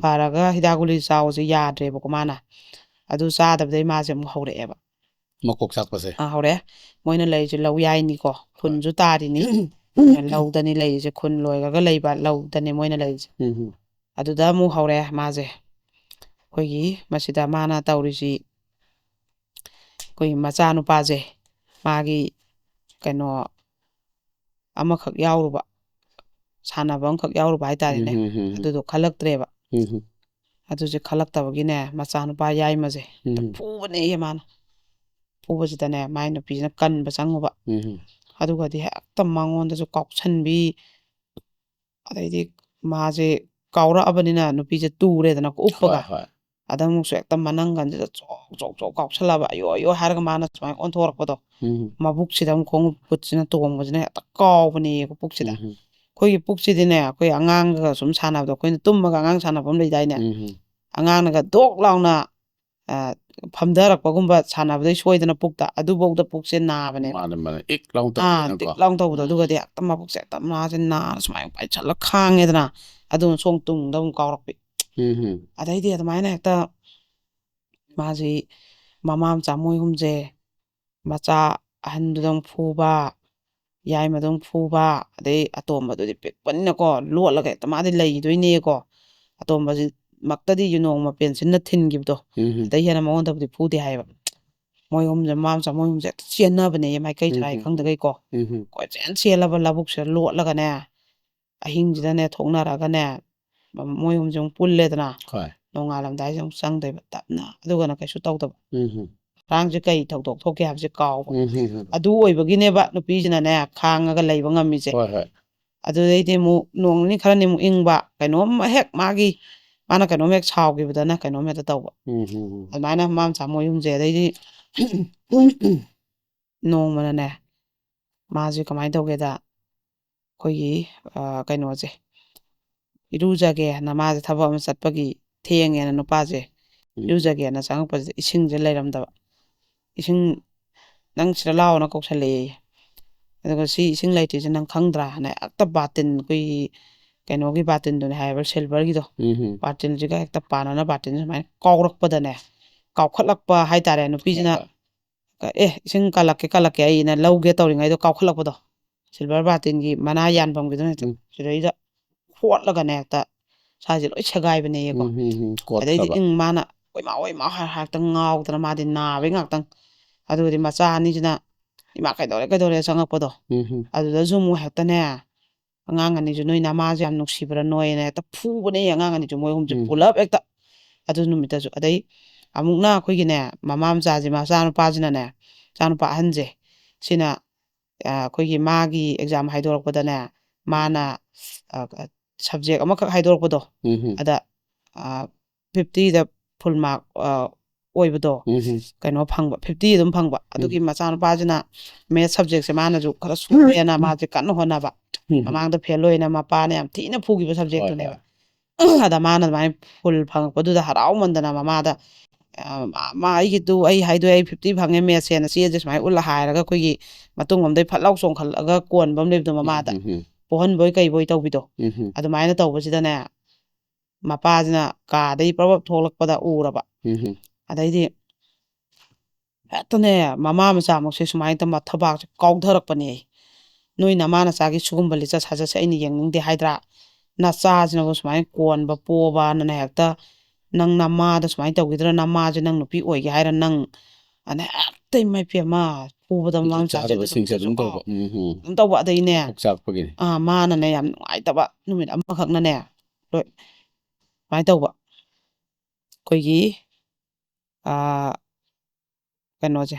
ꯐꯔꯒ ꯍꯤꯗꯥꯛ ꯒꯨꯂꯤ ꯆꯥꯎꯁꯦ ꯌꯥꯗ꯭ꯔꯦꯕꯀꯣ ꯃꯥꯅ ꯑꯗꯨ ꯆꯥꯗꯕꯗꯩ ꯃꯥꯁꯦ ꯑꯃꯨꯛ ꯍꯧꯔꯛꯑꯦꯕ ꯃꯀꯣꯛ ꯆꯥꯛꯄꯁꯦ ꯍꯧꯔꯛꯑꯦ ꯃꯣꯏꯅ ꯂꯩꯔꯤꯁꯦ ꯂꯧ ꯌꯥꯏꯅꯤꯀꯣ ꯈꯨꯟꯁꯨ ꯇꯥꯔꯤꯅꯤ ꯂꯧꯗꯅꯤ ꯂꯩꯔꯤꯁꯦ ꯈꯨꯟ ꯂꯣꯏꯔꯒ ꯂꯩꯕ ꯂꯧꯗꯅꯤ ꯃꯣꯏꯅ ꯂꯩꯔꯤꯁꯦ ꯑꯗꯨꯗ ꯑꯃꯨꯛ ꯍꯧꯔꯛꯑꯦ ꯃꯥꯁꯦ ꯑꯩꯈꯣꯏꯒꯤ ꯃꯁꯤꯗ ꯃꯥꯅ ꯇꯧꯔꯤꯁꯤ ꯑꯩꯈꯣꯏꯒꯤ ꯃꯆꯥꯅꯨꯄꯥꯁꯦ ꯃꯥꯒꯤ ꯀꯩꯅꯣ ꯑꯃꯈꯛ ꯌꯥꯎꯔꯨꯕ ꯁꯥꯟꯅꯕ ꯑꯃꯈꯛ ꯌꯥꯎꯔꯨꯕ ꯍꯥꯏꯇꯥꯔꯦꯅꯦ ꯑꯗꯨꯗꯣ ꯈꯜꯂꯛꯇ꯭ꯔꯦꯕ ꯑꯗꯨꯁꯦ ꯈꯜꯂꯛꯇꯕꯒꯤꯅꯦ ꯃꯆꯥꯅꯨꯄꯥ ꯌꯥꯏꯃꯁꯦ ꯐꯨꯕꯅꯦ ꯃꯥꯅ ꯐꯨꯕꯁꯤꯗꯅꯦ ꯃꯥꯏ ꯅꯨꯄꯤꯁꯤꯅ ꯀꯟꯕ ꯆꯪꯉꯨꯕ ꯑꯗꯨꯒꯗꯤ ꯍꯦꯛꯇ ꯃꯉꯣꯟꯗꯁꯨ ꯀꯥꯎꯁꯟꯕꯤ ꯑꯗꯩꯗꯤ ꯃꯥꯁꯦ ꯀꯥꯎꯔꯛꯑꯕꯅꯤꯅ ꯅꯨꯄꯤꯁꯦ ꯇꯨꯔꯦꯗꯅ ꯎꯞꯄꯒ ꯑꯗ ꯑꯃꯨꯛꯁꯨ ꯍꯦꯛꯇ ꯃꯅꯪꯒꯟꯁꯤꯗ ꯆꯣꯛ ꯀꯥꯎꯁꯜꯂꯕ ꯑꯌꯣ ꯍꯥꯏꯔꯒ ꯃꯥꯅ ꯁꯨꯃꯥꯏꯅ ꯑꯣꯟꯊꯣꯔꯛꯄꯗꯣ ꯃꯕꯨꯛꯁꯤꯗ ꯑꯃꯨꯛ ꯈꯣꯡ ꯈꯨꯠꯁꯤꯅ ꯇꯣꯡꯕꯁꯤꯅ ꯍꯦꯛꯇ ꯀꯥꯎꯕꯅꯦꯌꯦ ꯄꯨꯛꯁꯤꯗ ꯑꯩꯈꯣꯏꯒꯤ ꯄꯨꯛꯁꯤꯗꯤꯅꯦ ꯑꯩꯈꯣꯏ ꯑꯉꯥꯡꯒ ꯁꯨꯝ ꯁꯥꯟꯅꯕꯗꯣ ꯑꯩꯈꯣꯏꯅ ꯇꯨꯝꯃꯒ ꯑꯉꯥꯡ ꯁꯥꯟꯅꯐꯝ ꯂꯩꯗꯥꯏꯅꯦ ꯑꯉꯥꯡꯅꯒ ꯗꯣꯛ ꯂꯥꯎꯅ ꯐꯝꯊꯔꯛꯄꯒꯨꯝꯕ ꯁꯥꯟꯅꯕꯗꯩ ꯁꯣꯏꯗꯅ ꯄꯨꯛꯇ ꯑꯗꯨꯐꯧꯗ ꯄꯨꯛꯁꯦ ꯅꯥꯕꯅꯦꯕ ꯏꯛ ꯂꯥꯎ ꯇꯤꯛ ꯂꯥꯎ ꯇꯧꯕꯗꯣ ꯑꯗꯨꯒꯗꯤ ꯍꯦꯛꯇ ꯃꯕꯨꯛꯁꯦ ꯍꯦꯛꯇ ꯃꯥꯁꯦ ꯅꯥꯔ ꯁꯨꯃꯥꯏꯅ ꯄꯥꯏꯁꯜꯂꯒ ꯈꯥꯡꯉꯦꯗꯅ ꯑꯗꯨꯅ ꯁꯣꯝ ꯇꯨꯡꯗ ꯑꯃꯨꯛ ꯀꯥꯎꯔꯛꯄꯤ ꯑꯗꯩꯗꯤ ꯑꯗꯨꯃꯥꯏꯅ ꯍꯦꯛꯇ ꯃꯥꯁꯤ ꯃꯃꯥ ꯃꯆꯥ ꯃꯣꯏ ꯑꯍꯨꯝꯁꯦ ꯃꯆꯥ ꯑꯍꯟꯗꯨꯗ ꯑꯃꯨꯛ ꯐꯨꯕ ꯌꯥꯏꯃꯗ ꯑꯃꯨꯛ ꯐꯨꯕ ꯑꯗꯩ ꯑꯇꯣꯝꯕꯗꯨꯗꯤ ꯄꯤꯛꯄꯅꯤꯅꯀꯣ ꯂꯣꯠꯂꯒ ꯍꯦꯛꯇ ꯃꯥꯗꯤ ꯂꯩꯗꯣꯏꯅꯦꯀꯣ ꯑꯇꯣꯝꯕꯁꯤ ꯃꯛꯇꯗꯤ ꯅꯣꯡꯃ ꯄꯦꯟꯁꯤꯟꯅ ꯊꯤꯟꯈꯤꯕꯗꯣ ꯑꯗꯩ ꯍꯦꯟꯅ ꯃꯉꯣꯟꯗꯕꯨꯗꯤ ꯐꯨꯗꯦ ꯍꯥꯏꯌꯦꯕ ꯃꯣꯏ ꯑꯍꯨꯝꯁꯦ ꯃꯃꯥ ꯃꯆꯥ ꯃꯣꯏ ꯑꯍꯨꯝꯁꯦ ꯍꯦꯛꯇ ꯆꯦꯟꯅꯕꯅꯦ ꯃꯥꯏꯀꯩ ꯁꯥꯏ ꯈꯪꯗꯒꯩꯀꯣ ꯀꯣꯏꯆꯦꯟ ꯆꯦꯜꯂꯕ ꯂꯧꯕꯨꯛꯁꯤꯗ ꯂꯣꯠꯂꯒꯅꯦ ꯑꯍꯤꯡꯁꯤꯗꯅꯦ ꯊꯣꯛꯅꯔꯒꯅꯦ ꯃꯣꯏ ꯑꯍꯨꯝꯁꯦ ꯑꯃꯨꯛ ꯄꯨꯜꯂꯦꯗꯅ ꯅꯣꯡꯉꯥꯜꯂꯝꯗꯥꯏꯁꯦ ꯑꯃꯨꯛ ꯆꯪꯗꯣꯏꯕ ꯇꯞꯅ ꯑꯗꯨꯒꯅ ꯀꯩꯁꯨ ꯇꯧꯗꯕ ꯉꯔꯥꯡꯁꯦ ꯀꯩ ꯊꯧꯗꯣꯛ ꯊꯣꯛꯀꯦ ꯍꯥꯏꯕꯁꯦ ꯀꯥꯎꯕ ꯑꯗꯨ ꯑꯣꯏꯕꯒꯤꯅꯦꯕ ꯅꯨꯄꯤꯁꯤꯅꯅꯦ ꯈꯥꯡꯉꯒ ꯂꯩꯕ ꯉꯝꯃꯤꯁꯦ ꯑꯗꯨꯗꯩꯗꯤ ꯑꯃꯨꯛ ꯅꯣꯡ ꯅꯤനി ꯈꯔꯅꯤ ꯑꯃꯨꯛ ꯏꯪꯕ ꯀꯩꯅꯣꯝ ꯍꯦꯛ ꯃꯥꯅ ꯀꯩꯅꯣꯝ ꯍꯦꯛ ꯁꯥꯎꯈꯤꯕꯗꯅ ꯀꯩꯅꯣꯝ ꯍꯦꯛꯇ ꯇꯧꯕ ꯑꯗꯨꯃꯥꯏꯅ ꯃꯃꯥ ꯃꯆꯥ ꯃꯣꯏ ꯑꯍꯨꯝꯁꯦ ꯑꯗꯩꯗꯤ ꯅꯣꯡꯃꯅꯅꯦ ꯃꯥꯁꯦ ꯀꯃꯥꯏꯅ ꯇꯧꯒꯦꯗ ꯑꯩꯈꯣꯏꯒꯤ ꯀꯩꯅꯣꯁꯦ ꯏꯔꯨꯖꯒꯦꯅ ꯃꯥꯁꯦ ꯊꯕꯛ ꯑꯃ ꯆꯠꯄꯒꯤ ꯊꯦꯡꯉꯦꯅ ꯅꯨꯄꯥꯁꯦ ꯏꯔꯨꯖꯒꯦꯅ ꯆꯪꯉꯛꯄꯁꯤꯗ ꯏꯁꯤꯡꯁꯦ ꯂꯩꯔꯝꯗꯕ ꯏꯁꯤꯡ ꯅꯪ ꯁꯤꯗ ꯂꯥꯛꯑꯣꯅ ꯀꯧꯁꯜꯂꯛꯑꯦ ꯑꯗꯨꯒ ꯁꯤ ꯏꯁꯤꯡ ꯂꯩꯇ꯭ꯔꯤꯁꯦ ꯅꯪ ꯈꯪꯗ꯭ꯔꯥꯅ ꯍꯦꯛꯇ ꯕꯥꯇꯤꯟ ꯑꯩꯈꯣꯏꯒꯤ ꯀꯩꯅꯣꯒꯤ ꯕꯥꯇꯤꯟꯗꯨꯅꯦ ꯍꯥꯏꯕ ꯁꯤꯜꯚꯔꯒꯤꯗꯣ ꯕꯥꯇꯤꯟꯁꯤꯒ ꯍꯦꯛꯇ ꯄꯥꯟꯅꯅ ꯕꯥꯇꯤꯟꯁꯦ ꯁꯨꯃꯥꯏꯅ ꯀꯥꯎꯔꯛꯄꯗꯅꯦ ꯀꯥꯎꯈꯠꯂꯛꯄ ꯍꯥꯏꯇꯥꯔꯦ ꯅꯨꯄꯤꯁꯤꯅ ꯏꯁꯤꯡ ꯀꯜꯂꯛꯀꯦ ꯑꯩꯅ ꯂꯧꯒꯦ ꯇꯧꯔꯤꯉꯩꯗꯣ ꯀꯥꯎꯈꯠꯂꯛꯄꯗꯣ ꯁꯤꯜꯚꯔ ꯕꯥꯇꯤꯟꯒꯤ ꯃꯅꯥ ꯌꯥꯟꯐꯝꯒꯤꯗꯨꯅ ꯍꯦꯛꯇ ꯁꯤꯗꯩꯗ ꯍꯣꯠꯂꯒꯅꯦ ꯍꯦꯛꯇ ꯁꯥꯏꯁꯦ ꯂꯣꯏ ꯁꯦꯒꯥꯏꯕꯅꯦꯌꯦꯀꯣ ꯑꯗꯩꯗꯤ ꯃꯥꯅ ꯑꯣꯏꯃꯥ ꯉꯥꯛꯇꯪ ꯉꯥꯎꯗꯅ ꯃꯥꯗꯤ ꯅꯥꯕꯩ ꯉꯥꯛꯇꯪ ꯑꯗꯨꯒꯗꯤ ꯃꯆꯥ ꯑꯅꯤꯁꯤꯅ ꯏꯃꯥ ꯀꯩꯗꯧꯔꯦ ꯆꯪꯉꯛꯄꯗꯣ ꯑꯗꯨꯗꯁꯨ ꯑꯃꯨꯛ ꯍꯦꯛꯇꯅꯦ ꯑꯉꯥꯡ ꯑꯅꯤꯁꯨ ꯅꯣꯏ ꯅꯃꯥꯁꯦ ꯌꯥꯝ ꯅꯨꯡꯁꯤꯕ꯭ꯔꯥ ꯅꯣꯏꯅ ꯍꯦꯛꯇ ꯐꯨꯕꯅꯦ ꯑꯉꯥꯡ ꯑꯅꯤꯁꯨ ꯃꯣꯏ ꯑꯍꯨꯝꯁꯦ ꯄꯨꯂꯞ ꯍꯦꯛꯇ ꯑꯗꯨ ꯅꯨꯃꯤꯠꯇꯁꯨ ꯑꯗꯩ ꯑꯃꯨꯛꯅ ꯑꯩꯈꯣꯏꯒꯤꯅꯦ ꯃꯃꯥ ꯃꯆꯥꯁꯦ ꯃꯆꯥꯅꯨꯄꯥꯁꯤꯅꯅꯦ ꯃꯆꯥꯅꯨꯄꯥ ꯑꯍꯟꯁꯦ ꯁꯤꯅ ꯑꯩꯈꯣꯏꯒꯤ ꯃꯥꯒꯤ ꯑꯦꯛꯖꯥꯝ ꯍꯥꯏꯗꯣꯔꯛꯄꯗꯅꯦ ꯃꯥꯅ ꯁꯕꯖꯦꯛ ꯑꯃꯈꯛ ꯍꯥꯏꯗꯣꯔꯛꯄꯗꯣ ꯑꯗ 50ꯗ ꯐꯨꯜ ꯃꯥꯔꯛ ꯑꯣꯏꯕꯗꯣ ꯀꯩꯅꯣ ꯐꯪꯕ 50 ꯑꯗꯨꯝ ꯐꯪꯕ ꯑꯗꯨꯒꯤ ꯃꯆꯥꯅꯨꯄꯥꯁꯤꯅ ꯃꯦꯠꯁ ꯁꯕꯖꯦꯛꯁꯦ ꯃꯥꯅꯁꯨ ꯈꯔ ꯁꯣꯜꯂꯦꯅ ꯃꯥꯁꯦ ꯀꯟꯅ ꯍꯣꯠꯅꯕ ꯃꯃꯥꯡꯗ ꯐꯦꯜ ꯑꯣꯏꯅ ꯃꯄꯥꯅ ꯌꯥꯝ ꯊꯤꯅ ꯐꯨꯈꯤꯕ ꯁꯕꯖꯦꯛꯇꯨꯅꯦꯕ ꯑꯗ ꯃꯥꯅ ꯑꯗꯨꯃꯥꯏꯅ ꯐꯨꯜ ꯐꯪꯉꯛꯄꯗꯨꯗ ꯍꯔꯥꯎꯃꯟꯗꯅ ꯃꯃꯥꯗ ꯑꯩꯒꯤꯗꯨ ꯑꯩ ꯍꯥꯏꯗꯣꯛꯑꯦ ꯑꯩ 50 ꯐꯪꯉꯦ ꯃꯦꯠꯁꯦꯅ ꯆꯦꯁꯦ ꯁꯨꯃꯥꯏꯅ ꯎꯠꯂ ꯍꯥꯏꯔꯒ ꯑꯩꯈꯣꯏꯒꯤ ꯃꯇꯨꯡ ꯑꯃꯗꯩ ꯐꯠ ꯂꯥꯎ ꯆꯣꯡꯈꯠꯂꯒ ꯀꯣꯟꯕ ꯑꯃ ꯂꯩꯕꯗꯣ ꯃꯃꯥꯗ ꯄꯣꯛꯍꯟꯕꯣꯏ ꯀꯩꯕꯣꯏ ꯇꯧꯕꯤꯗꯣ ꯑꯗꯨꯃꯥꯏꯅ ꯇꯧꯕꯁꯤꯗꯅꯦ ꯃꯄꯥꯁꯤꯅ ꯀꯥꯗꯩ ꯄ꯭ꯔꯕꯞ ꯊꯣꯛꯂꯛꯄꯗ ꯎꯔꯕ ꯑꯗꯩꯗꯤ ꯍꯦꯛꯇꯅꯦ ꯃꯃꯥ ꯃꯆꯥꯃꯛꯁꯦ ꯁꯨꯃꯥꯏꯅ ꯇꯧ ꯊꯕꯥꯛꯁꯦ ꯀꯥꯎꯊꯔꯛꯄꯅꯦ ꯅꯣꯏ ꯅꯃꯥ ꯅꯆꯥꯒꯤ ꯁꯤꯒꯨꯝꯕ ꯂꯤꯆꯠ ꯁꯥꯖꯠꯁꯦ ꯑꯩꯅ ꯌꯦꯡꯅꯤꯡꯗꯦ ꯍꯥꯏꯗ꯭ꯔꯥ ꯅꯆꯥꯁꯤꯅꯕꯨ ꯁꯨꯃꯥꯏꯅ ꯀꯣꯟꯕ ꯄꯣꯕꯅꯅꯦ ꯍꯦꯛꯇ ꯅꯪ ꯅꯃꯥꯗ ꯁꯨꯃꯥꯏꯅ ꯇꯧꯈꯤꯗ꯭ꯔꯥ ꯅꯃꯥꯁꯦ ꯅꯪ ꯅꯨꯄꯤ ꯑꯣꯏꯒꯦ ꯍꯥꯏꯔ ꯅꯪ ꯑꯅ ꯍꯦꯛꯇ ꯏꯃꯥꯏꯄꯦꯝꯃ ꯐꯨꯕꯗ ꯃꯃꯥ ꯃꯆꯥꯁꯦ ꯑꯗꯨꯝ ꯇꯧꯕ ꯑꯗꯩꯅꯦ ꯃꯥꯅꯅꯦ ꯌꯥꯝ ꯅꯨꯡꯉꯥꯏꯇꯕ ꯅꯨꯃꯤꯠ ꯑꯃꯈꯛꯅꯅꯦ ꯂꯣꯏ ꯁꯨꯃꯥꯏꯅ ꯇꯧꯕ ꯑꯩꯈꯣꯏꯒꯤ ꯀꯩꯅꯣꯁꯦ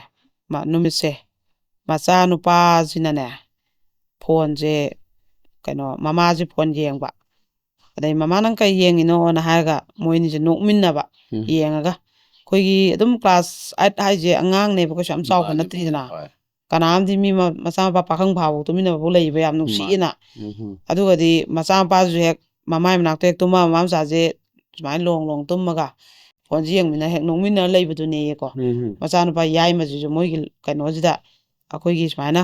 ꯅꯨꯃꯤꯠꯁꯦ ꯃꯆꯥꯅꯨꯄꯥꯁꯤꯅꯅꯦ ꯐꯣꯟꯁꯦ ꯀꯩꯅꯣ ꯃꯃꯥꯁꯦ ꯐꯣꯟ ꯌꯦꯡꯕ ꯑꯗꯩ ꯃꯃꯥ ꯅꯪ ꯀꯩ ꯌꯦꯡꯉꯤꯅꯣꯅ ꯍꯥꯏꯔꯒ ꯃꯣꯏꯅꯤꯁꯦ ꯅꯣꯛꯃꯤꯟꯅꯕ ꯌꯦꯡꯉꯒ ꯑꯩꯈꯣꯏꯒꯤ ꯑꯗꯨꯝ ꯀ꯭ꯂꯥꯁ 8 ꯍꯥꯏꯁꯦ ꯑꯉꯥꯡꯅꯦꯕ ꯀꯩꯁꯨ ꯌꯥꯝ ꯆꯥꯎꯕ ꯅꯠꯇ꯭ꯔꯤꯗꯅ ꯀꯅꯥꯝꯗꯤ ꯃꯤ ꯃꯆꯥ ꯃꯄꯥ ꯄꯥꯈꯪ ꯐꯥꯎꯕ ꯇꯨꯃꯤꯟꯅꯕꯐꯥꯎ ꯂꯩꯕ ꯌꯥꯝ ꯅꯨꯡꯁꯤꯑꯦꯅ ꯑꯗꯨꯒꯗꯤ ꯃꯆꯥꯅꯨꯄꯥꯁꯨ ꯍꯦꯛ ꯃꯃꯥꯏ ꯃꯅꯥꯛꯇ ꯍꯦꯛ ꯇꯨꯝꯃ ꯃꯃꯥ ꯃꯆꯥꯁꯦ ꯁꯨꯃꯥꯏꯅ ꯂꯣꯡ ꯇꯨꯝꯃꯒ ꯐꯣꯟꯁꯦ ꯌꯦꯡꯃꯤꯟꯅ ꯍꯦꯛ ꯅꯣꯛꯃꯤꯟꯅꯔ ꯂꯩꯕꯗꯨꯅꯦꯌꯦꯀꯣ ꯃꯆꯥꯅꯨꯄꯥ ꯌꯥꯏꯃꯁꯤꯁꯨ ꯃꯣꯏꯒꯤ ꯀꯩꯅꯣꯁꯤꯗ ꯑꯩꯈꯣꯏꯒꯤ ꯁꯨꯃꯥꯏꯅ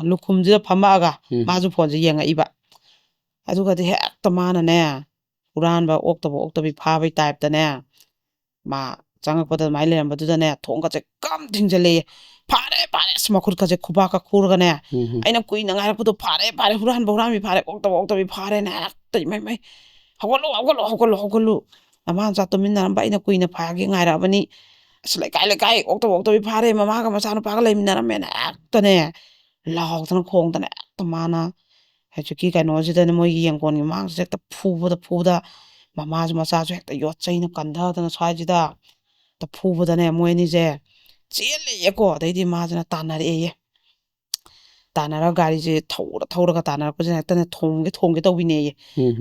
ꯂꯨꯈꯨꯝꯁꯤꯗ ꯐꯝꯃꯛꯑꯒ ꯃꯥꯁꯨ ꯐꯣꯟꯁꯦ ꯌꯦꯡꯉꯛꯏꯕ ꯑꯗꯨꯒꯗꯤ ꯍꯦꯛꯇ ꯃꯥꯅꯅꯦ ꯍꯨꯔꯥꯟꯕ ꯑꯣꯛꯇꯕꯤ ꯐꯥꯕꯩ ꯇꯥꯏꯞꯇꯅꯦ ꯃꯥ ꯆꯪꯉꯛꯄꯗ ꯑꯗꯨꯃꯥꯏꯅ ꯂꯩꯔꯝꯕꯗꯨꯗꯅꯦ ꯊꯣꯡꯒꯁꯦ ꯀꯝ ꯊꯤꯡꯖꯤꯜꯂꯛꯑꯦ ꯐꯥꯔꯦ ꯑꯁ ꯃꯈꯨꯠꯀꯁꯦ ꯈꯨꯕꯥꯛꯀ ꯈꯨꯔꯒꯅꯦ ꯑꯩꯅ ꯀꯨꯏꯅ ꯉꯥꯏꯔꯛꯄꯗꯣ ꯐꯥꯔꯦ ꯍꯨꯔꯥꯟꯕꯤ ꯐꯥꯔꯦ ꯑꯣꯛꯇꯕꯤ ꯐꯥꯔꯦꯅꯦ ꯍꯦꯛꯇ ꯏꯃꯩ ꯍꯧꯒꯠꯂꯨ ꯃꯃꯥ ꯃꯆꯥ ꯇꯨꯃꯤꯟꯅꯔꯝꯕ ꯑꯩꯅ ꯀꯨꯏꯅ ꯐꯥꯒꯦ ꯉꯥꯏꯔꯛꯑꯕꯅꯤ ꯑꯁ ꯂꯩꯀꯥꯏ ꯑꯣꯛꯇꯕꯤ ꯐꯥꯔꯦ ꯃꯃꯥꯒ ꯃꯆꯥꯅꯨꯄꯥꯒ ꯂꯩꯃꯤꯟꯅꯔꯝꯃꯦꯅ ꯍꯦꯛꯇꯅꯦ ꯂꯥꯎꯗꯅ ꯈꯣꯡꯗꯅ ꯍꯦꯛꯇ ꯃꯥꯅ ꯍꯧꯖꯤꯛꯀꯤ ꯀꯩꯅꯣꯁꯤꯗꯅꯦ ꯃꯣꯏꯒꯤ ꯌꯦꯡꯒꯣꯟꯒꯤ ꯃꯃꯥꯡꯁꯤꯗ ꯍꯦꯛꯇ ꯐꯨꯕꯗ ꯃꯃꯥꯁꯨ ꯃꯆꯥꯁꯨ ꯍꯦꯛꯇ ꯌꯣꯠꯆꯩꯅ ꯀꯟꯊꯗꯅ ꯁ꯭ꯋꯥꯏꯁꯤꯗ ꯐꯨꯕꯗꯅꯦ ꯃꯣꯏ ꯑꯅꯤꯁꯦ ꯆꯦꯜꯂꯦꯌꯦꯀꯣ ꯑꯗꯩꯗꯤ ꯃꯥꯁꯤꯅ ꯇꯥꯟꯅꯔꯛꯑꯦꯌꯦ ꯇꯥꯟꯅꯔꯒ ꯒꯥꯔꯤꯁꯦ ꯊꯧꯔꯒ ꯇꯥꯟꯅꯔꯛꯄꯁꯤꯅ ꯍꯦꯛꯇꯅꯦ ꯊꯣꯡꯒꯦ ꯇꯧꯕꯤꯅꯦꯌꯦ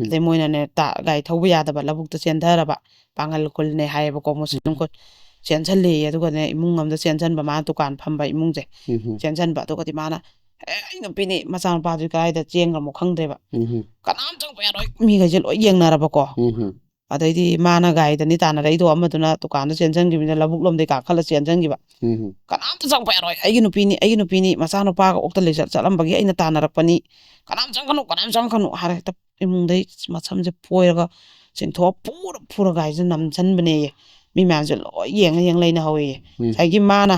ꯑꯗꯩ ꯃꯣꯏꯅꯅꯦ ꯒꯥꯔꯤ ꯊꯧꯕ ꯌꯥꯗꯕ ꯂꯧꯕꯨꯛꯇ ꯆꯦꯟꯊꯔꯕ ꯄꯥꯡꯒꯜ ꯈꯨꯜꯅꯦ ꯍꯥꯏꯌꯦꯕꯀꯣ ꯃꯨꯁꯂꯤꯝ ꯈꯨꯜ ꯆꯦꯟꯁꯤꯜꯂꯦꯌꯦ ꯑꯗꯨꯒꯅꯦ ꯏꯃꯨꯡ ꯑꯃꯗ ꯆꯦꯟꯁꯤꯟꯕ ꯃꯥꯅ ꯗꯨꯀꯥꯟ ꯐꯝꯕ ꯏꯃꯨꯡꯁꯦ ꯆꯦꯟꯁꯤꯟꯕ ꯑꯗꯨꯒꯗꯤ ꯃꯥꯅ ꯑꯩ ꯅꯨꯄꯤꯅꯤ ꯃꯆꯥꯅꯨꯄꯥꯗꯨ ꯀꯗꯥꯏꯗ ꯆꯦꯟꯈ꯭ꯔꯃꯣ ꯈꯪꯗ꯭ꯔꯦꯕ ꯀꯅꯥꯝ ꯆꯪꯕ ꯌꯥꯔꯣꯏ ꯃꯤꯈꯩꯁꯦ ꯂꯣꯏ ꯌꯦꯡꯅꯔꯕꯀꯣ ꯑꯗꯩꯗꯤ ꯃꯥꯅ ꯒꯥꯔꯤꯗꯅꯤ ꯇꯥꯟꯅꯔꯛꯏꯗꯣ ꯑꯃꯗꯨꯅ ꯗꯨꯀꯥꯟꯗ ꯆꯦꯟꯁꯤꯟꯈꯤꯕꯅꯤꯅ ꯂꯧꯕꯨꯛ ꯂꯣꯝꯗꯩ ꯀꯥꯈꯠꯂ ꯆꯦꯟꯁꯤꯟꯈꯤꯕ ꯀꯅꯥꯝꯇ ꯆꯪꯕ ꯌꯥꯔꯣꯏ ꯑꯩꯒꯤ ꯅꯨꯄꯤꯅꯤ ꯃꯆꯥꯅꯨꯄꯥꯒ ꯑꯣꯛꯇ ꯂꯤꯆꯠ ꯆꯠꯂꯝꯕꯒꯤ ꯑꯩꯅ ꯇꯥꯟꯅꯔꯛꯄꯅꯤ ꯀꯅꯥꯝ ꯆꯪꯒꯅꯨ ꯍꯥꯏꯔ ꯍꯦꯛꯇ ꯏꯃꯨꯡꯗꯩ ꯃꯁꯝꯁꯦ ꯐꯣꯏꯔꯒ ꯆꯤꯡꯊꯣꯛꯑ ꯄꯨꯔ ꯒꯥꯔꯤꯁꯦ ꯅꯝꯁꯤꯟꯕꯅꯦꯌꯦ ꯃꯤ ꯃꯌꯥꯝꯁꯦ ꯂꯣꯏ ꯌꯦꯡ ꯂꯩꯅꯍꯧꯋꯦꯌꯦ ꯉꯁꯥꯏꯒꯤ ꯃꯥꯅ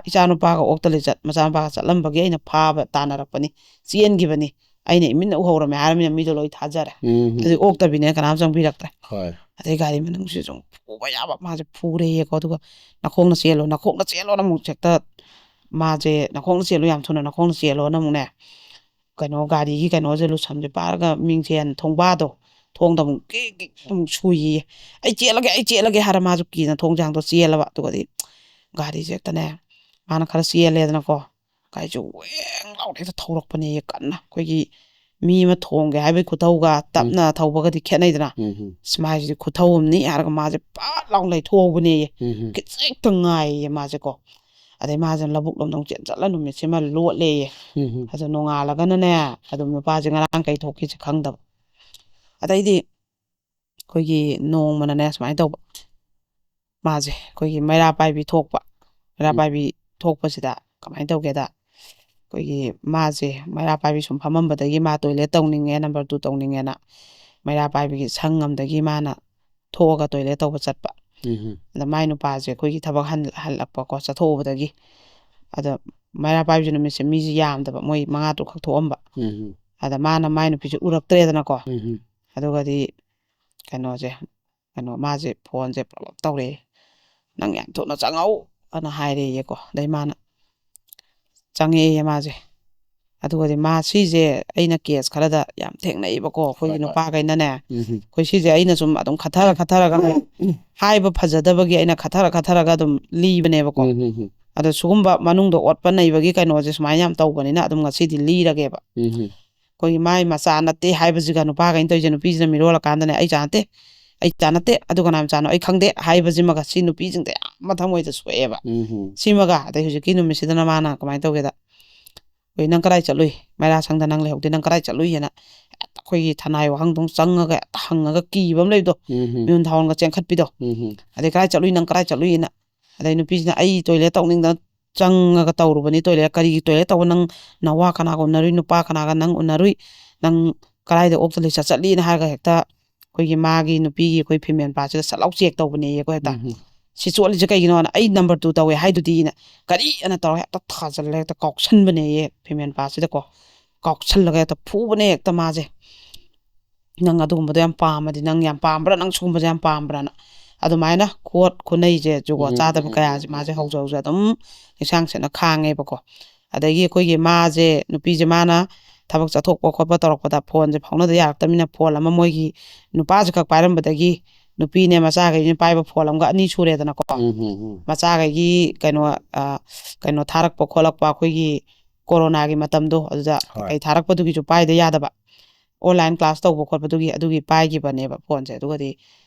ꯏꯆꯥꯅꯨꯄꯥꯒ ꯑꯣꯛꯇ ꯂꯤꯆꯠ ꯃꯆꯥꯅꯨꯄꯥꯒ ꯆꯠꯂꯝꯕꯒꯤ ꯑꯩꯅ ꯐꯥꯕ ꯇꯥꯟꯅꯔꯛꯄꯅꯤ ꯆꯦꯟꯈꯤꯕꯅꯤ ꯑꯩꯅ ꯏꯃꯤꯠꯅ ꯎꯍꯧꯔꯝꯃꯦ ꯍꯥꯏꯔꯕꯅꯤꯅ ꯃꯤꯗꯣ ꯂꯣꯏ ꯊꯥꯖꯔꯦ ꯑꯗꯨ ꯑꯣꯛꯇꯕꯤꯅꯦ ꯀꯅꯥꯝ ꯆꯪꯕꯤꯔꯛꯇ꯭ꯔꯦ ꯑꯗꯩ ꯒꯥꯔꯤ ꯃꯅꯨꯡꯁꯤ ꯁꯨꯝ ꯐꯨꯕ ꯌꯥꯕ ꯃꯥꯁꯦ ꯐꯨꯔꯦꯌꯦꯀꯣ ꯑꯗꯨꯒ ꯅꯈꯣꯡꯅ ꯆꯦꯜꯂꯣꯅ ꯑꯃꯨꯛ ꯍꯦꯛꯇ ꯃꯥꯁꯦ ꯅꯈꯣꯡꯅ ꯆꯦꯜꯂꯨ ꯌꯥꯝ ꯊꯨꯅ ꯅꯈꯣꯡꯅ ꯆꯦꯜꯂꯣꯅ ꯑꯃꯨꯛꯅꯦ ꯀꯩꯅꯣ ꯒꯥꯔꯤꯒꯤ ꯀꯩꯅꯣꯁꯦ ꯂꯨꯁꯝꯁꯦ ꯄꯥꯔꯒ ꯃꯤꯡꯁꯦꯟ ꯊꯣꯡꯕꯥꯗꯣ ꯊꯣꯡꯗ ꯑꯃꯨꯛ ꯑꯃꯨꯛ ꯁꯨꯏꯌꯦ ꯑꯩ ꯆꯦꯜꯂꯒꯦ ꯍꯥꯏꯔ ꯃꯥꯁꯨ ꯀꯤꯅ ꯊꯣꯡꯖꯥꯡꯗꯣ ꯆꯦꯜꯂꯕ ꯑꯗꯨꯒꯗꯤ ꯒꯥꯔꯤꯁꯦ ꯍꯦꯛꯇꯅꯦ ꯃꯥꯅ ꯈꯔ ꯆꯦꯜꯂꯦꯗꯅꯀꯣ ꯒꯥꯔꯤꯁꯦ ꯋꯦꯡ ꯂꯥꯎꯅ ꯍꯦꯛꯇ ꯊꯧꯔꯛꯄꯅꯦꯌꯦ ꯀꯟꯅ ꯑꯩꯈꯣꯏꯒꯤ ꯃꯤ ꯑꯃ ꯊꯣꯡꯒꯦ ꯍꯥꯏꯕꯒꯤ ꯈꯨꯊꯧꯒ ꯇꯞꯅ ꯊꯧꯕꯒꯗꯤ ꯈꯦꯠꯅꯩꯗꯅ ꯁꯨꯃꯥꯏꯁꯤꯗꯤ ꯈꯨꯊꯧ ꯑꯃꯅꯤ ꯍꯥꯏꯔꯒ ꯃꯥꯁꯦ ꯄꯥꯠ ꯂꯥꯎꯅ ꯂꯩꯊꯣꯛꯍꯧꯕꯅꯦꯌꯦ ꯈꯤꯇꯪ ꯉꯥꯏꯌꯦ ꯃꯥꯁꯦꯀꯣ ꯑꯗꯩ ꯃꯥꯁꯦ ꯂꯧꯕꯨꯛ ꯂꯣꯝꯗ ꯑꯃꯨꯛ ꯆꯠꯂ ꯅꯨꯃꯤꯠꯁꯤꯃ ꯂꯣꯠꯂꯦꯌꯦ ꯑꯗꯣ ꯅꯣꯡꯉꯥꯜꯂꯒꯅꯅꯦ ꯑꯗꯨꯝ ꯅꯨꯄꯥꯁꯦ ꯉꯔꯥꯡ ꯀꯩ ꯊꯣꯛꯈꯤꯁꯦ ꯈꯪꯗꯕ ꯑꯗꯩꯗꯤ ꯑꯩꯈꯣꯏꯒꯤ ꯅꯣꯡꯃꯅꯅꯦ ꯁꯨꯃꯥꯏꯅ ꯇꯧꯕ ꯃꯥꯁꯦ ꯑꯩꯈꯣꯏꯒꯤ ꯃꯩꯔꯥ ꯄꯥꯏꯕꯤ ꯊꯣꯛꯄꯁꯤꯗ ꯀꯃꯥꯏꯅ ꯇꯧꯒꯦꯗ ꯑꯩꯈꯣꯏꯒꯤ ꯃꯥꯁꯦ ꯃꯩꯔꯥ ꯄꯥꯏꯕꯤ ꯁꯨꯝ ꯐꯝꯃꯝꯕꯗꯒꯤ ꯃꯥ ꯇꯣꯏꯂꯦꯠ ꯇꯧꯅꯤꯡꯉꯦ ꯅꯝꯕꯔ 2 ꯇꯧꯅꯤꯡꯉꯦꯅ ꯃꯩꯔꯥ ꯄꯥꯏꯕꯤꯒꯤ ꯁꯪ ꯑꯃꯗꯒꯤ ꯃꯥꯅ ꯊꯣꯛꯑꯒ ꯇꯣꯏꯂꯦꯠ ꯇꯧꯕ ꯆꯠꯄ ꯑꯗ ꯃꯥꯏ ꯅꯨꯄꯥꯁꯦ ꯑꯩꯈꯣꯏꯒꯤ ꯊꯕꯛ ꯍꯜꯂꯛꯄꯀꯣ ꯆꯠꯊꯣꯛꯎꯕꯗꯒꯤ ꯑꯗ ꯃꯩꯔꯥ ꯄꯥꯏꯕꯤ ꯅꯨꯃꯤꯠꯁꯦ ꯃꯤꯁꯦ ꯌꯥꯝꯗꯕ ꯃꯣꯏ 5 ꯈꯛ ꯊꯣꯛꯑꯝꯕ ꯑꯗ ꯃꯥꯅ ꯃꯥꯏ ꯅꯨꯄꯤꯁꯦ ꯎꯔꯛꯇ꯭ꯔꯦꯗꯅꯀꯣ ꯑꯗꯨꯒꯗꯤ ꯃꯥꯁꯦ ꯐꯣꯟꯁꯦ ꯄꯨꯂꯞ ꯇꯧꯔꯛꯑꯦ ꯅꯪ ꯌꯥꯝ ꯊꯨꯅ ꯆꯪꯉꯧ ꯑꯅ ꯍꯥꯏꯔꯦꯌꯦꯀꯣ ꯑꯗꯩ ꯃꯥꯅ ꯆꯪꯉꯛꯑꯦꯌꯦ ꯃꯥꯁꯦ ꯑꯗꯨꯒꯗꯤ ꯁꯤꯁꯦ ꯑꯩꯅ ꯀꯦꯁ ꯈꯔꯗ ꯌꯥꯝ ꯊꯦꯡꯅꯩꯕꯀꯣ ꯑꯩꯈꯣꯏꯒꯤ ꯅꯨꯄꯥꯈꯩꯅꯅꯦ ꯑꯩꯈꯣꯏ ꯁꯤꯁꯦ ꯑꯩꯅ ꯁꯨꯝ ꯑꯗꯨꯝ ꯈꯠꯊꯔꯒ ꯍꯥꯏꯕ ꯐꯖꯗꯕꯒꯤ ꯑꯩꯅ ꯈꯠꯊꯔꯒ ꯑꯗꯨꯝ ꯂꯤꯕꯅꯦꯕꯀꯣ ꯑꯗꯣ ꯁꯤꯒꯨꯝꯕ ꯃꯅꯨꯡꯗ ꯑꯣꯠꯄ ꯅꯩꯕꯒꯤ ꯀꯩꯅꯣꯁꯦ ꯁꯨꯃꯥꯏꯅ ꯌꯥꯝ ꯇꯧꯕꯅꯤꯅ ꯑꯗꯨꯝ ꯉꯁꯤꯗꯤ ꯂꯤꯔꯒꯦꯕ ꯑꯩꯈꯣꯏꯒꯤ ꯃꯥꯏ ꯃꯆꯥ ꯅꯠꯇꯦ ꯍꯥꯏꯕꯁꯤꯒ ꯅꯨꯄꯥꯈꯩꯅ ꯇꯧꯔꯤꯁꯦ ꯅꯨꯄꯤꯁꯤꯅ ꯃꯤꯔꯣꯜꯂꯀꯥꯟꯗꯅꯦ ꯑꯩ ꯆꯥ ꯅꯠꯇꯦ ꯑꯗꯨ ꯀꯅꯥ ꯃꯆꯥꯅꯣ ꯑꯩ ꯈꯪꯗꯦ ꯍꯥꯏꯕꯁꯤꯃꯒ ꯁꯤ ꯅꯨꯄꯤꯁꯤꯡꯗ ꯌꯥꯝ ꯃꯊꯃꯣꯏꯗ ꯁꯣꯛꯑꯦꯕ ꯁꯤꯃꯒ ꯑꯗꯩ ꯍꯧꯖꯤꯛꯀꯤ ꯅꯨꯃꯤꯠꯁꯤꯗꯅ ꯃꯥꯅ ꯀꯃꯥꯏꯅ ꯇꯧꯒꯦꯗ ꯑꯩꯈꯣꯏ ꯅꯪ ꯀꯗꯥꯏ ꯆꯠꯂꯨꯏ ꯃꯩꯔꯥ ꯁꯪꯗ ꯅꯪ ꯂꯩꯍꯧꯗꯦ ꯅꯪ ꯀꯗꯥꯏ ꯆꯠꯂꯨꯏꯅ ꯑꯩꯈꯣꯏꯒꯤ ꯊꯅꯥꯏ ꯋꯥꯍꯪꯗꯣꯡ ꯆꯪꯉꯒ ꯍꯪꯉꯒ ꯀꯤꯕ ꯑꯃ ꯂꯩꯕꯗꯣ ꯃꯤꯍꯨꯟ ꯊꯥꯎꯟꯒ ꯆꯦꯟꯈꯠꯄꯤꯗꯣ ꯑꯗꯩ ꯀꯗꯥꯏ ꯆꯠꯂꯨꯏ ꯅꯪ ꯀꯗꯥꯏ ꯆꯠꯂꯨꯏꯅ ꯑꯗꯩ ꯅꯨꯄꯤꯁꯤꯅ ꯑꯩ ꯇꯣꯏꯂꯦꯠ ꯇꯧꯅꯤꯡꯗꯅ ꯆꯪꯉꯒ ꯇꯧꯔꯨꯕꯅꯤ ꯀꯔꯤꯒꯤ ꯇꯣꯏꯂꯦꯠ ꯇꯧꯕ ꯅꯪ ꯅꯋꯥ ꯀꯅꯥꯒ ꯎꯅꯔꯨꯏ ꯅꯨꯄꯥ ꯀꯅꯥꯒ ꯅꯪ ꯎꯅꯔꯨꯏ ꯅꯪ ꯀꯗꯥꯏꯗ ꯑꯣꯛꯇ ꯂꯤꯆꯠ ꯆꯠꯂꯤꯅ ꯍꯥꯏꯔꯒ ꯍꯦꯛꯇ ꯑꯩꯈꯣꯏꯒꯤ ꯃꯥꯒꯤ ꯅꯨꯄꯤꯒꯤ ꯑꯩꯈꯣꯏ ꯐꯤꯃꯦꯜ ꯄꯥꯔꯠꯁꯤꯗ ꯁꯠ ꯂꯥꯎ ꯆꯦꯛ ꯇꯧꯕꯅꯦꯌꯦꯀꯣ ꯍꯦꯛꯇ ꯁꯤ ꯆꯣꯠꯂꯤꯁꯦ ꯀꯩꯒꯤꯅꯣꯅ ꯑꯩ ꯅꯝꯕꯔ 2 ꯇꯧꯋꯦ ꯍꯥꯏꯗꯨꯗꯤꯅ ꯀꯔꯤꯅ ꯇꯧꯔꯒ ꯍꯦꯛꯇ ꯊꯥꯖꯤꯜꯂꯒ ꯍꯦꯛꯇ ꯀꯥꯎꯁꯟꯕꯅꯦꯌꯦ ꯐꯤꯃꯦꯜ ꯄꯥꯔꯠꯁꯤꯗꯀꯣ ꯀꯥꯎꯁꯜꯂꯒ ꯍꯦꯛꯇ ꯐꯨꯕꯅꯦ ꯍꯦꯛꯇ ꯃꯥꯁꯦ ꯅꯪ ꯑꯗꯨꯒꯨꯝꯕꯗꯣ ꯌꯥꯝ ꯄꯥꯝꯃꯗꯤ ꯅꯪ ꯌꯥꯝ ꯄꯥꯝꯕ꯭ꯔꯥ ꯅꯪ ꯁꯤꯒꯨꯝꯕꯁꯦ ꯌꯥꯝ ꯄꯥꯝꯕ꯭ꯔꯥꯅ ꯑꯗꯨꯃꯥꯏꯅ ꯈꯨꯅꯩꯁꯦ ꯖꯨꯒꯣꯠ ꯆꯥꯗꯕ ꯀꯌꯥꯁꯦ ꯃꯥꯁꯦ ꯍꯧꯖ ꯑꯗꯨꯝ ꯂꯤꯁꯥꯡ ꯁꯦꯠꯅ ꯈꯥꯡꯉꯦꯕꯀꯣ ꯑꯗꯒꯤ ꯑꯩꯈꯣꯏꯒꯤ ꯃꯥꯁꯦ ꯅꯨꯄꯤꯁꯦ ꯃꯥꯅ ꯊꯕꯛ ꯆꯠꯊꯣꯛꯄ ꯈꯣꯠꯄ ꯇꯧꯔꯛꯄꯗ ꯐꯣꯟꯁꯦ ꯐꯥꯎꯅꯗ ꯌꯥꯔꯛꯇꯕꯅꯤꯅ ꯐꯣꯟ ꯑꯃ ꯃꯣꯏꯒꯤ ꯅꯨꯄꯥꯁꯦ ꯈꯛ ꯄꯥꯏꯔꯝꯕꯗꯒꯤ ꯅꯨꯄꯤꯅꯦ ꯃꯆꯥꯈꯩꯁꯤꯅ ꯄꯥꯏꯕ ꯐꯣꯟ ꯑꯃꯒ 2 ꯁꯨꯔꯦꯗꯅꯀோ ꯃꯆꯥꯈꯩꯒꯤ ꯀꯩꯅꯣ ꯊꯥꯔꯛꯄ ꯈꯣꯠꯂꯛꯄ ꯑꯩꯈꯣꯏꯒꯤ ꯀꯣꯔꯣꯅꯥꯒꯤ ꯃꯇꯝꯗꯣ ꯑꯗꯨꯗ ꯀꯩ ꯊꯥꯔꯛꯄꯗꯨꯒꯤꯁꯨ ꯄꯥꯏꯗ ꯌꯥꯗꯕ ꯑꯣꯟꯂꯥꯏꯟ ꯀ꯭ꯂꯥꯁ ꯇꯧꯕ ꯈꯣꯠꯄꯗꯨꯒꯤ ꯄꯥꯏꯈꯤꯕꯅꯦꯕ ꯐꯣꯟꯁꯦ ꯑꯗꯨꯒꯗꯤ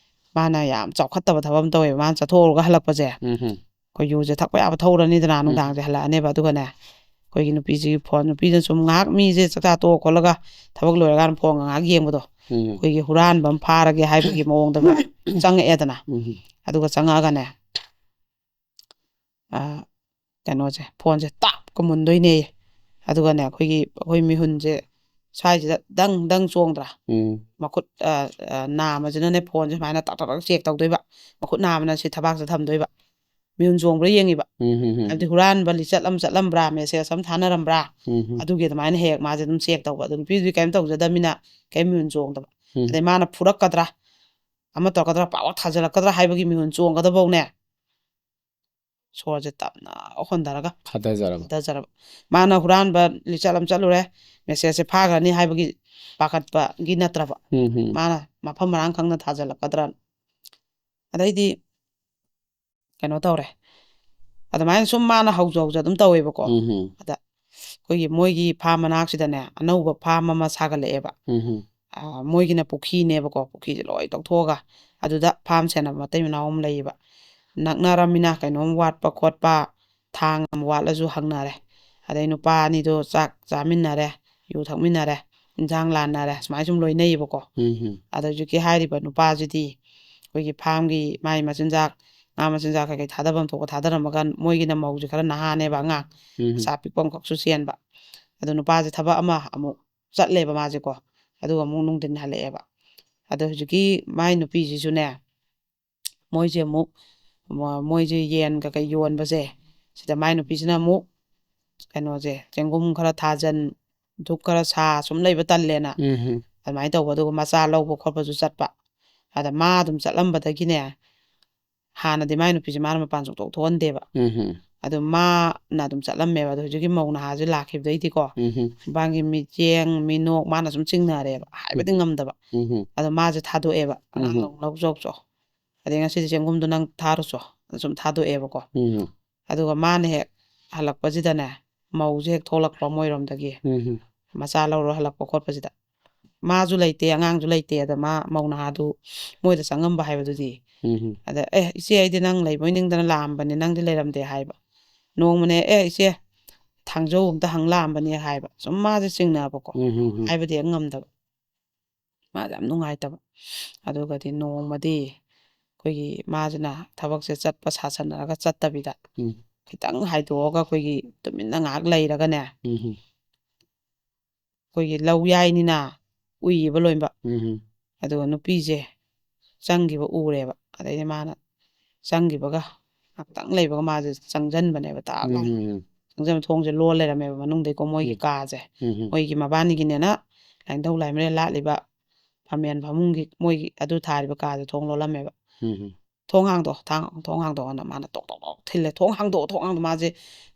ꯃꯥꯅ ꯌꯥꯝ ꯆꯥꯎꯈꯠꯇꯕ ꯊꯕꯛ ꯑꯃ ꯇꯧꯋꯦꯕ ꯃꯥꯅ ꯆꯠꯊꯣꯛꯎꯔꯒ ꯍꯜꯂꯛꯄꯁꯦ ꯑꯩꯈꯣꯏ ꯌꯨꯁꯦ ꯊꯛꯄ ꯌꯥꯕ ꯊꯧꯔꯅꯤꯗꯅ ꯅꯨꯡꯗꯥꯡꯁꯦ ꯍꯜꯂꯛꯑꯅꯦꯕ ꯑꯗꯨꯒꯅꯦ ꯑꯩꯈꯣꯏꯒꯤ ꯅꯨꯄꯤꯁꯤꯒꯤ ꯐꯣꯟ ꯅꯨꯄꯤꯅ ꯁꯨꯝ ꯉꯥꯏꯍꯥꯛ ꯃꯤꯁꯦ ꯆꯥꯛꯆꯥ ꯇꯣꯛꯑ ꯈꯣꯠꯂꯒ ꯊꯕꯛ ꯂꯣꯏꯔꯀꯥꯟꯗ ꯐꯣꯟ ꯉꯥꯏꯍꯥꯛ ꯌꯦꯡꯕꯗꯣ ꯑꯩꯈꯣꯏꯒꯤ ꯍꯨꯔꯥꯟꯕ ꯑꯃ ꯐꯥꯔꯒꯦ ꯍꯥꯏꯕꯒꯤ ꯃꯑꯣꯡꯗ ꯆꯪꯉꯛꯑꯦꯗꯅ ꯑꯗꯨꯒ ꯆꯪꯉꯛꯑꯒꯅꯦ ꯀꯩꯅꯣꯁꯦ ꯐꯣꯟꯁꯦ ꯇꯥꯞꯀ ꯃꯨꯟꯗꯣꯏꯅꯦꯌꯦ ꯑꯗꯨꯒꯅꯦ ꯑꯩꯈꯣꯏ ꯃꯤꯍꯨꯟꯁꯦ ꯁ꯭ꯋꯥꯏꯁꯤꯗ ꯗꯪ ꯆꯣꯡꯗ꯭ꯔꯥ ꯃꯈꯨꯠ ꯅꯥꯝꯃꯁꯤꯅꯅꯦ ꯐꯣꯟꯁꯦ ꯁꯨꯃꯥꯏꯅ ꯇꯛ ꯆꯦꯛ ꯇꯧꯗꯣꯏꯕ ꯃꯈꯨꯠ ꯅꯥꯝꯃꯅ ꯁꯤ ꯊꯕꯥꯛꯁꯦ ꯊꯝꯗꯣꯏꯕ ꯃꯤꯍꯨꯟ ꯆꯣꯡꯕ꯭ꯔꯥ ꯌꯦꯡꯉꯤꯕ ꯍꯥꯏꯕꯗꯤ ꯍꯨꯔꯥꯟꯕ ꯂꯤꯆꯠ ꯑꯃ ꯆꯠꯂꯝꯕ꯭ꯔꯥ ꯃꯦꯁꯦꯖ ꯑꯃ ꯊꯥꯅꯔꯝꯕ꯭ꯔꯥ ꯑꯗꯨꯒꯤ ꯑꯗꯨꯃꯥꯏꯅ ꯍꯦꯛ ꯃꯥꯁꯦ ꯑꯗꯨꯝ ꯆꯦꯛ ꯇꯧꯕ ꯑꯗꯨ ꯅꯨꯄꯤꯗꯨꯗꯤ ꯀꯩꯝ ꯇꯧꯖꯗꯕꯅꯤꯅ ꯀꯩꯝ ꯃꯤꯍꯨꯟ ꯆꯣꯡꯗꯕ ꯑꯗꯩ ꯃꯥꯅ ꯐꯨꯔꯛꯀꯗ꯭ꯔꯥ ꯑꯃ ꯇꯧꯔꯛꯀꯗ꯭ꯔꯥ ꯄꯥꯛ ꯊꯥꯖꯤꯜꯂꯛꯀꯗ꯭ꯔꯥ ꯍꯥꯏꯕꯒꯤ ꯃꯤꯍꯨꯟ ꯆꯣꯡꯒꯗꯐꯧꯅꯦ ꯁꯣꯔꯁꯦ ꯇꯞꯅ ꯍꯣꯟꯊꯔꯒ ꯐꯊꯖꯔꯕ ꯃꯥꯅ ꯍꯨꯔꯥꯟꯕ ꯂꯤꯆꯠ ꯑꯃ ꯆꯠꯂꯨꯔꯦ ꯃꯦꯁꯦꯖꯁꯦ ꯐꯥꯈ꯭ꯔꯅꯤ ꯍꯥꯏꯕꯒꯤ ꯄꯥꯈꯠꯄꯒꯤ ꯅꯠꯇ꯭ꯔꯕ ꯃꯥꯅ ꯃꯐꯝ ꯃꯔꯥꯡ ꯈꯪꯅ ꯊꯥꯖꯤꯜꯂꯛꯀꯗ꯭ꯔꯥ ꯑꯗꯩꯗꯤ ꯀꯩꯅꯣ ꯇꯧꯔꯦ ꯑꯗꯨꯃꯥꯏꯅ ꯁꯨꯝ ꯃꯥꯅ ꯍꯧꯖ ꯑꯗꯨꯝ ꯇꯧꯋꯦꯕꯀꯣ ꯑꯗ ꯑꯩꯈꯣꯏꯒꯤ ꯃꯣꯏꯒꯤ ꯐꯥꯔꯝ ꯃꯅꯥꯛꯁꯤꯗꯅꯦ ꯑꯅꯧꯕ ꯐꯥꯔꯝ ꯑꯃ ꯁꯥꯒꯠꯂꯛꯑꯦꯕ ꯃꯣꯏꯒꯤꯅ ꯄꯨꯈ꯭ꯔꯤꯅꯦꯕꯀꯣ ꯄꯨꯈ꯭ꯔꯤꯁꯦ ꯂꯣꯏ ꯇꯧꯊꯣꯛꯑꯒ ꯑꯗꯨꯗ ꯐꯥꯔꯝ ꯁꯦꯟꯅꯕ ꯃꯇꯩ ꯃꯅꯥꯎ ꯑꯃ ꯂꯩꯌꯦꯕ ꯅꯛꯅꯔꯝꯃꯤꯅ ꯀꯩꯅꯣꯝ ꯋꯥꯠꯄ ꯈꯣꯠꯄ ꯊꯥꯡ ꯑꯃ ꯋꯥꯠꯂꯁꯨ ꯍꯪꯅꯔꯦ ꯑꯗꯩ ꯅꯨꯄꯥ ꯑꯅꯤꯗꯣ ꯆꯥꯛ ꯆꯥꯃꯤꯟꯅꯔꯦ ꯌꯨ ꯊꯛꯃꯤꯟꯅꯔꯦ ꯏꯟꯖꯥꯡ ꯂꯥꯟꯅꯔꯦ ꯁꯨꯃꯥꯏꯅ ꯁꯨꯝ ꯂꯣꯏꯅꯩꯌꯦꯕꯀꯣ ꯑꯗꯣ ꯍꯧꯖꯤꯛꯀꯤ ꯍꯥꯏꯔꯤꯕ ꯅꯨꯄꯥꯁꯤꯗꯤ ꯑꯩꯈꯣꯏꯒꯤ ꯐꯥꯔꯝꯒꯤ ꯃꯥꯏ ꯃꯆꯤꯟꯖꯥꯛ ꯉꯥ ꯃꯆꯤꯟꯖꯥꯛ ꯀꯩꯀꯩ ꯊꯥꯗꯐꯝ ꯊꯣꯛꯄ ꯊꯥꯗꯔꯝꯃꯒ ꯃꯣꯏꯒꯤꯅ ꯃꯧꯁꯦ ꯈꯔ ꯅꯍꯥꯅꯦꯕ ꯑꯉꯥꯡ ꯃꯆꯥ ꯄꯤꯛꯄ ꯑꯃꯈꯛꯁꯨ ꯆꯦꯟꯕ ꯑꯗꯣ ꯅꯨꯄꯥꯁꯦ ꯊꯕꯛ ꯑꯃ ꯑꯃꯨꯛ ꯆꯠꯂꯦꯕ ꯃꯥꯁꯦꯀꯣ ꯑꯗꯨꯒ ꯑꯃꯨꯛ ꯅꯨꯡꯊꯤꯟ ꯍꯜꯂꯛꯑꯦꯕ ꯑꯗꯣ ꯍꯧꯖꯤꯛꯀꯤ ꯃꯥꯏ ꯅꯨꯄꯤꯁꯤꯁꯨꯅꯦ ꯃꯣꯏꯁꯦ ꯑꯃꯨꯛ ꯃꯣꯏꯁꯦ ꯌꯦꯟ ꯀꯩꯀꯩ ꯌꯣꯟꯕꯁꯦ ꯁꯤꯗ ꯃꯥꯏ ꯅꯨꯄꯤꯁꯤꯅ ꯑꯃꯨꯛ ꯀꯩꯅꯣꯁꯦ ꯆꯦꯡꯒꯨꯝ ꯈꯔ ꯊꯥꯖꯟ ꯙꯨꯞ ꯈꯔ ꯁꯥ ꯁꯨꯝ ꯂꯩꯕ ꯇꯜꯂꯦꯅ ꯑꯗꯨꯃꯥꯏꯅ ꯇꯧꯕ ꯑꯗꯨꯒ ꯃꯆꯥ ꯂꯧꯕ ꯈꯣꯠꯄꯁꯨ ꯆꯠꯄ ꯑꯗ ꯃꯥ ꯑꯗꯨꯝ ꯆꯠꯂꯝꯕꯗꯒꯤꯅꯦ ꯍꯥꯟꯅꯗꯤ ꯃꯥꯏ ꯅꯨꯄꯤꯁꯦ ꯃꯥꯅ ꯃꯄꯥꯟ ꯁꯨꯡꯊꯣꯛ ꯊꯣꯛꯍꯟꯗꯦꯕ ꯑꯗꯨ ꯃꯥꯅ ꯑꯗꯨꯝ ꯆꯠꯂꯝꯃꯦꯕ ꯑꯗꯣ ꯍꯧꯖꯤꯛꯀꯤ ꯃꯧ ꯅꯍꯥꯁꯦ ꯂꯥꯛꯈꯤꯕꯗꯩꯗꯤꯀꯣ ꯃꯄꯥꯟꯒꯤ ꯃꯤꯠꯌꯦꯡ ꯃꯤꯅꯣꯛ ꯃꯥꯅ ꯁꯨꯝ ꯆꯤꯡꯅꯔꯦꯕ ꯍꯥꯏꯕꯗꯤ ꯉꯝꯗꯕ ꯑꯗꯣ ꯃꯥꯁꯦ ꯊꯥꯗꯣꯛꯑꯦꯕ ꯑꯉꯥꯡ ꯂꯧꯆꯣ ꯑꯗꯩ ꯉꯁꯤꯗꯤ ꯆꯦꯡꯒꯨꯝꯗꯣ ꯅꯪ ꯊꯥꯔꯨꯆꯣ ꯁꯨꯝ ꯊꯥꯗꯣꯛꯑꯦꯕꯀꯣ ꯑꯗꯨꯒ ꯃꯥꯅ ꯍꯦꯛ ꯍꯜꯂꯛꯄꯁꯤꯗꯅꯦ ꯃꯧꯁꯦ ꯍꯦꯛ ꯊꯣꯛꯂꯛꯄ ꯃꯣꯏꯔꯣꯝꯗꯒꯤ ꯃꯆꯥ ꯂꯧꯔ ꯍꯜꯂꯛꯄ ꯈꯣꯠꯄꯁꯤꯗ ꯃꯥꯁꯨ ꯂꯩꯇꯦ ꯑꯉꯥꯡꯁꯨ ꯂꯩꯇꯦ ꯑꯗ ꯃꯥ ꯃꯧ ꯅꯍꯥꯗꯨ ꯃꯣꯏꯗ ꯆꯪꯉꯝꯕ ꯍꯥꯏꯕꯗꯨꯗꯤ ꯑꯗ ꯏꯆꯦ ꯑꯩꯗꯤ ꯅꯪ ꯂꯩꯕꯣꯏ ꯅꯤꯡꯗꯅ ꯂꯥꯛꯑꯝꯕꯅꯦ ꯅꯪꯗꯤ ꯂꯩꯔꯝꯗꯦ ꯍꯥꯏꯕ ꯅꯣꯡꯃꯅꯦ ꯏꯆꯦ ꯊꯥꯡꯖꯧ ꯑꯝꯇ ꯍꯪ ꯂꯥꯛꯑꯝꯕꯅꯦ ꯍꯥꯏꯕ ꯁꯨꯝ ꯃꯥꯁꯦ ꯆꯤꯡꯅꯕꯀꯣ ꯍꯥꯏꯕꯗꯤ ꯍꯦꯛ ꯉꯝꯗꯕ ꯃꯥꯁꯦ ꯌꯥꯝ ꯅꯨꯡꯉꯥꯏꯇꯕ ꯑꯗꯨꯒꯗꯤ ꯅꯣꯡꯃꯗꯤ ꯑꯩꯈꯣꯏꯒꯤ ꯃꯥꯁꯤꯅ ꯊꯕꯛꯁꯦ ꯆꯠꯄ ꯁꯥꯁꯟꯅꯔꯒ ꯆꯠꯇꯕꯤꯗ ꯈꯤꯇꯪ ꯍꯥꯏꯗꯣꯛꯑꯒ ꯑꯩꯈꯣꯏꯒꯤ ꯇꯨꯃꯤꯟꯅ ꯉꯥꯏꯍꯥꯛ ꯂꯩꯔꯒꯅꯦ ꯑꯩꯈꯣꯏꯒꯤ ꯂꯧ ꯌꯥꯏꯅꯤꯅ ꯎꯏꯌꯦꯕ ꯂꯣꯏꯅꯕ ꯑꯗꯨꯒ ꯅꯨꯄꯤꯁꯦ ꯆꯪꯈꯤꯕ ꯎꯔꯦꯕ ꯑꯗꯩꯗꯤ ꯃꯥꯅ ꯆꯪꯈꯤꯕꯒ ꯉꯥꯏꯍꯥꯛꯇꯪ ꯂꯩꯕꯒ ꯃꯥꯁꯦ ꯆꯪꯁꯤꯟꯕꯅꯦꯕ ꯇꯥꯛ ꯂꯥꯎꯅ ꯆꯪꯁꯤꯟꯕ ꯊꯣꯡꯁꯦ ꯂꯣꯜ ꯂꯩꯔꯝꯃꯦꯕ ꯃꯅꯨꯡꯗꯩꯀꯣ ꯃꯣꯏꯒꯤ ꯀꯥꯁꯦ ꯃꯣꯏꯒꯤ ꯃꯕꯥꯅꯤꯒꯤꯅꯦꯅ ꯂꯥꯏꯟꯙꯧ ꯂꯥꯏꯃꯔꯦꯜ ꯂꯥꯠꯂꯤꯕ ꯐꯝꯃꯦꯟ ꯐꯃꯨꯡꯒꯤ ꯃꯣꯏꯒꯤ ꯑꯗꯨ ꯊꯥꯔꯤꯕ ꯀꯥꯁꯦ ꯊꯣꯡ ꯂꯣꯜꯂꯝꯃꯦꯕ ꯊꯣꯡ ꯍꯥꯡꯗꯣꯛꯑꯣ ꯊꯣꯡ ꯍꯥꯡꯗꯣꯛꯑꯣꯅ ꯃꯥꯅ ꯇꯣꯛ ꯇꯣꯛ ꯇꯣꯛ ꯊꯤꯜꯂꯦ ꯊꯣꯡ ꯍꯥꯡꯗꯣꯛꯑꯣ ꯃꯥꯁꯦ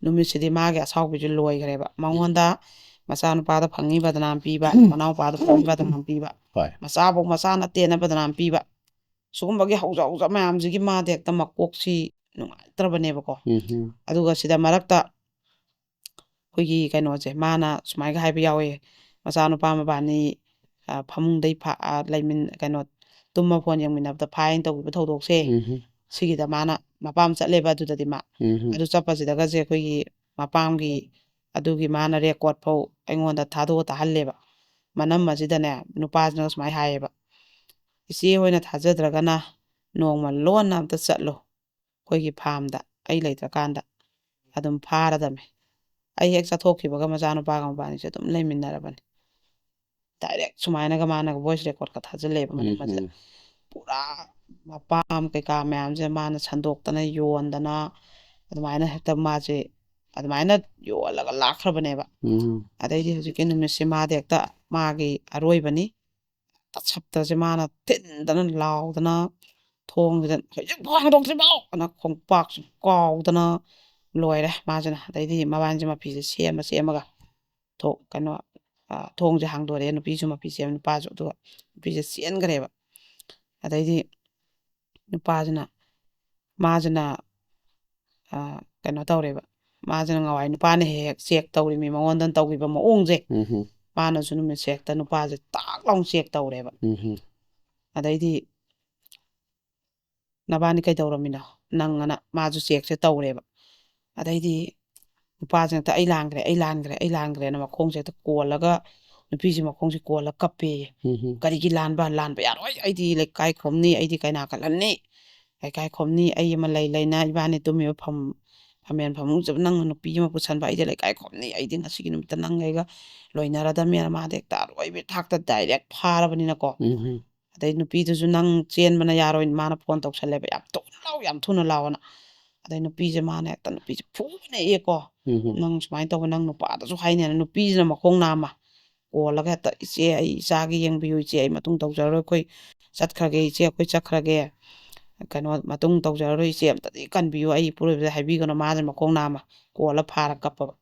ꯅꯨꯃꯤꯠꯁꯤꯗꯤ ꯃꯥꯒꯤ ꯑꯁꯥꯎꯕꯤꯁꯦ ꯂꯣꯏꯈ꯭ꯔꯦꯕ ꯃꯉꯣꯟꯗ ꯃꯆꯥꯅꯨꯄꯥꯗ ꯐꯪꯉꯤ ꯕꯗꯅꯥꯝ ꯄꯤꯕ ꯃꯅꯥꯎꯄꯥꯗ ꯐꯪꯉꯤ ꯕꯗꯅꯥꯝ ꯄꯤꯕ ꯃꯆꯥꯐꯧ ꯃꯆꯥ ꯅꯠꯇꯦꯅ ꯕꯗꯅꯥꯝ ꯄꯤꯕ ꯁꯨꯒꯨꯝꯕꯒꯤ ꯍꯧꯖ ꯍꯧꯖ ꯃꯌꯥꯝꯁꯤꯒꯤ ꯃꯥꯗꯤ ꯍꯦꯛꯇ ꯃꯀꯣꯛꯁꯤ ꯅꯨꯡꯉꯥꯏꯇ꯭ꯔꯕꯅꯦꯕꯀꯣ ꯑꯗꯨꯒ ꯁꯤꯗ ꯃꯔꯛꯇ ꯑꯩꯈꯣꯏꯒꯤ ꯀꯩꯅꯣꯁꯦ ꯃꯥꯅ ꯁꯨꯃꯥꯏꯅ ꯍꯥꯏꯕ ꯌꯥꯎꯋꯦ ꯃꯆꯥꯅꯨꯄꯥ ꯃꯕꯥꯅꯤ ꯐꯃꯨꯡꯗꯩ ꯀꯩꯅꯣ ꯇꯨꯝꯃ ꯐꯣꯟ ꯌꯦꯡꯃꯤꯟꯅꯕꯗ ꯐꯥꯏꯅ ꯇꯧꯈꯤꯕ ꯊꯧꯗꯣꯛꯁꯦ ꯁꯤꯒꯤꯗ ꯃꯥꯅ ꯃꯄꯥꯝ ꯆꯠꯂꯦꯕ ꯑꯗꯨꯗꯗꯤ ꯃꯥ ꯑꯗꯨ ꯆꯠꯄꯁꯤꯗꯒꯁꯦ ꯑꯩꯈꯣꯏꯒꯤ ꯃꯄꯥꯝꯒꯤ ꯑꯗꯨꯒꯤ ꯃꯥꯅ ꯔꯦꯀꯣꯔꯠ ꯐꯧ ꯑꯩꯉꯣꯟꯗ ꯊꯥꯗꯣꯛꯑ ꯇꯥꯍꯜꯂꯦꯕ ꯃꯅꯝ ꯑꯁꯤꯗꯅꯦ ꯅꯨꯄꯥꯁꯤꯅ ꯁꯨꯃꯥꯏꯅ ꯍꯥꯏꯌꯦꯕ ꯏꯆꯦ ꯍꯣꯏꯅ ꯊꯥꯖꯗ꯭ꯔꯒꯅ ꯅꯣꯡꯃ ꯂꯣꯟꯅ ꯑꯝꯇ ꯆꯠꯂꯨ ꯑꯩꯈꯣꯏꯒꯤ ꯐꯥꯔꯝꯗ ꯑꯩ ꯂꯩꯇ꯭ꯔꯀꯥꯟꯗ ꯑꯗꯨꯝ ꯐꯥꯔꯗꯝꯃꯦ ꯑꯩ ꯍꯦꯛ ꯆꯠꯊꯣꯛꯈꯤꯕꯒ ꯃꯆꯥꯅꯨꯄꯥꯒ ꯃꯕꯥꯅꯤꯁꯦ ꯑꯗꯨꯝ ꯂꯩꯃꯤꯟꯅꯔꯕꯅꯤ ꯗꯥꯏꯔꯦꯛ ꯁꯨꯃꯥꯏꯅꯒ ꯃꯥꯅꯒ ꯚꯣꯏꯁ ꯔꯦꯀꯣꯔꯠꯀ ꯊꯥꯖꯤꯜꯂꯦꯕ ꯃꯅꯝ ꯑꯁꯤꯗ ꯄꯨꯔꯥ ꯃꯄꯥꯝ ꯀꯩꯀꯥ ꯃꯌꯥꯝꯁꯦ ꯃꯥꯅ ꯁꯟꯗꯣꯛꯇꯅ ꯌꯣꯟꯗꯅ ꯑꯗꯨꯃꯥꯏꯅ ꯍꯦꯛꯇ ꯃꯥꯁꯦ ꯑꯗꯨꯃꯥꯏꯅ ꯌꯣꯜꯂꯒ ꯂꯥꯛꯈ꯭ꯔꯕꯅꯦꯕ ꯑꯗꯩꯗꯤ ꯍꯧꯖꯤꯛꯀꯤ ꯅꯨꯃꯤꯠꯁꯦ ꯃꯥꯗꯤ ꯍꯦꯛꯇ ꯃꯥꯒꯤ ꯑꯔꯣꯏꯕꯅꯤ ꯁꯞꯇꯁꯦ ꯃꯥꯅ ꯊꯤꯟꯗꯅ ꯂꯥꯎꯗꯅ ꯊꯣꯡꯁꯤꯗ ꯍꯧꯖꯤꯛꯐꯥꯎ ꯍꯥꯡꯗꯣꯛꯇ꯭ꯔꯤꯐꯥꯎ ꯑꯅ ꯈꯣꯡꯄꯥꯛꯁꯨ ꯀꯥꯎꯗꯅ ꯂꯣꯏꯔꯦ ꯃꯥꯁꯤꯅ ꯑꯗꯩꯗꯤ ꯃꯕꯥꯅꯤꯁꯦ ꯃꯐꯤꯁꯦ ꯁꯦꯝꯃꯒ ꯀꯩꯅꯣ ꯊꯣꯡꯁꯦ ꯍꯥꯡꯗꯣꯔꯛꯑꯦ ꯅꯨꯄꯤꯁꯨ ꯃꯐꯤ ꯁꯦꯝꯃꯦ ꯅꯨꯄꯥꯁꯨ ꯑꯗꯨꯒ ꯅꯨꯄꯤꯁꯦ ꯆꯦꯟꯈ꯭ꯔꯦꯕ ꯑꯗꯩꯗꯤ ꯅꯨꯄꯥꯁꯤꯅ ꯃꯥꯁꯤꯅ ꯀꯩꯅꯣ ꯇꯧꯔꯦꯕ ꯃꯥꯁꯤꯅ ꯉꯋꯥꯏ ꯅꯨꯄꯥꯅ ꯍꯦꯛ ꯍꯦꯛ ꯆꯦꯛ ꯇꯧꯔꯤꯃꯤ ꯃꯉꯣꯟꯗ ꯇꯧꯈꯤꯕ ꯃꯑꯣꯡꯁꯦ ꯃꯥꯅꯁꯨ ꯅꯨꯃꯤꯠꯁꯦ ꯍꯦꯛꯇ ꯅꯨꯄꯥꯁꯦ ꯇꯥꯛ ꯂꯥꯎꯅ ꯆꯦꯛ ꯇꯧꯔꯦꯕ ꯑꯗꯩꯗꯤ ꯅꯕꯥꯅꯤ ꯀꯩꯗꯧꯔꯝꯃꯤꯅꯣ ꯅꯪꯉꯅ ꯃꯥꯁꯨ ꯆꯦꯛꯁꯦ ꯇꯧꯔꯦꯕ ꯑꯗꯩꯗꯤ ꯅꯨꯄꯥꯁꯤꯅ ꯍꯦꯛꯇ ꯑꯩ ꯂꯥꯟꯈ꯭ꯔꯦꯅ ꯃꯈꯣꯡꯁꯦ ꯍꯦꯛꯇ ꯀꯣꯜꯂꯒ ꯅꯨꯄꯤꯁꯤ ꯃꯈꯣꯡꯁꯦ ꯀꯣꯜꯂꯒ ꯀꯞꯄꯦꯌꯦ ꯀꯔꯤꯒꯤ ꯂꯥꯟꯕ ꯌꯥꯔꯣꯏ ꯑꯩꯗꯤ ꯂꯩꯀꯥꯏ ꯈꯣꯝꯅꯤ ꯑꯩꯗꯤ ꯀꯩꯅꯥ ꯀꯜꯍꯟꯅꯤ ꯂꯩꯀꯥꯏ ꯈꯣꯝꯅꯤ ꯑꯩ ꯑꯃ ꯂꯩꯅ ꯏꯕꯥꯅꯤ ꯇꯨꯝꯃꯤꯕ ꯐꯝꯃꯦꯟ ꯐꯃꯨꯡꯁꯤꯕꯨ ꯅꯪꯅ ꯅꯨꯄꯤ ꯑꯃ ꯄꯨꯁꯟꯕ ꯑꯩꯗꯤ ꯂꯩꯀꯥꯏ ꯈꯣꯝꯅꯤ ꯑꯩꯗꯤ ꯉꯁꯤꯒꯤ ꯅꯨꯃꯤꯠꯇ ꯅꯪꯒꯩꯒ ꯂꯣꯏꯅꯔꯗꯝꯃꯦꯅ ꯃꯥꯗꯤ ꯍꯦꯛꯇ ꯑꯔꯣꯏꯕꯤ ꯊꯥꯛꯇ ꯗꯥꯏꯔꯦꯛ ꯐꯥꯔꯕꯅꯤꯅꯀꯣ ꯑꯗꯩ ꯅꯨꯄꯤꯗꯨꯁꯨ ꯅꯪ ꯆꯦꯟꯕꯅ ꯌꯥꯔꯣꯏ ꯃꯥꯅ ꯐꯣꯟ ꯇꯧꯁꯜꯂꯦꯕ ꯌꯥꯝ ꯊꯨꯅ ꯂꯥꯎꯑꯣꯅ ꯑꯗꯩ ꯅꯨꯄꯤꯁꯦ ꯃꯥꯅ ꯍꯦꯛꯇ ꯅꯨꯄꯤꯁꯦ ꯐꯨꯕꯅꯦꯀꯣ ꯅꯪ ꯁꯨꯃꯥꯏꯅ ꯇꯧꯕ ꯅꯪ ꯅꯨꯄꯥꯗꯁꯨ ꯍꯥꯏꯅꯦꯅ ꯅꯨꯄꯤꯁꯤꯅ ꯃꯈꯣꯡ ꯅꯥꯝꯃ ꯀꯣꯜꯂꯒ ꯍꯦꯛꯇ ꯏꯆꯦ ꯑꯩ ꯏꯆꯥꯒꯤ ꯌꯦꯡꯕꯤꯌꯨ ꯏꯆꯦ ꯑꯩ ꯃꯇꯨꯡ ꯇꯧꯖꯔꯔꯣꯏ ꯑꯩꯈꯣꯏ ꯆꯠꯈ꯭ꯔꯒꯦ ꯏꯆꯦ ꯑꯩꯈꯣꯏ ꯆꯠꯈ꯭ꯔꯒꯦ ꯀꯩꯅꯣ ꯃꯇꯨꯡ ꯇꯧꯖꯔꯔꯣꯏ ꯏꯆꯦ ꯑꯝꯇꯗꯤ ꯀꯟꯕꯤꯌꯨ ꯑꯩ ꯏꯄꯨꯔꯣꯏꯕꯗ ꯍꯥꯏꯕꯤꯒꯅꯨ ꯃꯥꯁꯤꯅ ꯃꯈꯣꯡ ꯅꯥꯝꯃ ꯀꯣꯜꯂ ꯐꯥꯔ ꯀꯞꯄꯕ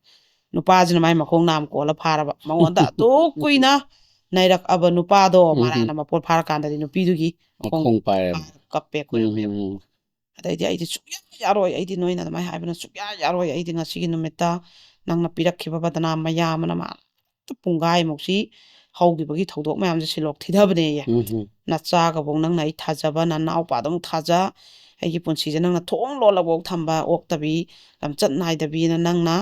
ꯅꯨꯄꯥꯁꯤꯅ ꯃꯥꯏ ꯃꯈꯣꯡ ꯅꯥꯝ ꯀꯣꯜꯂ ꯐꯥꯔꯕ ꯃꯉꯣꯟꯗ ꯑꯗꯨꯛ ꯀꯨꯏꯅ ꯅꯩꯔꯛꯑꯕ ꯅꯨꯄꯥꯗꯣ ꯃꯔꯥꯅ ꯃꯄꯣꯠ ꯐꯥꯔꯀꯥꯟꯗꯗꯤ ꯅꯨꯄꯤꯗꯨꯒꯤ ꯃꯈꯣꯡ ꯄꯥꯏꯔꯦꯕ ꯀꯞꯄꯦ ꯈꯣꯏꯔꯝꯃꯦꯕ ꯑꯗꯩꯗꯤ ꯑꯩꯗꯤ ꯁꯨꯛꯌꯥ ꯌꯥꯔꯣꯏ ꯑꯩꯗꯤ ꯅꯣꯏꯅ ꯑꯗꯨꯃꯥꯏꯅ ꯍꯥꯏꯕꯅ ꯁꯨꯛꯌꯥ ꯌꯥꯔꯣꯏ ꯑꯩꯗꯤ ꯉꯁꯤꯒꯤ ꯅꯨꯃꯤꯠꯇ ꯅꯪꯅ ꯄꯤꯔꯛꯈꯤꯕ ꯕꯗꯅꯥ ꯃꯌꯥꯝ ꯑꯃꯅ ꯃꯥ ꯄꯨꯡꯒꯥꯏꯃꯨꯛꯁꯤ ꯍꯧꯈꯤꯕꯒꯤ ꯊꯧꯗꯣꯛ ꯃꯌꯥꯝꯁꯦ ꯁꯤꯂꯣꯛ ꯊꯤꯊꯕꯅꯦꯌꯦ ꯅꯆꯥꯒꯕꯧ ꯅꯪꯅ ꯑꯩ ꯊꯥꯖꯕ ꯅꯅꯥꯎꯄꯥꯗꯧ ꯊꯥꯖ ꯑꯩꯒꯤ ꯄꯨꯟꯁꯤꯁꯦ ꯅꯪꯅ ꯊꯣꯡ ꯂꯣꯜꯂꯐꯥꯎ ꯊꯝꯕ ꯑꯣꯛꯇꯕꯤ ꯂꯝꯆꯠ ꯅꯥꯏꯗꯕꯤꯅ ꯅꯪꯅ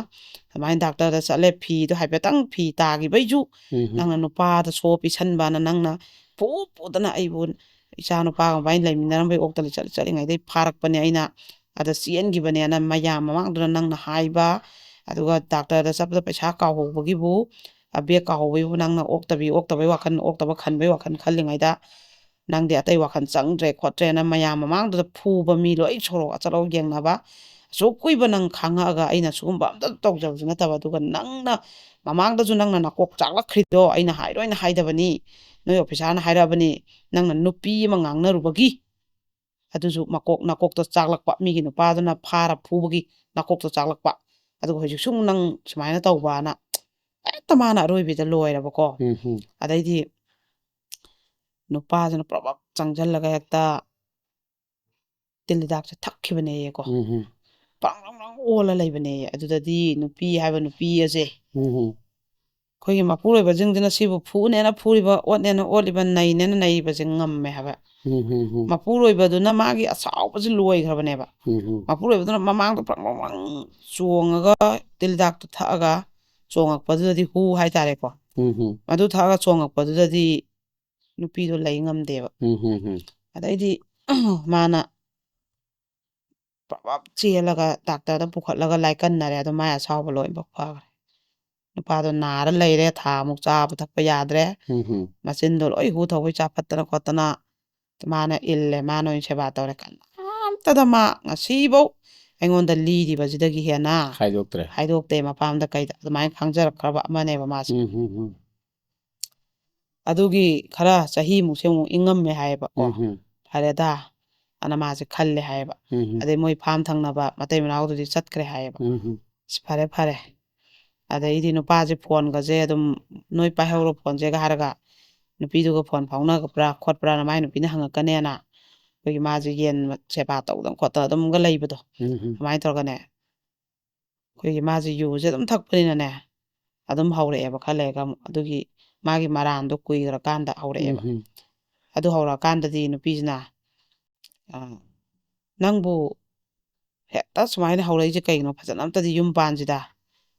ꯑꯗꯨꯃꯥꯏꯅ ꯗꯥꯛꯇꯔꯗ ꯆꯠꯂꯦ ꯐꯤꯗꯣ ꯍꯥꯏꯐꯦꯠꯇꯪ ꯐꯤ ꯇꯥꯈꯤꯕꯩꯁꯨ ꯅꯪꯅ ꯅꯨꯄꯥꯗ ꯁꯣ ꯄꯤꯁꯟꯕꯅ ꯅꯪꯅ ꯄꯨꯗꯅ ꯑꯩꯕꯨ ꯏꯆꯥ ꯅꯨꯄꯥꯒ ꯃꯕꯥꯏꯅ ꯂꯩꯃꯤꯟꯅꯔꯝꯕꯩ ꯑꯣꯛꯇ ꯆꯠꯂꯤꯉꯩꯗꯩ ꯐꯥꯔꯛꯄꯅꯦ ꯑꯩꯅ ꯑꯗ ꯆꯦꯟꯈꯤꯕꯅꯦꯅ ꯃꯌꯥꯝ ꯃꯃꯥꯡꯗꯨꯅ ꯅꯪꯅ ꯍꯥꯏꯕ ꯑꯗꯨꯒ ꯗꯥꯛꯇꯔꯗ ꯆꯠꯄꯗ ꯄꯩꯁా ꯀꯥꯎꯍꯧꯕꯒꯤꯕꯨ ꯕꯦꯛ ꯀꯥꯎꯍꯧꯕꯒꯤꯕꯨ ꯅꯪꯅ ꯑꯣꯛꯇꯕꯩ ꯋꯥꯈꯜ ꯑꯣꯛꯇꯕ ꯈꯟꯕꯩ ꯋꯥꯈꯜ ꯈꯜꯂꯤꯉꯩꯗ ꯅꯪꯗꯤ ꯑꯇꯩ ꯋꯥꯈꯜ ꯆꯪꯗ꯭ꯔꯦ ꯈꯣꯠꯇ꯭ꯔꯦꯅ ꯃꯌꯥꯝ ꯃꯃꯥꯡꯗꯨꯗ ꯐꯨꯕ ꯃꯤ ꯂꯣꯏ ꯁꯣꯔꯣꯛ ꯑꯆꯠꯂꯧ ꯌꯦꯡꯅꯕ ꯑꯁꯨꯛ ꯀꯨꯏꯕ ꯅꯪ ꯈꯪꯉꯛꯑꯒ ꯑꯩꯅ ꯁꯤꯒꯨꯝꯕ ꯑꯝꯇ ꯇꯧꯖꯕꯁꯨ ꯅꯠꯇꯕ ꯑꯗꯨꯒ ꯅꯪꯅ ꯃꯃꯥꯡꯗꯁꯨ ꯅꯪꯅ ꯅꯀꯣꯛ ꯆꯥꯛꯂꯛꯈ꯭ꯔꯤꯗꯣ ꯑꯩꯅ ꯍꯥꯏꯔꯣꯏꯅ ꯍꯥꯏꯗꯕꯅꯤ ꯅꯣꯏ ꯑꯣꯐꯤꯁꯥꯔꯅ ꯍꯥꯏꯔꯛꯑꯕꯅꯤ ꯅꯪꯅ ꯅꯨꯄꯤ ꯑꯃ ꯉꯥꯡꯅꯔꯨꯕꯒꯤ ꯑꯗꯨꯁꯨ ꯅꯀꯣꯛꯇꯣ ꯆꯥꯛꯂꯛꯄ ꯃꯤꯒꯤ ꯅꯨꯄꯥꯗꯨꯅ ꯐꯥꯔ ꯐꯨꯕꯒꯤ ꯅꯀꯣꯛꯇꯣ ꯆꯥꯛꯂꯛꯄ ꯑꯗꯨꯒ ꯍꯧꯖꯤꯛꯁꯨ ꯅꯪ ꯁꯨꯃꯥꯏꯅ ꯇꯧꯕꯅ ꯍꯦꯛꯇ ꯃꯥꯅ ꯑꯔꯣꯏꯕꯤꯗ ꯂꯣꯏꯔꯕꯀꯣ ꯑꯗꯩꯗꯤ ꯅꯨꯄꯥꯁꯤꯅ ꯄ꯭ꯔꯣꯕꯞ ꯆꯪꯁꯤꯜꯂꯒ ꯍꯦꯛꯇ ꯇꯤꯜ ꯍꯤꯗꯥꯛꯁꯦ ꯊꯛꯈꯤꯕꯅꯦꯌꯦꯀꯣ ꯄ꯭ꯔꯪ ꯑꯣꯜꯂ ꯂꯩꯕꯅꯦꯌꯦ ꯑꯗꯨꯗꯗꯤ ꯅꯨꯄꯤ ꯍꯥꯏꯕ ꯅꯨꯄꯤ ꯑꯁꯦ ꯑꯩꯈꯣꯏꯒꯤ ꯃꯄꯨꯔꯣꯏꯕꯁꯤꯡꯁꯤꯅ ꯁꯤꯕꯨ ꯐꯨꯅꯦꯅ ꯐꯨꯔꯤꯕ ꯑꯣꯠꯅꯦꯅ ꯑꯣꯠꯂꯤꯕ ꯅꯩꯅꯦꯅ ꯅꯩꯔꯤꯕꯁꯦ ꯉꯝꯃꯦ ꯍꯥꯏꯕ ꯃꯄꯨꯔꯣꯏꯕꯗꯨꯅ ꯃꯥꯒꯤ ꯑꯁꯥꯎꯕꯁꯤ ꯂꯣꯏꯈ꯭ꯔꯕꯅꯦꯕ ꯃꯄꯨꯔꯣꯏꯕꯗꯨꯅ ꯃꯃꯥꯡꯗ ꯄ꯭ꯔꯪ ꯆꯣꯡꯉꯒ ꯇꯤꯜ ꯍꯤꯗꯥꯛꯇꯣ ꯊꯛꯑꯒ ꯆꯣꯡꯉꯛꯄꯗꯨꯗꯗꯤ ꯍꯨ ꯍꯥꯏꯇꯥꯔꯦꯀꯣ ꯑꯗꯨ ꯊꯛꯑꯒ ꯆꯣꯡꯉꯛꯄꯗꯨꯗꯗꯤ ꯅꯨꯄꯤꯗꯣ ꯂꯩ ꯉꯝꯗꯦꯕ ꯑꯗꯩꯗꯤ ꯃꯥꯅ ꯄ꯭ꯔꯕꯞ ꯆꯦꯜꯂꯒ ꯗꯥꯛꯇꯔꯗ ꯄꯨꯈꯠꯂꯒ ꯂꯥꯏꯀꯟꯅꯔꯦ ꯑꯗꯣ ꯃꯥꯏ ꯑꯁꯥꯎꯕ ꯂꯣꯏꯅꯃꯛ ꯐꯈ꯭ರೆ ꯅꯨꯄꯥꯗꯣ ꯅꯥꯔ ꯂꯩꯔꯦ ꯊꯥꯃꯨꯛ ꯆꯥꯕ ꯊꯛꯄ ꯌꯥꯗ꯭ꯔꯦ ꯃꯆꯤꯟꯗꯣ ꯂꯣꯏ ꯍꯨ ꯊꯧꯕꯩ ꯆꯥꯐꯠꯇꯅ ꯈꯣꯠꯇꯅ ꯃꯥꯅ ꯏꯜꯂꯦ ꯃꯥꯅ ꯑꯣꯏꯅ ꯁꯦꯕꯥ ꯇꯧꯔꯦ ꯀꯅꯥꯝꯇꯗ ꯃꯥ ꯉꯁꯤꯐꯧ ꯑꯩꯉꯣꯟꯗ ꯂꯤꯔꯤꯕꯁꯤꯗꯒꯤ ꯍꯦꯟꯅ ꯍꯥꯏꯗꯣꯛꯇꯦ ꯃꯄꯥꯝꯗ ꯀꯩꯗ ꯑꯗꯨꯃꯥꯏꯅ ꯈꯪꯖꯔꯛꯈ꯭ꯔꯕ ꯑꯃꯅꯦꯕ ꯃꯥꯁꯦ ꯑꯗꯨꯒꯤ ꯈꯔ ꯆꯍꯤꯃꯨꯛꯁꯦ ꯑꯃꯨꯛ ꯏꯪꯉꯝꯃꯦ ꯍꯥꯏꯌꯦꯕꯀꯣ ꯐꯔꯦꯗ ꯑꯅ ꯃꯥꯁꯦ ꯈꯜꯂꯦ ꯍꯥꯏꯌꯦꯕ ꯑꯗꯩ ꯃꯣꯏ ꯐꯥꯝ ꯊꯪꯅꯕ ꯃꯇꯩ ꯃꯅꯥꯎꯗꯨꯗꯤ ꯆꯠꯈ꯭ꯔꯦ ꯍꯥꯏꯌꯦꯕ ꯐꯔꯦ ꯑꯗꯩꯗꯤ ꯅꯨꯄꯥꯁꯦ ꯐꯣꯟꯒꯁꯦ ꯑꯗꯨꯝ ꯅꯣꯏ ꯄꯥꯏꯍꯧꯔꯣ ꯐꯣꯟꯁꯦꯒ ꯍꯥꯏꯔꯒ ꯅꯨꯄꯤꯗꯨꯒ ꯐꯣꯟ ꯐꯥꯎꯅꯕ꯭ꯔꯥ ꯈꯣꯠꯄ꯭ꯔꯥꯅ ꯃꯥꯏ ꯅꯨꯄꯤꯅ ꯍꯪꯉꯛꯀꯅꯦꯅ ꯑꯩꯈꯣꯏꯒꯤ ꯃꯥꯁꯦ ꯌꯦꯟ ꯁꯦꯕꯥ ꯇꯧꯗꯅ ꯈꯣꯠꯇꯅ ꯑꯗꯨꯝꯒ ꯂꯩꯕꯗꯣ ꯑꯗꯨꯃꯥꯏꯅ ꯇꯧꯔꯒꯅꯦ ꯑꯩꯈꯣꯏꯒꯤ ꯃꯥꯁꯦ ꯌꯨꯁꯦ ꯑꯗꯨꯝ ꯊꯛꯄꯅꯤꯅꯅꯦ ꯑꯗꯨꯝ ꯍꯧꯔꯛꯑꯦꯕ ꯈꯔ ꯂꯩꯔꯒ ꯑꯃꯨꯛ ꯑꯗꯨꯒꯤ ꯃꯥꯒꯤ ꯃꯔꯥꯟꯗꯣ ꯀꯨꯏꯈ꯭ꯔꯀꯥꯟꯗ ꯍꯧꯔꯛꯑꯦꯕ ꯑꯗꯨ ꯍꯧꯔꯛꯑꯀꯥꯟꯗꯗꯤ ꯅꯨꯄꯤꯁꯤꯅ ꯅꯪꯕꯨ ꯍꯦꯛꯇ ꯁꯨꯃꯥꯏꯅ ꯍꯧꯔꯛꯏꯁꯦ ꯀꯩꯒꯤꯅꯣ ꯐꯖꯅ ꯑꯝꯇꯗꯤ ꯌꯨꯝ ꯄꯥꯟꯁꯤꯗ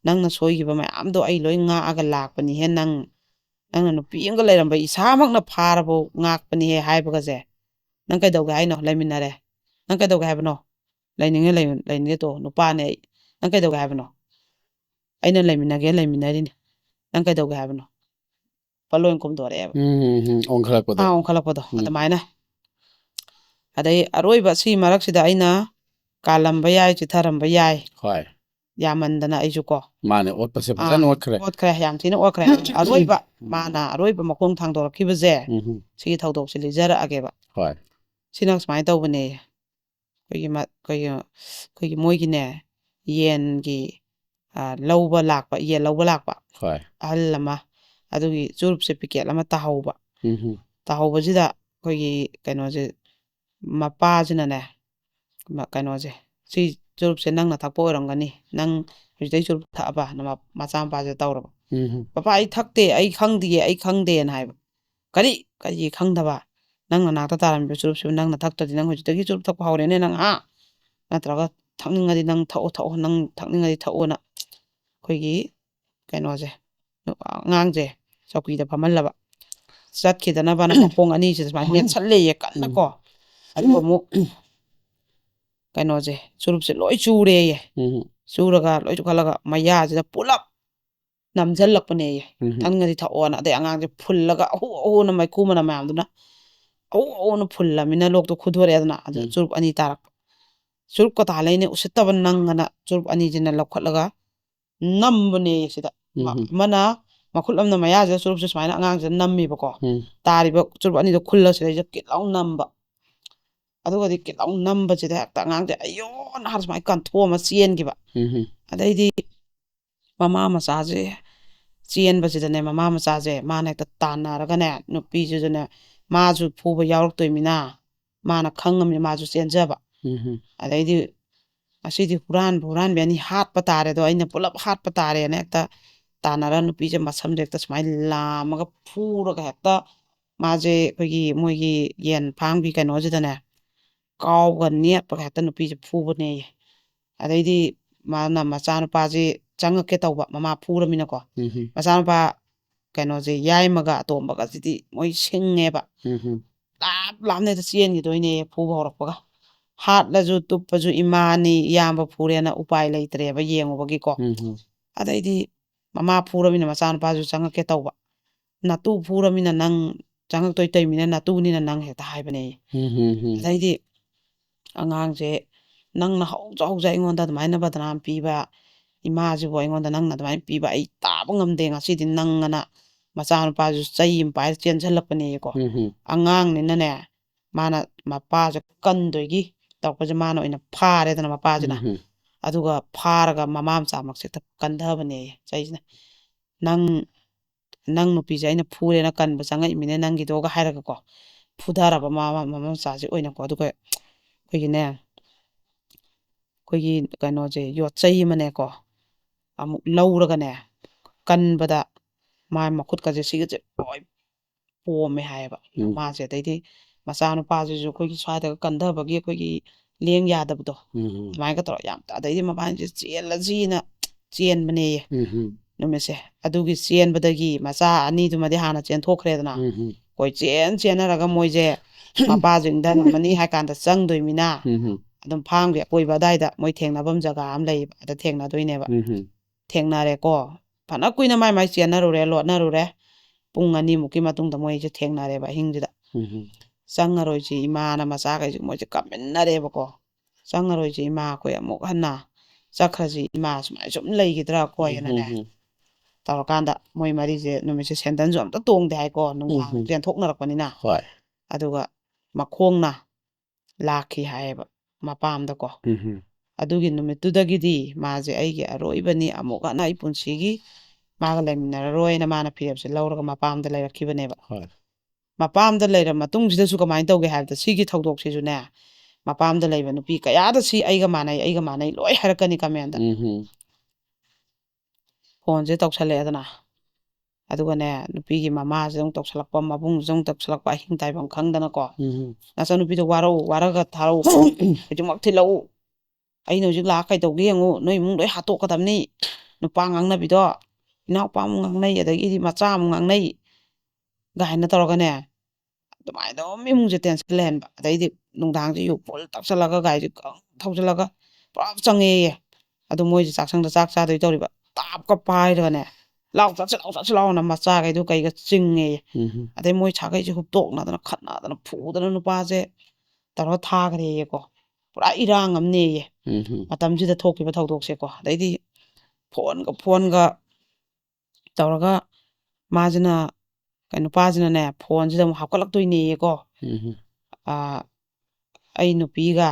ꯅꯪꯅ ꯁꯣꯏꯈꯤꯕ ꯃꯌꯥꯝꯗꯣ ꯑꯩ ꯂꯣꯏ ꯉꯥꯛꯑꯒ ꯂꯥꯛꯄꯅꯤꯍꯦ ꯅꯪꯅ ꯅꯨꯄꯤ ꯑꯃꯒ ꯂꯩꯔꯝꯕ ꯏꯁꯥꯃꯛꯅ ꯐꯥꯔꯕꯧ ꯉꯥꯛꯄꯅꯤꯍꯦ ꯍꯥꯏꯕꯒꯁꯦ ꯅꯪ ꯀꯩꯗꯧꯒꯦ ꯍꯥꯏꯅꯣ ꯂꯩꯃꯤꯟꯅꯔꯦ ꯅꯪ ꯀꯩꯗꯧꯒꯦ ꯍꯥꯏꯕꯅꯣ ꯂꯩꯅꯤꯡꯉꯦ ꯇꯣ ꯅꯨꯄꯥꯅꯦ ꯑꯩ ꯅꯪ ꯀꯩꯗꯧꯒꯦ ꯍꯥꯏꯕꯅꯣ ꯑꯩꯅ ꯂꯩꯃꯤꯟꯅꯒꯦ ꯂꯩꯃꯤꯟꯅꯔꯤꯅꯤ ꯅꯪ ꯀꯩꯗꯧꯒꯦ ꯍꯥꯏꯕꯅꯣ ꯄꯜꯂꯣꯏ ꯀꯨꯝꯗꯣꯔꯛꯑꯦꯕ ꯑꯣꯟꯈꯠꯂꯛꯄꯗꯣ ꯑꯗꯨꯃꯥꯏꯅ ꯑꯗꯩ ꯑꯔꯣꯏꯕ ꯁꯤ ꯃꯔꯛꯁꯤꯗ ꯑꯩꯅ ꯀꯥꯜꯂꯝꯕ ꯌꯥꯏ ꯆꯤꯊꯔꯝꯕ ꯌꯥꯏ ꯌꯥꯝꯃꯟꯗꯅ ꯑꯩꯁꯨ ꯀꯣ ꯃꯥꯅꯦ ꯑꯣꯠꯄꯁꯦ ꯐꯖꯅ ꯑꯣꯠꯈ꯭ꯔꯦ ꯌꯥꯝ ꯊꯤꯅ ꯑꯣꯠꯈ꯭ꯔꯦ ꯑꯔꯣꯏꯕ ꯃꯥꯅ ꯑꯔꯣꯏꯕ ꯃꯈꯣꯡ ꯊꯥꯡꯗꯣꯔꯛꯈꯤꯕꯁꯦ ꯁꯤꯒꯤ ꯊꯧꯗꯣꯛꯁꯦ ꯂꯤꯖꯔꯛꯑꯒꯦꯕ ꯁꯤꯅ ꯁꯨꯃꯥꯏꯅ ꯇꯧꯕꯅꯦ ꯑꯩꯈꯣꯏꯒꯤ ꯃꯣꯏꯒꯤꯅꯦ ꯌꯦꯟꯒꯤ ꯂꯧꯕ ꯂꯥꯛꯄ ꯌꯦꯟ ꯂꯧꯕ ꯂꯥꯛꯄ ꯑꯍꯜ ꯑꯃ ꯑꯗꯨꯒꯤ ꯆꯨꯔꯨꯞꯁꯦ ꯄꯤꯀꯦꯠ ꯑꯃ ꯇꯥꯍꯧꯕ ꯇꯥꯍꯧꯕꯁꯤꯗ ꯑꯩꯈꯣꯏꯒꯤ ꯀꯩꯅꯣꯁꯦ ꯃꯄꯥꯁꯤꯅꯅꯦ ꯀꯩꯅꯣꯁꯦ ꯁꯤ ꯆꯨꯔꯨꯞꯁꯦ ꯅꯪꯅ ꯊꯛꯄ ꯑꯣꯏꯔꯝꯒꯅꯤ ꯅꯪ ꯍꯧꯖꯤꯛꯇꯩ ꯆꯨꯔꯨꯞ ꯊꯛꯑꯕ ꯃꯆꯥ ꯃꯄꯥꯁꯦ ꯇꯧꯔꯕ ꯄꯄꯥ ꯑꯩ ꯊꯛꯇꯦ ꯑꯩ ꯈꯪꯗꯤꯌꯦ ꯑꯩ ꯈꯪꯗꯦꯅ ꯍꯥꯏꯕ ꯀꯔꯤ ꯈꯪꯗꯕ ꯅꯪ ꯅꯅꯥꯛꯇ ꯇꯥꯔꯝꯃꯤꯕ ꯆꯨꯔꯨꯞꯁꯤꯕꯨ ꯅꯪꯅ ꯊꯛꯇ꯭ꯔꯗꯤ ꯅꯪ ꯍꯧꯖꯤꯛꯇꯒꯤ ꯆꯨꯔꯨꯞ ꯊꯛꯄ ꯍꯧꯔꯦꯅꯦ ꯅꯪ ꯅꯠꯇ꯭ꯔꯒ ꯊꯛꯅꯤꯡꯉꯗꯤ ꯅꯪ ꯊꯛꯑꯣ ꯅꯪ ꯊꯛꯅꯤꯡꯉꯗꯤ ꯊꯛꯑꯣꯅ ꯑꯩꯈꯣꯏꯒꯤ ꯀꯩꯅꯣꯁꯦ ꯑꯉꯥꯡꯁꯦ ꯆꯧꯀꯤꯗ ꯐꯝꯍꯜꯂꯕ ꯆꯠꯈꯤꯗꯅꯕꯅ ꯃꯈꯣꯡ ꯑꯅꯤꯁꯦ ꯁꯨꯃꯥꯏꯅ ꯅꯦꯠꯁꯜꯂꯦꯌꯦ ꯀꯟꯅꯀꯣ ꯑꯗꯨꯒ ꯑꯃꯨꯛ ꯀꯩꯅꯣꯁꯦ ꯆꯨꯔꯨꯞꯁꯦ ꯂꯣꯏ ꯆꯨꯔꯦꯌꯦ ꯆꯨꯔꯒ ꯂꯣꯏ ꯆꯨꯈꯠꯂꯒ ꯃꯌꯥꯁꯤꯗ ꯄꯨꯂꯞ ꯅꯝꯁꯤꯜꯂꯛꯄꯅꯦꯌꯦ ꯊꯛꯅꯤꯡꯉꯗꯤ ꯊꯛꯑꯣꯅ ꯑꯗꯩ ꯑꯉꯥꯡꯁꯦ ꯐꯨꯜꯂꯒ ꯑꯍꯨꯅ ꯃꯩꯈꯨ ꯃꯅꯝ ꯃꯌꯥꯝꯗꯨꯅ ꯑꯍꯨꯅ ꯐꯨꯜꯂꯃꯤꯅ ꯂꯣꯛꯇꯣ ꯈꯨꯗꯣꯔꯛꯑꯦꯗꯅ ꯑꯗꯨ ꯆꯨꯔꯨꯞ ꯑꯅꯤ ꯇꯥꯔꯛꯄ ꯆꯨꯔꯨꯞꯀ ꯇꯥꯍꯜꯂꯛꯏꯅꯦ ꯎꯁꯤꯠꯇꯕ ꯅꯪꯒꯅ ꯆꯨꯔꯨꯞ ꯑꯅꯤꯁꯤꯅ ꯂꯧꯈꯠꯂꯒ ꯅꯝꯕꯅꯦꯌꯦ ꯁꯤꯗ ꯑꯃꯅ ꯃꯈꯨꯠ ꯑꯃꯅ ꯃꯌꯥꯁꯤꯗ ꯆꯨꯔꯨꯞꯁꯦ ꯁꯨꯃꯥꯏꯅ ꯑꯉꯥꯡꯁꯤꯗ ꯅꯝꯃꯤꯕꯀꯣ ꯇꯥꯔꯤꯕ ꯆꯨꯔꯨꯞ ꯑꯅꯤꯗꯣ ꯈꯨꯜꯂ ꯁꯤꯗꯩꯁꯤꯗ ꯀꯤꯠ ꯂꯥꯎ ꯅꯝꯕ ꯑꯗꯨꯒꯗꯤ ꯀꯤꯠ ꯂꯥꯎ ꯅꯝꯕꯁꯤꯗ ꯍꯦꯛꯇ ꯑꯉꯥꯡꯁꯦ ꯑꯌꯣꯅ ꯍꯥꯏꯔ ꯁꯨꯃꯥꯏꯅ ꯀꯟꯊꯣꯛꯑꯃ ꯆꯦꯟꯈꯤꯕ ꯑꯗꯩꯗꯤ ꯃꯃꯥ ꯃꯆꯥꯁꯦ ꯆꯦꯟꯕꯁꯤꯗꯅꯦ ꯃꯃꯥ ꯃꯆꯥꯁꯦ ꯃꯥꯅ ꯍꯦꯛꯇ ꯇꯥꯟꯅꯔꯒꯅꯦ ꯅꯨꯄꯤꯁꯤꯁꯨꯅꯦ ꯃꯥꯁꯨ ꯐꯨꯕ ꯌꯥꯎꯔꯛꯇꯣꯏꯃꯤꯅ ꯃꯥꯅ ꯈꯪꯉꯝꯅꯤ ꯃꯥꯁꯨ ꯆꯦꯟꯖꯕ ꯑꯗꯩꯗꯤ ꯑꯁꯤꯗꯤ ꯍꯨꯔꯥꯟꯕꯤ ꯑꯅꯤ ꯍꯥꯠꯄ ꯇꯥꯔꯦꯗꯣ ꯑꯩꯅ ꯄꯨꯂꯞ ꯍꯥꯠꯄ ꯇꯥꯔꯦꯅ ꯍꯦꯛꯇ ꯇꯥꯟꯅꯔ ꯅꯨꯄꯤꯁꯦ ꯃꯁꯝꯁꯦ ꯍꯦꯛꯇ ꯁꯨꯃꯥꯏꯅ ꯂꯥꯝꯃꯒ ꯐꯨꯔꯒ ꯍꯦꯛꯇ ꯃꯥꯁꯦ ꯑꯩꯈꯣꯏꯒꯤ ꯃꯣꯏꯒꯤ ꯌꯦꯟ ꯐꯥꯝꯒꯤ ꯀꯩꯅꯣꯁꯤꯗꯅꯦ ꯀꯥꯎꯒ ꯅꯦꯠꯄꯒ ꯍꯦꯛꯇ ꯅꯨꯄꯤꯁꯦ ꯐꯨꯕꯅꯦꯌꯦ ꯑꯗꯩꯗꯤ ꯃꯥꯅ ꯃꯆꯥꯅꯨꯄꯥꯁꯦ ꯆꯪꯉꯛꯀꯦ ꯇꯧꯕ ꯃꯃꯥ ꯐꯨꯔꯃꯤꯅꯀꯣ ꯃꯆꯥꯅꯨꯄꯥ ꯀꯩꯅꯣꯁꯦ ꯌꯥꯏꯃꯒ ꯑꯇꯣꯝꯕꯒꯁꯤꯗꯤ ꯃꯣꯏ ꯁꯤꯡꯉꯦꯕ ꯂꯥꯞꯅ ꯍꯦꯛꯇ ꯆꯦꯟꯈꯤꯗꯣꯏꯅꯦ ꯐꯨꯕ ꯍꯧꯔꯛꯄꯒ ꯍꯥꯠꯂꯁꯨ ꯇꯨꯞꯄꯁꯨ ꯏꯃꯥꯅꯤ ꯏꯌꯥꯝꯕ ꯐꯨꯔꯦꯅ ꯎꯄꯥꯏ ꯂꯩꯇ꯭ꯔꯦꯕ ꯌꯦꯡꯉꯨꯕꯒꯤꯀꯣ ꯑꯗꯩꯗꯤ ꯃꯃꯥ ꯐꯨꯔꯃꯤꯅ ꯃꯆꯥꯅꯨꯄꯥꯁꯨ ꯆꯪꯉꯛꯀꯦ ꯇꯧꯕ ꯅꯇꯨ ꯐꯨꯔꯃꯤꯅ ꯅꯪ ꯆꯪꯉꯛꯇꯣꯏ ꯇꯩꯃꯤꯅ ꯅꯇꯨꯅꯤꯅ ꯅꯪ ꯍꯦꯛꯇ ꯍꯥꯏꯕꯅꯦ ꯑꯗꯩꯗꯤ ꯑꯉꯥꯡꯁꯦ ꯅꯪꯅ ꯍꯧꯖ ꯑꯩꯉꯣꯟꯗ ꯑꯗꯨꯃꯥꯏꯅ ꯕꯗꯅꯥꯝ ꯄꯤꯕ ꯏꯃꯥꯁꯤꯕꯨ ꯑꯩꯉꯣꯟꯗ ꯅꯪꯅ ꯑꯗꯨꯃꯥꯏꯅ ꯄꯤꯕ ꯑꯩ ꯇꯥꯕ ꯉꯝꯗꯦ ꯉꯁꯤꯗꯤ ꯅꯪꯑꯅ ꯃꯆꯥꯅꯨꯄꯥꯁꯨ ꯆꯩ ꯑꯃ ꯄꯥꯏꯔ ꯆꯦꯟꯁꯤꯜꯂꯛꯄꯅꯦꯀꯣ ꯑꯉꯥꯡꯅꯤꯅꯅꯦ ꯃꯥꯅ ꯃꯄꯥꯁꯦ ꯀꯟꯗꯣꯏꯒꯤ ꯇꯧꯔꯛꯄꯁꯦ ꯃꯥꯅ ꯑꯣꯏꯅ ꯐꯥꯔꯦꯗꯅ ꯃꯄꯥꯁꯤꯅ ꯑꯗꯨꯒ ꯐꯥꯔꯒ ꯃꯃꯥ ꯃꯆꯥꯃꯛꯁꯦ ꯍꯦꯛꯇ ꯀꯟꯊꯕꯅꯦ ꯆꯩꯁꯤꯅ ꯅꯪ ꯅꯨꯄꯤꯁꯦ ꯑꯩꯅ ꯐꯨꯔꯦꯅ ꯀꯟꯕ ꯆꯪꯉꯛꯏꯃꯤꯅꯦ ꯅꯪꯒꯤꯗꯣꯒ ꯍꯥꯏꯔꯒꯀꯣ ꯐꯨꯊꯔꯕ ꯃꯃꯥ ꯃꯆꯥꯁꯦ ꯑꯣꯏꯅꯀꯣ ꯑꯗꯨꯒ ꯑꯩꯈꯣꯏꯒꯤꯅꯦ ꯑꯩꯈꯣꯏꯒꯤ ꯀꯩꯅꯣꯁꯦ ꯌꯣꯠꯆꯩ ꯑꯃꯅꯦꯀꯣ ꯑꯃꯨꯛ ꯂꯧꯔꯒꯅꯦ ꯀꯟꯕꯗ ꯃꯥꯏ ꯃꯈꯨꯠꯀꯁꯦ ꯁꯤꯒꯁꯦ ꯂꯣꯏ ꯄꯣꯝꯃꯦ ꯍꯥꯏꯌꯦꯕ ꯃꯥꯁꯦ ꯑꯗꯩꯗꯤ ꯃꯆꯥꯅꯨꯄꯥꯁꯤꯁꯨ ꯑꯩꯈꯣꯏꯒꯤ ꯁ꯭ꯋꯥꯏꯗꯒ ꯀꯟꯊꯕꯒꯤ ꯑꯩꯈꯣꯏꯒꯤ ꯂꯦꯡ ꯌꯥꯗꯕꯗꯣ ꯑꯗꯨꯃꯥꯏꯅꯒ ꯇꯧꯔ ꯌꯥꯝ ꯑꯗꯩꯗꯤ ꯃꯕꯥꯅꯤꯁꯦ ꯆꯦꯜꯂꯁꯤꯅ ꯆꯦꯟꯕꯅꯦꯌꯦ ꯅꯨꯃꯤꯠꯁꯦ ꯑꯗꯨꯒꯤ ꯆꯦꯟꯕꯗꯒꯤ ꯃꯆꯥ ꯑꯅꯤꯗꯨꯃꯗꯤ ꯍꯥꯟꯅ ꯆꯦꯟꯊꯣꯛꯈ꯭ꯔꯦꯗꯅ ꯀꯣꯏ ꯆꯦꯟꯅꯔꯒ ꯃꯣꯏꯁꯦ ꯃꯄꯥꯁꯨ ꯏꯟꯊꯔꯝꯃꯅꯤ ꯍꯥꯏ ꯀꯥꯟꯗ ꯆꯪꯗꯣꯏꯃꯤꯅ ꯑꯗꯨꯝ ꯐꯥꯝꯒꯤ ꯑꯀꯣꯏꯕ ꯑꯗꯥꯏꯗ ꯃꯣꯏ ꯊꯦꯡꯅꯐꯝ ꯖꯒꯥ ꯑꯃ ꯂꯩꯌꯦꯕ ꯑꯗ ꯊꯦꯡꯅꯗꯣꯏꯅꯦꯕ ꯊꯦꯡꯅꯔꯦꯀꯣ ꯐꯅ ꯀꯨꯏꯅ ꯃꯥꯏ ꯆꯦꯟꯅꯔꯨꯔꯦ ꯂꯣꯠꯅꯔꯨꯔꯦ ꯄꯨꯡ 2ꯃꯨꯛꯀꯤ ꯃꯇꯨꯡꯗ ꯃꯣꯏꯁꯦ ꯊꯦꯡꯅꯔꯦꯕ ꯑꯍꯤꯡꯁꯤꯗ ꯆꯪꯉꯔꯣꯏꯁꯤ ꯏꯃꯥꯅ ꯃꯆꯥꯈꯩꯁꯤ ꯃꯣꯏꯁꯦ ꯀꯥꯞꯃꯤꯟꯅꯔꯦꯕꯀꯣ ꯆꯪꯉꯔꯣꯏꯁꯤ ꯏꯃꯥ ꯑꯩꯈꯣꯏ ꯑꯃꯨꯛ ꯍꯟꯅ ꯆꯠꯈ꯭ꯔꯁꯤ ꯏꯃꯥ ꯁꯨꯃꯥꯏꯅ ꯁꯨꯝ ꯂꯩꯈꯤꯗ꯭ꯔꯥ ꯀꯣꯏꯅꯅꯦ ꯇꯧꯔꯀꯥꯟꯗ ꯃꯣꯏ ꯃꯔꯤꯁꯦ ꯅꯨꯃꯤꯠꯁꯦ ꯁꯦꯟꯗꯟꯁꯨ ꯑꯝꯇ ꯇꯣꯡꯗꯦ ꯍꯥꯏꯀꯣ ꯅꯨꯡꯗꯥꯡ ꯆꯦꯟꯊꯣꯛꯅꯔꯛꯄꯅꯤꯅ ꯑꯗꯨꯒ ꯃꯈꯣꯡꯅ ꯂꯥꯛꯈꯤ ꯍꯥꯏꯌꯦꯕ ꯃꯄꯥꯝꯗꯀꯣ ꯑꯗꯨꯒꯤ ꯅꯨꯃꯤꯠꯇꯨꯗꯒꯤꯗꯤ ꯃꯥꯁꯦ ꯑꯩꯒꯤ ꯑꯔꯣꯏꯕꯅꯤ ꯑꯃꯨꯛ ꯍꯟꯅ ꯑꯩ ꯄꯨꯟꯁꯤꯒꯤ ꯃꯥꯒ ꯂꯩꯃꯤꯟꯅꯔꯔꯣꯏꯅ ꯃꯥꯅ ꯐꯤꯔꯦꯞꯁꯦ ꯂꯧꯔꯒ ꯃꯄꯥꯝꯗ ꯂꯩꯔꯛꯈꯤꯕꯅꯦꯕ ꯃꯄꯥꯝꯗ ꯂꯩꯔ ꯃꯇꯨꯡꯁꯤꯗꯁꯨ ꯀꯃꯥꯏꯅ ꯇꯧꯒꯦ ꯍꯥꯏꯕꯗ ꯁꯤꯒꯤ ꯊꯧꯗꯣꯛꯁꯤꯁꯨꯅꯦ ꯃꯄꯥꯝꯗ ꯂꯩꯕ ꯅꯨꯄꯤ ꯀꯌꯥꯗ ꯁꯤ ꯑꯩꯒ ꯃꯥꯟꯅꯩ ꯂꯣꯏ ꯍꯥꯏꯔꯛꯀꯅꯤ ꯀꯃꯦꯟꯗ ꯐꯣꯟꯁꯦ ꯇꯧꯁꯜꯂꯛꯑꯦꯗꯅ ꯑꯗꯨꯒꯅꯦ ꯅꯨꯄꯤꯒꯤ ꯃꯃꯥꯁꯦ ꯑꯃꯨꯛ ꯇꯧꯁꯜꯂꯛꯄ ꯃꯕꯨꯡꯁꯦ ꯑꯃꯨꯛ ꯇꯧꯁꯜꯂꯛꯄ ꯑꯍꯤꯡ ꯇꯥꯏꯐꯝ ꯈꯪꯗꯅꯀꯣ ꯅꯆꯥꯅꯨꯄꯤꯗꯣ ꯋꯥꯔꯒ ꯊꯥꯔꯛꯎ ꯍꯧꯖꯤꯛꯃꯛ ꯊꯤꯜꯂꯛꯎ ꯑꯩꯅ ꯍꯧꯖꯤꯛ ꯂꯥꯛꯑ ꯀꯩꯗꯧꯒꯦ ꯌꯦꯡꯉꯨ ꯅꯣꯏ ꯏꯃꯨꯡ ꯂꯣꯏ ꯍꯥꯠꯇꯣꯛꯀꯗꯕꯅꯤ ꯅꯨꯄꯥ ꯉꯥꯡꯅꯕꯤꯗꯣ ꯏꯅꯥꯎꯄꯥ ꯑꯃꯨꯛ ꯉꯥꯡꯅꯩ ꯑꯗꯒꯤꯗꯤ ꯃꯆꯥ ꯑꯃꯨꯛ ꯉꯥꯡꯅꯩ ꯒꯥꯏꯅ ꯇꯧꯔꯒꯅꯦ ꯑꯗꯨꯃꯥꯏꯅ ꯑꯗꯨꯝ ꯏꯃꯨꯡꯁꯦ ꯇꯦꯟꯁꯟ ꯂꯩꯍꯟꯕ ꯑꯗꯩꯗꯤ ꯅꯨꯡꯗꯥꯡꯁꯦ ꯌꯨ ꯐꯨꯜ ꯇꯛꯁꯜꯂꯒ ꯒꯥꯔꯤꯁꯦ ꯊꯧꯖꯤꯜꯂꯒ ꯄꯨꯔꯥ ꯆꯪꯉꯦꯌꯦ ꯑꯗꯨ ꯃꯣꯏꯁꯦ ꯆꯥꯛꯁꯪꯗ ꯆꯥꯛ ꯆꯥꯗꯣꯏ ꯇꯧꯔꯤꯕ ꯇꯥꯞꯀ ꯄꯥꯏꯔꯒꯅꯦ ꯂꯥꯎ ꯆꯠꯁꯤ ꯂꯥꯎꯅ ꯃꯆꯥꯈꯩꯗꯨ ꯀꯩꯒ ꯆꯤꯡꯉꯦꯌꯦ ꯑꯗꯩ ꯃꯣꯏ ꯁꯥꯒꯩꯁꯦ ꯍꯨꯞꯇꯣꯛꯅꯗꯅ ꯈꯠꯅꯗꯅ ꯐꯨꯗꯅ ꯅꯨꯄꯥꯁꯦ ꯇꯧꯔꯒ ꯊꯥꯈ꯭ꯔꯦꯌꯦꯀꯣ ꯄꯨꯔꯥ ꯏꯔꯥꯡ ꯑꯃꯅꯦꯌꯦ ꯃꯇꯝꯁꯤꯗ ꯊꯣꯛꯈꯤꯕ ꯊꯧꯗꯣꯛꯁꯦꯀꯣ ꯑꯗꯩꯗꯤ ꯐꯣꯟꯒ ꯇꯧꯔꯒ ꯃꯥꯁꯤꯅ ꯅꯨꯄꯥꯁꯤꯅꯅꯦ ꯐꯣꯟꯁꯤꯗ ꯑꯃꯨꯛ ꯍꯥꯞꯀꯠꯂꯛꯇꯣꯏꯅꯦꯌꯦꯀꯣ ꯑꯩ ꯅꯨꯄꯤꯒ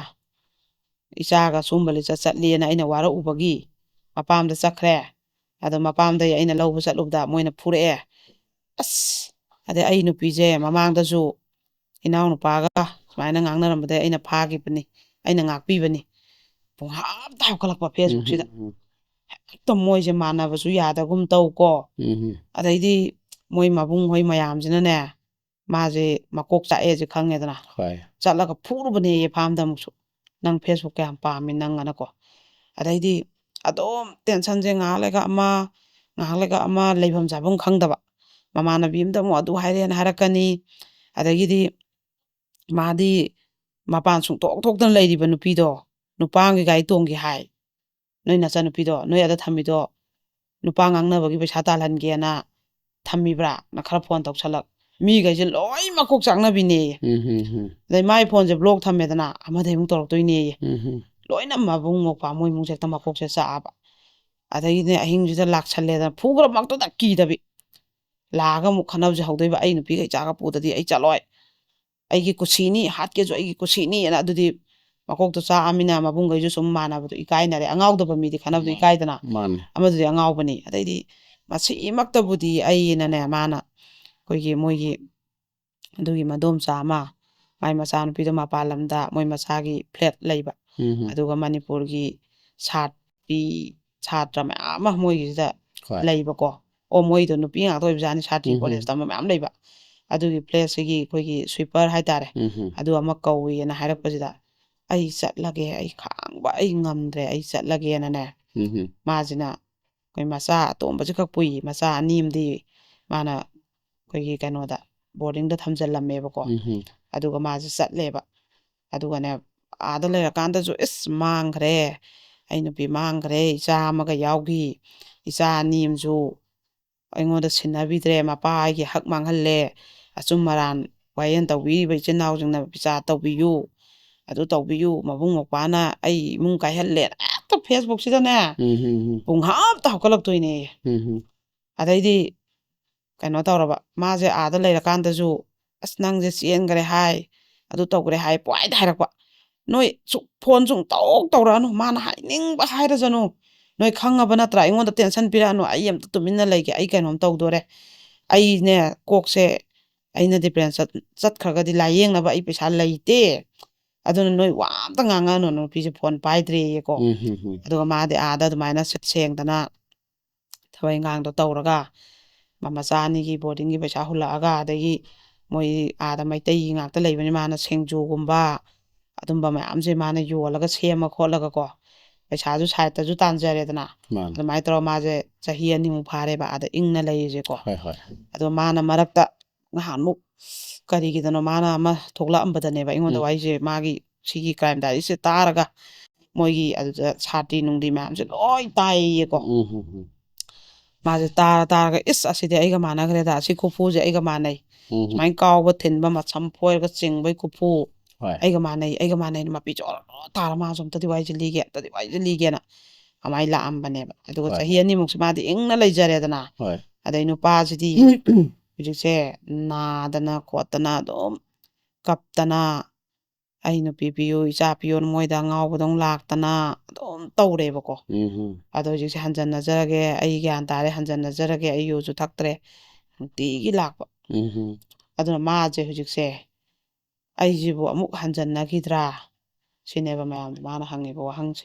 ꯏꯆꯥꯒ ꯁꯨꯝꯕ ꯂꯤꯆꯠ ꯆꯠꯂꯦꯅ ꯑꯩꯅ ꯋꯥꯔꯛꯎꯕꯒꯤ ꯃꯄꯥꯝꯗ ꯆꯠꯈ꯭ꯔꯦ ꯑꯗꯣ ꯃꯄꯥꯝꯗꯩ ꯑꯩꯅ ꯂꯧꯕ ꯆꯠꯂꯨꯕꯗ ꯃꯣꯏꯅ ꯐꯨꯔꯛꯑꯦ ꯑꯁ ꯑꯗꯩ ꯑꯩ ꯅꯨꯄꯤꯁꯦ ꯃꯃꯥꯡꯗꯁꯨ ꯏꯅꯥꯎꯅꯨꯄꯥꯒ ꯁꯨꯃꯥꯏꯅ ꯉꯥꯡꯅꯔꯝꯕꯗꯩ ꯑꯩꯅ ꯐꯥꯈꯤꯕꯅꯤ ꯑꯩꯅ ꯉꯥꯛꯄꯤꯕꯅꯤ ꯄꯨꯡꯍꯥꯞꯇ ꯍꯥꯞꯀꯠꯂꯛꯄ ꯐꯦꯁꯕꯨꯛꯁꯤꯗ ꯍꯦꯛꯇ ꯃꯣꯏꯁꯦ ꯃꯥꯟꯅꯕꯁꯨ ꯌꯥꯗꯒꯨꯝ ꯇꯧꯀꯣ ꯑꯗꯩꯗꯤ ꯃꯣꯏ ꯃꯕꯨꯡ ꯍꯣꯏ ꯃꯌꯥꯝꯁꯤꯅꯅꯦ ꯃꯥꯁꯦ ꯃꯀꯣꯛ ꯆꯥꯛꯑꯦꯁꯦ ꯈꯪꯉꯦꯗꯅ ꯆꯠꯂꯒ ꯐꯨꯔꯨꯕꯅꯦꯌꯦ ꯐꯥꯝꯗ ꯑꯃꯨꯛꯁꯨ ꯅꯪ ꯐꯦꯁꯕꯨꯛ ꯀꯌꯥꯝ ꯄꯥꯝꯃꯤ ꯅꯪ ꯑꯅꯀꯣ ꯑꯗꯩꯗꯤ ꯑꯗꯨꯝ ꯇꯦꯟꯁꯟꯁꯦ ꯉꯥꯏꯍꯥꯛ ꯂꯩꯒ ꯑꯃ ꯂꯩꯐꯝ ꯆꯥꯐꯝ ꯈꯪꯗꯕ ꯃꯃꯥꯟꯅꯕꯤ ꯑꯃꯗ ꯑꯃꯨꯛ ꯑꯗꯨ ꯍꯥꯏꯔꯦꯅ ꯍꯥꯏꯔꯛꯀꯅꯤ ꯑꯗꯒꯤꯗꯤ ꯃꯥꯗꯤ ꯃꯄꯥꯟ ꯁꯨꯡꯊꯣꯛ ꯊꯣꯛꯇꯅ ꯂꯩꯔꯤꯕ ꯅꯨꯄꯤꯗꯣ ꯅꯨꯄꯥꯝꯒꯤ ꯒꯥꯔꯤ ꯇꯣꯡꯒꯦ ꯍꯥꯏ ꯅꯣꯏ ꯅꯆꯟꯅꯨꯄꯤꯗꯣ ꯅꯣꯏ ꯑꯗ ꯊꯝꯃꯤꯗꯣ ꯅꯨꯄꯥ ꯉꯥꯡꯅꯕꯒꯤ ꯄꯩꯁꯥ ꯇꯥꯜꯍꯟꯒꯦꯅ ꯊꯝꯃꯤꯕ꯭ꯔꯥ ꯅ ꯈꯔ ꯐꯣꯟ ꯇꯧꯁꯜꯂꯛ ꯃꯤꯈꯩꯁꯦ ꯂꯣꯏ ꯃꯀꯣꯛ ꯆꯥꯛꯅꯕꯤꯅꯦꯌꯦ ꯑꯗꯩ ꯃꯥꯏ ꯐꯣꯟꯁꯦ ꯕ꯭ꯂꯣꯛ ꯊꯝꯃꯦꯗꯅ ꯑꯃꯗꯩ ꯑꯃꯨꯛ ꯇꯧꯔꯛꯇꯣꯏꯅꯦꯌꯦ ꯂꯣꯏꯅ ꯃꯕꯨꯡ ꯃꯧꯄ꯭ꯋꯥ ꯃꯣꯏ ꯏꯃꯨꯡꯁꯦ ꯍꯦꯛꯇ ꯃꯀꯣꯛꯁꯦ ꯆꯥꯛꯑꯕ ꯑꯗꯒꯤꯗꯤ ꯑꯍꯤꯡꯁꯤꯗ ꯂꯥꯛꯁꯜꯂꯦꯗꯅ ꯐꯨꯈ꯭ꯔꯃꯛꯇꯨꯗ ꯀꯤꯗꯕꯤ ꯂꯥꯛꯑꯒ ꯑꯃꯨꯛ ꯈꯟꯅꯕꯁꯦ ꯍꯧꯗꯣꯏꯕ ꯑꯩ ꯅꯨꯄꯤꯒ ꯏꯆꯥꯒ ꯄꯨꯗꯗꯤ ꯑꯩ ꯆꯠꯂꯣꯏ ꯑꯩꯒꯤ ꯀꯨꯁꯤꯅꯤ ꯍꯥꯠꯀꯦꯁꯨ ꯑꯩꯒꯤ ꯀꯨꯁꯤꯅꯤꯅ ꯑꯗꯨꯗꯤ ꯃꯀꯣꯛꯇꯣ ꯆꯥꯛꯑꯃꯤꯅ ꯃꯕꯨꯡꯈꯩꯁꯨ ꯁꯨꯝ ꯃꯥꯟꯅꯕꯗꯣ ꯏꯀꯥꯏꯅꯔꯦ ꯑꯉꯥꯎꯗꯕ ꯃꯤꯗꯤ ꯈꯟꯅꯕꯗꯣ ꯏꯀꯥꯏꯗꯅ ꯑꯃꯗꯨꯗꯤ ꯑꯉꯥꯎꯕꯅꯤ ꯑꯗꯩꯗꯤ ꯃꯁꯤꯃꯛꯇꯕꯨꯗꯤ ꯑꯩꯅꯅꯦ ꯃꯥꯅ ꯑꯩꯈꯣꯏꯒꯤ ꯃꯣꯏꯒꯤ ꯑꯗꯨꯒꯤ ꯃꯗꯣꯝꯆꯥ ꯑꯃ ꯃꯥꯏ ꯃꯆꯥꯅꯨꯄꯤꯗꯣ ꯃꯄꯥꯟ ꯂꯝꯗ ꯃꯣꯏ ꯃꯆꯥꯒꯤ ꯐ꯭ꯂꯦꯠ ꯂꯩꯕ ꯑꯗꯨꯒ ꯃꯅꯤꯄꯨꯔꯒꯤ ꯁꯥꯇ꯭ꯔ ꯃꯌꯥꯝ ꯑꯃ ꯃꯣꯏꯒꯤꯁꯤꯗ ꯂꯩꯕꯀꯣ ꯃꯣꯏꯗꯣ ꯅꯨꯄꯤ ꯉꯥꯛꯇ ꯑꯣꯏꯕꯖꯥꯠꯅꯤ ꯁꯥꯇ꯭ꯔꯤ ꯀꯣꯂꯦꯖ ꯇꯝꯕ ꯃꯌꯥꯝ ꯂꯩꯕ ꯑꯗꯨꯒꯤ ꯄ꯭ꯂꯦꯁꯁꯤꯒꯤ ꯑꯩꯈꯣꯏꯒꯤ ꯁ꯭ꯋꯤꯄꯔ ꯍꯥꯏꯇꯥꯔꯦ ꯑꯗꯨ ꯑꯃ ꯀꯧꯏꯅ ꯍꯥꯏꯔꯛꯄꯁꯤꯗ ꯑꯩ ꯆꯠꯂꯒꯦ ꯑꯩ ꯈꯥꯡꯕ ꯑꯩ ꯉꯝꯗ꯭ꯔꯦ ꯑꯩ ꯆꯠꯂꯒꯦꯅꯅꯦ ꯃꯥꯁꯤꯅ ꯑꯩꯈꯣꯏ ꯃꯆꯥ ꯑꯇꯣꯝꯕꯁꯤ ꯈꯛ ꯄꯨꯏ ꯃꯆꯥ ꯑꯅꯤ ꯑꯃꯗꯤ ꯃꯥꯅ ꯑꯩꯈꯣꯏꯒꯤ ꯀꯩꯅꯣꯗ ꯕꯣꯔꯗꯤꯡꯗ ꯊꯝꯖꯤꯜꯂꯝꯃꯦꯕꯀꯣ ꯑꯗꯨꯒ ꯃꯥꯁꯦ ꯆꯠꯂꯦꯕ ꯑꯗꯨꯒꯅꯦ ꯑꯥꯗ ꯂꯩꯔꯀꯥꯟꯗꯁꯨ ꯏꯁ ꯃꯥꯡꯈ꯭ꯔꯦ ꯑꯩ ꯅꯨꯄꯤ ꯃꯥꯡꯈ꯭ꯔꯦ ꯏꯆꯥ ꯑꯃꯒ ꯌꯥꯎꯈꯤ ꯏꯆꯥ ꯑꯅꯤ ꯑꯃꯁꯨ ꯑꯩꯉꯣꯟꯗ ꯁꯤꯟꯅꯕꯤꯗ꯭ꯔꯦ ꯃꯄꯥ ꯑꯩꯒꯤ ꯍꯛ ꯃꯥꯡꯍꯜꯂꯦ ꯑꯆꯨꯝ ꯃꯔꯥꯟ ꯋꯥꯌꯦꯜ ꯇꯧꯕꯤꯔꯤꯕ ꯏꯆꯤꯟ ꯏꯅꯥꯎꯁꯤꯡꯅ ꯄꯤꯆꯥ ꯇꯧꯕꯤꯌꯨ ꯑꯗꯨ ꯇꯧꯕꯤꯌꯨ ꯃꯕꯨꯡ ꯃꯧꯄ꯭ꯋꯥꯅ ꯑꯩ ꯏꯃꯨꯡ ꯀꯥꯏꯍꯜꯂꯦ ꯍꯦꯛꯇ ꯐꯦꯁꯕꯨꯛꯁꯤꯗꯅꯦ ꯄꯨꯡꯍꯥꯞꯇ ꯍꯧꯒꯠꯂꯛꯇꯣꯏꯅꯦ ꯑꯗꯩꯗꯤ ꯀꯩꯅꯣ ꯇꯧꯔꯕ ꯃꯥꯁꯦ ꯑꯥꯗ ꯂꯩꯔꯀꯥꯟꯗꯁꯨ ꯑꯁ ꯅꯪꯁꯦ ꯆꯦꯟꯈ꯭ꯔꯦ ꯍꯥꯏ ꯑꯗꯨ ꯇꯧꯈ꯭ꯔꯦ ꯍꯥꯏ ꯄꯨꯡꯍꯥꯏꯗ ꯍꯥꯏꯔꯛꯄ ꯅꯣꯏ ꯐꯣꯟ ꯁꯨꯡ ꯇꯧꯔꯛꯑꯅꯨ ꯃꯥꯅ ꯍꯥꯏꯅꯤꯡꯕ ꯍꯥꯏꯔꯖꯅꯨ ꯅꯣꯏ ꯈꯪꯉꯕ ꯅꯠꯇ꯭ꯔꯥ ꯑꯩꯉꯣꯟꯗ ꯇꯦꯟꯁꯟ ꯄꯤꯔꯛꯑꯅꯨ ꯑꯩ ꯑꯝꯇ ꯇꯨꯃꯤꯟꯅ ꯂꯩꯒꯦ ꯑꯩ ꯀꯩꯅꯣꯝ ꯇꯧꯗꯣꯔꯦ ꯑꯩꯅꯦ ꯀꯣꯛꯁꯦ ꯑꯩꯅ ꯗꯤꯄ꯭ꯔꯦꯟ ꯆꯠꯈ꯭ꯔꯒꯗꯤ ꯂꯥꯏꯌꯦꯡꯅꯕ ꯑꯩ ꯄꯩꯁꯥ ꯂꯩꯇꯦ ꯑꯗꯨꯅ ꯅꯣꯏ ꯋꯥ ꯑꯝꯇ ꯉꯥꯡꯉꯛꯑꯅꯨ ꯅꯨꯄꯤꯁꯦ ꯐꯣꯟ ꯄꯥꯏꯗ꯭ꯔꯦꯌꯦꯀꯣ ꯑꯗꯨꯒ ꯃꯥꯗꯤ ꯑꯥꯗ ꯑꯗꯨꯃꯥꯏꯅ ꯁꯤꯠ ꯁꯦꯡꯗꯅ ꯊꯕꯛ ꯏꯪꯈꯥꯡꯗꯣ ꯇꯧꯔꯒ ꯃꯆꯥ ꯑꯅꯤꯒꯤ ꯕꯣꯔꯗꯤꯡꯒꯤ ꯄꯩꯁꯥ ꯍꯨꯜꯂꯛꯑꯒ ꯑꯗꯒꯤ ꯃꯣꯏ ꯑꯥꯗ ꯃꯩꯇꯩꯒꯤ ꯉꯥꯛꯇ ꯂꯩꯕꯅꯤ ꯃꯥꯅ ꯁꯤꯡꯖꯨꯒꯨꯝꯕ ꯑꯗꯨꯝꯕ ꯃꯌꯥꯝꯁꯦ ꯃꯥꯅ ꯌꯣꯜꯂꯒ ꯁꯦꯝꯃ ꯈꯣꯠꯂꯒꯀꯣ ꯄꯩꯁꯥꯁꯨ ꯁꯥꯏꯠꯇꯁꯨ ꯇꯥꯟꯖꯔꯦꯗꯅ ꯑꯗꯨꯃꯥꯏꯅ ꯇꯧꯔꯒ ꯃꯥꯁꯦ ꯆꯍꯤ ꯑꯅꯤꯃꯨꯛ ꯐꯥꯔꯦꯕ ꯑꯥꯗ ꯏꯪꯅ ꯂꯩꯔꯤꯁꯦꯀꯣ ꯑꯗꯣ ꯃꯥꯅ ꯃꯔꯛꯇ ꯅꯍꯥꯟꯃꯨꯛ ꯀꯔꯤꯒꯤꯗꯅꯣ ꯃꯥꯅ ꯑꯃ ꯊꯣꯛꯂꯛꯑꯝꯕꯗꯅꯦꯕ ꯑꯩꯉꯣꯟꯗ ꯋꯥꯔꯤꯁꯦ ꯃꯥꯒꯤ ꯁꯤꯒꯤ ꯀ꯭ꯔꯥꯏꯝ ꯗꯥꯏꯔꯤꯁꯦ ꯇꯥꯔꯒ ꯃꯣꯏꯒꯤ ꯑꯗꯨꯗ ꯁꯥꯇꯤ ꯅꯨꯡꯗꯤ ꯃꯌꯥꯝꯁꯦ ꯂꯣꯏ ꯇꯥꯏꯌꯦꯀꯣ ꯃꯥꯁꯦ ꯇꯥꯔꯒ ꯏꯁ ꯑꯁꯤꯗꯤ ꯑꯩꯒ ꯃꯥꯟꯅꯈ꯭ꯔꯦꯗ ꯑꯁꯤ ꯈꯨꯐꯨꯁꯦ ꯑꯩꯒ ꯃꯥꯟꯅꯩ ꯁꯨꯃꯥꯏꯅ ꯀꯥꯎꯕ ꯊꯤꯟꯕ ꯃꯁꯝ ꯐꯣꯏꯔꯒ ꯆꯤꯡꯕꯩ ꯈꯨꯐꯨ ꯑꯩꯒ ꯃꯥꯟꯅꯩꯅ ꯃꯄꯤ ꯆꯣꯔ ꯇꯥꯔ ꯃꯥꯁꯨ ꯑꯝꯇꯗꯤ ꯋꯥꯔꯤꯁꯦ ꯂꯤꯒꯦꯅ ꯑꯗꯨꯃꯥꯏꯅ ꯂꯥꯛꯑꯝꯕꯅꯦꯕ ꯑꯗꯨꯒ ꯆꯍꯤ ꯑꯅꯤꯃꯨꯛꯁꯦ ꯃꯥꯗꯤ ꯏꯪꯅ ꯂꯩꯖꯔꯦꯗꯅ ꯑꯗꯩ ꯅꯨꯄꯥꯁꯤꯗꯤ ꯍꯧꯖꯤꯛꯁꯦ ꯅꯥꯗꯅ ꯈꯣꯠꯇꯅ ꯑꯗꯨꯝ ꯀꯞꯇꯅ ꯑꯩ ꯅꯨꯄꯤ ꯄꯤꯌꯨ ꯏꯆꯥ ꯄꯤꯌꯨꯅ ꯃꯣꯏꯗ ꯑꯉꯥꯎꯕꯗꯧ ꯂꯥꯛꯇꯅ ꯑꯗꯨꯝ ꯇꯧꯔꯦꯕꯀꯣ ꯑꯗꯣ ꯍꯧꯖꯤꯛꯁꯦ ꯍꯟꯖꯟꯅꯖꯔꯒꯦ ꯑꯩ ꯒ꯭ꯌꯥꯟ ꯇꯥꯔꯦ ꯍꯟꯖꯟꯅꯖꯔꯒꯦ ꯑꯩ ꯌꯨꯁꯨ ꯊꯛꯇ꯭ꯔꯦ ꯅꯨꯡꯇꯤꯒꯤ ꯂꯥꯛꯄ ꯑꯗꯨꯅ ꯃꯥꯁꯦ ꯍꯧꯖꯤꯛꯁꯦ ꯑꯩꯁꯤꯕꯨ ꯑꯃꯨꯛ ꯍꯟꯖꯟꯅꯈꯤꯗ꯭ꯔꯥ ꯁꯤꯅꯦꯕ ꯃꯌꯥꯝꯗꯣ ꯃꯥꯅ ꯍꯪꯉꯤꯕ ꯋꯥꯍꯪꯁꯦ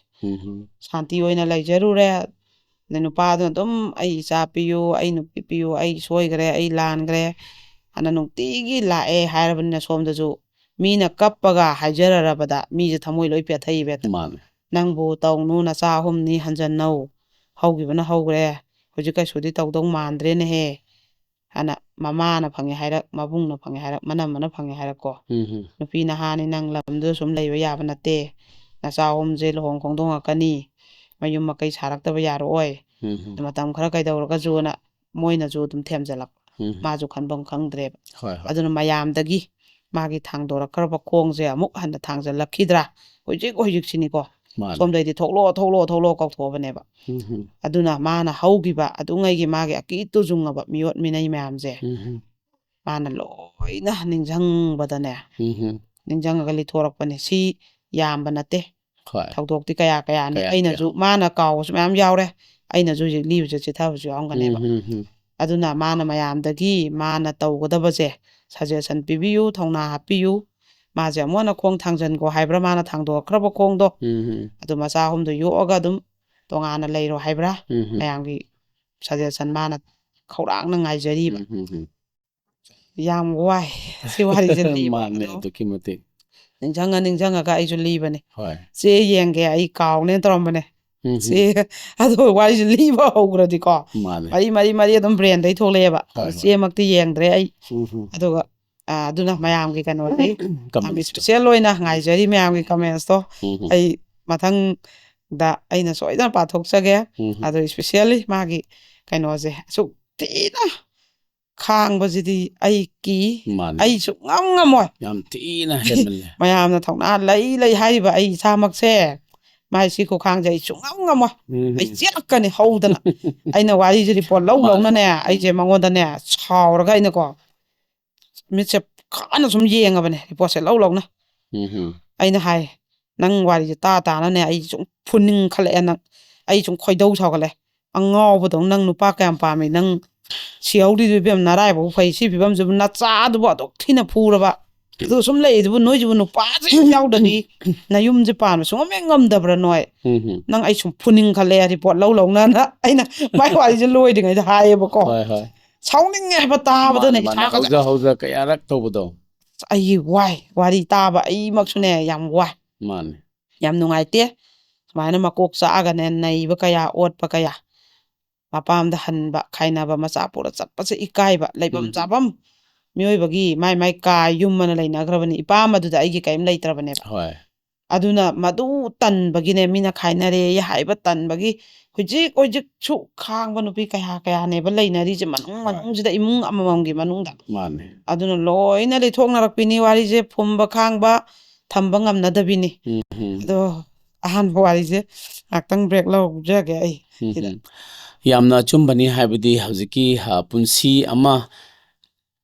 ꯁꯥꯟꯇꯤ ꯑꯣꯏꯅ ꯂꯩꯖꯔꯨꯔꯦ ꯑꯗꯩ ꯅꯨꯄꯥꯗꯨꯅ ꯑꯗꯨꯝ ꯑꯩ ꯏꯆꯥ ꯄꯤꯌꯨ ꯑꯩ ꯅꯨꯄꯤ ꯄꯤꯌꯨ ꯑꯩ ꯁꯣꯏꯈ꯭ꯔꯦ ꯑꯩ ꯂꯥꯟꯈ꯭ꯔꯦ ꯑꯅ ꯅꯨꯡꯇꯤꯒꯤ ꯂꯥꯛꯑꯦ ꯍꯥꯏꯔꯕꯅꯤꯅ ꯁꯣꯝꯗꯁꯨ ꯃꯤꯅ ꯀꯞꯄꯒ ꯍꯥꯏꯖꯔꯔꯕꯗ ꯃꯤꯁꯦ ꯊꯃꯣꯏ ꯂꯣꯏ ꯄꯦꯊꯩꯕ ꯅꯪꯕꯨ ꯇꯧꯅꯨ ꯅꯆꯥ ꯑꯍꯨꯝꯅꯤ ꯍꯟꯖꯟꯅꯧ ꯍꯧꯈꯤꯕꯅ ꯍꯧꯈ꯭ꯔꯦ ꯍꯧꯖꯤꯛ ꯀꯩꯁꯨꯗꯤ ꯇꯧꯗꯧ ꯃꯥꯟꯗ꯭ꯔꯦꯅꯦꯍꯦ ꯍꯥꯏꯅ ꯃꯃꯥꯅ ꯐꯪꯉꯦ ꯍꯥꯏꯔꯛ ꯃꯕꯨꯡꯅ ꯐꯪꯉꯦ ꯍꯥꯏꯔꯛ ꯃꯅꯝꯃꯅ ꯐꯪꯉꯦ ꯍꯥꯏꯔꯛꯀꯣ ꯅꯨꯄꯤ ꯅꯍꯥꯅꯤ ꯅꯪ ꯂꯝꯗꯨꯗ ꯁꯨꯝ ꯂꯩꯕ ꯌꯥꯕ ꯅꯠꯇꯦ ꯅꯆꯥ ꯑꯍꯨꯝꯁꯦ ꯂꯨꯍꯣꯡ ꯈꯣꯡꯗꯣꯡꯉꯛꯀꯅꯤ ꯃꯌꯨꯝ ꯃꯀꯩ ꯁꯥꯔꯛꯇꯕ ꯌꯥꯔꯛꯑꯣꯏ ꯃꯇꯝ ꯈꯔ ꯀꯩꯗꯧꯔꯒꯁꯨꯅ ꯃꯣꯏꯅꯁꯨ ꯑꯗꯨꯝ ꯊꯦꯝꯖꯤꯜꯂꯛꯄ ꯃꯥꯁꯨ ꯈꯟꯐꯝ ꯈꯪꯗ꯭ꯔꯦꯕ ꯑꯗꯨꯅ ꯃꯌꯥꯝꯗꯒꯤ ꯃꯥꯒꯤ ꯊꯥꯡꯗꯣꯔꯛꯈ꯭ꯔꯕ ꯈꯣꯡꯁꯦ ꯑꯃꯨꯛ ꯍꯟꯅ ꯊꯥꯡꯖꯜꯂꯛꯈꯤꯗ꯭ꯔꯥ ꯍꯧꯖꯤꯛꯁꯤꯅꯤꯀꯣ ꯁꯣꯝꯗꯩꯗꯤ ꯊꯣꯛꯂꯛꯑꯣ ꯀꯧꯊꯣꯛꯑꯕꯅꯦꯕ ꯑꯗꯨꯅ ꯃꯥꯅ ꯍꯧꯈꯤꯕ ꯑꯗꯨꯉꯩꯒꯤ ꯃꯥꯒꯤ ꯑꯀꯤ ꯇꯨꯖꯨꯡꯉꯕ ꯃꯤꯑꯣꯠ ꯃꯤꯅꯩ ꯃꯌꯥꯝꯁꯦ ꯃꯥꯅ ꯂꯣꯏꯅ ꯅꯤꯡꯁꯤꯡꯕꯗꯅꯦ ꯅꯤꯡꯁꯤꯡꯉꯒ ꯂꯤꯊꯣꯔꯛꯄꯅꯦ ꯁꯤ ꯌꯥꯝꯕ ꯅꯠꯇꯦ ꯊꯧꯗꯣꯛꯇꯤ ꯀꯌꯥꯅꯤ ꯑꯩꯅꯁꯨ ꯃꯥꯅ ꯀꯥꯎꯕꯁꯨ ꯃꯌꯥꯝ ꯌꯥꯎꯔꯦ ꯑꯩꯅꯁꯨ ꯍꯧꯖꯤꯛ ꯂꯤꯕꯁꯦ ꯆꯤꯊꯕꯁꯨ ꯌꯥꯎꯔꯝꯒꯅꯦꯕ ꯑꯗꯨꯅ ꯃꯥꯅ ꯃꯌꯥꯝꯗꯒꯤ ꯃꯥꯅ ꯇꯧꯒꯗꯕꯁꯦ ꯁꯖꯦꯁꯟ ꯄꯤꯕꯤꯌꯨ ꯊꯧꯅꯥ ꯍꯥꯞꯄꯤꯌꯨ ꯃꯥꯁꯦ ꯑꯃꯨꯛ ꯍꯟꯅ ꯈꯣꯡ ꯊꯥꯡꯖꯟꯈꯣ ꯍꯥꯏꯕ꯭ꯔꯥ ꯃꯥꯅ ꯊꯥꯡꯗꯣꯔꯛꯈ꯭ꯔꯕ ꯈꯣꯡꯗꯣ ꯑꯗꯨ ꯃꯆꯥ ꯑꯍꯨꯝꯗꯣ ꯌꯣꯛꯑꯒ ꯑꯗꯨꯝ ꯇꯣꯉꯥꯟꯅ ꯂꯩꯔꯣ ꯍꯥꯏꯕ꯭ꯔꯥ ꯃꯌꯥꯝꯒꯤ ꯁꯖꯦꯁꯟ ꯃꯥꯅ ꯈꯧꯔꯥꯡꯅ ꯉꯥꯏꯖꯔꯤꯕ ꯌꯥꯝ ꯋꯥꯏ ꯁꯤ ꯋꯥꯔꯤꯁꯦ ꯂꯤꯕ ꯅꯤꯡꯁꯤꯡꯉꯒ ꯑꯩꯁꯨ ꯂꯤꯕꯅꯦ ꯆꯦ ꯌꯦꯡꯒꯦ ꯑꯩ ꯀꯥꯎꯅꯦ ꯇꯧꯔꯝꯕꯅꯦ ꯆꯦ ꯑꯗꯣ ꯋꯥꯔꯤꯁꯦ ꯂꯤꯕ ꯍꯧꯈ꯭ꯔꯗꯤꯀꯣ ꯃꯔꯤ ꯑꯗꯨꯝ ꯕ꯭ꯔꯦꯟꯗꯩ ꯊꯣꯛꯂꯛꯑꯦꯕ ꯆꯦꯃꯛꯇꯤ ꯌꯦꯡꯗ꯭ꯔꯦ ꯑꯩ ꯑꯗꯨꯒ ꯑꯗꯨꯅ ꯃꯌꯥꯝꯒꯤ ꯀꯩꯅꯣꯗꯤ ꯌꯥꯝ ꯏꯁꯄꯤꯁꯦꯜ ꯑꯣꯏꯅ ꯉꯥꯏꯖꯔꯤ ꯃꯌꯥꯝꯒꯤ ꯀꯃꯦꯟꯁꯇꯣ ꯑꯩ ꯃꯊꯪꯗ ꯑꯩꯅ ꯁꯣꯏꯗꯅ ꯄꯥꯊꯣꯛꯆꯒꯦ ꯑꯗꯣ ꯏꯁꯄꯤꯁꯦꯜꯂꯤ ꯃꯥꯒꯤ ꯀꯩꯅꯣꯁꯦ ꯑꯁꯨꯛ ꯊꯤꯅ ꯈꯥꯡꯕꯁꯤꯗꯤ ꯑꯩ ꯑꯩ ꯁꯨꯡꯉꯝ ꯉꯝꯃꯣꯏ ꯌꯥꯝ ꯊꯤꯅ ꯍꯦꯟꯃꯜꯂꯦ ꯃꯌꯥꯝꯅ ꯊꯧꯅꯥ ꯂꯩ ꯍꯥꯏꯔꯤꯕ ꯑꯩ ꯏꯁꯥꯃꯛꯁꯦ ꯃꯥꯏ ꯁꯤ ꯈꯨꯈꯥꯡꯁꯦ ꯑꯩ ꯁꯨꯡꯉꯝ ꯉꯝꯃꯣꯏ ꯑꯩ ꯆꯦꯜꯂꯛꯀꯅꯤ ꯍꯧꯗꯅ ꯑꯩꯅ ꯋꯥꯔꯤꯁꯦ ꯔꯤꯄꯣꯔꯠ ꯂꯧꯅꯅꯦ ꯑꯩꯁꯦ ꯃꯉꯣꯟꯗꯅꯦ ꯁꯥꯎꯔꯒ ꯑꯩꯅꯀꯣ ꯃꯤꯠꯁꯦ ꯈꯥꯅ ꯁꯨꯝ ꯌꯦꯡꯉꯕꯅꯦ ꯔꯤꯄꯣꯔꯠꯁꯦ ꯂꯧꯅ ꯑꯩꯅ ꯍꯥꯏ ꯅꯪ ꯋꯥꯔꯤꯁꯦ ꯇꯥꯅꯅꯦ ꯑꯩ ꯁꯨꯝ ꯐꯨꯅꯤꯡꯈꯠꯂꯛꯑꯦ ꯅꯪ ꯑꯩ ꯁꯨꯝ ꯈꯣꯏꯗꯧ ꯁꯥꯎꯒꯠꯂꯦ ꯑꯉꯥꯎꯕꯗꯧ ꯅꯪ ꯅꯨꯄꯥ ꯀꯌꯥꯝ ꯄꯥꯝꯃꯤ ꯅꯪ ꯁꯤꯍꯧꯔꯤꯗꯨ ꯐꯤꯕꯝ ꯅꯔꯥꯏꯕꯧ ꯐꯩ ꯁꯤ ꯐꯤꯕꯝꯁꯤꯕꯨ ꯅꯆꯥꯗꯨꯕꯨ ꯑꯗꯨꯛ ꯊꯤꯅ ꯐꯨꯔꯕ ꯑꯗꯨ ꯁꯨꯝ ꯂꯩꯗꯨꯕꯨ ꯅꯣꯏꯁꯤꯕꯨ ꯅꯨꯄꯥꯁꯦ ꯌꯥꯎꯗ꯭ꯔꯗꯤ ꯅꯌꯨꯝꯁꯦ ꯄꯥꯟꯕ ꯁꯨꯡꯉꯝ ꯉꯝꯗꯕ꯭ꯔꯥ ꯅꯣꯏ ꯅꯪ ꯑꯩ ꯁꯨꯝ ꯐꯨꯅꯤꯡꯈꯠꯂꯦ ꯔꯤꯄꯣꯔꯠ ꯂꯧꯅ ꯑꯩꯅ ꯃꯥꯏ ꯋꯥꯔꯤꯁꯦ ꯂꯣꯏꯗ꯭ꯔꯤꯉꯩꯗ ꯍꯥꯏꯌꯦꯕꯀꯣ ꯍꯣꯏ ꯍꯣꯏ ꯁꯥꯎꯅꯤꯡꯉꯦ ꯍꯥꯏꯕ ꯇꯥꯕꯗꯅꯦ ꯃꯥꯅꯦ ꯏꯁꯥꯒꯁꯦ ꯍꯧꯖ ꯀꯌꯥꯔꯛ ꯇꯧꯕꯗꯣ ꯑꯩ ꯋꯥꯏ ꯋꯥꯔꯤ ꯇꯥꯕ ꯑꯩꯃꯛꯁꯨꯅꯦ ꯌꯥꯝ ꯋꯥꯏ ꯃꯥꯅꯦ ꯌꯥꯝ ꯅꯨꯡꯉꯥꯏꯇꯦ ꯁꯨꯃꯥꯏꯅ ꯃꯀꯣꯛ ꯆꯥꯛꯑꯒꯅꯦ ꯅꯩꯕ ꯀꯌꯥ ꯑꯣꯠꯄ ꯀꯌꯥ ꯃꯄꯥꯝꯗ ꯍꯟꯕ ꯈꯥꯏꯅꯕ ꯃꯆꯥ ꯄꯨꯔ ꯆꯠꯄꯁꯦ ꯏꯀꯥꯏꯕ ꯂꯩꯐꯝ ꯆꯥꯐꯝ ꯃꯤꯑꯣꯏꯕꯒꯤ ꯃꯥꯏ ꯃꯥꯏ ꯀꯥ ꯌꯨꯝ ꯑꯅ ꯂꯩꯅꯈ꯭ꯔꯕꯅꯤ ꯏꯄꯥꯝ ꯑꯗꯨꯗ ꯑꯩꯒꯤ ꯀꯔꯤꯝ ꯂꯩꯇ꯭ꯔꯕꯅꯦꯕ ꯍꯣꯏ ꯑꯗꯨꯅ ꯃꯗꯨ ꯇꯟꯕꯒꯤꯅꯦ ꯃꯤꯅ ꯈꯥꯏꯅꯔꯦ ꯍꯥꯏꯕ ꯇꯟꯕꯒꯤ ꯍꯧꯖꯤꯛꯁꯨ ꯈꯥꯡꯕ ꯅꯨꯄꯤ ꯀꯌꯥꯅꯦꯕ ꯂꯩꯅꯔꯤꯁꯦ ꯃꯅꯨꯡꯁꯤꯗ ꯏꯃꯨꯡ ꯑꯃꯃꯝꯒꯤ ꯃꯅꯨꯡꯗ ꯃꯥꯅꯦ ꯑꯗꯨꯅ ꯂꯣꯏꯅ ꯂꯩꯊꯣꯛꯅꯔꯛꯄꯤꯅꯤ ꯋꯥꯔꯤꯁꯦ ꯐꯨꯝꯕ ꯈꯥꯡꯕ ꯊꯝꯕ ꯉꯝꯅꯗꯕꯤꯅꯤ ꯑꯗꯣ ꯑꯍꯥꯟꯕ ꯋꯥꯔꯤꯁꯦ ꯉꯥꯛꯇꯪ ꯕ꯭ꯔꯦꯛ ꯂꯧꯖꯒꯦ ꯑꯩ ꯁꯤꯗ ꯌꯥꯝꯅ ꯑꯆꯨꯝꯕꯅꯤ ꯍꯥꯏꯕꯗꯤ ꯍꯧꯖꯤꯛꯀꯤ ꯄꯨꯟꯁꯤ ꯑꯃ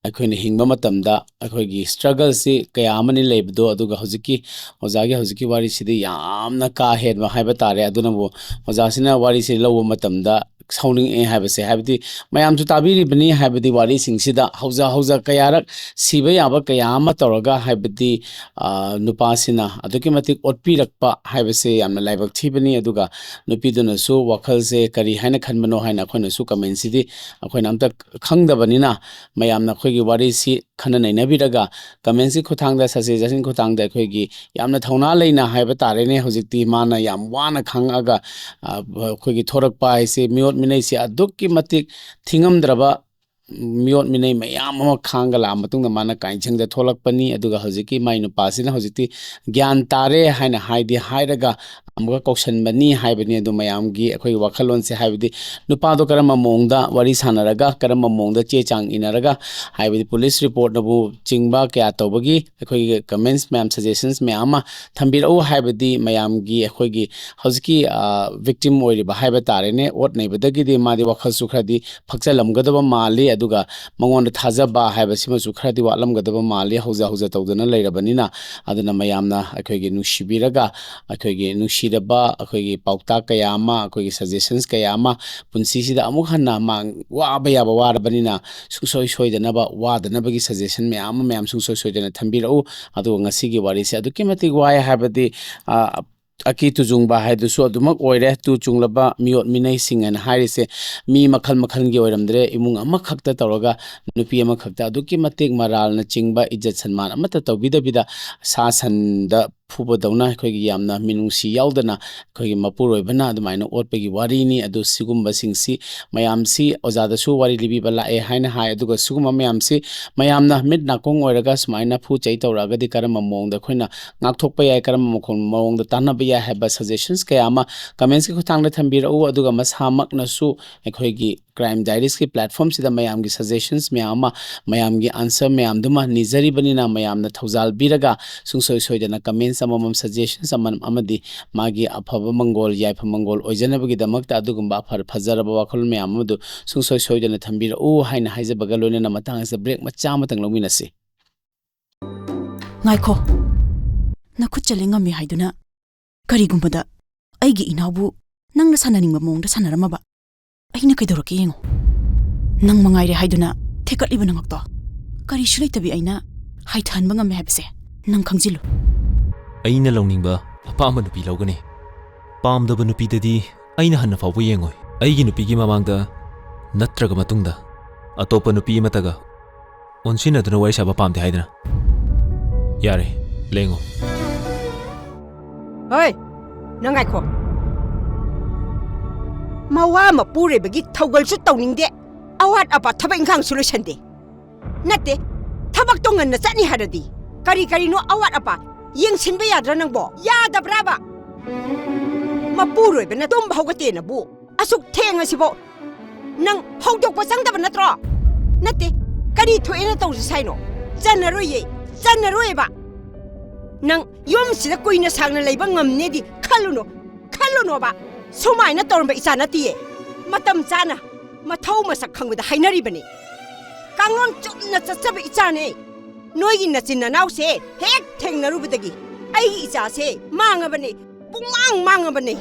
ꯑꯩꯈꯣꯏꯅ ꯍꯤꯡꯕ ꯃꯇꯝꯗ ꯑꯩꯈꯣꯏꯒꯤ ꯁ꯭ꯇ꯭ꯔꯒꯜꯁꯤ ꯀꯌꯥ ꯑꯃꯅꯤ ꯂꯩꯕꯗꯣ ꯑꯗꯨꯒ ꯑꯣꯖꯥꯒꯤ ꯍꯧꯖꯤꯛꯀꯤ ꯋꯥꯔꯤꯁꯤꯗꯤ ꯌꯥꯝꯅ ꯀꯥ ꯍꯦꯟꯕ ꯍꯥꯏꯕ ꯇꯥꯔꯦ ꯑꯗꯨꯅꯕꯨ ꯑꯣꯖꯥꯁꯤꯅ ꯋꯥꯔꯤꯁꯤ ꯂꯧꯕ ꯃꯇꯝꯗ ꯁꯥꯎꯅꯤꯡꯉꯦ ꯍꯥꯏꯕꯁꯦ ꯍꯥꯏꯕꯗꯤ ꯃꯌꯥꯝꯁꯨ ꯇꯥꯕꯤꯔꯤꯕꯅꯤ ꯍꯥꯏꯕꯗꯤ ꯋꯥꯔꯤꯁꯤꯡꯁꯤꯗ ꯍꯧꯖ ꯀꯌꯥꯔꯛ ꯁꯤꯕ ꯌꯥꯕ ꯀꯌꯥ ꯑꯃ ꯇꯧꯔꯒ ꯍꯥꯏꯕꯗꯤ ꯅꯨꯄꯥꯁꯤꯅ ꯑꯗꯨꯛꯀꯤ ꯃꯇꯤꯛ ꯑꯣꯠꯄꯤꯔꯛꯄ ꯍꯥꯏꯕꯁꯦ ꯌꯥꯝꯅ ꯂꯥꯏꯕꯛ ꯊꯤꯕꯅꯤ ꯑꯗꯨꯒ ꯅꯨꯄꯤꯗꯨꯅꯁꯨ ꯋꯥꯈꯜꯁꯦ ꯀꯔꯤ ꯍꯥꯏꯅ ꯈꯟꯕꯅꯣ ꯍꯥꯏꯅ ꯑꯩꯈꯣꯏꯅꯁꯨ ꯀꯃꯦꯟꯁꯤꯗꯤ ꯑꯩꯈꯣꯏꯅ ꯑꯝꯇ ꯈꯪꯗꯕꯅꯤ나 ꯃꯌꯥꯝꯅ ꯑꯩꯈꯣꯏꯒꯤ ꯋꯥꯔꯤꯁꯤ ꯈꯟꯅ ꯅꯩꯅꯕꯤꯔꯒ ꯀꯃꯦꯟꯁꯤ ꯈꯨꯠꯊꯥꯡꯗ ꯁꯖꯦꯁꯟ ꯈꯨꯠꯊꯥꯡꯗ ꯑꯩꯈꯣꯏꯒꯤ ꯌꯥꯝꯅ ꯊꯧꯅꯥ ꯂꯩꯅ ꯍꯥꯏꯕ ꯇꯥꯔꯦꯅꯦ ꯍꯧꯖꯤꯛꯇꯤ ꯃꯥꯅ ꯌꯥꯝ ꯋꯥꯅ ꯈꯪꯉꯒ ꯑꯩꯈꯣꯏꯒꯤ ꯊꯣꯔꯛꯄ ꯍꯥꯏꯁꯦ ꯃꯤꯑꯣꯠ ꯃꯤꯅꯩꯁꯦ ꯑꯗꯨꯛꯀꯤ ꯃꯇꯤꯛ ꯊꯤꯉꯝꯗ꯭ꯔꯕ ꯃꯤꯑꯣꯠ ꯃꯤꯅꯩ ꯃꯌꯥꯝ ꯑꯃ ꯈꯥꯡꯒ ꯂꯥꯛꯑ ꯃꯇꯨꯡꯗ ꯃꯥꯅ ꯀꯥꯏꯟꯁꯪꯗ ꯊꯣꯛꯂꯛꯄꯅꯤ ꯑꯗꯨꯒ ꯍꯧꯖꯤꯛꯀꯤ ꯃꯥꯏ ꯅꯨꯄꯥꯁꯤꯅ ꯍꯧꯖꯤꯛꯇꯤ ꯒ꯭ꯌꯥꯟ ꯇꯥꯔꯦ ꯍꯥꯏꯅ ꯍꯥꯏꯔꯒ ꯑꯃꯨꯛꯀ ꯀꯧꯁꯟꯕꯅꯤ ꯍꯥꯏꯕꯅꯤ ꯑꯗꯨ ꯃꯌꯥꯝꯒꯤ ꯑꯩꯈꯣꯏꯒꯤ ꯋꯥꯈꯜꯂꯣꯟꯁꯦ ꯍꯥꯏꯕꯗꯤ ꯅꯨꯄꯥꯗꯣ ꯀꯔꯝꯕ ꯃꯑꯣꯡꯗ ꯋꯥꯔꯤ ꯁꯥꯟꯅꯔꯒ ꯀꯔꯝꯕ ꯃꯑꯣꯡꯗ ꯆꯦ ꯆꯥꯡ ꯏꯅꯔꯒ ꯍꯥꯏꯕꯗꯤ ꯄꯨꯂꯤꯁ ꯔꯤꯄꯣꯔꯠꯅꯕꯨ ꯆꯤꯡꯕ ꯀꯌꯥ ꯇꯧꯕꯒꯤ ꯑꯩꯈꯣꯏꯒꯤ ꯀꯃꯦꯟꯁ ꯃꯌꯥꯝ ꯁꯖꯦꯁꯟꯁ ꯃꯌꯥꯝ ꯑꯃ ꯊꯝꯕꯤꯔꯛꯎ ꯍꯥꯏꯕꯗꯤ ꯃꯌꯥꯝꯒꯤ ꯑꯩꯈꯣꯏꯒꯤ ꯍꯧꯖꯤꯛꯀꯤ victim ꯑꯣꯏꯔꯤꯕ ꯍꯥꯏꯕ ꯇꯥꯔꯦꯅꯦ ꯑꯣꯠ ꯅꯩꯕꯗꯒꯤꯗꯤ ꯃꯥꯗꯤ ꯋꯥꯈꯜꯁꯨ ꯈꯔꯗꯤ ꯐꯛꯆꯜꯂꯝꯒꯗꯕ ꯃꯥꯜꯂꯤ ꯑꯗꯨꯒ ꯃꯉꯣꯟꯗ ꯊꯥꯖꯕ ꯍꯥꯏꯕꯁꯤꯃꯁꯨ ꯈꯔꯗꯤ ꯋꯥꯠꯂꯝꯒꯗꯕ ꯃꯥꯜꯂꯤ ꯍꯧꯖ ꯇꯧꯗꯨꯅ ꯂꯩꯔꯕꯅꯤꯅ ꯑꯗꯨꯅ ꯃꯌꯥꯝꯅ ꯑꯩꯈꯣꯏꯒꯤ ꯅꯨꯡꯁꯤꯕꯤꯔꯒ ꯑꯩꯈꯣꯏꯒꯤ ꯅꯨꯡꯁꯤꯔꯕ ꯑꯩꯈꯣꯏꯒꯤ ꯄꯥꯎꯇꯥꯛ ꯀꯌꯥ ꯑꯃ ꯑꯩꯈꯣꯏꯒꯤ ꯁꯖꯦꯁꯟꯁ ꯀꯌꯥ ꯑꯃ ꯄꯨꯟꯁꯤꯁꯤꯗ ꯑꯃꯨꯛ ꯍꯟꯅ ꯋꯥꯕ ꯌꯥꯕ ꯋꯥꯔꯕꯅꯤꯅ ꯁꯨꯡꯁꯣꯏ ꯁꯣꯏꯗꯅꯕ ꯋꯥꯗꯅꯕꯒꯤ ꯁꯖꯦꯁꯟ ꯃꯌꯥꯝ ꯁꯨꯡꯁꯣꯏ ꯁꯣꯏꯗꯅ ꯊꯝꯕꯤꯔꯛꯎ ꯑꯗꯨꯒ ꯉꯁꯤꯒꯤ ꯋꯥꯔꯤꯁꯦ ꯑꯗꯨꯛꯀꯤ ꯃꯇꯤꯛ ꯋꯥꯏ ꯍꯥꯏꯕꯗꯤ ꯑꯀꯤ ꯇꯨꯖꯨꯡꯕ ꯍꯥꯏꯗꯨꯁꯨ ꯑꯗꯨꯃꯛ ꯑꯣꯏꯔꯦ ꯇꯨ ꯆꯨꯡꯂꯕ ꯃꯤꯑꯣꯠ ꯃꯤꯅꯩꯁꯤꯡ ꯍꯥꯏꯅ ꯍꯥꯏꯔꯤꯁꯦ ꯃꯤ ꯃꯈꯜ ꯃꯈꯜꯒꯤ ꯑꯣꯏꯔꯝꯗ꯭ꯔꯦ ꯏꯃꯨꯡ ꯑꯃꯈꯛꯇ ꯇꯧꯔꯒ ꯅꯨꯄꯤ ꯑꯃꯈꯛꯇ ꯑꯗꯨꯛꯀꯤ ꯃꯇꯤꯛ ꯃꯔꯥꯜꯅ ꯆꯤꯡꯕ ꯏꯖꯠ ꯁꯟꯃꯥꯟ ꯑꯃꯠꯇ ꯇꯧꯕꯤꯗꯕꯤꯗ ꯁꯥ ꯁꯟꯗ ꯐꯨꯕꯗꯧꯅ ꯑꯩꯈꯣꯏꯒꯤ ꯌꯥꯝꯅ ꯃꯤꯅꯨꯡꯁꯤ ꯌꯥꯎꯗꯅ ꯑꯩꯈꯣꯏꯒꯤ ꯃꯄꯨꯔꯣꯏꯕꯅ ꯑꯗꯨꯃꯥꯏꯅ ꯑꯣꯠꯄꯒꯤ ꯋꯥꯔꯤꯅꯤ ꯑꯗꯨ ꯁꯤꯒꯨꯝꯕꯁꯤꯡꯁꯤ ꯃꯌꯥꯝꯁꯤ ꯑꯣꯖꯥꯗꯁꯨ ꯋꯥꯔꯤ ꯂꯤꯕꯤꯕ ꯂꯥꯛꯑꯦ ꯍꯥꯏꯅ ꯍꯥꯏ ꯑꯗꯨꯒ ꯁꯤꯒꯨꯝꯕ ꯃꯌꯥꯝꯁꯤ ꯃꯌꯥꯝꯅ ꯃꯤꯠ ꯅꯥꯀꯣꯡ ꯑꯣꯏꯔꯒ ꯁꯨꯃꯥꯏꯅ ꯐꯨ ꯆꯩ ꯇꯧꯔꯛꯑꯒꯗꯤ ꯀꯔꯝꯕ ꯃꯑꯣꯡꯗ ꯑꯩꯈꯣꯏꯅ ꯉꯥꯛꯊꯣꯛꯄ ꯌꯥꯏ ꯀꯔꯝꯕ ꯃꯑꯣꯡꯗ ꯇꯥꯟꯅꯕ ꯌꯥꯏ ꯍꯥꯏꯕ ꯁꯖꯦꯁꯟꯁ ꯀꯌꯥ ꯑꯃ ꯀꯃꯦꯟꯁꯀꯤ ꯈꯨꯠꯊꯥꯡꯗ ꯊꯝꯕꯤꯔꯛꯎ ꯑꯗꯨꯒ ꯃꯁꯥꯃꯛꯅꯁꯨ ꯑꯩꯈꯣꯏꯒꯤ ꯀ꯭ꯔꯥꯏꯝ ꯗꯥꯏꯔꯤꯁꯀꯤ ꯄ꯭ꯂꯦꯠꯐꯣꯝꯁꯤꯗ ꯃꯌꯥꯝꯒꯤ ꯁꯖꯦꯁꯟꯁ ꯃꯌꯥꯝ ꯑꯃ ꯃꯌꯥꯝꯒꯤ ꯑꯟꯁꯔ ꯃꯌꯥꯝꯗꯨꯃ ꯅꯤꯖꯔꯤꯕꯅꯤꯅ ꯃꯌꯥꯝꯅ ꯊꯧꯖꯥꯜꯕꯤꯔꯒ ꯁꯨꯡꯁꯣꯏ ꯁꯣꯏꯗꯅ ꯀꯃꯦꯟꯁ ꯑꯃꯃꯝ ꯁꯖꯦꯁꯟꯁ ꯑꯃꯗꯤ ꯃꯥꯒꯤ ꯑꯐꯕ ꯃꯪꯒꯣꯜ ꯌꯥꯏꯐ ꯃꯪꯒꯣꯜ ꯑꯣꯏꯖꯅꯕꯒꯤꯗꯃꯛꯇ ꯑꯗꯨꯒꯨꯝꯕ ꯐꯖꯔꯕ ꯋꯥꯈꯜꯂꯣꯟ ꯃꯌꯥꯝ ꯑꯃꯗꯨ ꯁꯨꯡꯁꯣꯏ ꯁꯣꯏꯗꯅ ꯊꯝꯕꯤꯔꯛꯎ ꯍꯥꯏꯅ ꯍꯥꯏꯖꯕꯒ ꯂꯣꯏꯅꯅ ꯃꯇꯥꯡ ꯑꯁꯤꯗ ꯕ꯭ꯔꯦꯛ ꯃꯆꯥ ꯑꯃꯇꯪ ꯂꯧꯃꯤꯟꯅꯁꯤ ꯉꯥꯏꯈꯣ ꯅꯈꯨꯠ ꯆꯠꯂꯦ ꯉꯝꯃꯤ ꯍꯥꯏꯗꯨꯅ ꯀꯔꯤꯒꯨꯝꯕꯗ ꯑꯩꯒꯤ ꯏꯅꯥꯎꯕꯨ ꯅꯪꯅ ꯁꯥꯟꯅꯅꯤꯡꯕ ꯃꯑꯣꯡꯗ ꯁꯥꯟꯅꯔꯝꯃꯕ ꯑꯩꯅ ꯀꯩꯗꯧꯔꯛꯀꯦ ꯌꯦꯡꯉꯣ ꯅꯪ ꯃꯉꯥꯏꯔꯦ ꯍꯥꯏꯗꯨꯅ ꯊꯦꯛꯀꯠꯂꯤꯕ ꯅꯉꯛꯇꯣ ꯀꯔꯤꯁꯨ ꯂꯩꯇꯕꯤ ꯑꯩꯅ ꯍꯥꯏꯊꯍꯟꯕ ꯉꯝꯃꯦ ꯍꯥꯏꯕꯁꯦ ꯅꯪ ꯈꯪꯖꯤꯜꯂꯨ ꯑꯩꯅ ꯂꯧꯅꯤꯡꯕ ꯑꯄꯥꯝꯕ ꯅꯨꯄꯤ ꯂꯧꯒꯅꯤ ꯄꯥꯝꯗꯕ ꯅꯨꯄꯤꯗꯗꯤ ꯑꯩꯅ ꯍꯟꯅ ꯐꯥꯎꯕ ꯌꯦꯡꯉꯣꯏ ꯑꯩꯒꯤ ꯅꯨꯄꯤꯒꯤ ꯃꯃꯥꯡꯗ ꯅꯠꯇ꯭ꯔꯒ ꯃꯇꯨꯡꯗ ꯑꯇꯣꯞꯄ ꯅꯨꯄꯤ ꯑꯃꯇꯒ ꯑꯣꯟꯁꯤꯟꯅꯗꯨꯅ ꯋꯥꯔꯤ ꯁꯥꯕ ꯄꯥꯝꯗꯦ ꯍꯥꯏꯗꯅ ꯌꯥꯔꯦ ꯂꯦꯡꯉꯣ ꯍꯣꯏ ꯅꯪ ꯉꯥꯏꯈꯣ ꯃꯋꯥ ꯃꯄꯨꯔꯣꯏꯕꯒꯤ ꯊꯧꯒꯜꯁꯨ ꯇꯧꯅꯤꯡꯗꯦ ꯑꯋꯥꯠ ꯑꯄꯥ ꯊꯕꯛ ꯏꯪꯈꯥꯡꯁꯨ ꯂꯣꯏꯁꯟꯗꯦ ꯅꯠꯇꯦ ꯊꯕꯛꯇꯣ ꯉꯟꯅ ꯆꯠꯅꯤ ꯍꯥꯏꯔꯗꯤ ꯀꯔꯤꯅꯣ ꯑꯋꯥꯠ ꯑꯄꯥ ꯌꯦꯡꯁꯤꯟꯕ ꯌꯥꯗ꯭ꯔꯥ ꯅꯪꯕꯣ ꯌꯥꯗꯕ꯭ꯔꯥꯕ ꯃꯄꯨꯔꯣꯏꯕꯅ ꯇꯨꯝꯕ ꯍꯧꯒꯠꯇꯦꯅꯕꯨ ꯑꯁꯨꯛ ꯊꯦꯡꯉꯁꯤꯕꯣ ꯅꯪ ꯍꯧꯗꯣꯛꯄ ꯆꯪꯗꯕ ꯅꯠꯇ꯭ꯔꯣ ꯅꯠꯇꯦ ꯀꯔꯤ ꯊꯣꯛꯑꯦꯅ ꯇꯧꯔꯤꯁꯤ ꯍꯥꯏꯅꯣ ꯆꯟꯅꯔꯣꯏꯌꯦ ꯅꯪ ꯌꯨꯝꯁꯤꯗ ꯀꯨꯏꯅ ꯁꯥꯡꯅ ꯂꯩꯕ ꯉꯝꯅꯦꯗꯤ ꯈꯜꯂꯨꯅꯣꯕ ꯁꯨꯃꯥꯏꯅ ꯇꯧꯔꯝꯕ ꯏꯆꯥ ꯅꯠꯇꯤꯌꯦ ꯃꯇꯝ ꯆꯥꯅ ꯃꯊꯧ ꯃꯁꯛ ꯈꯪꯕꯗ ꯍꯥꯏꯅꯔꯤꯕꯅꯤ ꯀꯥꯡꯂꯣꯟ ꯆꯨꯝꯅ ꯆꯠꯆꯕ ꯏꯆꯥꯅꯦ ꯅꯣꯏꯒꯤ ꯅꯆꯤꯟ ꯅꯅꯥꯎꯁꯦ ꯍꯦꯛ ꯊꯦꯡꯅꯔꯨꯕꯗꯒꯤ ꯑꯩꯒꯤ ꯏꯆꯥꯁꯦ ꯃꯥꯡꯉꯕꯅꯦ ꯃꯥꯡꯉꯕꯅꯦ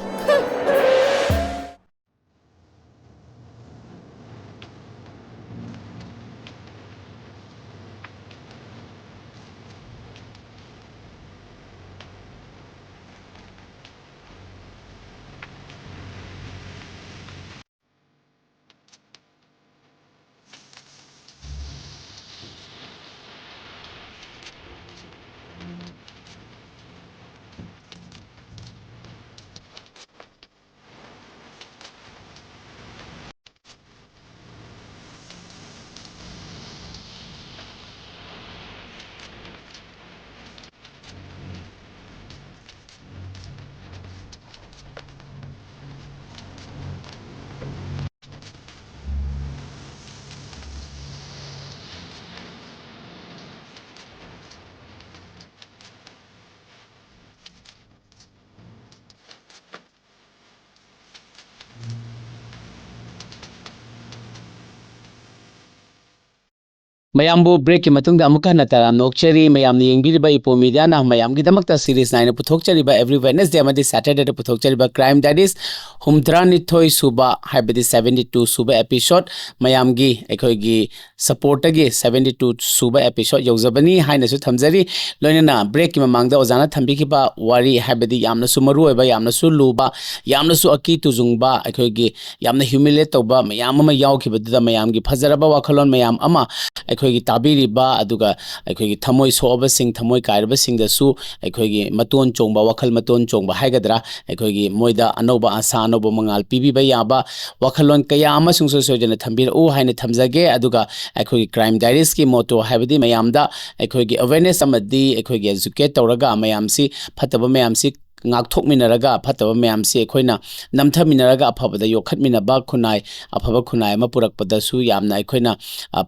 mayambu break ki matungda amuka na taram nokchari mayamni yengbiriba ipo media na mayamgidamakta series 9 puthokchariba every Wednesday amadi Saturday da puthokchariba crime diaries humtrani thoi suba haibadi 72 suba episode mayamgi ekhoigi support agi 72 suba episode yawjabani haina su thamjari loinana break ki mamangda ojana thambikiba wari haibadi yamna su maru oiba yamna su luba yamna su aki tujungba ekhoigi yamna humiliate toba mayam ama yawkhibadda mayamgi phajaraba wakhalon mayam ama ꯑꯩꯈꯣꯏꯒꯤ ꯇꯥꯕꯤꯔꯤꯕ ꯑꯗꯨꯒ ꯑꯩꯈꯣꯏꯒꯤ ꯊꯃꯣꯏ ꯁꯣꯛꯑꯕꯁꯤꯡ ꯊꯃꯣꯏ ꯀꯥꯏꯔꯕꯁꯤꯡꯗꯁꯨ ꯑꯩꯈꯣꯏꯒꯤ ꯃꯇꯣꯟ ꯆꯣꯡꯕ ꯋꯥꯈꯜ ꯃꯇꯣꯟ ꯆꯣꯡꯕ ꯍꯥꯏꯒꯗ꯭ꯔꯥ ꯑꯩꯈꯣꯏꯒꯤ ꯃꯣꯏꯗ ꯑꯅꯧꯕ ꯑꯁꯥ ꯑꯅꯧꯕ ꯃꯉꯥꯜ ꯄꯤꯕꯤꯕ ꯌꯥꯕ ꯋꯥꯈꯜꯂꯣꯟ ꯀꯌꯥ ꯑꯃꯁꯨꯡ ꯁꯣꯏꯗꯅ ꯊꯝꯕꯤꯔꯛꯎ ꯍꯥꯏꯅ ꯊꯝꯖꯒꯦ ꯑꯗꯨꯒ ꯑꯩꯈꯣꯏꯒꯤ ꯀ꯭ꯔꯥꯏꯝ ꯗꯥꯏꯔꯤꯁꯀꯤ ꯃꯣꯇꯣ ꯍꯥꯏꯕꯗꯤ ꯃꯌꯥꯝꯗ ꯑꯩꯈꯣꯏꯒꯤ ꯑꯦꯋꯦꯔꯅꯦꯁ ꯑꯃꯗꯤ ꯑꯩꯈꯣꯏꯒꯤ ꯑꯦꯖꯨꯀꯦꯠ ꯇꯧꯔꯒ ꯃꯌꯥꯝꯁꯤ ꯐꯠꯇꯕ ꯃꯌꯥꯝꯁꯤ ꯉꯥꯛꯊꯣꯛꯃꯤꯟꯅꯔꯒ ꯐꯠꯇꯕ ꯃꯌꯥꯝꯁꯤ ꯑꯩꯈꯣꯏꯅ ꯅꯝꯊꯃꯤꯟꯅꯔꯒ ꯑꯐꯕꯗ ꯌꯣꯛꯈꯠꯃꯤꯟꯅꯕ ꯈꯨꯟꯅꯥꯏ ꯑꯐꯕ ꯈꯨꯟꯅꯥꯏ ꯑꯃ ꯄꯨꯔꯛꯄꯗꯁꯨ ꯌꯥꯝꯅ ꯑꯩꯈꯣꯏꯅ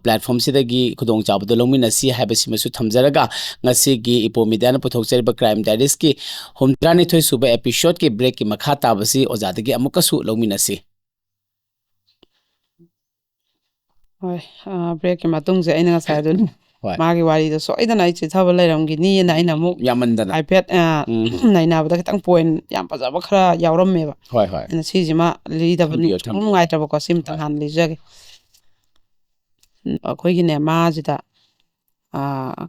ꯄ꯭ꯂꯦꯠꯐꯣꯝꯁꯤꯗꯒꯤ ꯈꯨꯗꯣꯡꯆꯥꯕꯗꯣ ꯂꯧꯃꯤꯟꯅꯁꯤ ꯍꯥꯏꯕꯁꯤꯃꯁꯨ ꯊꯝꯖꯔꯒ ꯉꯁꯤꯒꯤ ꯏꯄꯣ ꯃꯤꯗꯤꯌꯥꯅ ꯄꯨꯊꯣꯛꯆꯔꯤꯕ ꯀ꯭ꯔꯥꯏꯝ ꯗꯥꯏꯔꯤꯁꯀꯤ 62 ꯁꯨꯕ ꯑꯦꯄꯤꯁꯣꯗꯀꯤ ꯕ꯭ꯔꯦꯛꯀꯤ ꯃꯈꯥ ꯇꯥꯕꯁꯤ ꯑꯣꯖꯥꯗꯒꯤ ꯑꯃꯨꯛꯀꯁꯨ ꯂꯧꯃꯤꯟꯅꯁꯤ ꯍꯣꯏ ꯕ꯭ꯔꯦꯛꯀꯤ ꯃꯇꯨꯡꯁꯦ ꯑꯩꯅ ꯉꯁꯥꯏ ꯑꯗꯨꯅꯤ ꯍꯣꯏ ꯃꯥꯒꯤ ꯋꯥꯔꯤꯗꯣ ꯁꯣꯏꯗꯅ ꯑꯩ ꯆꯤꯊꯕ ꯂꯩꯔꯝꯈꯤꯅꯤꯅ ꯑꯩꯅ ꯑꯃꯨꯛ ꯌꯥꯝꯃꯟꯗꯅ ꯍꯥꯏꯐꯦꯠ ꯅꯩꯅꯕꯗ ꯈꯤꯇꯪ ꯄꯣꯏꯟ ꯌꯥꯝ ꯐꯖꯕ ꯈꯔ ꯌꯥꯎꯔꯝꯃꯦꯕ ꯍꯣꯏ ꯍꯣꯏ ꯑꯩꯅ ꯁꯤꯁꯤꯃ ꯂꯤꯗꯕꯅꯤ ꯊꯝꯕꯤꯌꯣ ꯁꯨꯝ ꯅꯨꯡꯉꯥꯏꯇ꯭ꯔꯕꯀꯣ ꯁꯤꯃꯇꯪ ꯍꯥꯟꯅ ꯂꯤꯖꯒꯦ ꯑꯩꯈꯣꯏꯒꯤꯅꯦ ꯃꯥꯁꯤꯗ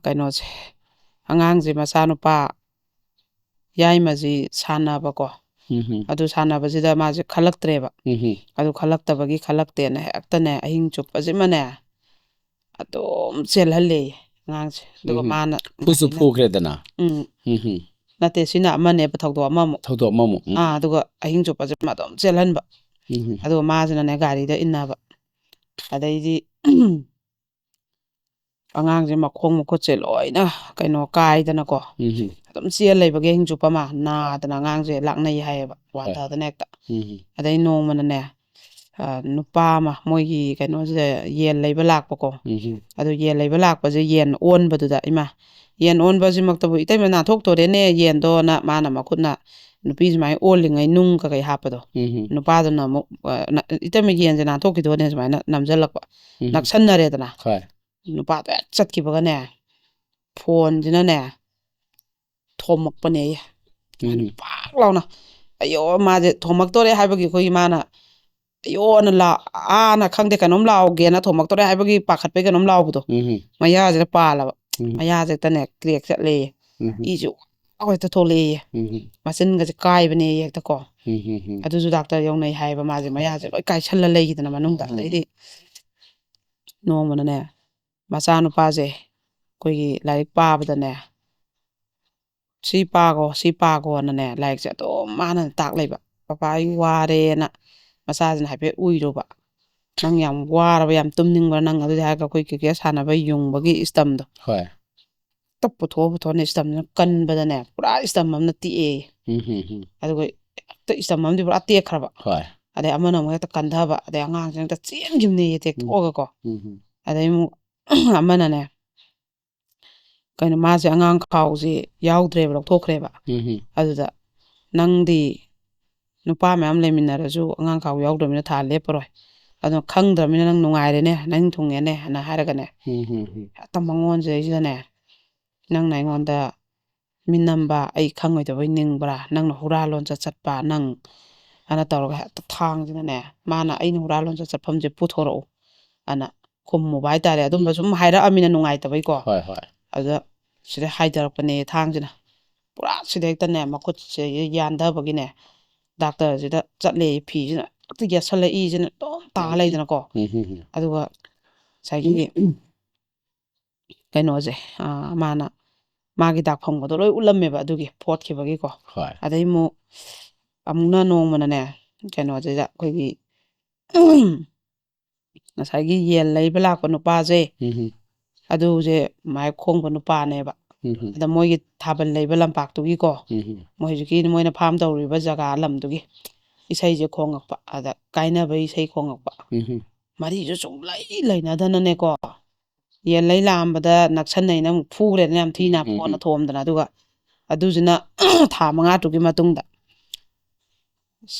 ꯀꯩꯅꯣꯁꯦ ꯑꯉꯥꯡꯁꯦ ꯃꯆꯥꯅꯨꯄꯥ ꯌꯥꯏꯃꯁꯤ ꯁꯥꯟꯅꯕꯀꯣ ꯑꯗꯨ ꯁꯥꯟꯅꯕꯁꯤꯗ ꯃꯥꯁꯦ ꯈꯜꯂꯛꯇ꯭ꯔꯦꯕ ꯑꯗꯨ ꯈꯜꯂꯛꯇꯕꯒꯤ ꯈꯜꯂꯛꯇꯦꯅ ꯍꯦꯛꯇꯅꯦ ꯑꯍꯤꯡ ꯆꯨꯞꯄꯁꯤꯃꯅꯦ ꯑꯗꯨꯝ ꯆꯦꯜꯍꯜꯂꯦꯌꯦ ꯑꯉꯥꯡꯁꯦ ꯑꯗꯨꯒ ꯃꯥꯅ ꯐꯨꯁꯨ ꯐꯨꯈ꯭ꯔꯦꯗꯅ ꯅꯠꯇꯦ ꯁꯤꯅ ꯑꯃꯅꯦꯕ ꯊꯧꯗꯣꯛ ꯑꯃꯃꯨꯛ ꯑꯃꯃꯨꯛ ꯑꯗꯨꯒ ꯑꯍꯤꯡ ꯆꯨꯞꯄꯁꯦ ꯑꯗꯨꯝ ꯆꯦꯜꯍꯟꯕ ꯑꯗꯨꯒ ꯃꯥꯁꯤꯅꯅꯦ ꯒꯥꯔꯤꯗ ꯏꯟꯅꯕ ꯑꯗꯩꯗꯤ ꯑꯉꯥꯡꯁꯦ ꯃꯈꯣꯡ ꯃꯈꯨꯠꯁꯦ ꯂꯣꯏꯅ ꯀꯩꯅꯣ ꯀꯥꯏꯗꯅꯀꯣ ꯑꯗꯨꯝ ꯆꯦꯜ ꯂꯩꯕꯒꯤ ꯑꯍꯤꯡ ꯆꯨꯞꯄ ꯑꯃ ꯅꯥꯗꯅ ꯑꯉꯥꯡꯁꯦ ꯂꯥꯛꯅꯩ ꯍꯥꯏꯌꯦꯕ ꯋꯥꯟꯊꯗꯅ ꯍꯦꯛꯇ ꯑꯗꯩ ꯅꯣꯡꯃꯅꯅꯦ ꯅꯨꯄꯥ ꯑꯃ ꯃꯣꯏꯒꯤ ꯀꯩꯅꯣꯁꯤꯗ ꯌꯦꯟ ꯂꯩꯕ ꯂꯥꯛꯄꯀꯣ ꯑꯗꯨ ꯌꯦꯟ ꯂꯩꯕ ꯂꯥꯛꯄꯁꯦ ꯌꯦꯟ ꯑꯣꯟꯕꯗꯨꯗ ꯏꯃꯥ ꯌꯦꯟ ꯑꯣꯟꯕꯁꯤꯃꯛꯇꯕꯨ ꯏꯇꯩꯃ ꯅꯥꯟꯊꯣꯛꯇꯣꯔꯦꯅꯦ ꯌꯦꯟꯗꯣꯅ ꯃꯥꯅ ꯃꯈꯨꯠꯅ ꯅꯨꯄꯤ ꯁꯨꯃꯥꯏꯅ ꯑꯣꯜꯂꯤꯉꯩ ꯅꯨꯡ ꯀꯩ ꯍꯥꯞꯄꯗꯣ ꯅꯨꯄꯥꯗꯨꯅ ꯑꯃꯨꯛ ꯏꯇꯩꯃ ꯌꯦꯟꯁꯦ ꯅꯥꯟꯊꯣꯛꯈꯤꯗꯣꯏꯅꯦ ꯁꯨꯃꯥꯏꯅ ꯅꯝꯁꯤꯜꯂꯛꯄ ꯅꯛꯁꯟꯅꯔꯦꯗꯅ ꯅꯨꯄꯥꯗꯣ ꯍꯦꯛ ꯆꯠꯈꯤꯕꯒꯅꯦ ꯐꯣꯟꯁꯤꯅꯅꯦ ꯊꯣꯝꯃꯛꯄꯅꯦ ꯄꯥꯛ ꯂꯥꯎꯅ ꯑꯌꯣ ꯃꯥꯁꯦ ꯊꯣꯝꯃꯛꯇꯣꯔꯦ ꯍꯥꯏꯕꯒꯤ ꯑꯩꯈꯣꯏꯒꯤ ꯃꯥꯅ ꯑꯌꯣꯅ ꯑꯥꯅ ꯈꯪꯗꯦ ꯀꯩꯅꯣꯝ ꯂꯥꯎꯒꯦꯅ ꯊꯣꯝꯃꯛꯇꯣꯔꯦ ꯍꯥꯏꯕꯒꯤ ꯄꯥꯈꯠꯄꯒꯤ ꯀꯩꯅꯣꯝ ꯂꯥꯎꯕꯗꯣ ꯃꯌꯥꯁꯤꯗ ꯄꯥꯜꯂꯕ ꯃꯌꯥꯁꯦ ꯍꯦꯛꯇꯅꯦ ꯀ꯭ꯔꯦꯛ ꯆꯠꯂꯦꯌꯦ ꯏꯁꯨ ꯍꯦꯛꯇ ꯊꯣꯛꯂꯛꯑꯦꯌꯦ ꯃꯆꯤꯟꯒꯁꯦ ꯀꯥꯏꯕꯅꯦ ꯍꯦꯛꯇꯀꯣ ꯑꯗꯨꯁꯨ ꯗꯥꯛꯇꯔ ꯌꯧꯅꯩ ꯍꯥꯏꯌꯦꯕ ꯃꯥꯁꯦ ꯃꯌꯥꯁꯦ ꯂꯣꯏ ꯀꯥꯏꯁꯜꯂ ꯂꯩꯈꯤꯗꯅ ꯃꯅꯨꯡꯗ ꯑꯗꯩꯗꯤ ꯅꯣꯡꯃꯅꯅꯦ ꯃꯆꯥꯅꯨꯄꯥꯁꯦ ꯑꯩꯈꯣꯏꯒꯤ ꯂꯥꯏꯔꯤꯛ ꯄꯥꯕꯗꯅꯦ ꯁꯤ ꯄꯥꯒꯣꯅꯅꯦ ꯂꯥꯏꯔꯤꯛꯁꯦ ꯑꯗꯨꯝ ꯃꯥꯅ ꯇꯥꯛ ꯂꯩꯕ ꯄꯄꯥ ꯑꯩ ꯋꯥꯔꯦꯅ ꯃꯆꯥꯁꯤꯅ ꯍꯥꯏꯐꯦꯠ ꯎꯏꯔꯨꯕ ꯅꯪ ꯌꯥꯝ ꯋꯥꯔꯕ ꯌꯥꯝ ꯇꯨꯝꯅꯤꯡꯕ꯭ꯔꯥ ꯅꯪ ꯑꯗꯨꯗꯤ ꯍꯥꯏꯔꯒ ꯑꯩꯈꯣꯏ ꯀ꯭ꯔꯤꯀꯦꯠ ꯁꯥꯟꯅꯕ ꯌꯨꯡꯕꯒꯤ ꯏꯁꯇꯝꯗꯣ ꯍꯣꯏ ꯄꯨꯊꯣꯛꯑꯅꯦ ꯏꯁꯇꯝꯁꯤꯅ ꯀꯟꯕꯗꯅꯦ ꯄꯨꯔꯥ ꯏꯁꯇꯝ ꯑꯃꯅ ꯇꯦꯛꯑꯦ ꯑꯗꯨꯒ ꯍꯦꯛꯇ ꯏꯁꯇꯝ ꯑꯃꯗꯤ ꯄꯨꯔꯥ ꯇꯦꯛꯈ꯭ꯔꯕ ꯑꯗꯩ ꯑꯃꯅ ꯑꯃꯨꯛ ꯍꯦꯛꯇ ꯀꯟꯊꯕ ꯑꯗꯩ ꯑꯉꯥꯡꯁꯤꯅ ꯍꯦꯛꯇ ꯆꯦꯟꯈꯤꯕꯅꯦꯌꯦ ꯇꯦꯛꯊꯣꯛꯑꯒꯀꯣ ꯑꯗꯩ ꯑꯃꯨꯛ ꯑꯃꯅꯅꯦ ꯀꯩꯅꯣ ꯃꯥꯁꯦ ꯑꯉꯥꯡ ꯈꯥꯎꯁꯦ ꯌꯥꯎꯗ꯭ꯔꯦꯕ ꯂꯧꯊꯣꯛꯈ꯭ꯔꯦꯕ ꯑꯗꯨꯗ ꯅꯪꯗꯤ ꯅꯨꯄꯥ ꯃꯌꯥꯝ ꯂꯩꯃꯤꯟꯅꯔꯁꯨ ꯑꯉꯥꯡ ꯈꯥꯎ ꯌꯥꯎꯗ꯭ꯔꯕꯅꯤꯅ ꯊꯥ ꯂꯦꯞꯄꯔꯣꯏ ꯑꯗꯨꯅ ꯈꯪꯗ꯭ꯔꯕꯅꯤꯅ ꯅꯪ ꯅꯨꯡꯉꯥꯏꯔꯦꯅꯦ ꯅꯪ ꯊꯨꯡꯉꯦꯅꯦ ꯍꯥꯏꯅ ꯍꯥꯏꯔꯒꯅꯦ ꯍꯦꯛꯇ ꯃꯉꯣꯟꯁꯤꯗꯩꯁꯤꯗꯅꯦ ꯅꯪꯅ ꯑꯩꯉꯣꯟꯗ ꯃꯤꯅꯝꯕ ꯑꯩ ꯈꯪꯉꯣꯏꯗꯕꯩ ꯅꯤꯡꯕ꯭ꯔꯥ ꯅꯪꯅ ꯍꯨꯔꯥꯜꯂꯣꯟꯆꯠ ꯆꯠꯄ ꯅꯪ ꯑꯅ ꯇꯧꯔꯒ ꯍꯦꯛꯇ ꯊꯥꯡꯁꯤꯅꯅꯦ ꯃꯥꯅ ꯑꯩꯅ ꯍꯨꯔꯥꯜꯂꯣꯟꯆꯠ ꯆꯠꯐꯝꯁꯦ ꯄꯨꯊꯣꯔꯛꯎ ꯑꯅ ꯈꯨꯝꯃꯨꯕ ꯍꯥꯏꯇꯥꯔꯦ ꯑꯗꯨꯝꯕ ꯁꯨꯝ ꯍꯥꯏꯔꯛꯑꯃꯤꯅ ꯅꯨꯡꯉꯥꯏꯇꯕꯩꯀꯣ ꯑꯗꯨꯗ ꯁꯤꯗ ꯍꯥꯏꯊꯔꯛꯄꯅꯦ ꯊꯥꯡꯁꯤꯅ ꯄꯨꯔꯥ ꯁꯤꯗ ꯍꯦꯛꯇꯅꯦ ꯃꯈꯨꯠꯁꯦ ꯌꯥꯟꯊꯕꯒꯤꯅꯦ ꯗꯥꯛꯇꯔꯁꯤꯗ ꯆꯠꯂꯦ ꯐꯤꯁꯤꯅ ꯍꯦꯛꯇ ꯌꯦꯠꯁꯜꯂꯛ ꯏꯁꯤꯅ ꯑꯗꯨꯝ ꯇꯥ ꯂꯩꯗꯅꯀꯣ ꯑꯗꯨꯒ ꯉꯁꯥꯏꯒꯤ ꯀꯩꯅꯣꯁꯦ ꯃꯥꯅ ꯃꯥꯒꯤ ꯗꯥꯛꯐꯝꯒꯗꯣ ꯂꯣꯏ ꯎꯠꯂꯝꯃꯦꯕ ꯑꯗꯨꯒꯤ ꯐꯣꯠꯈꯤꯕꯒꯤꯀꯣ ꯑꯗꯩ ꯑꯃꯨꯛꯅ ꯅꯣꯡꯃꯅꯅꯦ ꯀꯩꯅꯣꯁꯤꯗ ꯑꯩꯈꯣꯏꯒꯤ ꯉꯁꯥꯏꯒꯤ ꯌꯦꯟ ꯂꯩꯕ ꯂꯥꯛꯄ ꯅꯨꯄꯥꯁꯦ ꯑꯗꯨꯁꯦ ꯃꯥꯏ ꯈꯣꯡꯕ ꯅꯨꯄꯥꯅꯦꯕ ꯑꯗ ꯃꯣꯏꯒꯤ ꯊꯥꯕꯜ ꯂꯩꯕ ꯂꯝꯄꯥꯛꯇꯨꯒꯤꯀꯣ ꯃꯣꯏ ꯍꯧꯖꯤꯛꯀꯤ ꯃꯣꯏꯅ ꯐꯥꯝ ꯇꯧꯔꯤꯕ ꯖꯒꯥ ꯂꯝꯗꯨꯒꯤ ꯏꯁꯩꯁꯦ ꯈꯣꯡꯉꯛꯄ ꯑꯗ ꯀꯥꯏꯅꯕꯒꯤ ꯏꯁꯩ ꯈꯣꯡꯉꯛꯄ ꯃꯔꯤꯁꯨ ꯁꯨꯡꯂꯩ ꯂꯩꯅꯗꯅꯅꯦꯀꯣ ꯌꯦꯟ ꯂꯩ ꯂꯥꯛꯑꯝꯕꯗ ꯅꯛꯁꯟꯅꯩꯅ ꯑꯃꯨꯛ ꯐꯨꯈ꯭ꯔꯦꯗꯅ ꯌꯥꯝ ꯊꯤꯅ ꯐꯣꯟꯅ ꯊꯣꯝꯗꯅ ꯑꯗꯨꯒ ꯑꯗꯨꯁꯤꯅ ꯊꯥ 5ꯇꯨꯒꯤ ꯃꯇꯨꯡꯗ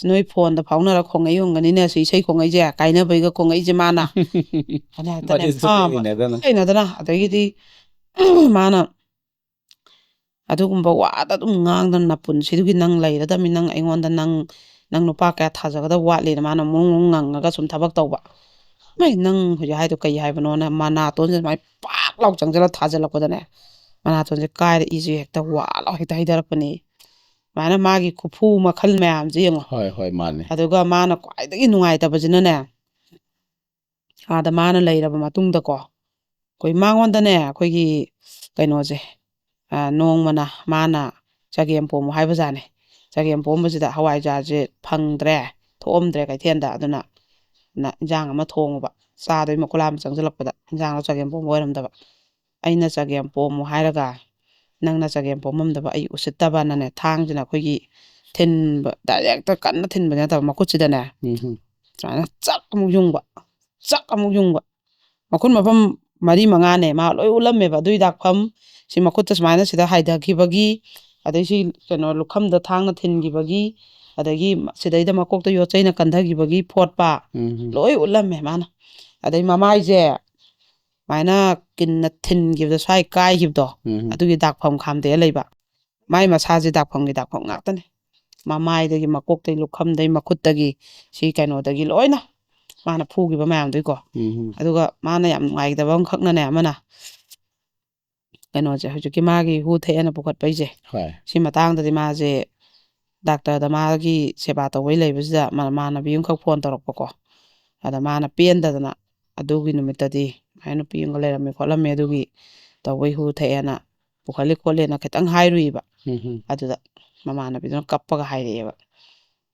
ꯅꯣꯏ ꯐꯣꯟꯗ ꯐꯥꯎꯅꯔ ꯈꯣꯡꯉꯩ ꯌꯣꯡꯒꯅꯤꯅꯦ ꯁꯤ ꯏꯁꯩ ꯈꯣꯡꯉꯩꯁꯦ ꯀꯥꯏꯅꯕꯩꯒ ꯈꯣꯡꯉꯩꯁꯦ ꯃꯥꯅ ꯀꯩꯅꯗꯅ ꯑꯗꯒꯤꯗꯤ ꯃꯥꯅ ꯑꯗꯨꯒꯨꯝꯕ ꯋꯥꯗ ꯑꯗꯨꯝ ꯉꯥꯡꯗꯅ ꯄꯨꯟꯁꯤꯗꯨꯒꯤ ꯅꯪ ꯂꯩꯔꯗꯕꯅꯤ ꯅꯪ ꯑꯩꯉꯣꯟꯗ ꯅꯪ ꯅꯨꯄꯥ ꯀꯌꯥ ꯊꯥꯖꯒꯗꯕ ꯋꯥꯠꯂꯤꯅ ꯃꯥꯅ ꯃꯨꯡ ꯉꯪꯉꯒ ꯁꯨꯝ ꯊꯕꯛ ꯇꯧꯕ ꯅꯪ ꯍꯧꯖꯤꯛ ꯍꯥꯏꯗꯣ ꯀꯩ ꯍꯥꯏꯕꯅꯣꯅ ꯃꯅꯥꯇꯣꯟꯁꯦ ꯑꯗꯨꯃꯥꯏꯅ ꯄꯥꯛ ꯂꯥꯎ ꯆꯪꯁꯤꯜꯂ ꯊꯥꯖꯤꯜꯂꯛꯄꯗꯅꯦ ꯃꯅꯥꯇꯣꯟꯁꯦ ꯀꯥꯏꯔ ꯏꯁꯦ ꯍꯦꯛꯇ ꯋꯥ ꯍꯦꯛꯇ ꯍꯩꯊꯔꯛꯄꯅꯤ ꯁꯨꯃꯥꯏꯅ ꯃꯥꯒꯤ ꯈꯨꯐꯨ ꯃꯈꯜ ꯃꯌꯥꯝꯁꯦ ꯌꯦꯡꯉꯣ ꯍꯣꯏ ꯃꯥꯅꯦ ꯑꯗꯨꯒ ꯃꯥꯅ ꯈ꯭ꯋꯥꯏꯗꯒꯤ ꯅꯨꯡꯉꯥꯏꯇꯕꯁꯤꯅꯅꯦ ꯑꯥꯗ ꯃꯥꯅ ꯂꯩꯔꯕ ꯃꯇꯨꯡꯗꯀꯣ ꯑꯩꯈꯣꯏ ꯃꯉꯣꯟꯗꯅꯦ ꯑꯩꯈꯣꯏꯒꯤ ꯀꯩꯅꯣꯁꯦ ꯅꯣꯡꯃꯅ ꯃꯥꯅ ꯆꯒꯦꯝ ꯄꯣꯝꯃꯨ ꯍꯥꯏꯕꯖꯥꯠꯅꯦ ꯆꯒꯦꯝ ꯄꯣꯝꯕꯁꯤꯗ ꯍꯋꯥꯏꯖꯥꯔꯁꯦ ꯐꯪꯗ꯭ꯔꯦ ꯊꯣꯛꯑꯝꯗ꯭ꯔꯦ ꯀꯩꯊꯦꯜꯗ ꯑꯗꯨꯅ ꯏꯟꯖꯥꯡ ꯑꯃ ꯊꯣꯡꯉꯨꯕ ꯆꯥꯗꯣꯏ ꯃꯀꯨꯂꯥ ꯑꯃ ꯆꯪꯁꯤꯜꯂꯛꯄꯗ ꯏꯟꯖꯥꯡꯗꯣ ꯆꯒꯦꯝ ꯄꯣꯝꯕ ꯑꯣꯏꯔꯝꯗꯕ ꯑꯩꯅ ꯆꯒꯦꯝ ꯄꯣꯝꯃꯨ ꯍꯥꯏꯔꯒ ꯅꯪꯅ ꯆꯒꯦꯝ ꯄꯣꯝꯃꯝꯗꯕ ꯑꯩ ꯎꯁꯤꯠꯇꯕꯅꯅꯦ ꯊꯥꯡꯁꯤꯅ ꯑꯩꯈꯣꯏꯒꯤ ꯊꯤꯟꯕ ꯗꯥꯏꯔꯦꯛꯇ ꯀꯟꯅ ꯊꯤꯟꯕꯗꯤ ꯅꯠꯇꯕ ꯃꯈꯨꯠꯁꯤꯗꯅꯦ ꯁꯨꯃꯥꯏꯅ ꯆꯛ ꯑꯃꯨꯛ ꯌꯨꯡꯕ ꯃꯈꯨꯠ ꯃꯐꯝ 4-5ꯅꯦ ꯃꯥ ꯂꯣꯏ ꯎꯠꯂꯝꯃꯦꯕ ꯑꯗꯨꯏ ꯗꯥꯛꯐꯝ ꯁꯤ ꯃꯈꯨꯠꯇ ꯁꯨꯃꯥꯏꯅ ꯁꯤꯗ ꯍꯥꯏꯊꯈꯤꯕꯒꯤ ꯑꯗꯩ ꯁꯤ ꯀꯩꯅꯣ ꯂꯨꯈꯝꯗ ꯊꯥꯡꯅ ꯊꯤꯟꯈꯤꯕꯒꯤ ꯑꯗꯒꯤ ꯁꯤꯗꯩꯗ ꯃꯀꯣꯛꯇ ꯌꯣꯠꯆꯩꯅ ꯀꯟꯊꯈꯤꯕꯒꯤ ꯐꯣꯠꯄ ꯂꯣꯏ ꯎꯠꯂꯝꯃꯦ ꯃꯥꯅ ꯑꯗꯩ ꯃꯃꯥꯏꯁꯦ ꯁꯨꯃꯥꯏꯅ ꯀꯤꯟꯅ ꯊꯤꯟꯈꯤꯕꯗ ꯁ꯭ꯋꯥꯏ ꯀꯥꯏꯈꯤꯕꯗꯣ ꯑꯗꯨꯒꯤ ꯗꯥꯛꯐꯝ ꯈꯥꯝꯗꯦꯛꯑ ꯂꯩꯕ ꯃꯥꯏ ꯃꯁꯥꯁꯦ ꯗꯥꯛꯐꯝ ꯉꯥꯛꯇꯅꯦ ꯃꯃꯥꯏꯗꯒꯤ ꯃꯀꯣꯛꯇꯒꯤ ꯂꯨꯈꯝꯗꯒꯤ ꯃꯈꯨꯠꯇꯒꯤ ꯁꯤ ꯀꯩꯅꯣꯗꯒꯤ ꯂꯣꯏꯅ ꯃꯥꯅ ꯐꯨꯈꯤꯕ ꯃꯌꯥꯝꯗꯨꯒꯤꯀꯣ ꯑꯗꯨꯒ ꯃꯥꯅ ꯌꯥꯝ ꯅꯨꯡꯉꯥꯏꯇꯕ ꯑꯃꯈꯛꯅꯅꯦ ꯑꯃꯅ ꯀꯩꯅꯣꯁꯦ ꯍꯧꯖꯤꯛꯀꯤ ꯃꯥꯒꯤ ꯍꯨ ꯊꯦꯛꯑꯅ ꯄꯨꯈꯠꯄꯩꯁꯦ ꯁꯤ ꯃꯇꯥꯡꯗꯗꯤ ꯃꯥꯁꯦ ꯗꯥꯛꯇꯔꯗ ꯃꯥꯒꯤ ꯁꯦꯕꯥ ꯇꯧꯕꯩ ꯂꯩꯕꯁꯤꯗ ꯃꯃꯥꯟꯅꯕꯤ ꯑꯃꯈꯛ ꯐꯣꯟ ꯇꯧꯔꯛꯄꯀꯣ ꯑꯗ ꯃꯥꯅ ꯄꯦꯟꯗꯗꯅ ꯑꯗꯨꯒꯤ ꯅꯨꯃꯤꯠꯇꯗꯤ ꯃꯥꯏ ꯅꯨꯄꯤ ꯑꯃꯒ ꯂꯩꯔꯝꯃꯦ ꯈꯣꯠꯂꯝꯃꯦ ꯑꯗꯨꯒꯤ ꯇꯧꯕꯩ ꯍꯨ ꯊꯛꯑꯦꯅ ꯄꯨꯈꯠꯂꯤ ꯈꯣꯠꯂꯦꯅ ꯈꯤꯇꯪ ꯍꯥꯏꯔꯨꯏꯕ ꯑꯗꯨꯗ ꯃꯃꯥꯟꯅꯕꯤꯗꯨꯅ ꯀꯞꯄꯒ ꯍꯥꯏꯔꯛꯑꯦꯕ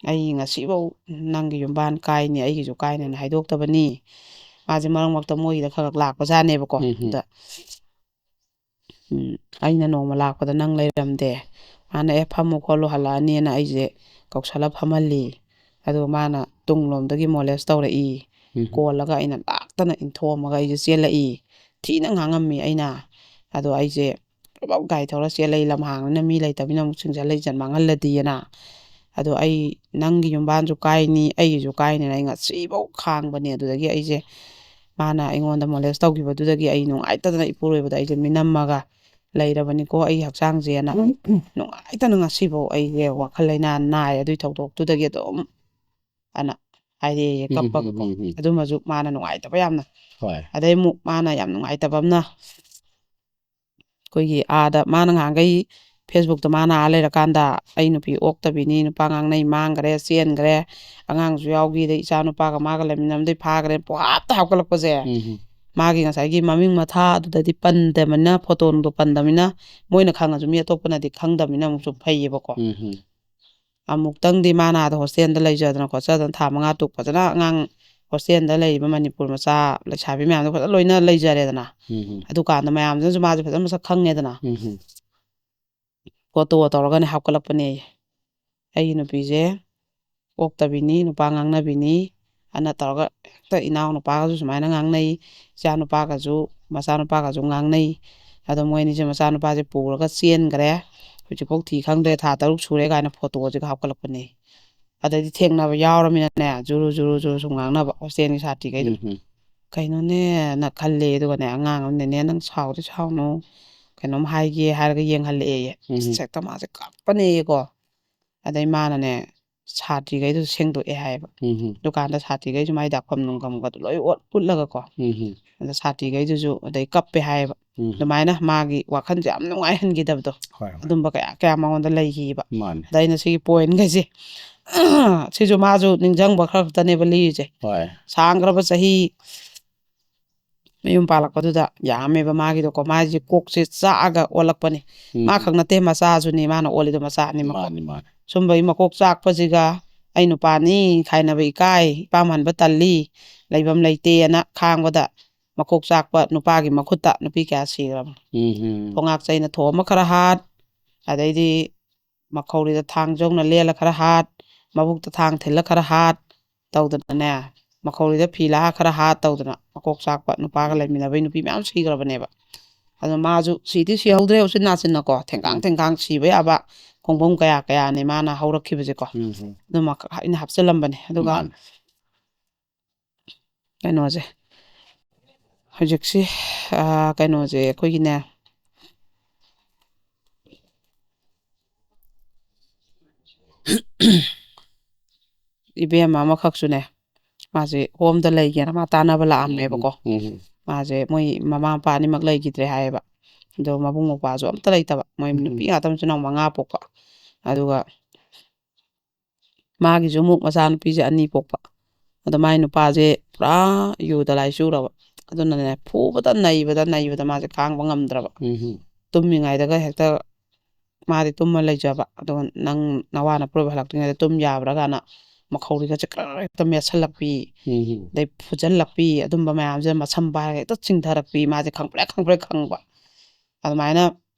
ꯑꯩ ꯉꯁꯤꯐꯧ ꯅꯪꯒꯤ ꯌꯨꯝꯕꯥꯟ ꯀꯥꯏꯅꯤ ꯑꯩꯒꯤꯁꯨ ꯀꯥꯏꯅꯤꯅ ꯍꯥꯏꯗꯣꯛꯇꯕꯅꯤ ꯃꯥꯁꯦ ꯃꯔꯛ ꯃꯔꯛꯇ ꯃꯣꯏꯒꯤꯗ ꯈꯔ ꯂꯥꯛꯄꯖꯥꯠꯅꯦꯕꯀꯣ ꯑꯗ ꯑꯩꯅ ꯅꯣꯡꯃ ꯂꯥꯛꯄꯗ ꯅꯪ ꯂꯩꯔꯝꯗꯦ ꯃꯥꯅ ꯐꯝꯃꯨ ꯈꯣꯠꯂꯨ ꯍꯜꯂꯛꯑꯅꯤꯅ ꯑꯩꯁꯦ ꯀꯧꯁꯜꯂ ꯐꯝꯍꯜꯂꯤ ꯑꯗꯨꯒ ꯃꯥꯅ ꯇꯨꯡꯂꯣꯝꯗꯒꯤ ꯃꯣꯂꯦꯁ ꯇꯧꯔꯛꯏ ꯀꯣꯜꯂꯒ ꯑꯩꯅ ꯂꯥꯛꯇꯅ ꯏꯟꯊꯣꯛꯑꯝꯃꯒ ꯑꯩꯁꯦ ꯆꯦꯜꯂꯛꯏ ꯊꯤꯅ ꯉꯥꯡꯉꯝꯃꯤ ꯑꯩꯅ ꯑꯗꯣ ꯑꯩꯁꯦ ꯄꯨꯂꯞ ꯒꯥꯔꯤ ꯊꯧꯔ ꯆꯦꯜꯂꯛꯏ ꯂꯝꯍꯥꯡꯅꯤꯅ ꯃꯤ ꯂꯩꯇꯕꯅꯤꯅ ꯑꯃꯨꯛ ꯆꯤꯡꯖꯜ ꯂꯩꯖꯟ ꯃꯥꯡꯍꯜꯂꯗꯤꯅ ꯑꯗꯣ ꯑꯩ ꯅꯪꯒꯤ ꯌꯨꯝꯕꯥꯟꯁꯨ ꯀꯥꯏꯅꯤ ꯑꯩꯒꯤꯁꯨ ꯀꯥꯏꯅꯤꯅ ꯑꯩ ꯉꯁꯤꯐꯧ ꯈꯥꯡꯕꯅꯦ ꯑꯗꯨꯗꯒꯤ ꯑꯩꯁꯦ ꯃꯥꯅ ꯑꯩꯉꯣꯟꯗ ꯃꯣꯂꯦꯁ ꯇꯧꯈꯤꯕꯗꯨꯗꯒꯤ ꯑꯩ ꯅꯨꯡꯉꯥꯏꯇꯗꯅ ꯏꯄꯨꯔꯣꯏꯕꯗ ꯑꯩꯁꯦ ꯃꯤꯅꯝꯃꯒ ꯂꯩꯔꯕꯅꯤꯀꯣ ꯑꯩ ꯍꯛꯆꯥꯡꯁꯦꯅ ꯅꯨꯡꯉꯥꯏꯇꯅ ꯉꯁꯤꯐꯧ ꯑꯩꯁꯦ ꯋꯥꯈꯜ ꯂꯩꯅꯥ ꯅꯥꯏ ꯑꯗꯨꯏ ꯊꯧꯗꯣꯛꯇꯨꯗꯒꯤ ꯑꯗꯨꯝ ꯑꯅ ꯍꯥꯏꯔꯛꯑꯦ ꯀꯞꯄꯒꯀꯣ ꯑꯗꯨꯃꯁꯨ ꯃꯥꯅ ꯅꯨꯡꯉꯥꯏꯇꯕ ꯌꯥꯝꯅ ꯑꯗꯩ ꯑꯃꯨꯛ ꯃꯥꯅ ꯌꯥꯝ ꯅꯨꯡꯉꯥꯏꯇꯕ ꯑꯃꯅ ꯑꯩꯈꯣꯏꯒꯤ ꯑꯥꯗ ꯃꯥꯅ ꯉꯍꯥꯟꯈꯩ ꯐꯦꯁꯕꯨꯛꯇ ꯃꯥꯅ ꯂꯩꯔꯀꯥꯟꯗ ꯑꯩ ꯅꯨꯄꯤ ꯑꯣꯛꯇꯕꯤꯅꯤ ꯅꯨꯄꯥ ꯉꯥꯡꯅꯩ ꯃꯥꯡꯈ꯭ꯔꯦ ꯆꯦꯟꯈ꯭ꯔꯦ ꯑꯉꯥꯡꯁꯨ ꯌꯥꯎꯈꯤꯗ ꯏꯆꯥ ꯅꯨꯄꯥꯒ ꯃꯥꯒ ꯂꯩꯃꯤꯟꯅꯕꯗꯩ ꯐꯥꯈ꯭ꯔꯦ ꯄꯨꯍꯥꯞꯇ ꯍꯥꯞꯀꯠꯂꯛꯄꯁꯦ ꯃꯥꯒꯤ ꯉꯁꯥꯏꯒꯤ ꯃꯃꯤꯡ ꯃꯊꯥ ꯑꯗꯨꯗꯗꯤ ꯄꯟꯗꯕꯅꯤꯅ ꯐꯣꯇꯣꯗꯣ ꯄꯟꯗꯕꯅꯤꯅ ꯃꯣꯏꯅ ꯈꯪꯉꯁꯨ ꯃꯤ ꯑꯇꯣꯞꯄꯅꯗꯤ ꯈꯪꯗꯕꯅꯤꯅ ꯑꯃꯨꯛꯁꯨ ꯐꯩꯌꯦꯕꯀꯣ ꯑꯃꯨꯛꯇꯪꯗꯤ ꯃꯥꯅ ꯑꯥꯗ ꯍꯣꯁꯇꯦꯜꯗ ꯂꯩꯖꯗꯅ ꯈꯣꯠꯆꯗꯅ ꯊꯥ 5 ꯇꯨꯛ ꯐꯖꯅ ꯑꯉꯥꯡ ꯍꯣꯁꯇꯦꯜꯗ ꯂꯩꯔꯤꯕ ꯃꯅꯤꯄꯨꯔ ꯃꯆꯥ ꯂꯩꯁꯥꯕꯤ ꯃꯌꯥꯝꯗꯣ ꯐꯖꯅ ꯂꯣꯏꯅ ꯂꯩꯖꯔꯦꯗꯅ ꯑꯗꯨꯀꯥꯟꯗ ꯃꯌꯥꯝꯗꯨꯅꯁꯨ ꯃꯥꯁꯦ ꯐꯖꯅ ꯃꯁꯛ ꯈꯪꯉꯦꯗꯅ ꯐꯣꯇꯣ ꯇꯧꯔꯒꯅꯦ ꯍꯥꯞꯀꯠꯂꯛꯄꯅꯦ ꯑꯩꯒꯤ ꯅꯨꯄꯤꯁꯦ ꯑꯣꯛꯇꯕꯤꯅꯤ ꯅꯨꯄꯥ ꯉꯥꯡꯅꯕꯤꯅꯤ ꯑꯅ ꯇꯧꯔꯒ ꯍꯦꯛꯇ ꯏꯅꯥꯎ ꯅꯨꯄꯥꯒꯁꯨ ꯁꯨꯃꯥꯏꯅ ꯉꯥꯡꯅꯩ ꯏꯆꯥ ꯅꯨꯄꯥꯒꯁꯨ ꯃꯆꯥꯅꯨꯄꯥꯒꯁꯨ ꯉꯥꯡꯅꯩ ꯑꯗꯣ ꯃꯣꯏꯅꯤꯁꯦ ꯃꯆꯥꯅꯨꯄꯥꯁꯦ ꯄꯨꯔꯒ ꯆꯦꯟꯈ꯭ꯔꯦ ꯍꯧꯖꯤꯛꯐꯥꯎ ꯊꯤ ꯈꯪꯗ꯭ꯔꯦ ꯊꯥ 3 ꯁꯨꯔꯦ ꯀꯥꯏꯅ ꯐꯣꯇꯣꯁꯤꯒ ꯍꯥꯞꯀꯠꯂꯛꯄꯅꯦ ꯑꯗꯩꯗꯤ ꯊꯦꯡꯅꯕ ꯌꯥꯎꯔꯃꯤꯅꯅꯦ ꯖꯨꯔꯨ ꯁꯨꯝ ꯉꯥꯡꯅꯕ ꯍꯣꯁꯇꯦꯜꯒꯤ ꯁꯥꯇ꯭ꯔꯤꯈꯩꯗꯣ ꯀꯩꯅꯣꯅꯦꯅ ꯈꯜꯂꯦ ꯑꯗꯨꯒꯅꯦ ꯑꯉꯥꯡ ꯑꯃꯅꯅꯦ ꯅꯪ ꯁꯥꯎꯗꯤ ꯁꯥꯎꯅꯨ ꯀꯩꯅꯣꯝ ꯍꯥꯏꯒꯦ ꯍꯥꯏꯔꯒ ꯌꯦꯡꯍꯜꯂꯛꯑꯦꯌꯦ ꯍꯦꯛꯇ ꯃꯥꯁꯦ ꯀꯞꯄꯅꯦꯌꯦꯀꯣ ꯑꯗꯩ ꯃꯥꯅꯅꯦ ꯁꯥꯇ꯭ꯔꯤꯈꯩꯗꯨꯁꯨ ꯁꯦꯡꯗꯣꯛꯑꯦ ꯍꯥꯏꯌꯦꯕ ꯗꯨꯀꯥꯟꯗ ꯁꯥꯇ꯭ꯔꯤꯈꯩꯁꯨ ꯃꯥꯏ ꯗꯥꯛꯐꯝ ꯅꯨꯡꯐꯝꯒꯗꯣ ꯂꯣꯏ ꯎꯠꯂꯒꯀꯣ ꯑꯗ ꯁꯥꯇ꯭ꯔꯤꯈꯩꯗꯨꯁꯨ ꯑꯗꯩ ꯀꯞꯄꯦ ꯍꯥꯏꯌꯦꯕ ꯑꯗꯨꯃꯥꯏꯅ ꯃꯥꯒꯤ ꯋꯥꯈꯜꯁꯦ ꯌꯥꯝ ꯅꯨꯡꯉꯥꯏꯍꯟꯈꯤꯗꯕꯗꯣ ꯑꯗꯨꯝꯕ ꯀꯌꯥ ꯃꯉꯣꯟꯗ ꯂꯩꯈꯤꯕ ꯑꯗ ꯑꯩꯅ ꯁꯤꯒꯤ ꯄꯣꯏꯟꯈꯩꯁꯦ ꯁꯤꯁꯨ ꯃꯥꯁꯨ ꯅꯤꯡꯁꯤꯡꯕ ꯈꯔ ꯈꯛꯇꯅꯦꯕ ꯂꯤꯔꯤꯁꯦ ꯁꯥꯡꯈ꯭ꯔꯕ ꯆꯍꯤ ꯃꯌꯨꯝ ꯄꯥꯜꯂꯛꯄꯗꯨꯗ ꯌꯥꯝꯃꯦꯕ ꯃꯥꯒꯤꯗꯣꯀꯣ ꯃꯥꯁꯦ ꯀꯣꯛꯁꯦ ꯆꯥꯛꯑꯒ ꯑꯣꯜꯂꯛꯄꯅꯤ ꯃꯥ ꯈꯛ ꯅꯠꯇꯦ ꯃꯆꯥꯁꯨꯅꯤ ꯃꯥꯅ ꯑꯣꯜꯂꯤꯗꯣ ꯃꯆꯥ ꯑꯅꯤꯃꯛ ꯁꯨꯝꯕꯒꯤ ꯃꯀꯣꯛ ꯆꯥꯛꯄꯁꯤꯒ ꯑꯩ ꯅꯨꯄꯥꯅꯤ ꯈꯥꯏꯅꯕ ꯏꯀꯥꯏ ꯏꯄꯥꯝ ꯍꯟꯕ ꯇꯜꯂꯤ ꯂꯩꯐꯝ ꯂꯩꯇꯦꯅ ꯈꯥꯡꯕꯗ ꯃꯀꯣꯛ ꯆꯥꯛꯄ ꯅꯨꯄꯥꯒꯤ ꯃꯈꯨꯠꯇ ꯅꯨꯄꯤ ꯀꯌꯥ ꯁꯤꯈ꯭ꯔꯕꯅꯤ ꯊꯣꯉꯥꯛ ꯆꯩꯅ ꯊꯣꯝꯃ ꯈꯔ ꯍꯥꯠ ꯑꯗꯩꯗꯤ ꯃꯈꯧꯔꯤꯗ ꯊꯥꯡ ꯖꯧꯅ ꯂꯦꯜꯂ ꯈꯔ ꯍꯥꯠ ꯃꯕꯨꯛꯇ ꯊꯥꯡ ꯊꯤꯜꯂ ꯈꯔ ꯍꯥꯠ ꯇꯧꯗꯅꯅꯦ ꯃꯈꯧꯔꯤꯗ ꯐꯤ ꯂꯥꯛꯑ ꯈꯔ ꯍꯥꯠ ꯇꯧꯗꯅ ꯃꯀꯣꯛ ꯆꯥꯛꯄ ꯅꯨꯄꯥꯒ ꯂꯩꯃꯤꯟꯅꯕꯩ ꯅꯨꯄꯤ ꯃꯌꯥꯝ ꯁꯤꯈ꯭ꯔꯕꯅꯦꯕ ꯑꯗꯣ ꯃꯥꯁꯨ ꯁꯤꯗꯤ ꯁꯤꯍꯧꯗ꯭ꯔꯦ ꯎꯆꯤꯟ ꯅꯥꯆꯤꯟꯅꯀꯣ ꯊꯦꯡꯀꯥꯡ ꯁꯤꯕ ꯌꯥꯕ ꯈꯣꯡꯕꯝ ꯀꯌꯥꯅꯦ ꯃꯥꯅ ꯍꯧꯔꯛꯈꯤꯕꯁꯦꯀꯣ ꯑꯗꯨꯃ ꯑꯩꯅ ꯍꯥꯞꯆꯤꯜꯂꯝꯕꯅꯦ ꯑꯗꯨꯒ ꯀꯩꯅꯣꯁꯦ ꯍꯧꯖꯤꯛꯁꯤ ꯀꯩꯅꯣꯁꯦ ꯑꯩꯈꯣꯏꯒꯤꯅꯦ ꯏꯕꯦꯝꯃ ꯑꯃꯈꯛꯁꯨꯅꯦ ꯃꯥꯁꯦ ꯍꯣꯝꯗ ꯂꯩꯒꯦꯅ ꯃꯥ ꯇꯥꯟꯅꯕ ꯂꯥꯛꯑꯝꯃꯦꯕꯀꯣ ꯃꯥꯁꯦ ꯃꯣꯏ ꯃꯃꯥ ꯃꯄꯥ ꯑꯅꯤꯃꯛ ꯂꯩꯈꯤꯗ꯭ꯔꯦ ꯍꯥꯏꯌꯦꯕ ꯑꯗꯣ ꯃꯕꯨꯡ ꯃꯧꯄ꯭ꯋꯥꯁꯨ ꯑꯝꯇ ꯂꯩꯇꯕ ꯃꯣꯏ ꯅꯨꯄꯤ ꯉꯥꯛꯇ ꯃꯆꯤꯟ ꯃꯅꯥꯎ 5 ꯄꯣꯛꯄ ꯑꯗꯨꯒ ꯃꯥꯒꯤꯁꯨ ꯑꯃꯨꯛ ꯃꯆꯥꯅꯨꯄꯤꯁꯦ 2 ꯄꯣꯛꯄ ꯑꯗꯣ ꯃꯥꯏ ꯅꯨꯄꯥꯁꯦ ꯄꯨꯔꯥ ꯌꯨꯗ ꯂꯥꯏꯆꯨꯔꯕ ꯑꯗꯨꯅꯅꯦ ꯐꯨꯕꯗ ꯅꯩꯕꯗ ꯃꯥꯁꯦ ꯈꯥꯡꯕ ꯉꯝꯗ꯭ꯔꯕ ꯇꯨꯝꯃꯤꯉꯩꯗꯒ ꯍꯦꯛꯇ ꯃꯥꯗꯤ ꯇꯨꯝꯃ ꯂꯩꯖꯕ ꯑꯗꯨꯒ ꯅꯪ ꯅꯋꯥꯅ ꯄꯨꯔꯣꯏꯕ ꯍꯜꯂꯛꯇ꯭ꯔꯤꯉꯩꯗ ꯇꯨꯝ ꯌꯥꯕ꯭ꯔꯥ ꯀꯥꯟꯅ ꯃꯈꯧꯔꯤꯒꯁꯦ ꯈꯔ ꯍꯦꯛꯇ ꯃꯦꯠꯁꯜꯂꯛꯄꯤ ꯑꯗꯩ ꯐꯨꯖꯜꯂꯛꯄꯤ ꯑꯗꯨꯝꯕ ꯃꯌꯥꯝꯁꯦ ꯃꯁꯝ ꯄꯥꯏꯔꯒ ꯍꯦꯛꯇ ꯆꯤꯡꯊꯔꯛꯄꯤ ꯃꯥꯁꯦ ꯈꯪꯄ꯭ꯔꯦꯛ ꯈꯪꯕ ꯑꯗꯨꯃꯥꯏꯅ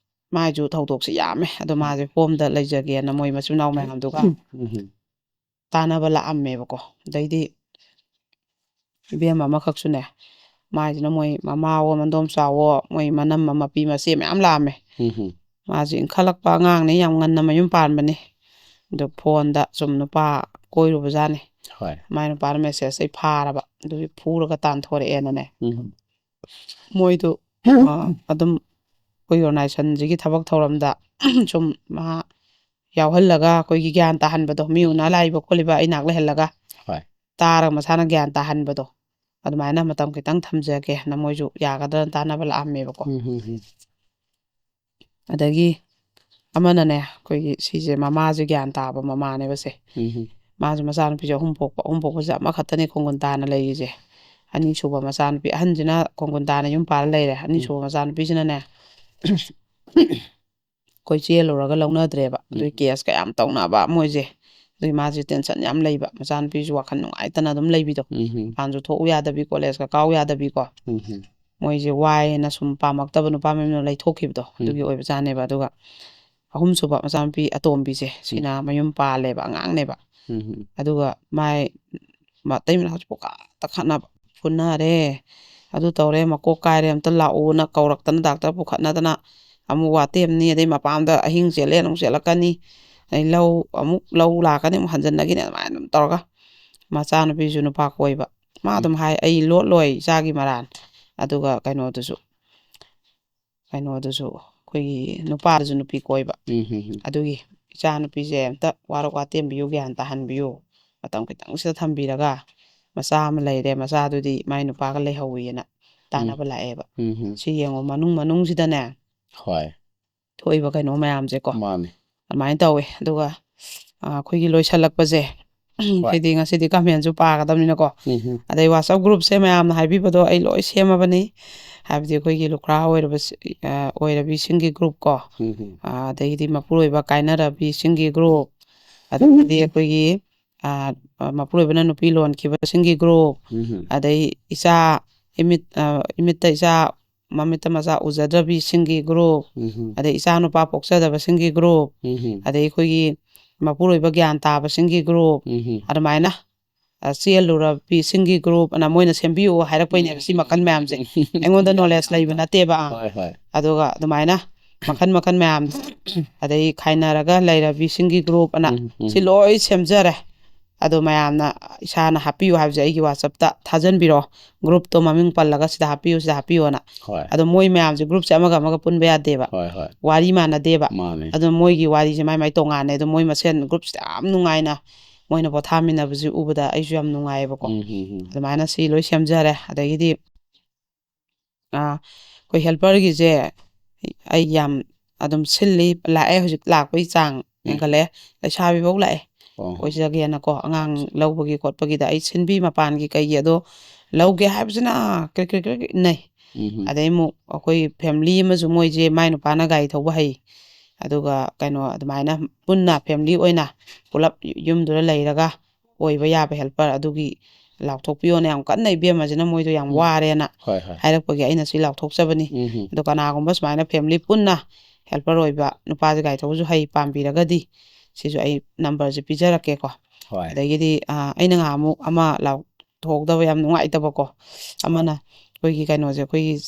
ꯃꯥꯏꯁꯨ ꯊꯧꯗꯣꯛꯁꯦ ꯌꯥꯝꯃꯦ ꯑꯗꯣ ꯃꯥꯁꯦ ꯍꯣꯝꯗ ꯂꯩꯖꯒꯦꯅ ꯃꯣꯏ ꯃꯆꯤꯟ ꯃꯅꯥꯎ ꯃꯌꯥꯝꯗꯨꯒ ꯇꯥꯟꯅꯕ ꯂꯥꯛꯑꯝꯃꯦꯕꯀꯣ ꯑꯗꯩꯗꯤ ꯏꯕꯦꯝ ꯑꯃꯈꯛꯁꯨꯅꯦ ꯃꯥꯏꯁꯤꯅ ꯃꯣꯏ ꯃꯃꯥꯋꯣ ꯃꯟꯗꯣꯝ ꯆꯥꯋꯣ ꯃꯣꯏ ꯃꯅꯝꯃ ꯃꯄꯤ ꯃꯆꯦ ꯃꯌꯥꯝ ꯂꯥꯛꯑꯝꯃꯦ ꯃꯥꯁꯦ ꯏꯟꯈꯠꯂꯛꯄ ꯑꯉꯥꯡꯅꯤ ꯌꯥꯝ ꯉꯟꯅ ꯃꯌꯨꯝ ꯄꯥꯟꯕꯅꯤ ꯑꯗꯣ ꯐꯣꯟꯗ ꯁꯨꯝ ꯅꯨꯄꯥ ꯀꯣꯏꯔꯨꯕꯖꯥꯠꯅꯤ ꯃꯥꯏ ꯅꯨꯄꯥꯅ ꯃꯦꯁꯦꯖꯇꯩ ꯐꯥꯔꯕ ꯑꯗꯨꯒꯤ ꯐꯨꯔꯒ ꯇꯥꯟꯊꯣꯔꯛꯑꯦꯅꯅꯦ ꯃꯣꯏꯗꯨ ꯑꯗꯨꯝ ꯑꯩꯈꯣꯏ ꯑꯣꯔꯒꯅꯥꯏꯖꯦꯁꯟꯁꯤꯒꯤ ꯊꯕꯛ ꯊꯧꯔꯝꯗ ꯁꯨꯝ ꯃꯥ ꯌꯥꯎꯍꯜꯂꯒ ꯑꯩꯈꯣꯏꯒꯤ ꯒ꯭ꯌꯥꯟ ꯇꯥꯍꯟꯕꯗꯣ ꯃꯤ ꯎꯅ ꯂꯥꯛꯏꯕ ꯈꯣꯠꯂꯤꯕ ꯑꯩ ꯅꯥꯛ ꯂꯩꯍꯜꯂꯒ ꯇꯥꯔꯒ ꯃꯁꯥꯅ ꯒ꯭ꯌꯥꯟ ꯇꯥꯍꯟꯕꯗꯣ ꯑꯗꯨꯃꯥꯏꯅ ꯃꯇꯝ ꯈꯤꯇꯪ ꯊꯝꯖꯒꯦꯅ ꯃꯣꯏꯁꯨ ꯌꯥꯒꯗ꯭ꯔꯅ ꯇꯥꯟꯅꯕ ꯂꯥꯛꯑꯝꯃꯦꯕꯀꯣ ꯑꯗꯒꯤ ꯑꯃꯅꯅꯦ ꯑꯩꯈꯣꯏꯒꯤ ꯁꯤꯁꯦ ꯃꯃꯥꯁꯦ ꯒ꯭ꯌꯥꯟ ꯇꯥꯕ ꯃꯃꯥꯅꯦꯕꯁꯦ ꯃꯥꯁꯨ ꯃꯆꯥꯅꯨꯄꯤꯁꯦ 3 ꯄꯣꯛꯄ 3 ꯄꯣꯛꯄꯁꯦ ꯑꯃꯈꯛꯇꯅꯦ ꯈꯣꯡꯒꯨꯟ ꯇꯥꯅ ꯂꯩꯔꯤꯁꯦ ꯑꯅꯤꯁꯨꯕ ꯃꯆꯥꯅꯨꯄꯤ ꯑꯍꯟꯁꯤꯅ ꯈꯣꯡꯒꯨꯟ ꯇꯥꯅ ꯌꯨꯝ ꯄꯥꯜꯂ ꯂꯩꯔꯦ ꯑꯅꯤꯁꯨꯕ ꯃꯆꯥꯅꯨꯄꯤꯁꯤꯅꯅꯦ ꯑꯩꯈꯣꯏ ꯆꯦꯜꯂꯨꯔꯒ ꯂꯧꯅꯗ꯭ꯔꯦꯕ ꯑꯗꯨꯒꯤ ꯀꯦꯁ ꯀꯌꯥꯝ ꯇꯧꯅꯕ ꯃꯣꯏꯁꯦ ꯑꯗꯨꯒꯤ ꯃꯥꯁꯦ ꯇꯦꯟꯁꯟ ꯌꯥꯝ ꯂꯩꯕ ꯃꯆꯥꯅꯨꯄꯤꯁꯨ ꯋꯥꯈꯜ ꯅꯨꯡꯉꯥꯏꯇꯅ ꯑꯗꯨꯝ ꯂꯩꯕꯤꯗꯣ ꯃꯄꯥꯟꯁꯨ ꯊꯣꯛꯎ ꯌꯥꯗꯕꯤ ꯀꯣꯂꯦꯖꯀ ꯀꯥꯎ ꯌꯥꯗꯕꯤꯀꯣ ꯃꯣꯏꯁꯦ ꯋꯥꯏꯅ ꯁꯨꯝ ꯄꯥꯝꯃꯛꯇꯕ ꯅꯨꯄꯥ ꯃꯌꯨꯝꯅ ꯂꯩꯊꯣꯛꯈꯤꯕꯗꯣ ꯑꯗꯨꯒꯤ ꯑꯣꯏꯕꯖꯥꯠꯅꯦꯕ ꯑꯗꯨꯒ 3ꯁꯨꯕ ꯃꯆꯥꯅꯨꯄꯤ ꯑꯇꯣꯝꯕꯤꯁꯦ ꯁꯤꯅ ꯃꯌꯨꯝ ꯄꯥꯜꯂꯦꯕ ꯑꯉꯥꯡꯅꯦꯕ ꯑꯗꯨꯒ ꯃꯥꯏ ꯃꯇꯩ ꯃꯅꯥꯎꯁꯦ ꯄꯣꯛꯈꯠꯇ ꯈꯠꯅꯕ ꯐꯨꯅꯔꯦ ꯑꯗꯨ ꯇꯧꯔꯦ ꯃꯀꯣꯛ ꯀꯥꯏꯔꯦ ꯑꯝꯇ ꯂꯥꯛꯎꯅ ꯀꯧꯔꯛꯇꯅ ꯗꯥꯛꯇꯔ ꯄꯨꯈꯠꯅꯗꯅ ꯑꯃꯨꯛ ꯋꯥꯇꯦꯝꯅꯤ ꯑꯗꯩ ꯃꯄꯥꯝꯗ ꯑꯍꯤꯡ ꯆꯦꯜꯂꯦ ꯑꯃꯨꯛ ꯆꯦꯜꯂꯛꯀꯅꯤ ꯑꯗꯩ ꯂꯧ ꯂꯥꯛꯀꯅꯤ ꯑꯃꯨꯛ ꯍꯟꯖꯟꯅꯈꯤꯅꯤ ꯑꯗꯨꯃꯥꯏꯅ ꯑꯗꯨꯝ ꯇꯧꯔꯒ ꯃꯆꯥꯅꯨꯄꯤꯁꯨ ꯅꯨꯄꯥ ꯀꯣꯏꯕ ꯃꯥ ꯑꯗꯨꯝ ꯍꯥꯏ ꯑꯩ ꯂꯣꯠꯂꯣꯏ ꯏꯆꯥꯒꯤ ꯃꯔꯥꯟ ꯑꯗꯨꯒ ꯀꯩꯅꯣꯗꯨꯁꯨ ꯑꯩꯈꯣꯏꯒꯤ ꯅꯨꯄꯥꯗꯨꯁꯨ ꯅꯨꯄꯤ ꯀꯣꯏꯕ ꯑꯗꯨꯒꯤ ꯏꯆꯥ ꯅꯨꯄꯤꯁꯦ ꯑꯝꯇ ꯋꯥꯔꯛ ꯋꯥꯇꯦꯝꯕꯤꯌꯨ ꯒ꯭ꯌꯥꯟ ꯇꯥꯍꯟꯕꯤꯌꯨ ꯃꯇꯝ ꯈꯤꯇꯪꯁꯤꯗ ꯊꯝꯕꯤꯔꯒ ꯃꯆꯥ ꯑꯃ ꯂꯩꯔꯦ ꯃꯆꯥꯗꯨꯗꯤ ꯃꯥꯏ ꯅꯨꯄꯥꯒ ꯂꯩꯍꯧꯋꯦꯅ ꯇꯥꯟꯅꯕ ꯂꯥꯛꯑꯦꯕ ꯁꯤ ꯌꯦꯡꯉꯣ ꯃꯅꯨꯡꯁꯤꯗꯅꯦ ꯊꯣꯛꯏꯕ ꯀꯩꯅꯣ ꯃꯌꯥꯝꯁꯦꯀꯣ ꯑꯗꯨꯃꯥꯏꯅ ꯇꯧꯋꯦ ꯑꯗꯨꯒ ꯑꯩꯈꯣꯏꯒꯤ ꯂꯣꯏꯁꯜꯂꯛꯄꯁꯦ ꯁꯤꯗꯤ ꯉꯁꯤꯗꯤ ꯀꯃꯦꯟꯁꯨ ꯄꯥꯒꯗꯕꯅꯤꯅꯀꯣ ꯑꯗꯩ ꯋꯥꯆꯞ ꯒ꯭ꯔꯨꯞꯁꯦ ꯃꯌꯥꯝꯅ ꯍꯥꯏꯕꯤꯕꯗꯣ ꯑꯩ ꯂꯣꯏ ꯁꯦꯝꯃꯕꯅꯤ ꯍꯥꯏꯕꯗꯤ ꯑꯩꯈꯣꯏꯒꯤ ꯂꯨꯈ꯭ꯔꯥ ꯑꯣꯏꯔꯕꯤꯁꯤꯡꯒꯤ ꯒ꯭ꯔꯨꯞ ꯀꯣ ꯑꯗꯒꯤꯗꯤ ꯃꯄꯨꯔꯣꯏꯕ ꯀꯥꯏꯅꯔꯕꯤꯁꯤꯡꯒꯤ ꯒ꯭ꯔꯨꯞ ꯑꯗꯒꯤꯗꯤ ꯑꯩꯈꯣꯏꯒꯤ ꯃꯄꯨꯔꯣꯏꯕꯅ ꯅꯨꯄꯤ ꯂꯣꯟꯈꯤꯕꯁꯤꯡꯒꯤ ꯒ꯭ꯔꯨꯞ ꯑꯗꯩ ꯏꯆꯥ ꯏꯃꯤꯠꯇ ꯏꯆꯥ ꯃꯃꯤꯠꯇ ꯃꯆꯥ ꯎꯖꯗ꯭ꯔꯕꯤꯁꯤꯡꯒꯤ ꯒ꯭ꯔꯨꯞ ꯑꯗꯩ ꯏꯆꯥ ꯅꯨꯄꯥ ꯄꯣꯛꯆꯗꯕꯁꯤꯡꯒꯤ ꯒ꯭ꯔꯨꯞ ꯑꯗꯩ ꯑꯩꯈꯣꯏꯒꯤ ꯃꯄꯨꯔꯣꯏꯕ ꯒ꯭ꯌꯥꯟ ꯇꯥꯕꯁꯤꯡꯒꯤ ꯒ꯭ꯔꯨꯞ ꯑꯗꯨꯃꯥꯏꯅ ꯆꯦꯜꯂꯨꯔꯕꯤꯁꯤꯡꯒꯤ ꯒ꯭ꯔꯨꯞ ꯑꯅ ꯃꯣꯏꯅ ꯁꯦꯝꯕꯤꯌꯨ ꯍꯥꯏꯔꯛꯄꯩꯅꯦꯕ ꯁꯤ ꯃꯈꯜ ꯃꯌꯥꯝꯁꯦ ꯑꯩꯉꯣꯟꯗ ꯅꯣꯂꯦꯖ ꯂꯩꯕ ꯅꯠꯇꯦꯕ ꯑꯗꯨꯒ ꯑꯗꯨꯃꯥꯏꯅ ꯃꯈꯜ ꯃꯌꯥꯝ ꯑꯗꯩ ꯈꯥꯏꯅꯔꯒ ꯂꯩꯔꯕꯤꯁꯤꯡꯒꯤ ꯒ꯭ꯔꯨꯞ ꯑꯅ ꯁꯤ ꯂꯣꯏ ꯁꯦꯝꯖꯔꯦ ꯑꯗꯣ ꯃꯌꯥꯝꯅ ꯏꯁꯥꯅ ꯍꯥꯞꯄꯤꯌꯨ ꯍꯥꯏꯕꯁꯦ ꯑꯩꯒꯤ ꯋꯥꯆꯞꯇ ꯊꯥꯖꯟꯕꯤꯔꯣ ꯒ꯭ꯔꯨꯞꯇꯣ ꯃꯃꯤꯡ ꯄꯜꯂꯒ ꯁꯤꯗ ꯍꯥꯞꯄꯤꯌꯨꯅ ꯑꯗꯣ ꯃꯣꯏ ꯃꯌꯥꯝꯁꯦ ꯒ꯭ꯔꯨꯞꯁꯦ ꯑꯃꯒ ꯄꯨꯟꯕ ꯌꯥꯗꯦꯕ ꯋꯥꯔꯤ ꯃꯥꯟꯅꯗꯦꯕ ꯑꯗꯣ ꯃꯣꯏꯒꯤ ꯋꯥꯔꯤꯁꯦ ꯃꯥꯏ ꯇꯣꯉꯥꯟꯅꯦ ꯑꯗꯣ ꯃꯣꯏ ꯃꯁꯦꯟ ꯒ꯭ꯔꯨꯞꯁꯤꯗ ꯌꯥꯝ ꯅꯨꯡꯉꯥꯏꯅ ꯃꯣꯏꯅ ꯄꯣꯊꯥꯃꯤꯟꯅꯕꯁꯤ ꯎꯕꯗ ꯑꯩꯁꯨ ꯌꯥꯝ ꯅꯨꯡꯉꯥꯏꯌꯦꯕꯀꯣ ꯑꯗꯨꯃꯥꯏꯅ ꯁꯤ ꯂꯣꯏ ꯁꯦꯝꯖꯔꯦ ꯑꯗꯒꯤꯗꯤ ꯑꯩꯈꯣꯏ ꯍꯦꯜꯄꯔꯒꯤꯁꯦ ꯑꯩ ꯌꯥꯝ ꯑꯗꯨꯝ ꯁꯤꯜꯂꯤ ꯂꯥꯛꯑꯦ ꯍꯧꯖꯤꯛ ꯂꯥꯛꯄꯒꯤ ꯆꯥꯡ ꯍꯦꯟꯒꯠꯂꯛꯑꯦ ꯂꯩꯁꯥꯕꯤꯐꯧ ꯂꯥꯛꯑꯦ ꯑꯣꯏꯖꯒꯦꯅꯀꯣ ꯑꯉꯥꯡ ꯂꯧꯕꯒꯤ ꯈꯣꯠꯄꯒꯤꯗ ꯑꯩ ꯁꯤꯟꯕꯤ ꯃꯄꯥꯟꯒꯤ ꯀꯩꯒꯤ ꯑꯗꯣ ꯂꯧꯒꯦ ꯍꯥꯏꯕꯁꯤꯅ ꯀ꯭ꯔꯤꯛ ꯏꯟꯅꯩ ꯑꯗꯩ ꯑꯃꯨꯛ ꯑꯩꯈꯣই ꯐꯦꯃꯤꯂꯤ ꯑꯃꯁꯨ ꯃꯣꯏꯁꯦ ꯃꯥꯏ ꯅꯨꯄꯥꯅ ꯒꯥꯔꯤ ꯊꯧꯕ ꯍꯩ ꯑꯗꯨꯒ ꯀꯩꯅꯣ ꯑꯗꯨꯃꯥꯏꯅ ꯄꯨꯟꯅ ꯐꯦꯃꯤꯂꯤ ꯑꯣꯏꯅ ꯄꯨꯂꯞ ꯌꯨꯝꯗꯨꯗ ꯂꯩꯔꯒ ꯑꯣꯏꯕ ꯌꯥꯕ ꯍꯦꯜꯄꯔ ꯑꯗꯨꯒꯤ ꯂꯥꯎꯊꯣꯛꯄꯤꯌꯣꯅ ꯌꯥꯝ ꯀꯟꯅ ꯏꯕꯦꯝꯃꯁꯤꯅ ꯃꯣꯏꯗꯣ ꯌꯥꯝ ꯋꯥꯔꯦꯅ ꯍꯥꯏꯔꯛꯄꯒꯤ ꯑꯩꯅ ꯁꯤ ꯂꯥꯎꯊꯣꯛꯆꯕꯅꯤ ꯑꯗꯣ ꯀꯅꯥꯒꯨꯝꯕ ꯁꯨꯃꯥꯏꯅ ꯐꯦꯃꯤꯂꯤ ꯄꯨꯟꯅ ꯍꯦꯜꯄꯔ ꯑꯣꯏꯕ ꯅꯨꯄꯥꯁꯦ ꯒꯥꯔꯤ ꯊꯧꯕꯁꯨ ꯍꯩ ꯄꯥꯝꯕꯤꯔꯒꯗꯤ ꯁꯤꯁꯨ ꯑꯩ ꯅꯝꯕꯔꯁꯦ ꯄꯤꯖꯔꯛꯀꯦꯀꯣ ꯑꯗꯒꯤꯗꯤ ꯑꯩꯅ ꯉꯍꯥꯟꯃꯨꯛ ꯑꯃ ꯂꯥꯎꯊꯣꯛꯗꯕ ꯌꯥꯝ ꯅꯨꯡꯉꯥꯏꯇꯕꯀꯣ ꯑꯃꯅ ꯑꯩꯈꯣꯏꯒꯤ ꯀꯩꯅꯣꯁꯦ ꯑꯩꯈꯣꯏꯒꯤ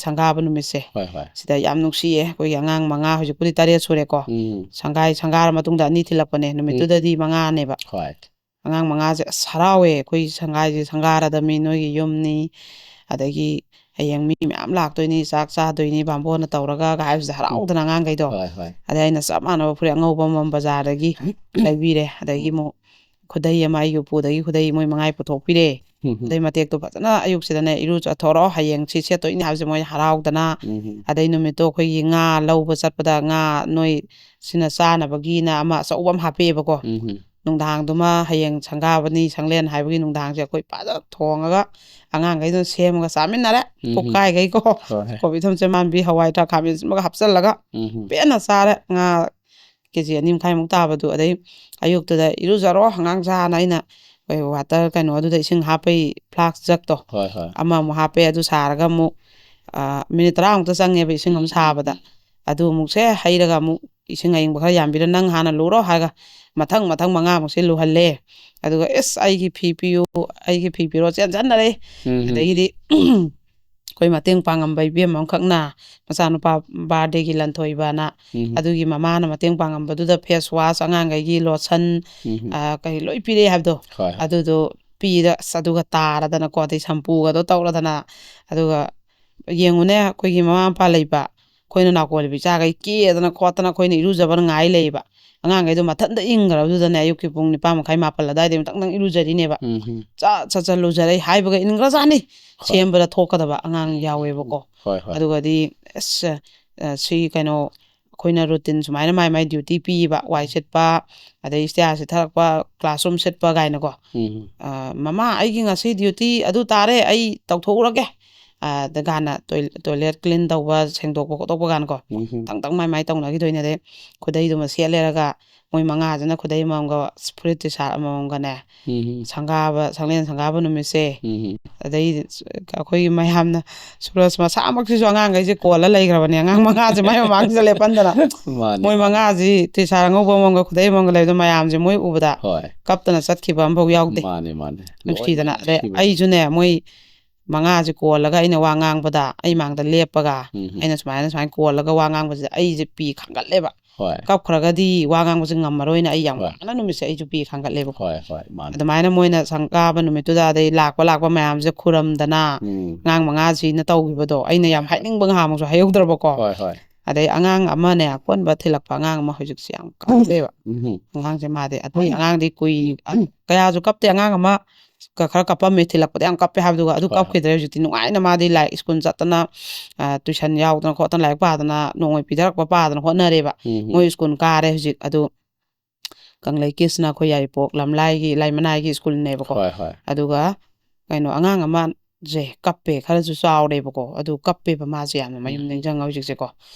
ꯁꯪꯒꯥꯕ ꯅꯨꯃꯤꯠꯁꯦ ꯍꯣꯏ ꯍꯣꯏ ꯁꯤꯗ ꯌꯥꯝ ꯅꯨꯡꯁꯤꯌꯦ ꯑꯩꯈꯣꯏꯒꯤ ꯑꯉꯥꯡ 5 ꯍꯧꯖꯤꯛꯄꯨꯗꯤ 7 ꯁꯨꯔꯦꯀꯣ ꯁꯪꯒꯥꯔ ꯃꯇꯨꯡꯗ 2 ꯊꯤꯜꯂꯛꯄꯅꯦ ꯅꯨꯃꯤꯠꯇꯨꯗꯗꯤ 5ꯅꯦꯕ ꯍꯣꯏ ꯑꯉꯥꯡ 5ꯁꯦ ꯑꯁ ꯍꯔꯥꯎꯋꯦ ꯑꯩꯈꯣꯏ ꯁꯪꯒꯥꯏꯁꯦ ꯁꯪꯒꯥꯔꯗꯃꯤ ꯅꯣꯏꯒꯤ ꯌꯨꯝꯅꯤ ꯑꯗꯒꯤ ꯍꯌꯦꯡ ꯃꯤ ꯃꯌꯥꯝ ꯂꯥꯛꯇꯣꯏꯅꯤ ꯆꯥꯛ ꯆꯥꯗꯣꯏꯅꯤ ꯕꯥꯝꯕꯣꯟꯅ ꯇꯧꯔꯒ ꯍꯥꯏꯕꯁꯤꯗ ꯍꯔꯥꯎꯗꯅ ꯑꯉꯥꯡꯈꯩꯗꯣ ꯍꯣꯏ ꯍꯣꯏ ꯑꯗꯩ ꯑꯩꯅ ꯆꯞ ꯃꯥꯟꯅꯕ ꯐꯨꯔꯤꯠ ꯑꯉꯧꯕ ꯑꯃ ꯕꯖꯥꯔꯗꯒꯤ ꯂꯩꯕꯤꯔꯦ ꯑꯗꯒꯤ ꯑꯃꯨꯛ ꯈꯨꯗꯩ ꯑꯃ ꯑꯩꯒꯤ ꯎꯄꯨꯗꯒꯤ ꯈꯨꯗꯩ ꯃꯣꯏ 5 ꯄꯨꯊꯣꯛꯄꯤꯔꯦ ꯑꯗꯩ ꯃꯇꯦꯛꯇꯣ ꯐꯖꯅ ꯑꯌꯨꯛꯁꯤꯗꯅꯦ ꯏꯔꯨ ꯆꯠꯊꯣꯔꯛꯑꯣ ꯍꯌꯦꯡ ꯁꯤ ꯁꯦꯠꯇꯣꯏꯅꯤ ꯍꯥꯏꯕꯁꯦ ꯃꯣꯏ ꯍꯔꯥꯎꯗꯅ ꯑꯗꯩ ꯅꯨꯃꯤꯠꯇꯣ ꯑꯩꯈꯣꯏꯒꯤ ꯉꯥ ꯂꯧꯕ ꯆꯠꯄꯗ ꯉꯥ ꯅꯣꯏ ꯁꯤꯅ ꯆꯥꯅꯕꯒꯤꯅ ꯑꯃ ꯑꯆꯧꯕ ꯑꯃ ꯍꯥꯞꯄꯤꯑꯕꯀꯣ ꯅꯨꯡꯗꯥꯡꯗꯨꯃ ꯍꯌꯦꯡ ꯁꯪꯒꯥꯕꯅꯤ ꯁꯪꯂꯦꯟ ꯍꯥꯏꯕꯒꯤ ꯅꯨꯡꯗꯥꯡꯁꯦ ꯑꯩꯈꯣꯏ ꯐꯖꯅ ꯊꯣꯡꯉꯒ ꯑꯉꯥꯡꯈꯩꯗꯨꯅ ꯁꯦꯝꯃꯒ ꯆꯥꯃꯤꯟꯅꯔꯦ ꯄꯨꯛꯈꯥꯏꯈꯩꯀꯣ ꯀꯣꯕꯤ ꯊꯝꯆꯦꯠ ꯃꯥꯟꯕꯤ ꯍꯋꯥꯏ ꯊꯔꯥꯛ ꯈꯥꯃꯦꯟ ꯑꯁꯤꯟꯕꯒ ꯍꯥꯞꯆꯤꯜꯂꯒ ꯄꯦꯟꯅ ꯆꯥꯔꯦ ꯉꯥ KG 2.5 ꯇꯥꯕꯗꯨ ꯑꯗꯩ ꯑꯌꯨꯛꯇꯨꯗ ꯏꯔꯨꯖꯔꯣ ꯑꯉꯥꯡꯁꯥꯅ ꯑꯩꯅ ꯑꯩꯈꯣꯏ ꯋꯥꯇꯔ ꯀꯩꯅꯣꯗꯨꯗ ꯏꯁꯤꯡ ꯍꯥꯞꯄꯩ ꯐ꯭ꯂꯥꯛꯁ ꯖꯛꯇꯣ ꯍꯣꯏ ꯍꯣꯏ ꯑꯃꯃꯨꯛ ꯍꯥꯞꯄꯦ ꯑꯗꯨ ꯁꯥꯔꯒ ꯑꯃꯨꯛ ꯃꯤꯅꯤꯠ 30ꯃꯨꯛꯇ ꯆꯪꯉꯦꯕ ꯏꯁꯤꯡ ꯑꯃ ꯁꯥꯕꯗ ꯑꯗꯨ ꯑꯃꯨꯛꯁꯦ ꯍꯩꯔꯒ ꯑꯃꯨꯛ ꯏꯁꯤꯡ ꯑꯌꯤꯡꯕ ꯈꯔ ꯌꯥꯟꯕꯤꯔ ꯅꯪ ꯍꯥꯟꯅ ꯂꯨꯔꯣ ꯍꯥꯏꯔꯒ ꯃꯊꯪ 5ꯃꯨꯛꯁꯦ ꯂꯨꯍꯜꯂꯦ ꯑꯗꯨꯒ ꯑꯦꯁ ꯑꯩꯒꯤ ꯐꯤ ꯄꯤꯌꯨ ꯑꯩꯒꯤ ꯐꯤ ꯄꯤꯔꯣ ꯆꯦꯟꯁꯟꯅꯔꯦ ꯑꯗꯒꯤꯗꯤ ꯑꯩꯈꯣই ꯃꯇꯦꯡ ꯄꯥꯡꯉꯝꯕ ꯏꯕꯦꯝ ꯑꯃꯈꯛꯅ ꯃꯆꯥꯅꯨꯄꯥ ꯕꯥꯔꯗꯦꯒꯤ ꯂꯟꯊꯣꯏꯕꯅ ꯑꯗꯨꯒꯤ ꯃꯃꯥꯅ ꯃꯇꯦꯡ ꯄꯥꯡꯉꯝꯕꯗꯨꯗ ꯐꯦꯁ ꯋꯥꯁ ꯑꯉꯥꯡꯈꯩꯒꯤ ꯂꯣꯁꯟ ꯀꯩ ꯂꯣꯏ ꯄꯤꯔꯛꯑꯦ ꯍꯥꯏꯕꯗꯣ ꯍꯣꯏ ꯑꯗꯨꯗꯣ ꯄꯤꯗ ꯑꯁ ꯑꯗꯨꯒ ꯇꯥꯔꯗꯅꯀꯣ ꯑꯗꯩ ꯁꯝꯄꯨꯒꯗꯣ ꯇꯧꯔꯗꯅ ꯑꯗꯨꯒ ꯌꯦꯡꯉꯨꯅꯦ ꯑꯩꯈꯣꯏꯒꯤ ꯃꯃꯥ ꯃꯄꯥ ꯂꯩꯕ ꯑꯩꯈꯣꯏꯅ ꯅꯥꯀꯣꯜꯂꯤꯕ ꯏꯆꯥꯈꯩ ꯀꯦꯗꯅ ꯈꯣꯠꯇꯅ ꯑꯩꯈꯣꯏꯅ ꯏꯔꯨꯖꯕꯅ ꯉꯥꯏ ꯂꯩꯌꯦꯕ ꯑꯉꯥꯡꯈꯩꯗꯣ ꯃꯊꯟꯇ ꯏꯪꯈ꯭ꯔꯕꯗꯨꯗꯅꯦ ꯑꯌꯨꯛꯀꯤ ꯄꯨꯡ 9:30 ꯃꯥꯄꯜ ꯑꯗꯨꯋꯥꯏꯗꯩ ꯃꯇꯪ ꯏꯔꯨꯖꯔꯤꯅꯦꯕ ꯁꯠ ꯂꯨꯖꯔꯦ ꯍꯥꯏꯕꯒ ꯏꯟꯈ꯭ꯔꯖꯥꯠꯅꯤ ꯁꯦꯝꯕꯗ ꯊꯣꯛꯀꯗꯕ ꯑꯉꯥꯡ ꯌꯥꯎꯋꯦꯕꯀꯣ ꯍꯣꯏ ꯍꯣꯏ ꯑꯗꯨꯒꯗꯤ ꯑꯁ ꯁꯤ ꯀꯩꯅꯣ ꯑꯩꯈꯣꯏꯅ ꯔꯨꯇꯤꯟ ꯁꯨꯃꯥꯏꯅ ꯃꯥꯏ ꯗ꯭ꯌꯨꯇꯤ ꯄꯤꯕ ꯋꯥꯏ ꯁꯤꯠꯄ ꯑꯗꯩ ꯏꯁꯇꯤꯌꯥꯔ ꯁꯤꯠꯊꯔꯛꯄ ꯀ꯭ꯂꯥꯁꯔꯨꯝ ꯁꯤꯠꯄ ꯀꯥꯏꯅꯀꯣ ꯃꯃꯥ ꯑꯩꯒꯤ ꯉꯁꯤ ꯗ꯭ꯌꯨꯇꯤ ꯑꯗꯨ ꯇꯥꯔꯦ ꯑꯩ ꯇꯧꯊꯣꯛꯎꯔꯒꯦ ꯒꯥꯅ ꯇꯣꯏꯂꯦꯠ ꯀ꯭ꯂꯤꯟ ꯇꯧꯕ ꯁꯦꯡꯗꯣꯛꯄ ꯈꯣꯠꯇꯣꯛꯄ ꯀꯥꯟꯀꯣ ꯇꯪ ꯃꯥꯏ ꯇꯧꯅꯈꯤꯗꯣꯏꯅꯦ ꯑꯗꯩ ꯈꯨꯗꯩꯗꯨꯃ ꯁꯦꯠꯂꯦꯔꯒ ꯃꯣꯏ 5ꯁꯤꯅ ꯈꯨꯗꯩ ꯑꯃꯃꯝꯒ ꯐꯨꯔꯤꯠ ꯇꯤꯁꯥꯔꯠ ꯑꯃꯃꯝꯒꯅꯦ ꯁꯪꯂꯦꯟ ꯁꯪꯒꯥꯕ ꯅꯨꯃꯤꯠꯁꯦ ꯑꯗꯩ ꯑꯩꯈꯣꯏꯒꯤ ꯃꯌꯥꯝꯅ ꯁꯨꯔꯖ ꯃꯁꯥꯃꯛꯁꯤꯁꯨ ꯑꯉꯥꯡꯈꯩꯁꯦ ꯀꯣꯜꯂ ꯂꯩꯈ꯭ꯔꯕꯅꯦ ꯑꯉꯥꯡ 5ꯁꯦ ꯃꯥꯏ ꯃꯃꯥꯡꯁꯤꯗ ꯂꯦꯞꯍꯟꯗꯅ ꯃꯥꯅꯤ ꯃꯣꯏ 5ꯁꯤ ꯇꯤꯁꯥꯔꯠ ꯑꯉꯧꯕ ꯑꯃꯃꯝꯒ ꯈꯨꯗꯩ ꯑꯃꯃꯝꯒ ꯂꯩꯕꯗꯣ ꯃꯌꯥꯝꯁꯦ ꯃꯣꯏ ꯎꯕꯗ ꯍꯣꯏ ꯀꯞꯇꯅ ꯆꯠꯈꯤꯕ ꯑꯃꯐꯥꯎ ꯌꯥꯎꯗꯦ ꯃꯥꯅꯤ ꯃꯥꯅꯤ ꯂꯣꯏꯅ ꯅꯨꯡꯁꯤꯗꯅ ꯑꯗꯩ ꯅꯨꯡꯁꯤꯕꯅꯤ ꯑꯩꯁꯨꯅꯦ ꯃꯣꯏ 5ꯁꯦ ꯀꯣꯜꯂꯒ ꯑꯩꯅ ꯋꯥ ꯉꯥꯡꯕꯗ ꯑꯩ ꯃꯥꯡꯗ ꯂꯦꯞꯄꯒ ꯑꯩꯅ ꯁꯨꯃꯥꯏꯅ ꯀꯣꯜꯂꯒ ꯋꯥ ꯉꯥꯡꯕꯁꯤꯗ ꯑꯩꯁꯦ ꯄꯤ ꯈꯥꯡꯒꯠꯂꯦꯕ ꯍꯣꯏ ꯀꯞꯈ꯭ꯔꯒꯗꯤ ꯋꯥ ꯉꯥꯡꯕꯁꯦ ꯉꯝꯃꯔꯣꯏꯅ ꯑꯩ ꯌꯥꯝ ꯍꯣꯏ ꯋꯥꯅ ꯅꯨꯃꯤꯠꯁꯦ ꯑꯩꯁꯨ ꯄꯤ ꯈꯥꯡꯒꯠꯂꯦꯕꯀꯣ ꯍꯣꯏ ꯍꯣꯏ ꯃꯥꯅꯤ ꯑꯗꯨꯃꯥꯏꯅ ꯃꯣꯏꯅ ꯁꯪꯒꯥꯕ ꯅꯨꯃꯤꯠꯇꯨꯗ ꯑꯗꯩ ꯂꯥꯛꯄ ꯃꯌꯥꯝꯁꯦ ꯈꯨꯔꯝꯗꯅ ꯑꯉꯥꯡ 5ꯁꯤꯅ ꯇꯧꯈꯤꯕꯗꯣ ꯑꯩꯅ ꯌꯥꯝ ꯍꯥꯏꯅꯤꯡꯕ ꯉꯍꯥꯃꯨꯛꯁꯨ ꯍꯥꯏꯍꯧꯗ꯭ꯔꯕꯀꯣ ꯍꯣꯏ ꯍꯣꯏ ꯑꯗꯩ ꯑꯉꯥꯡ ꯑꯃꯅꯦ ꯑꯀꯣꯟꯕ ꯊꯤꯜꯂꯛꯄ ꯑꯉꯥꯡ ꯑꯃ ꯍꯧꯖꯤꯛꯁꯦ ꯌꯥꯝ ꯀꯞꯄꯦꯕ ꯑꯉꯥꯡꯁꯦ ꯃꯥꯗꯤ ꯑꯇꯩ ꯑꯉꯥꯡꯗꯤ ꯀꯌꯥꯁꯨ ꯀꯞꯇꯦ ꯑꯉꯥꯡ ꯑꯃ ꯈꯔ ꯀꯞꯄꯝꯃꯦ ꯊꯤꯜꯂꯛꯄꯗ ꯌꯥꯝ ꯀꯞꯄꯦ ꯍꯥꯏꯕꯗꯨꯒ ꯑꯗꯨ ꯍꯣꯏ ꯍꯣꯏ ꯀꯞꯈꯤꯗ꯭ꯔꯦ ꯍꯧꯖꯤꯛꯇꯤ ꯅꯨꯡꯉꯥꯏꯅ ꯃꯥꯗꯤ ꯂꯥꯏꯔꯤꯛ ꯁ꯭ꯀꯨꯜ ꯆꯠꯇꯅ ꯇꯨꯏꯁꯟ ꯌꯥꯎꯗꯅ ꯈꯣꯠꯇꯅ ꯂꯥꯏꯔꯤꯛ ꯄꯥꯗꯅ ꯅꯣꯡꯃꯩ ꯄꯤꯊꯔꯛꯄ ꯄꯥꯗꯅ ꯍꯣꯠꯅꯔꯦꯕ ꯃꯣꯏ ꯁ꯭ꯀꯨꯜ ꯀꯥꯔꯦ ꯍꯧꯖꯤꯛ ꯑꯗꯨ ꯀꯪꯂꯩ ꯀꯤꯁꯅ ꯑꯩꯈꯣꯏ ꯌꯥꯏꯔꯤꯄꯣꯛ ꯂꯝꯂꯥꯏꯒꯤ ꯂꯩꯃꯅꯥꯏꯒꯤ ꯁ꯭ꯀꯨꯜꯅꯦꯕꯀꯣ ꯍꯣꯏ ꯍꯣꯏ ꯑꯗꯨꯒ ꯀꯩꯅꯣ ꯑꯉꯥꯡ ꯑꯃꯁꯦ ꯀꯞꯄꯦ ꯈꯔꯁꯨ ꯆꯥꯎꯔꯦꯕꯀꯣ ꯑꯗꯨ ꯀꯞꯄꯦꯕ ꯃꯥꯁꯦ ꯌꯥꯝꯅ ꯃꯌꯨꯝ ꯅꯤꯡꯁꯤꯡꯉ ꯍꯧꯖꯤꯛꯁꯦꯀꯣ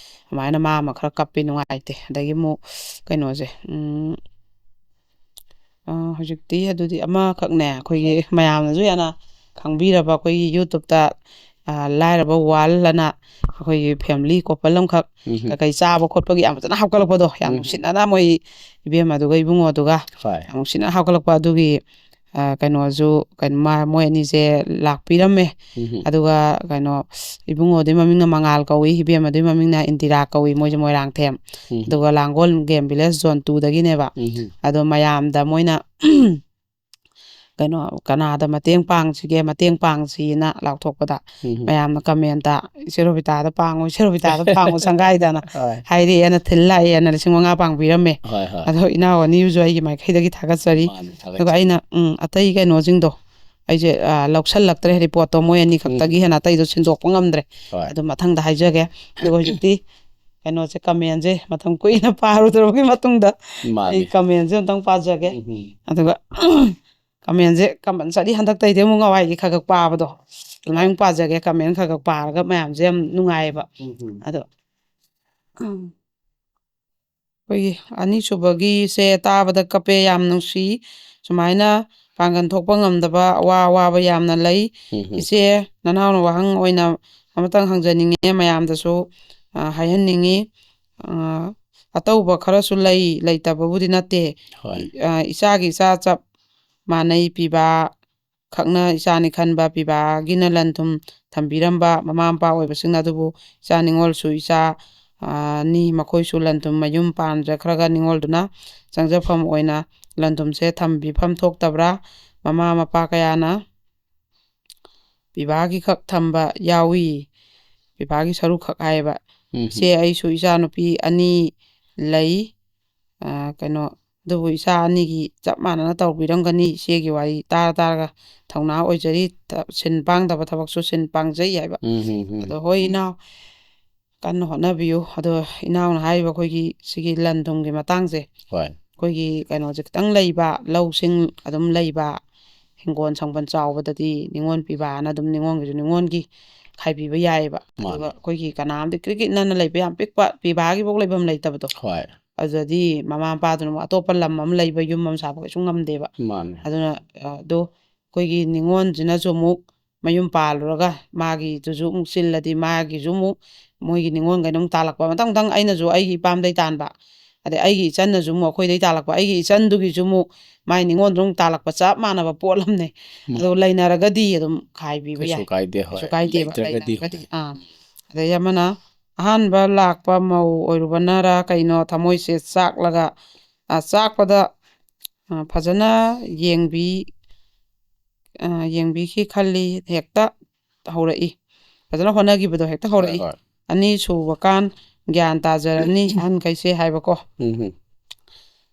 ꯑꯗꯨꯃꯥꯏꯅ ꯃꯥ ꯑꯃ ꯈꯔ ꯀꯞꯄꯦ ꯅꯨꯡꯉꯥꯏꯇꯦ ꯑꯗꯒꯤ ꯑꯃꯨꯛ ꯀꯩꯅꯣꯁꯦ ꯍꯧꯖꯤꯛꯇꯤ ꯑꯗꯨꯗꯤ ꯑꯃꯈꯛꯅꯦ ꯑꯩꯈꯣꯏꯒꯤ ꯃꯌꯥꯝꯅꯁꯨ ꯌꯥꯝꯅ ꯈꯪꯕꯤꯔꯕ ꯑꯩꯈꯣꯏꯒꯤ ꯌꯨꯇꯨꯕꯇ ꯂꯥꯏꯔꯕ ꯋꯥꯔꯜꯑꯅ ꯑꯩꯈꯣꯏꯒꯤ ꯐꯦꯃꯤꯂꯤ ꯀꯣꯄꯜ ꯑꯃꯈꯛ ꯀꯩ ꯆꯥꯕ ꯈꯣꯠꯄꯒꯤ ꯌꯥꯝ ꯐꯖꯅ ꯍꯥꯞꯀꯠꯂꯛꯄꯗꯣ ꯌꯥꯝ ꯅꯨꯡꯁꯤꯅꯅ ꯃꯣꯏ ꯏꯕꯦꯝꯃꯗꯨꯒ ꯏꯕꯨꯡꯉꯣꯗꯨꯒ ꯍꯣꯏ ꯌꯥꯝ ꯅꯨꯡꯁꯤꯅ ꯍꯧꯒꯠꯂꯛꯄ ꯑꯗꯨꯒꯤ ꯀꯩꯅꯣꯁꯨ ꯃꯣꯏ ꯑꯅꯤꯁꯦ ꯂꯥꯛꯄꯤꯔꯝꯃꯦ ꯑꯗꯨꯒ ꯀꯩꯅꯣ ꯏꯕꯨꯡꯉꯣꯗꯨꯒꯤ ꯃꯃꯤꯡꯅ ꯃꯉꯥꯜ ꯀꯧꯏ ꯏꯕꯦꯝꯃꯗꯨꯒꯤ ꯃꯃꯤꯡꯅ ꯏꯟꯗꯤꯔꯥ ꯀꯧꯏ ꯃꯣꯏꯁꯦ ꯃꯣꯏꯔꯥꯡꯊꯦꯝ ꯑꯗꯨꯒ ꯂꯥꯡꯒꯣꯜ ꯒꯦꯝ ꯚꯤꯂꯦꯖ ꯖꯣꯟ 2ꯗꯒꯤꯅꯦꯕ ꯑꯗꯣ ꯃꯌꯥꯝꯗ ꯃꯣꯏꯅ ꯀꯩꯅꯣ ꯀꯅꯥꯗ ꯃꯇꯦꯡ ꯄꯥꯡꯁꯤꯅ ꯂꯥꯎꯊꯣꯛꯄꯗ ꯃꯌꯥꯝꯅ ꯀꯃꯦꯟꯇ ꯏꯆꯦꯔꯣꯕꯤꯇꯥꯗ ꯄꯥꯡꯉꯨ ꯏꯆꯦꯔꯣꯕꯤꯇꯥꯗ ꯄꯥꯡꯉꯨ ꯁꯪꯒꯥꯏꯗꯅ ꯍꯣꯏ ꯍꯥꯏꯔꯛꯑꯦꯅ ꯊꯤꯜ ꯂꯥꯛꯑꯦꯅ 5,000 ꯄꯥꯡꯕꯤꯔꯝꯃꯦ ꯍꯣꯏ ꯍꯣꯏ ꯑꯗꯣ ꯏꯅꯥꯎ ꯑꯅꯤꯁꯨ ꯑꯩꯒꯤ ꯃꯥꯏꯀꯩꯗꯒꯤ ꯊꯥꯒꯠꯆꯔꯤ ꯃꯥꯅꯤ ꯑꯗꯨꯒ ꯊꯥꯒꯠꯆꯔꯤ ꯑꯩꯅ ꯑꯇꯩ ꯀꯩꯅꯣꯁꯤꯡꯗꯣ ꯑꯩꯁꯦ ꯂꯧꯁꯜꯂꯛꯇ꯭ꯔꯦ ꯔꯤꯄꯣꯔꯠꯇꯣ ꯃꯣꯏ ꯑꯅꯤ ꯈꯛꯇꯒꯤ ꯍꯦꯟꯅ ꯑꯇꯩꯗꯣ ꯁꯤꯟꯗꯣꯛꯄ ꯉꯝꯗ꯭ꯔꯦ ꯍꯣꯏ ꯑꯗꯨ ꯃꯊꯪꯗ ꯍꯥꯏꯖꯒꯦ ꯑꯗꯨꯒ ꯍꯧꯖꯤꯛꯇꯤ ꯀꯩꯅꯣꯁꯦ ꯀꯃꯦꯟꯁꯦ ꯃꯇꯝ ꯀꯨꯏꯅ ꯄꯥꯔꯨꯗ꯭ꯔꯕꯒꯤ ꯃꯇꯨꯡꯗ ꯑꯩ ꯃꯥꯅꯤ ꯀꯃꯦꯟꯁꯦ ꯑꯝꯇꯪ ꯄꯥꯖꯒꯦ ꯑꯗꯨꯒ ꯀꯃꯦꯟꯁꯦ ꯀꯝꯄꯜꯁꯔꯤ ꯍꯟꯗꯛꯇꯩꯗꯤ ꯑꯃꯨꯛ ꯉꯋꯥꯏꯒꯤ ꯈꯔ ꯄꯥꯕꯗꯣ ꯑꯗꯨꯃꯥꯏꯅ ꯄꯥꯖꯒꯦ ꯀꯃꯦꯟ ꯈꯔ ꯄꯥꯔꯒ ꯃꯌꯥꯝꯁꯦ ꯌꯥꯝ ꯅꯨꯡꯉꯥꯏꯌꯦꯕ ꯑꯗꯣ ꯑꯩꯈꯣꯏꯒꯤ ꯑꯅꯤꯁꯨꯕꯒꯤꯁꯦ ꯇꯥꯕꯗ ꯀꯞꯄꯦ ꯌꯥꯝ ꯅꯨꯡꯁꯤ ꯁꯨꯃꯥꯏꯅ ꯄꯥꯡꯒꯟ ꯊꯣꯛꯄ ꯉꯝꯗꯕ ꯑꯋꯥꯕ ꯌꯥꯝꯅ ꯂꯩ ꯏꯆꯦ ꯅꯅꯥꯎꯅ ꯋꯥꯍꯪ ꯑꯣꯏꯅ ꯑꯃꯇꯪ ꯍꯪꯖꯅꯤꯡꯉꯦ ꯃꯌꯥꯝꯗꯁꯨ ꯍꯥꯏꯍꯟꯅꯤꯡꯉꯤ ꯑꯇꯧꯕ ꯈꯔꯁꯨ ꯂꯩꯇꯕꯕꯨꯗꯤ ꯅꯠꯇꯦ ꯍꯣꯏ ꯏꯆꯥꯒꯤ ꯏꯆꯥ ꯆꯞ ꯃꯥꯟꯅꯩ ꯄꯤꯕ ꯈꯛꯅ ꯏꯆꯥꯅꯤ ꯈꯟꯕ ꯄꯤꯕꯥꯒꯤꯅ ꯂꯟ ꯊꯨꯝ ꯊꯝꯕꯤꯔꯝꯕ ꯃꯃꯥ ꯃꯄꯥ ꯑꯣꯏꯕꯁꯤꯡꯅ ꯑꯗꯨꯕꯨ ꯏꯆꯥ ꯅꯤꯡꯉꯣꯜꯁꯨ ꯏꯆꯥ ꯅꯤ ꯃꯈꯣꯏꯁꯨ ꯂꯟ ꯊꯨꯝ ꯃꯌꯨꯝ ꯄꯥꯟꯖꯈ꯭ꯔꯒ ꯅꯤꯡꯉꯣꯜꯗꯨꯅ ꯆꯪꯖꯐꯝ ꯑꯣꯏꯅ ꯂꯟ ꯊꯨꯝꯁꯦ ꯊꯝꯕꯤꯐꯝ ꯊꯣꯛꯇꯕ꯭ꯔꯥ ꯃꯃꯥ ꯃꯄꯥ ꯀꯌꯥꯅ ꯄꯤꯕꯥꯒꯤ ꯈꯛ ꯊꯝꯕ ꯌꯥꯎꯏ ꯄꯤꯕꯥꯒꯤ ꯁꯔꯨꯛ ꯈꯛ ꯍꯥꯏꯌꯦꯕ ꯏꯆꯦ ꯑꯩꯁꯨ ꯏꯆꯥꯅꯨꯄꯤ 2 ꯂꯩ ꯑꯗꯨꯕꯨ ꯏꯆꯥ 2ꯒꯤ ꯆꯞ ꯃꯥꯟꯅꯅ ꯇꯧꯕꯤꯔꯝꯒꯅꯤ ꯏꯆꯦꯒꯤ ꯋꯥꯔꯤ ꯇꯥꯔꯒ ꯊꯧꯅꯥ ꯑꯣꯏꯖꯔꯤ ꯁꯤꯟ ꯄꯥꯡꯗꯕ ꯊꯕꯛꯁꯨ ꯁꯤꯟ ꯄꯥꯡꯖꯩ ꯍꯥꯏꯕ ꯑꯗꯣ ꯍꯣꯏ ꯏꯅꯥꯎ ꯀꯟꯅ ꯍꯣꯠꯅꯕꯤꯌꯨ ꯑꯗꯣ ꯏꯅꯥꯎꯅ ꯍꯥꯏꯔꯤꯕ ꯑꯩꯈꯣꯏꯒꯤ ꯁꯤꯒꯤ ꯂꯟ ꯊꯨꯝꯒꯤ ꯃꯇꯥꯡꯁꯦ ꯑꯩꯈꯣꯏꯒꯤ ꯀꯩꯅꯣꯁꯦ ꯈꯤꯇꯪ ꯂꯩꯕ ꯂꯧꯁꯤꯡ ꯑꯗꯨꯝ ꯂꯩꯕ ꯍꯤꯡꯒꯣꯜ ꯁꯪꯕꯜ ꯆꯥꯎꯕꯗꯗꯤ ꯅꯤꯉꯣꯜ ꯄꯤꯕꯥꯅ ꯑꯗꯨꯝ ꯅꯤꯉꯣꯜꯒꯤꯁꯨ ꯅꯤꯉꯣꯜꯒꯤ ꯈꯥꯏꯕꯤꯕ ꯌꯥꯏꯑꯕ ꯑꯗꯨꯒ ꯑꯩꯈꯣꯏꯒꯤ ꯀꯅꯥꯝꯗꯤ ꯀ꯭ꯔꯤꯛ ꯅꯟꯅ ꯂꯩꯕ ꯌꯥꯝ ꯄꯤꯛꯄ ꯄꯤꯕꯥꯒꯤꯐꯥꯎ ꯂꯩꯐꯝ ꯂꯩꯇꯕꯗꯣ ꯑꯗꯨꯗꯤ ꯃꯃꯥ ꯃꯄꯥꯗꯨꯅ ꯑꯇꯣꯞꯄ ꯂꯝ ꯑꯃ ꯂꯩꯕ ꯌꯨꯝ ꯑꯃ ꯁꯥꯕ ꯀꯩꯁꯨ ꯉꯝꯗꯦꯕ ꯑꯗꯨꯅ ꯑꯗꯣ ꯑꯩꯈꯣꯏꯒꯤ ꯅꯤꯉꯣꯜꯁꯤꯅꯁꯨ ꯑꯃꯨꯛ ꯃꯌꯨꯝ ꯄꯥꯜꯂꯨꯔꯒ ꯃꯥꯒꯤꯗꯨꯁꯨ ꯑꯃꯨꯛ ꯆꯤꯜꯂꯗꯤ ꯃꯥꯒꯤꯁꯨ ꯑꯃꯨꯛ ꯃꯣꯏꯒꯤ ꯅꯤꯉꯣꯜꯈꯩꯅ ꯑꯃꯨꯛ ꯇꯥꯜꯂꯛꯄ ꯃꯊꯪ ꯑꯩꯅꯁꯨ ꯑꯩꯒꯤ ꯏꯄꯥꯝꯗꯩ ꯇꯥꯟꯕ ꯑꯗꯩ ꯑꯩꯒꯤ ꯏꯆꯟꯅꯁꯨ ꯑꯃꯨꯛ ꯑꯩꯈꯣꯏꯗꯩ ꯇꯥꯜꯂꯛꯄ ꯑꯩꯒꯤꯏꯆꯟꯗꯨꯒꯤꯁꯨ ꯑꯃꯨꯛ ꯃꯥꯏ ꯅꯤꯉꯣꯜꯗꯨ ꯑꯃꯨꯛ ꯇꯥꯜꯂꯛꯄ ꯆꯞ ꯃꯥꯟꯅꯕ ꯄꯣꯠ ꯑꯃꯅꯦ ꯑꯗꯣ ꯂꯩꯅꯔꯒꯗꯤ ꯑꯗꯨꯝ ꯈꯥꯏꯕꯤꯕ ꯌꯥꯏ ꯀꯩꯁꯨ ꯀꯥꯏꯗꯦꯕ ꯂꯩꯅꯔꯒꯗꯤ ꯑꯗꯩ ꯑꯃꯅ ꯑꯍꯥꯟꯕ ꯂꯥꯛꯄ ꯃꯧ ꯑꯣꯏꯔꯨꯕꯅꯔ ꯀꯩꯅꯣ ꯊꯃꯣꯏꯁꯦ ꯆꯥꯛꯂꯒ ꯆꯥꯛꯄꯗ ꯐꯖꯅ ꯌꯦꯡꯕꯤꯈꯤ ꯈꯜꯂꯤ ꯍꯦꯛꯇ ꯍꯧꯔꯛꯏ ꯐꯖꯅ ꯍꯣꯠꯅꯈꯤꯕꯗꯣ ꯍꯦꯛꯇ ꯍꯧꯔꯛꯏ 2 ꯁꯨꯕ ꯀꯥꯟ ꯒ꯭ꯌꯥꯟ ꯇꯥꯖꯔꯅꯤ ꯑꯍꯟꯈꯩꯁꯦ ꯍꯥꯏꯕꯀꯣ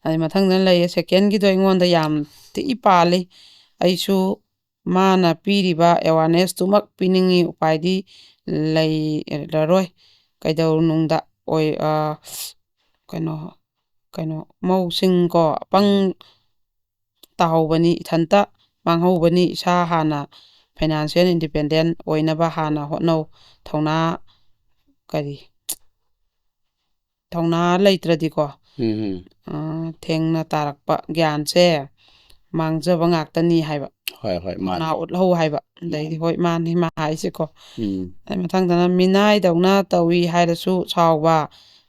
ꯑꯗꯩ ꯃꯊꯪꯗꯅ ꯂꯩꯌꯦ ꯁꯦꯀꯦꯟꯒꯤꯗꯣ ꯑꯩꯉꯣꯟꯗ ꯌꯥꯝ ꯊꯤ ꯄꯥꯜꯂꯤ ꯑꯩꯁꯨ ꯃꯥꯅ ꯄꯤꯔꯤꯕ ꯑꯦꯋꯥꯔꯅꯦꯁꯇꯨꯃꯛ ꯄꯤꯅꯤꯡꯉꯤ ꯎꯄꯥꯏꯗꯤ ꯂꯩꯔꯔꯣꯏ ꯀꯩꯗꯧꯅꯨꯡꯗ ꯀꯩꯅꯣ ꯃꯧꯁꯤꯡꯀꯣ ꯑꯄꯪ ꯇꯥꯍꯧꯕꯅꯤ ꯏꯊꯟꯇ ꯃꯥꯡꯍꯧꯕꯅꯤ ꯏꯁꯥ ꯍꯥꯟꯅ ꯐꯥꯏꯅꯥꯟꯁꯤꯌꯦꯜ ꯏꯟꯗꯤꯄꯦꯟꯗꯦꯟ ꯑꯣꯏꯅꯕ ꯍꯥꯟꯅ ꯍꯣꯠꯅꯧ ꯊꯧꯅꯥ ꯂꯩꯇ꯭ꯔꯗꯤꯀꯣ ꯊꯦꯡꯅ ꯇꯥꯔꯛꯄ ꯒ꯭ꯌꯥꯟꯁꯦ ꯃꯥꯡꯖꯕ ꯉꯥꯛꯇꯅꯤ ꯍꯥꯏꯕ ꯊꯧꯅꯥ ꯎꯠꯍꯧ ꯍꯥꯏꯕ ꯑꯗꯩꯗꯤ ꯍꯣꯏ ꯃꯥꯅꯤ ꯃꯥ ꯍꯥꯏꯁꯦꯀꯣ ꯑꯗꯩ ꯃꯊꯪꯗꯅ ꯃꯤꯅꯥꯏꯗꯧꯅ ꯇꯧꯏ ꯍꯥꯏꯔꯁꯨ ꯁꯥꯎꯕ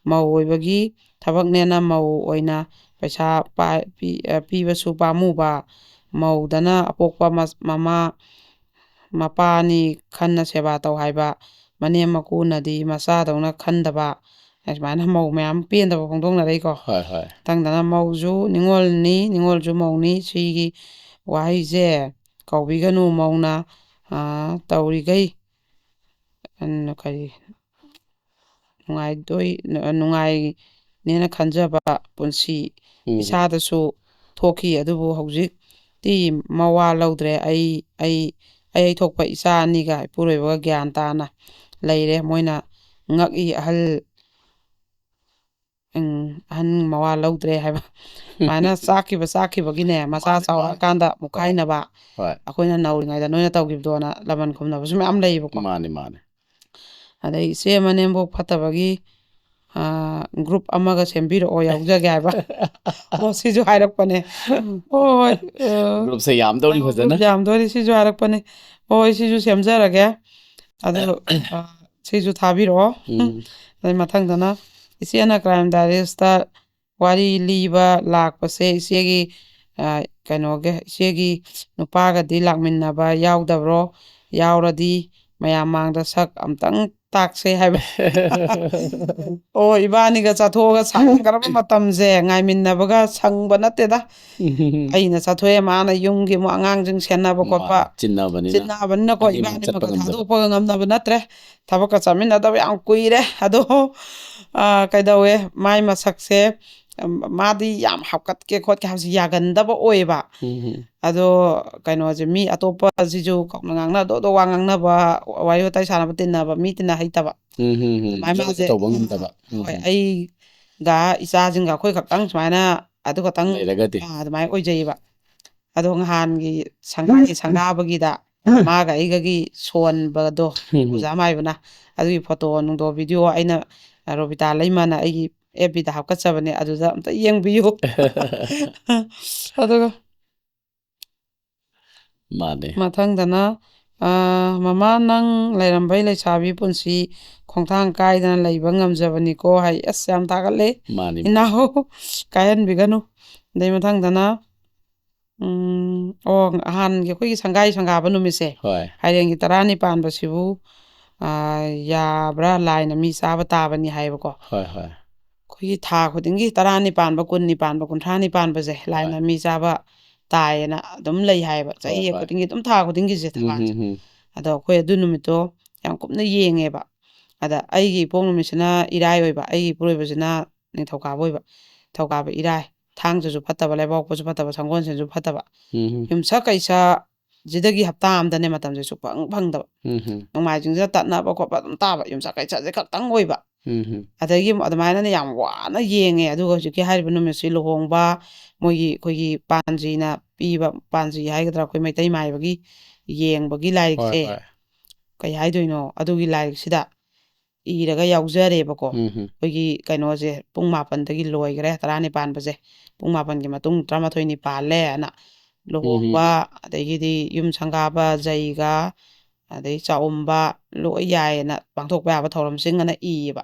ꯃꯧ ꯑꯣꯏꯕꯒꯤ ꯊꯕꯛꯅꯦꯅ ꯃꯧ ꯑꯣꯏꯅ ꯄꯩꯁꯥ ꯄꯤꯕꯁꯨ ꯄꯥꯝꯃꯨꯕ ꯃꯧꯗꯅ ꯑꯄꯣꯛꯄ ꯃꯃꯥ ꯃꯄꯥꯅꯤ ꯈꯟꯅ ꯁꯦꯕꯥ ꯇꯧ ꯍꯥꯏꯕ ꯃꯅꯦꯝ ꯃꯀꯨꯅꯗꯤ ꯃꯆꯥꯗꯧꯅ ꯈꯟꯗꯕ ꯁꯨꯃꯥꯏꯅ ꯃꯧ ꯃꯌꯥꯝ ꯄꯦꯟꯗꯕ ꯐꯣꯡꯗꯣꯛꯅꯔꯛꯏꯀꯣ ꯃꯊꯪꯗꯅ ꯃꯧꯁꯨ ꯅꯤꯉꯣꯜꯅꯤ ꯅꯤꯉꯣꯜꯁꯨ ꯃꯧꯅꯤ ꯁꯤꯒꯤ ꯋꯥꯍꯩꯁꯦ ꯀꯧꯕꯤꯒꯅꯨ ꯃꯧꯅ ꯇꯧꯔꯤꯈꯩ ꯅꯨꯡꯉꯥꯏꯅꯦꯅ ꯈꯟꯖꯕ ꯄꯨꯟꯁꯤ ꯏꯁꯥꯗꯁꯨ ꯊꯣꯛꯈꯤ ꯑꯗꯨꯕꯨ ꯍꯧꯖꯤꯛꯇꯤ ꯃꯋꯥ ꯂꯧꯗ꯭ꯔꯦ ꯑꯩ ꯊꯣꯛꯄ ꯏꯆꯥ 2ꯒ ꯏꯄꯨꯔꯣꯏꯕꯒ ꯒ꯭ꯌꯥꯟ ꯇꯥꯅ ꯂꯩꯔꯦ ꯃꯣꯏꯅ ꯉꯛꯏ ꯑꯍꯟ ꯃꯋꯥ ꯂꯧꯗ꯭ꯔꯦ ꯍꯥꯏꯕ ꯁꯨꯃꯥꯏꯅ ꯆꯥꯛꯈꯤꯕꯒꯤꯅꯦ ꯃꯆꯥ ꯆꯥꯎꯔꯛꯑꯀꯥꯟꯗ ꯃꯨꯛꯈꯥꯏꯅꯕ ꯑꯩꯈꯣꯏꯅ ꯅꯧꯔꯤꯉꯩꯗ ꯅꯣꯏꯅ ꯇꯧꯈꯤꯕꯗꯣꯅ ꯂꯃꯟ ꯈꯨꯝꯅꯕꯁꯨ ꯃꯌꯥꯝ ꯂꯩꯌꯦꯕꯀꯣ ꯑꯗꯩ ꯏꯆꯦ ꯃꯅꯦꯝꯕꯣꯛ ꯐꯠꯇꯕꯒꯤ ꯒ꯭ꯔꯨꯞ ꯑꯃꯒ ꯁꯦꯝꯕꯤꯔꯛꯑꯣ ꯌꯥꯎꯖꯒꯦ ꯍꯥꯏꯕ ꯁꯤꯁꯨ ꯍꯥꯏꯔꯛꯄꯅꯦ ꯍꯣꯏ ꯒ꯭ꯔꯨꯞꯁꯦ ꯌꯥꯝꯗꯧꯔꯤ ꯐꯖꯅ ꯌꯥꯝꯗꯣꯔꯤ ꯁꯤꯁꯨ ꯍꯥꯏꯔꯛꯄꯅꯦ ꯍꯣꯏ ꯁꯤꯁꯨ ꯁꯦꯝꯖꯔꯒꯦ ꯑꯗꯨ ꯁꯤꯁꯨ ꯊꯥꯕꯤꯔꯛꯑꯣ ꯑꯗꯩ ꯃꯊꯪꯗꯅ ꯏꯆꯦꯅ ꯀ꯭ꯔꯥꯏꯝ ꯗꯥꯏꯔꯤꯁꯇ ꯋꯥꯔꯤ ꯂꯤꯕ ꯂꯥꯛꯄꯁꯦ ꯏꯆꯦꯒꯤ ꯏꯆꯦꯒꯤ ꯅꯨꯄꯥꯒꯗꯤ ꯂꯥꯛꯃꯤꯟꯅꯕ ꯌꯥꯎꯗꯕ꯭ꯔꯣ ꯌꯥꯎꯔꯗꯤ ꯃꯌꯥꯝ ꯃꯥꯡꯗ ꯁꯛ ꯑꯝꯇꯪ ꯇꯥꯛꯁꯦ ꯍꯥꯏꯕ ꯏꯕꯥꯅꯤꯒ ꯆꯠꯊꯣꯛꯑꯒ ꯁꯪꯈ꯭ꯔꯕ ꯃꯇꯝꯁꯦ ꯉꯥꯏꯃꯤꯟꯅꯕꯒ ꯁꯪꯕ ꯅꯠꯇꯦꯗ ꯑꯩꯅ ꯆꯠꯊꯣꯛꯑꯦ ꯃꯥꯅ ꯌꯨꯝꯒꯤ ꯑꯃꯨꯛ ꯑꯉꯥꯡꯁꯤꯡ ꯁꯦꯟꯅꯕ ꯈꯣꯠꯄ ꯆꯤꯟꯅꯕꯅꯤꯅꯀꯣ ꯏꯕꯥꯅꯤꯃꯛꯀ ꯊꯥꯗꯣꯛꯄꯒ ꯉꯝꯅꯕ ꯅꯠꯇ꯭ꯔꯦ ꯊꯕꯛꯀ ꯆꯠꯃꯤꯟꯅꯗꯕ ꯌꯥꯝ ꯀꯨꯏꯔꯦ ꯑꯗꯣ ꯀꯩꯗꯧꯋꯦ ꯃꯥꯏ ꯃꯁꯛꯁꯦ ꯃꯥꯗꯤ ꯌꯥꯝ ꯍꯥꯞꯀꯠꯀꯦ ꯈꯣꯠꯀꯦ ꯍꯥꯏꯕꯁꯤ ꯌꯥꯒꯟꯗꯕ ꯑꯣꯏꯌꯦꯕ ꯑꯗꯣ ꯀꯩꯅꯣꯁꯦ ꯃꯤ ꯑꯇꯣꯞꯄꯁꯤꯁꯨ ꯀꯧꯅ ꯉꯥꯡꯅ ꯑꯗꯣ ꯋꯥ ꯉꯥꯡꯅꯕ ꯋꯥꯔꯤ ꯋꯥꯇꯥꯏ ꯁꯥꯟꯅꯕ ꯇꯤꯟꯅꯕ ꯃꯤ ꯇꯤꯟꯅ ꯍꯩꯇꯕ ꯇꯧꯕ ꯉꯝꯗꯕ ꯍꯣꯏ ꯑꯩꯒ ꯏꯆꯥꯁꯤꯡꯒ ꯑꯩꯈꯣꯏ ꯈꯛꯇꯪ ꯁꯨꯃꯥꯏꯅ ꯑꯗꯨ ꯈꯛꯇꯪ ꯑꯗꯨꯃꯥꯏꯅ ꯑꯣꯏꯖꯩꯌꯦꯕ ꯑꯗꯣ ꯅꯍꯥꯟꯒꯤ ꯁꯪꯒꯥꯕꯒꯤꯗ ꯃꯥꯒ ꯑꯩꯒꯒꯤ ꯁꯣꯟꯕꯗꯣ ꯑꯣꯖꯥ ꯃꯥꯏꯕꯅ ꯑꯗꯨꯒꯤ ꯐꯣꯇꯣ ꯅꯨꯡꯗꯣ ꯚꯤꯗꯤꯑꯣ ꯑꯩꯅ ꯔꯣꯕꯤꯇꯥ ꯂꯩꯃꯅ ꯑꯩꯒꯤ FBꯗ ꯍꯥꯞꯀꯠꯆꯕꯅꯦ ꯑꯗꯨꯗ ꯑꯝꯇ ꯌꯦꯡꯕꯤꯌꯨ ꯑꯗꯨꯒ ꯃꯊꯪꯗꯅ ꯃꯃꯥ ꯅꯪ ꯂꯩꯔꯝꯕꯩ ꯂꯩꯁꯥꯕꯤ ꯄꯨꯟꯁꯤ ꯈꯣꯡꯊꯥꯡ ꯀꯥꯏꯗꯅ ꯂꯩꯕ ꯉꯝꯖꯕꯅꯤꯀꯣ ꯍꯥꯏ ꯑꯁ ꯌꯥꯝ ꯊꯥꯒꯠꯂꯦ ꯏꯅꯥꯎ ꯀꯥꯏꯍꯟꯕꯤꯒꯅꯨ ꯑꯗꯩ ꯃꯊꯪꯗꯅ ꯑꯣ ꯑꯍꯥꯟꯒꯤ ꯑꯩꯈꯣꯏꯒꯤ ꯁꯪꯒꯥꯏ ꯁꯪꯒꯥꯕ ꯅꯨꯃꯤꯠꯁꯦ ꯍꯣꯏ ꯍꯩꯔꯦꯟꯒꯤ 10ꯅꯤ ꯄꯥꯟꯕꯁꯤꯕꯨ ꯌꯥꯕ꯭ꯔꯥ ꯂꯥꯏꯅ ꯃꯤ ꯆꯥꯕ ꯇꯥꯕꯅꯤ ꯍꯥꯏꯕꯀꯣ ꯍꯣꯏ ꯍꯣꯏ ꯑꯩꯈꯣꯏꯒꯤ ꯊꯥ ꯈꯨꯗꯤꯡꯒꯤ 10ꯅꯤ ꯄꯥꯟꯕ 20ꯅꯤ ꯄꯥꯟꯕ 30ꯅꯤ ꯄꯥꯟꯕꯁꯦ ꯂꯥꯏꯅ ꯃꯤ ꯆꯥꯕ ꯇꯥꯏꯌꯦꯅ ꯑꯗꯨꯝ ꯂꯩ ꯍꯥꯏꯌꯦꯕ ꯆꯍꯤ ꯍꯣꯏ ꯈꯨꯗꯤꯡꯒꯤ ꯑꯗꯨꯝ ꯊꯥ ꯈꯨꯗꯤꯡꯒꯤꯁꯦ ꯊꯝꯕꯥꯜꯁꯦ ꯎꯝ ꯑꯗꯣ ꯑꯩꯈꯣꯏ ꯑꯗꯨ ꯅꯨꯃꯤꯠꯇꯣ ꯌꯥꯝ ꯀꯨꯞꯅ ꯌꯦꯡꯉꯦꯕ ꯑꯗ ꯑꯩꯒꯤ ꯏꯄꯣꯛ ꯅꯨꯃꯤꯠꯁꯤꯅ ꯏꯔꯥꯏ ꯑꯣꯏꯕ ꯑꯩꯒꯤ ꯏꯄꯨꯔꯣꯏꯕꯁꯤꯅ ꯅꯤꯡꯊꯧꯀꯥꯕ ꯑꯣꯏꯕ ꯅꯤꯡꯊꯧꯀꯥꯕ ꯏꯔꯥꯏ ꯊꯥꯡꯖꯁꯨ ꯐꯠꯇꯕ ꯂꯩꯕꯥꯛꯄꯣꯛꯄꯁꯨ ꯐꯠꯇꯕ ꯁꯪꯒꯣꯜꯁꯦꯟꯁꯨ ꯐꯠꯇꯕ ꯌꯨꯝꯁꯥ ꯀꯩꯁꯥ ꯁꯤꯗꯒꯤ ꯍꯞꯇꯥ ꯑꯃꯗꯅꯦ ꯃꯇꯝꯁꯦ ꯁꯨꯛꯐꯪ ꯐꯪꯗꯕ ꯅꯣꯡꯃꯥꯏꯖꯤꯡꯁꯤꯗ ꯇꯠꯅꯕ ꯈꯣꯠꯄ ꯑꯗꯨꯝ ꯇꯥꯕ ꯌꯨꯝꯁꯥ ꯀꯩꯁꯥꯁꯦ ꯈꯛꯇꯪ ꯑꯣꯏꯕ ꯑꯗꯒꯤ ꯑꯗꯨꯃꯥꯏꯅꯅꯦ ꯌꯥꯝ ꯋꯥꯅ ꯌꯦꯡꯉꯦ ꯑꯗꯨꯒ ꯍꯧꯖꯤꯛꯀꯤ ꯍꯥꯏꯔꯤꯕ ꯅꯨꯃꯤꯠꯁꯤ ꯂꯨꯍꯣꯡꯕ ꯃꯣꯏꯒꯤ ꯑꯩꯈꯣꯏꯒꯤ ꯄꯥꯟꯖꯤꯅ ꯄꯤꯕ ꯄꯥꯟꯖꯤ ꯍꯥꯏꯒꯗ꯭ꯔꯥ ꯑꯩꯈꯣꯏ ꯃꯩꯇꯩ ꯃꯥꯏꯕꯒꯤ ꯌꯦꯡꯕꯒꯤ ꯍꯣꯏ ꯂꯥꯏꯔꯤꯛꯁꯦ ꯍꯣꯏ ꯀꯩ ꯍꯥꯏꯗꯣꯏꯅꯣ ꯑꯗꯨꯒꯤ ꯂꯥꯏꯔꯤꯛꯁꯤꯗ ꯏꯔꯒ ꯌꯥꯎꯖꯔꯦꯕꯀꯣ ꯎꯝ ꯑꯩꯈꯣꯏꯒꯤ ꯀꯩꯅꯣꯁꯦ ꯄꯨꯡ 4ꯗꯒꯤ ꯂꯣꯏꯈ꯭ꯔꯦ 10ꯅꯤ ꯄꯥꯟꯕꯁꯦ ꯄꯨꯡ 4ꯒꯤ ꯃꯇꯨꯡ 13ꯅꯤ ꯄꯥꯜꯂꯦꯅ ꯂꯨꯍꯣꯡꯕ ꯑꯗꯒꯤꯗꯤ ꯌꯨꯝ ꯁꯪꯒꯥꯕ ꯖꯩꯒ ꯑꯗꯩ ꯆꯥꯛꯎꯝꯕ ꯂꯣꯏ ꯌꯥꯏꯌꯦꯅ ꯄꯥꯡꯊꯣꯛꯄ ꯌꯥꯕ ꯊꯧꯔꯝꯁꯤꯡ ꯑꯅ ꯏꯌꯦꯕ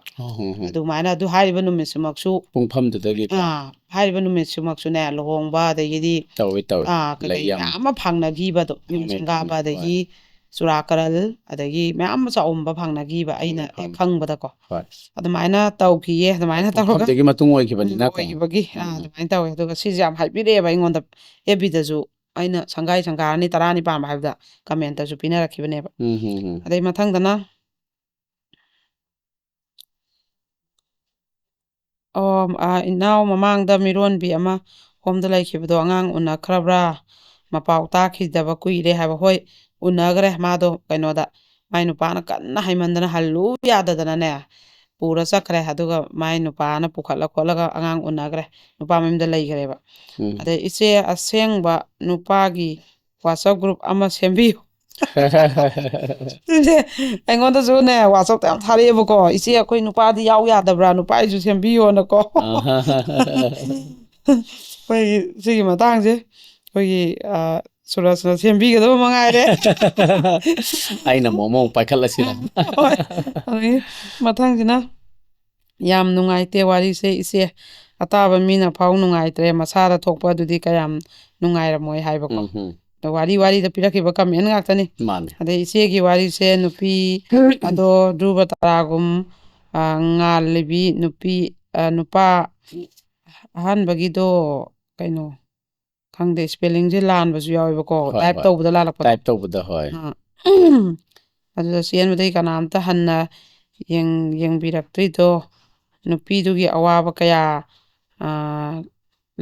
ꯑꯗꯨꯃꯥꯏꯅ ꯑꯗꯨ ꯍꯥꯏꯔꯤꯕ ꯅꯨꯃꯤꯠꯁꯤꯃꯛꯁꯨ ꯄꯨꯡꯐꯝꯗꯨꯗꯒꯤꯀꯣ ꯍꯥꯏꯔꯤꯕ ꯅꯨꯃꯤꯠꯁꯤꯃꯛꯁꯨꯅꯦ ꯂꯨꯍꯣꯡꯕ ꯑꯗꯒꯤꯗꯤ ꯇꯧꯋꯤ ꯀꯩꯀꯩ ꯂꯩ ꯌꯥꯝ ꯃꯌꯥꯝ ꯑꯃ ꯐꯪꯅꯈꯤꯕꯗꯣ ꯌꯨꯝ ꯐꯪꯉꯦ ꯁꯪꯒꯥꯕ ꯍꯣꯏ ꯑꯗꯒꯤ ꯆꯨꯔꯥꯀꯔꯜ ꯑꯗꯒꯤ ꯃꯌꯥꯝ ꯑꯃ ꯆꯥꯛꯎꯝꯕ ꯐꯪꯅꯈꯤꯕ ꯑꯩꯅ ꯍꯦꯛ ꯐꯪꯉꯦ ꯈꯪꯕꯗꯀꯣ ꯍꯣꯏ ꯑꯗꯨꯃꯥꯏꯅ ꯇꯧꯈꯤꯌꯦ ꯑꯗꯨꯃꯥꯏꯅ ꯇꯧꯔꯒ ꯄꯨꯡꯐꯝꯗꯒꯤ ꯃꯇꯨꯡ ꯑꯣꯏꯈꯤꯕꯅꯤꯅꯀꯣ ꯑꯣꯏꯈꯤꯕꯒꯤ ꯑꯗꯨꯃꯥꯏꯅ ꯇꯧꯋꯦ ꯑꯗꯨꯒ ꯁꯤꯁꯦ ꯌꯥꯝ ꯍꯥꯏꯕꯤꯔꯛꯑꯦꯕ ꯑꯩꯉꯣꯟꯗ FBꯗꯁꯨ ꯑꯩꯅ ꯁꯪꯒꯥꯏ ꯁꯪꯒꯥꯔꯅꯤ 10ꯅꯤ ꯄꯥꯟꯕ ꯍꯥꯏꯕꯗ ꯀꯃꯦꯟꯇꯁꯨ ꯄꯤꯅꯔꯛꯈꯤꯕꯅꯦꯕ ꯑꯗꯩ ꯃꯊꯪꯗꯅ ꯏꯅꯥꯎ ꯃꯃꯥꯡꯗ ꯃꯤꯔꯣꯟꯕꯤ ꯑꯃ ꯍꯣꯝꯗ ꯂꯩꯈꯤꯕꯗꯣ ꯑꯉꯥꯡ ꯎꯅꯈ꯭ꯔꯕ꯭ꯔꯥ ꯃꯄꯥꯎ ꯇꯥꯈꯤꯗꯕ ꯀꯨꯏꯔꯦ ꯍꯥꯏꯕ ꯍꯣꯏ ꯎꯅꯈ꯭ꯔꯦ ꯃꯥꯗꯣ ꯀꯩꯅꯣꯗ ꯃꯥꯏ ꯅꯨꯄꯥꯅ ꯀꯟꯅ ꯍꯩꯃꯟꯗꯅ ꯍꯜꯂꯨ ꯌꯥꯗꯗꯅꯅꯦ ꯄꯨꯔ ꯆꯠꯈ꯭ꯔꯦ ꯑꯗꯨꯒ ꯃꯥꯏ ꯅꯨꯄꯥꯅ ꯄꯨꯈꯠꯂ ꯈꯣꯠꯂꯒ ꯑꯉꯥꯡ ꯎꯅꯈ꯭ꯔꯦ ꯅꯨꯄꯥ ꯃꯌꯨꯝꯗ ꯂꯩꯈ꯭ꯔꯦꯕ ꯑꯗꯩ ꯏꯆꯦ ꯑꯁꯦꯡꯕ ꯅꯨꯄꯥꯒꯤ WhatsApp ꯒ꯭ꯔꯨꯞ ꯑꯃ ꯁꯦꯝꯕꯤꯌꯨ ꯑꯩꯉꯣꯟꯗꯁꯨꯅꯦ WhatsAppꯇ ꯌꯥꯝ ꯊꯥꯔꯛꯑꯦꯕꯀꯣ ꯏꯆꯦ ꯑꯩꯈꯣꯏ ꯅꯨꯄꯥꯗꯤ ꯌꯥꯎ ꯌꯥꯗꯕ꯭ꯔꯥ ꯅꯨꯄꯥꯒꯤꯁꯨ ꯁꯦꯝꯕꯤꯌꯣꯅꯀꯣ ꯑꯩꯈꯣꯏꯒꯤ ꯁꯤꯒꯤ ꯃꯇꯥꯡꯁꯦ ꯑꯩꯈꯣꯏꯒꯤ ꯁꯨꯔꯖꯅ ꯁꯦꯝꯕꯤꯒꯗꯕ ꯃꯉꯥꯏꯔꯦ ꯑꯩꯅ ꯑꯃꯨꯛ ꯄꯥꯏꯈꯠꯂꯁꯤꯔ ꯍꯣꯏ ꯑꯗꯒꯤ ꯃꯊꯪꯁꯤꯅ ꯌꯥꯝ ꯅꯨꯡꯉꯥꯏꯇꯦ ꯋꯥꯔꯤꯁꯦ ꯏꯆꯦ ꯑꯇꯥꯕ ꯃꯤꯅ ꯐꯥꯎ ꯅꯨꯡꯉꯥꯏꯇ꯭ꯔꯦ ꯃꯁꯥꯗ ꯊꯣꯛꯄ ꯑꯗꯨꯗꯤ ꯀꯌꯥꯝ ꯅꯨꯡꯉꯥꯏꯔꯝꯃꯣꯏ ꯍꯥꯏꯕꯀꯣ ꯑꯗꯣ ꯋꯥꯔꯤꯗ ꯄꯤꯔꯛꯈꯤꯕ ꯀꯃꯦꯟ ꯉꯥꯛꯇꯅꯤ ꯃꯥꯅꯦ ꯑꯗꯩ ꯏꯆꯦꯒꯤ ꯋꯥꯔꯤꯁꯦ ꯅꯨꯄꯤ ꯑꯗꯣ ꯙ꯭ꯔꯨꯕ ꯇꯔꯥꯒꯨꯝ ꯉꯥꯜꯂꯤꯕꯤ ꯅꯨꯄꯥ ꯑꯍꯥꯟꯕꯒꯤꯗꯣ ꯀꯩꯅꯣ ꯈꯪꯗꯦ ꯁ꯭ꯄꯦꯂꯤꯡꯁꯦ ꯂꯥꯟꯕꯁꯨ ꯌꯥꯎꯋꯦꯕꯀꯣ ꯍꯣꯏ ꯇꯥꯏꯞ ꯍꯣꯏ ꯇꯧꯕꯗ ꯂꯥꯜꯂꯛꯄꯗꯣ ꯇꯥꯏꯞ ꯇꯧꯕꯗ ꯍꯣꯏ ꯑꯗꯨꯗ ꯆꯦꯟꯕꯗꯒꯤ ꯀꯅꯥꯝꯇ ꯍꯟꯅ ꯌꯦꯡꯕꯤꯔꯛꯇ꯭ꯔꯤꯗꯣ ꯅꯨꯄꯤꯗꯨꯒꯤ ꯑꯋꯥꯕ ꯀꯌꯥ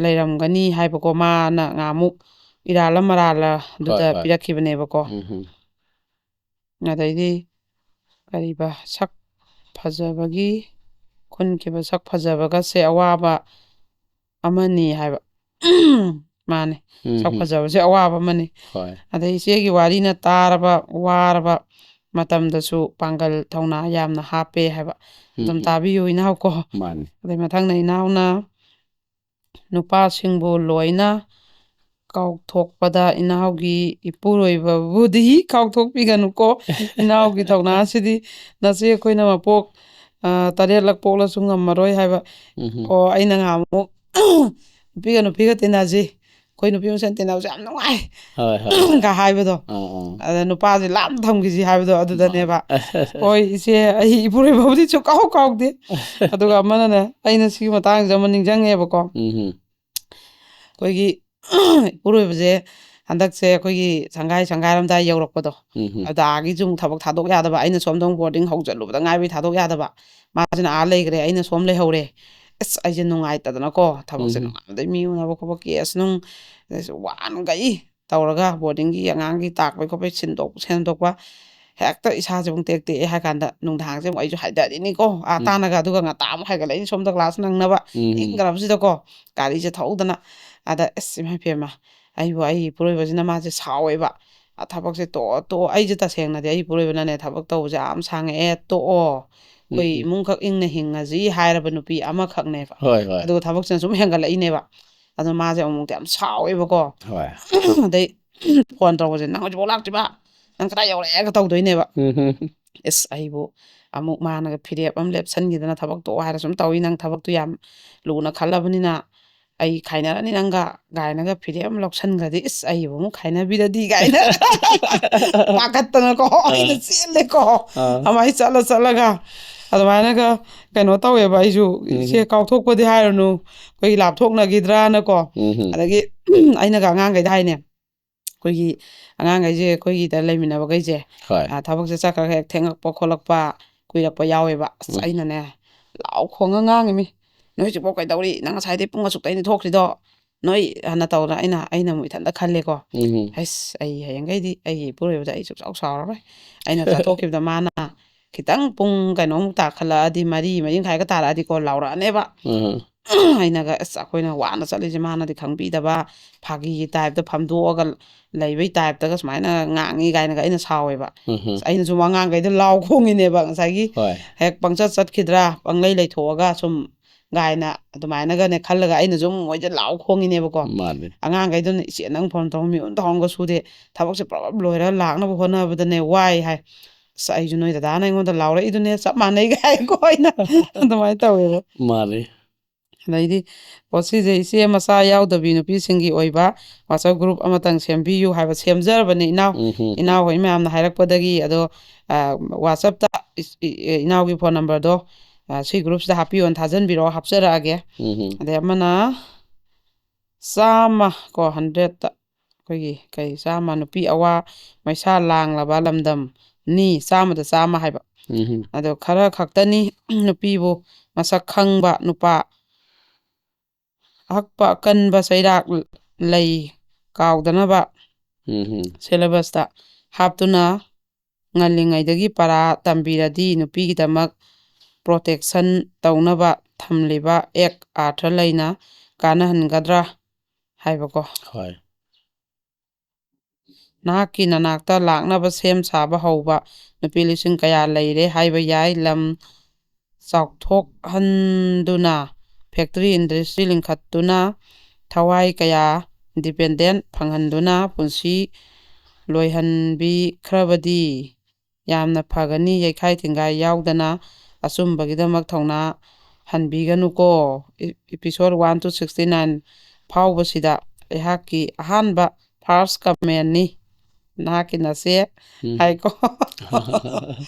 ꯂꯩꯔꯝꯒꯅꯤ ꯍꯥꯏꯕꯀꯣ ꯃꯥꯅ ꯉꯍꯥꯟꯃꯨꯛ ꯏꯔꯥꯜꯂ ꯃꯔꯥꯜꯂ ꯍꯣꯏ ꯑꯗꯨꯗ ꯍꯣꯏ ꯄꯤꯔꯛꯈꯤꯕꯅꯦꯕꯀꯣ ꯑꯗꯩꯗꯤ ꯀꯔꯤꯕ ꯁꯛ ꯐꯖꯕꯒꯤ ꯈꯨꯟꯈꯤꯕ ꯁꯛ ꯐꯖꯕꯒꯁꯦ ꯑꯋꯥꯕ ꯑꯃꯅꯤ ꯍꯥꯏꯕ ꯃꯥꯅꯦ ꯁꯛ ꯐꯖꯕꯁꯦ ꯑꯋꯥꯕ ꯑꯃꯅꯤ ꯍꯣꯏ ꯑꯗꯩ ꯏꯆꯦꯒꯤ ꯋꯥꯔꯤꯅ ꯇꯥꯔꯕ ꯋꯥꯔꯕ ꯃꯇꯝꯗꯁꯨ ꯄꯥꯡꯒꯜ ꯊꯧꯅꯥ ꯌꯥꯝꯅ ꯍꯥꯞꯄꯦ ꯍꯥꯏꯕ ꯑꯗꯨꯝ ꯇꯥꯕꯤꯌꯨ ꯏꯅꯥꯎꯀꯣ ꯃꯥꯅꯦ ꯑꯗꯩ ꯃꯊꯪꯅ ꯏꯅꯥꯎꯅ ꯅꯨꯄꯥꯁꯤꯡꯕꯨ ꯂꯣꯏꯅ ꯀꯥꯎꯊꯣꯛꯄꯗ ꯏꯅꯥꯎꯒꯤ ꯏꯄꯨꯔꯣꯏꯕꯕꯨꯗꯤ ꯀꯥꯎꯊꯣꯛꯄꯤꯒꯅꯨꯀோ ꯏꯅꯥꯎꯒꯤ ꯊꯧꯅꯥꯁꯤꯗꯤ ꯅꯆꯦ ꯑꯩꯈꯣꯏꯅ ꯃꯄꯣꯛ 8ꯂꯛ ꯄꯣꯛꯂꯁꯨ ꯉꯝꯃꯔꯣꯏ ꯍꯥꯏꯕ ꯑꯣ ꯑꯩꯅ ꯉꯍꯥꯟꯃꯨꯛ ꯅꯨꯄꯤꯒ ꯇꯤꯟꯅꯁꯤ ꯑꯩꯈꯣꯏ ꯅꯨꯄꯤ ꯃꯁꯦꯟ ꯇꯤꯟꯅꯕꯁꯦ ꯌꯥꯝ ꯅꯨꯡꯉꯥꯏ ꯍꯣꯏ ꯍꯣꯏ ꯒ ꯍꯥꯏꯕꯗꯣ ꯑꯗ ꯅꯨꯄꯥꯁꯦ ꯂꯥꯞꯅ ꯊꯝꯈꯤꯁꯤ ꯍꯥꯏꯕꯗꯣ ꯑꯗꯨꯗꯅꯦꯕ ꯍꯣꯏ ꯏꯆꯦ ꯑꯩ ꯏꯄꯨꯔꯣꯏꯕꯕꯨꯗꯤ ꯁꯨꯡꯀꯥꯎ ꯀꯥꯎꯗꯦ ꯑꯗꯨꯒ ꯑꯃꯅꯅꯦ ꯑꯩꯅ ꯁꯤꯒꯤ ꯃꯇꯥꯡꯁꯤꯗ ꯑꯃ ꯅꯤꯡꯁꯤꯡꯉꯦꯕꯀꯣ ꯑꯩꯈꯣꯏꯒꯤ ꯏꯄꯨꯔꯣꯏꯕꯁꯦ ꯍꯟꯗꯛꯁꯦ ꯑꯩꯈꯣꯏꯒꯤ ꯁꯪꯒꯥꯏꯔꯝꯗꯥꯏ ꯌꯧꯔꯛꯄꯗꯣ ꯑꯗ ꯑꯥꯒꯤꯁꯨ ꯑꯃꯨꯛ ꯊꯕꯛ ꯊꯥꯗꯣꯛ ꯌꯥꯗꯕ ꯑꯩꯅ ꯁꯣꯝꯗ ꯕꯣꯔꯗꯤꯡ ꯍꯧꯖꯜꯂꯨꯕꯗ ꯉꯥꯏꯕꯩ ꯊꯥꯗꯣꯛ ꯌꯥꯗꯕ ꯃꯥꯁꯤꯅ ꯂꯩꯈ꯭ꯔꯦ ꯑꯩꯅ ꯁꯣꯝ ꯂꯩꯍꯧꯔꯦ ꯑꯁ ꯑꯩꯁꯦ ꯅꯨꯡꯉꯥꯏꯇꯗꯅꯀꯣ ꯊꯕꯛꯁꯦ ꯅꯨꯡꯉꯥꯏꯕꯗꯩ ꯃꯤ ꯎꯅꯕ ꯈꯣꯠꯄ ꯀꯦꯁ ꯅꯨꯡ ꯋꯥꯅꯈꯩ ꯇꯧꯔꯒ ꯕꯣꯔꯗꯤꯡꯒꯤ ꯑꯉꯥꯡꯒꯤ ꯇꯥꯛꯄꯩ ꯈꯣꯠꯄꯩ ꯁꯦꯝꯗꯣꯛꯄ ꯍꯦꯛꯇ ꯏꯁꯥꯁꯦ ꯑꯃꯨꯛ ꯇꯦꯛꯑꯦ ꯍꯥꯏ ꯀꯥꯟꯗ ꯅꯨꯡꯗꯥꯡꯁꯦ ꯑꯃꯨꯛ ꯑꯩꯁꯨ ꯍꯥꯏꯊꯔꯤꯅꯤꯀꯣ ꯇꯥꯅꯒ ꯑꯗꯨꯒ ꯉꯟꯇꯥ ꯑꯃꯨꯛ ꯍꯥꯏꯒꯠꯂꯛꯏꯅꯤ ꯁꯣꯝꯗ ꯀ꯭ꯂꯥꯁ ꯅꯪꯅꯕ ꯏꯪꯈ꯭ꯔꯕꯁꯤꯗꯀꯣ ꯒꯥꯔꯤꯁꯦ ꯊꯧꯗꯅ ꯑꯗ ꯑꯁ ꯏꯃꯥ ꯏꯄꯦꯝꯃ ꯑꯩꯒꯤ ꯏꯄꯨꯔꯣꯏꯕꯁꯤꯅ ꯃꯥꯁꯦ ꯁꯥꯎꯋꯦꯕ ꯊꯕꯛꯁꯦ ꯇꯣꯛꯑꯣ ꯑꯩꯁꯦ ꯇꯁꯦꯡꯅꯗꯤ ꯑꯩ ꯏꯄꯨꯔꯣꯏꯕꯅꯅꯦ ꯊꯕꯛ ꯇꯧꯕꯁꯦ ꯌꯥꯝ ꯁꯥꯡꯉꯛꯑꯦ ꯇꯣꯛꯑꯣ ꯑꯩꯈꯣꯏ ꯏꯃꯨꯡꯈꯛ ꯏꯪꯅ ꯍꯤꯡꯉꯁꯤ ꯍꯥꯏꯔꯕ ꯅꯨꯄꯤ ꯑꯃꯈꯛꯅꯦꯕ ꯍꯣꯏ ꯍꯣꯏ ꯑꯗꯨꯒ ꯊꯕꯛꯁꯤꯅ ꯁꯨꯝ ꯍꯦꯟꯒꯠꯂꯛꯏꯅꯦꯕ ꯑꯗꯣ ꯃꯥꯁꯦ ꯑꯃꯨꯛꯇꯤ ꯌꯥꯝ ꯁꯥꯎꯋꯦꯕꯀꯣ ꯍꯣꯏ ꯑꯗꯩ ꯐꯣꯟ ꯇꯧꯕꯁꯦ ꯅꯪ ꯍꯧꯖꯤꯛꯐꯥꯎ ꯂꯥꯛꯇ꯭ꯔꯤꯕ ꯅꯪ ꯀꯗꯥꯏ ꯌꯧꯔꯛꯑꯦꯒ ꯇꯧꯗꯣꯏꯅꯦꯕ ꯑꯁ ꯑꯩꯕꯨ ꯑꯃꯨꯛ ꯃꯥꯅꯒ ꯐꯤꯔꯦꯞ ꯑꯃ ꯂꯦꯞꯁꯟꯈꯤꯗꯅ ꯊꯕꯛ ꯇꯣꯛꯑꯣ ꯍꯥꯏꯔ ꯁꯨꯝ ꯇꯧꯏ ꯅꯪ ꯊꯕꯛꯇꯨ ꯌꯥꯝ ꯂꯨꯅ ꯈꯜꯂꯕꯅꯤꯅ ꯑꯩ ꯈꯥꯏꯅꯔꯅꯤ ꯅꯪꯒ ꯒꯥꯏꯅꯒ ꯐꯤꯔꯦꯞ ꯑꯃ ꯂꯧꯁꯟꯈ꯭ꯔꯗꯤ ꯏꯁ ꯑꯩꯕꯨ ꯑꯃꯨꯛ ꯈꯥꯏꯅꯕꯤꯔꯗꯤ ꯒꯥꯏꯅ ꯄꯥꯈꯠꯇꯅꯀꯣ ꯑꯩꯅ ꯆꯦꯜꯂꯦꯀꯣ ꯑꯗꯨꯃꯥꯏꯅ ꯆꯠꯂꯒ ꯑꯗꯨꯃꯥꯏꯅꯒ ꯀꯩꯅꯣ ꯇꯧꯋꯦꯕ ꯑꯩꯁꯨ ꯏꯆꯦ ꯀꯥꯎꯊꯣꯛꯄꯗꯤ ꯍꯥꯏꯔꯨꯅꯨ ꯑꯩꯈꯣꯏꯒꯤ ꯂꯥꯞꯊꯣꯛꯅꯈꯤꯗ꯭ꯔꯥꯅꯀꯣ ꯑꯗꯒꯤ ꯑꯩꯅꯒ ꯑꯉꯥꯡꯈꯩꯗ ꯍꯥꯏꯅꯦ ꯑꯩꯈꯣꯏꯒꯤ ꯑꯉꯥꯡꯈꯩꯁꯦ ꯑꯩꯈꯣꯏꯒꯤꯗ ꯂꯩꯃꯤꯟꯅꯕꯈꯩꯁꯦ ꯍꯣꯏ ꯊꯕꯛꯁꯦ ꯆꯠꯈ꯭ꯔꯒ ꯍꯦꯛ ꯊꯦꯡꯉꯛꯄ ꯈꯣꯠꯂꯛꯄ ꯀꯨꯏꯔꯛꯄ ꯌꯥꯎꯋꯦꯕ ꯑꯁ ꯑꯩꯅꯅꯦ ꯂꯥꯎ ꯈꯣꯡꯉ ꯉꯥꯡꯉꯤꯃꯤ ꯅꯣꯏ ꯍꯧꯖꯤꯛꯐꯥꯎ ꯀꯩꯗꯧꯔꯤ ꯅꯪ ꯉꯁꯥꯏꯗꯩ ꯄꯨꯡ ꯑꯁꯨꯛꯇꯩꯅꯤ ꯊꯣꯛꯈ꯭ꯔꯤꯗꯣ ꯅꯣꯏ ꯍꯥꯟꯅ ꯇꯧꯗꯅ ꯑꯩꯅ ꯑꯃꯨꯛ ꯏꯊꯟꯇ ꯈꯜꯂꯦꯀꯣ ꯑꯁ ꯑꯩ ꯍꯌꯦꯡꯈꯩꯗꯤ ꯑꯩꯒꯤ ꯏꯄꯨꯔꯣꯏꯕꯗ ꯑꯩ ꯁꯨꯡꯁꯥꯎ ꯁꯥꯎꯔꯔꯣꯏ ꯑꯩꯅ ꯆꯠꯊꯣꯛꯈꯤꯕꯗ ꯃꯥꯅ ꯈꯤꯇꯪ ꯄꯨꯡ ꯀꯩꯅꯣꯃꯨꯛ ꯇꯥꯈꯠꯂꯛꯑꯗꯤ 4-4:30ꯒ ꯇꯥꯔꯛꯑꯗꯤꯀꯣ ꯂꯥꯎꯔꯛꯑꯅꯦꯕ ꯑꯩꯅꯒ ꯑꯁ ꯑꯩꯈꯣꯏꯅ ꯋꯥꯅ ꯆꯠꯂꯤꯁꯦ ꯃꯥꯅꯗꯤ ꯈꯪꯕꯤꯗꯕ ꯐꯥꯒꯤꯒꯤ ꯇꯥꯏꯞꯇ ꯐꯝꯗꯣꯛꯑꯒ ꯂꯩꯕꯩ ꯇꯥꯏꯞꯇꯒ ꯁꯨꯃꯥꯏꯅ ꯉꯥꯡꯉꯤ ꯀꯥꯏꯅꯒ ꯑꯩꯅ ꯁꯥꯎꯋꯦꯕ ꯑꯩꯅꯁꯨ ꯑꯉꯥꯡꯈꯩꯗ ꯂꯥꯎ ꯈꯣꯡꯉꯤꯅꯦꯕ ꯉꯁꯥꯏꯒꯤ ꯍꯦꯛ ꯄꯪꯆꯠ ꯆꯠꯈꯤꯗ꯭ꯔꯥ ꯄꯪꯂꯩ ꯂꯩꯊꯣꯛꯑꯒ ꯁꯨꯝ ꯒꯥꯏꯅ ꯑꯗꯨꯃꯥꯏꯅꯒꯅꯦ ꯈꯜꯂꯒ ꯑꯩꯅꯁꯨ ꯃꯣꯏꯁꯦ ꯂꯥꯎ ꯈꯣꯡꯉꯤꯅꯦꯕꯀꯣ ꯑꯉꯥꯡꯈꯩꯗꯨꯅ ꯏꯆꯦ ꯅꯪ ꯐꯣꯟ ꯇꯧꯔ ꯃꯤꯉꯣꯟ ꯇꯧꯔꯝꯒ ꯁꯨꯗꯦ ꯊꯕꯛꯁꯦ ꯄꯨꯂꯞ ꯂꯣꯏꯔꯒ ꯂꯥꯛꯅꯕ ꯍꯣꯠꯅꯕꯗꯅꯦ ꯋꯥꯏ ꯍꯥꯏ ꯑꯁ ꯑꯩꯁꯨ ꯅꯣꯏ ꯗꯗꯥꯅ ꯑꯩꯉꯣꯟꯗ ꯂꯥꯎꯔꯛꯏꯗꯨꯅꯦ ꯆꯞ ꯃꯥꯟꯅꯩꯒ ꯍꯥꯏꯀꯣ ꯑꯩꯅ ꯑꯗꯨꯃꯥꯏꯅ ꯇꯧꯋꯦꯕ ꯃꯥꯅꯤ ꯑꯗꯩꯗꯤ ꯁꯤꯁꯦ ꯏꯆꯦ ꯃꯆꯥ ꯌꯥꯎꯗꯕꯤ ꯅꯨꯄꯤꯁꯤꯡꯒꯤ ꯑꯣꯏꯕ ꯋꯥꯆꯞ ꯒ꯭ꯔꯨꯞ ꯑꯃꯇꯪ ꯁꯦꯝꯕꯤꯌꯨ ꯍꯥꯏꯕ ꯁꯦꯝꯖꯔꯕꯅꯤ ꯏꯅꯥꯎꯍꯣꯏ ꯃꯌꯥꯝꯅ ꯍꯥꯏꯔꯛꯄꯗꯒꯤ ꯑꯗꯣ ꯋꯥꯆꯞꯇ ꯏꯅꯥꯎꯒꯤ ꯐꯣꯟ ꯅꯝꯕꯔꯗꯣ ꯁꯤ ꯒ꯭ꯔꯨꯞꯁꯤꯗ ꯍꯥꯞꯄꯤꯌꯣꯅ ꯊꯥꯖꯟꯕꯤꯔꯛꯑꯣ ꯍꯥꯞꯆꯔꯛꯑꯒꯦ ꯑꯗꯩ ꯑꯃꯅ 100 ꯀꯣ 100ꯇ ꯑꯩꯈꯣꯏꯒꯤ ꯀꯩ 100 ꯅꯨꯄꯤ ꯑꯋꯥ ꯃꯩꯁꯥ ꯂꯥꯡꯂꯕ ꯂꯝꯗꯝꯅꯤ 100ꯗ 100 ꯍꯥꯏꯕ ꯑꯗꯣ ꯈꯔ ꯈꯛꯇꯅꯤ ꯅꯨꯄꯤꯕꯨ ꯃꯁꯛ ꯈꯪꯕ ꯅꯨꯄꯥ ꯑꯍꯛꯄ ꯑꯀꯟꯕ ꯆꯩꯔꯥꯛ ꯂꯩ ꯀꯥꯎꯗꯅꯕ ꯁꯦꯂꯦꯕꯁꯇ ꯍꯥꯞꯇꯨꯅ ꯉꯜꯂꯤꯉꯩꯗꯒꯤ ꯄꯔꯥ ꯇꯝꯕꯤꯔꯗꯤ ꯅꯨꯄꯤꯒꯤꯗꯃꯛ ꯄ꯭ꯔꯣꯇꯦꯛꯁꯟ ꯇꯧꯅꯕ ꯊꯝꯂꯤꯕ ꯑꯦꯛ ꯑꯥꯔꯊ ꯂꯩꯅ ꯀꯥꯟꯅꯍꯟꯒꯗ꯭ꯔꯥ ꯍꯥꯏꯕꯀꯣ ꯅꯍꯥꯛꯀꯤ ꯅꯅꯥꯛꯇ ꯂꯥꯛꯅꯕ ꯁꯦꯝ ꯁꯥꯕ ꯍꯧꯕ ꯅꯨꯄꯤ ꯂꯤꯁꯤꯡ ꯀꯌꯥ ꯂꯩꯔꯦ ꯍꯥꯏꯕ ꯌꯥꯏ ꯂꯝ ꯆꯥꯎꯊꯣꯛꯍꯟꯗꯨꯅ ꯐꯦꯛꯇꯔꯤ ꯏꯟꯗꯁꯇ꯭ꯔꯤ ꯂꯤꯡꯈꯠꯇꯨꯅ ꯊꯋꯥꯏ ꯀꯌꯥ ꯏꯟꯗꯤꯄꯦꯟꯗꯦꯟ ꯐꯪꯍꯟꯗꯨꯅ ꯄꯨꯟꯁꯤ ꯂꯣꯏꯍꯟꯕꯤꯈ꯭ꯔꯕꯗꯤ ꯌꯥꯝꯅ ꯐꯒꯅꯤ ꯌꯩꯈꯥꯏ ꯊꯤꯡꯒꯥꯏ ꯌꯥꯎꯗꯅ ꯑꯆꯨꯝꯕꯒꯤꯗꯃꯛ ꯊꯧꯅꯥ ꯍꯟꯕꯤꯒꯅꯨꯀꯣ ꯏꯄꯤꯁꯣꯠ 1-69 ꯐꯥꯎꯕꯁꯤꯗ ꯑꯩꯍꯥꯛꯀꯤ ꯑꯍꯥꯟꯕ ꯐꯥꯔꯁ ꯀꯃꯦꯟꯅꯤ ꯅꯍꯥꯛꯀꯤ ꯅꯆꯦ ꯍꯥꯏꯀꯣ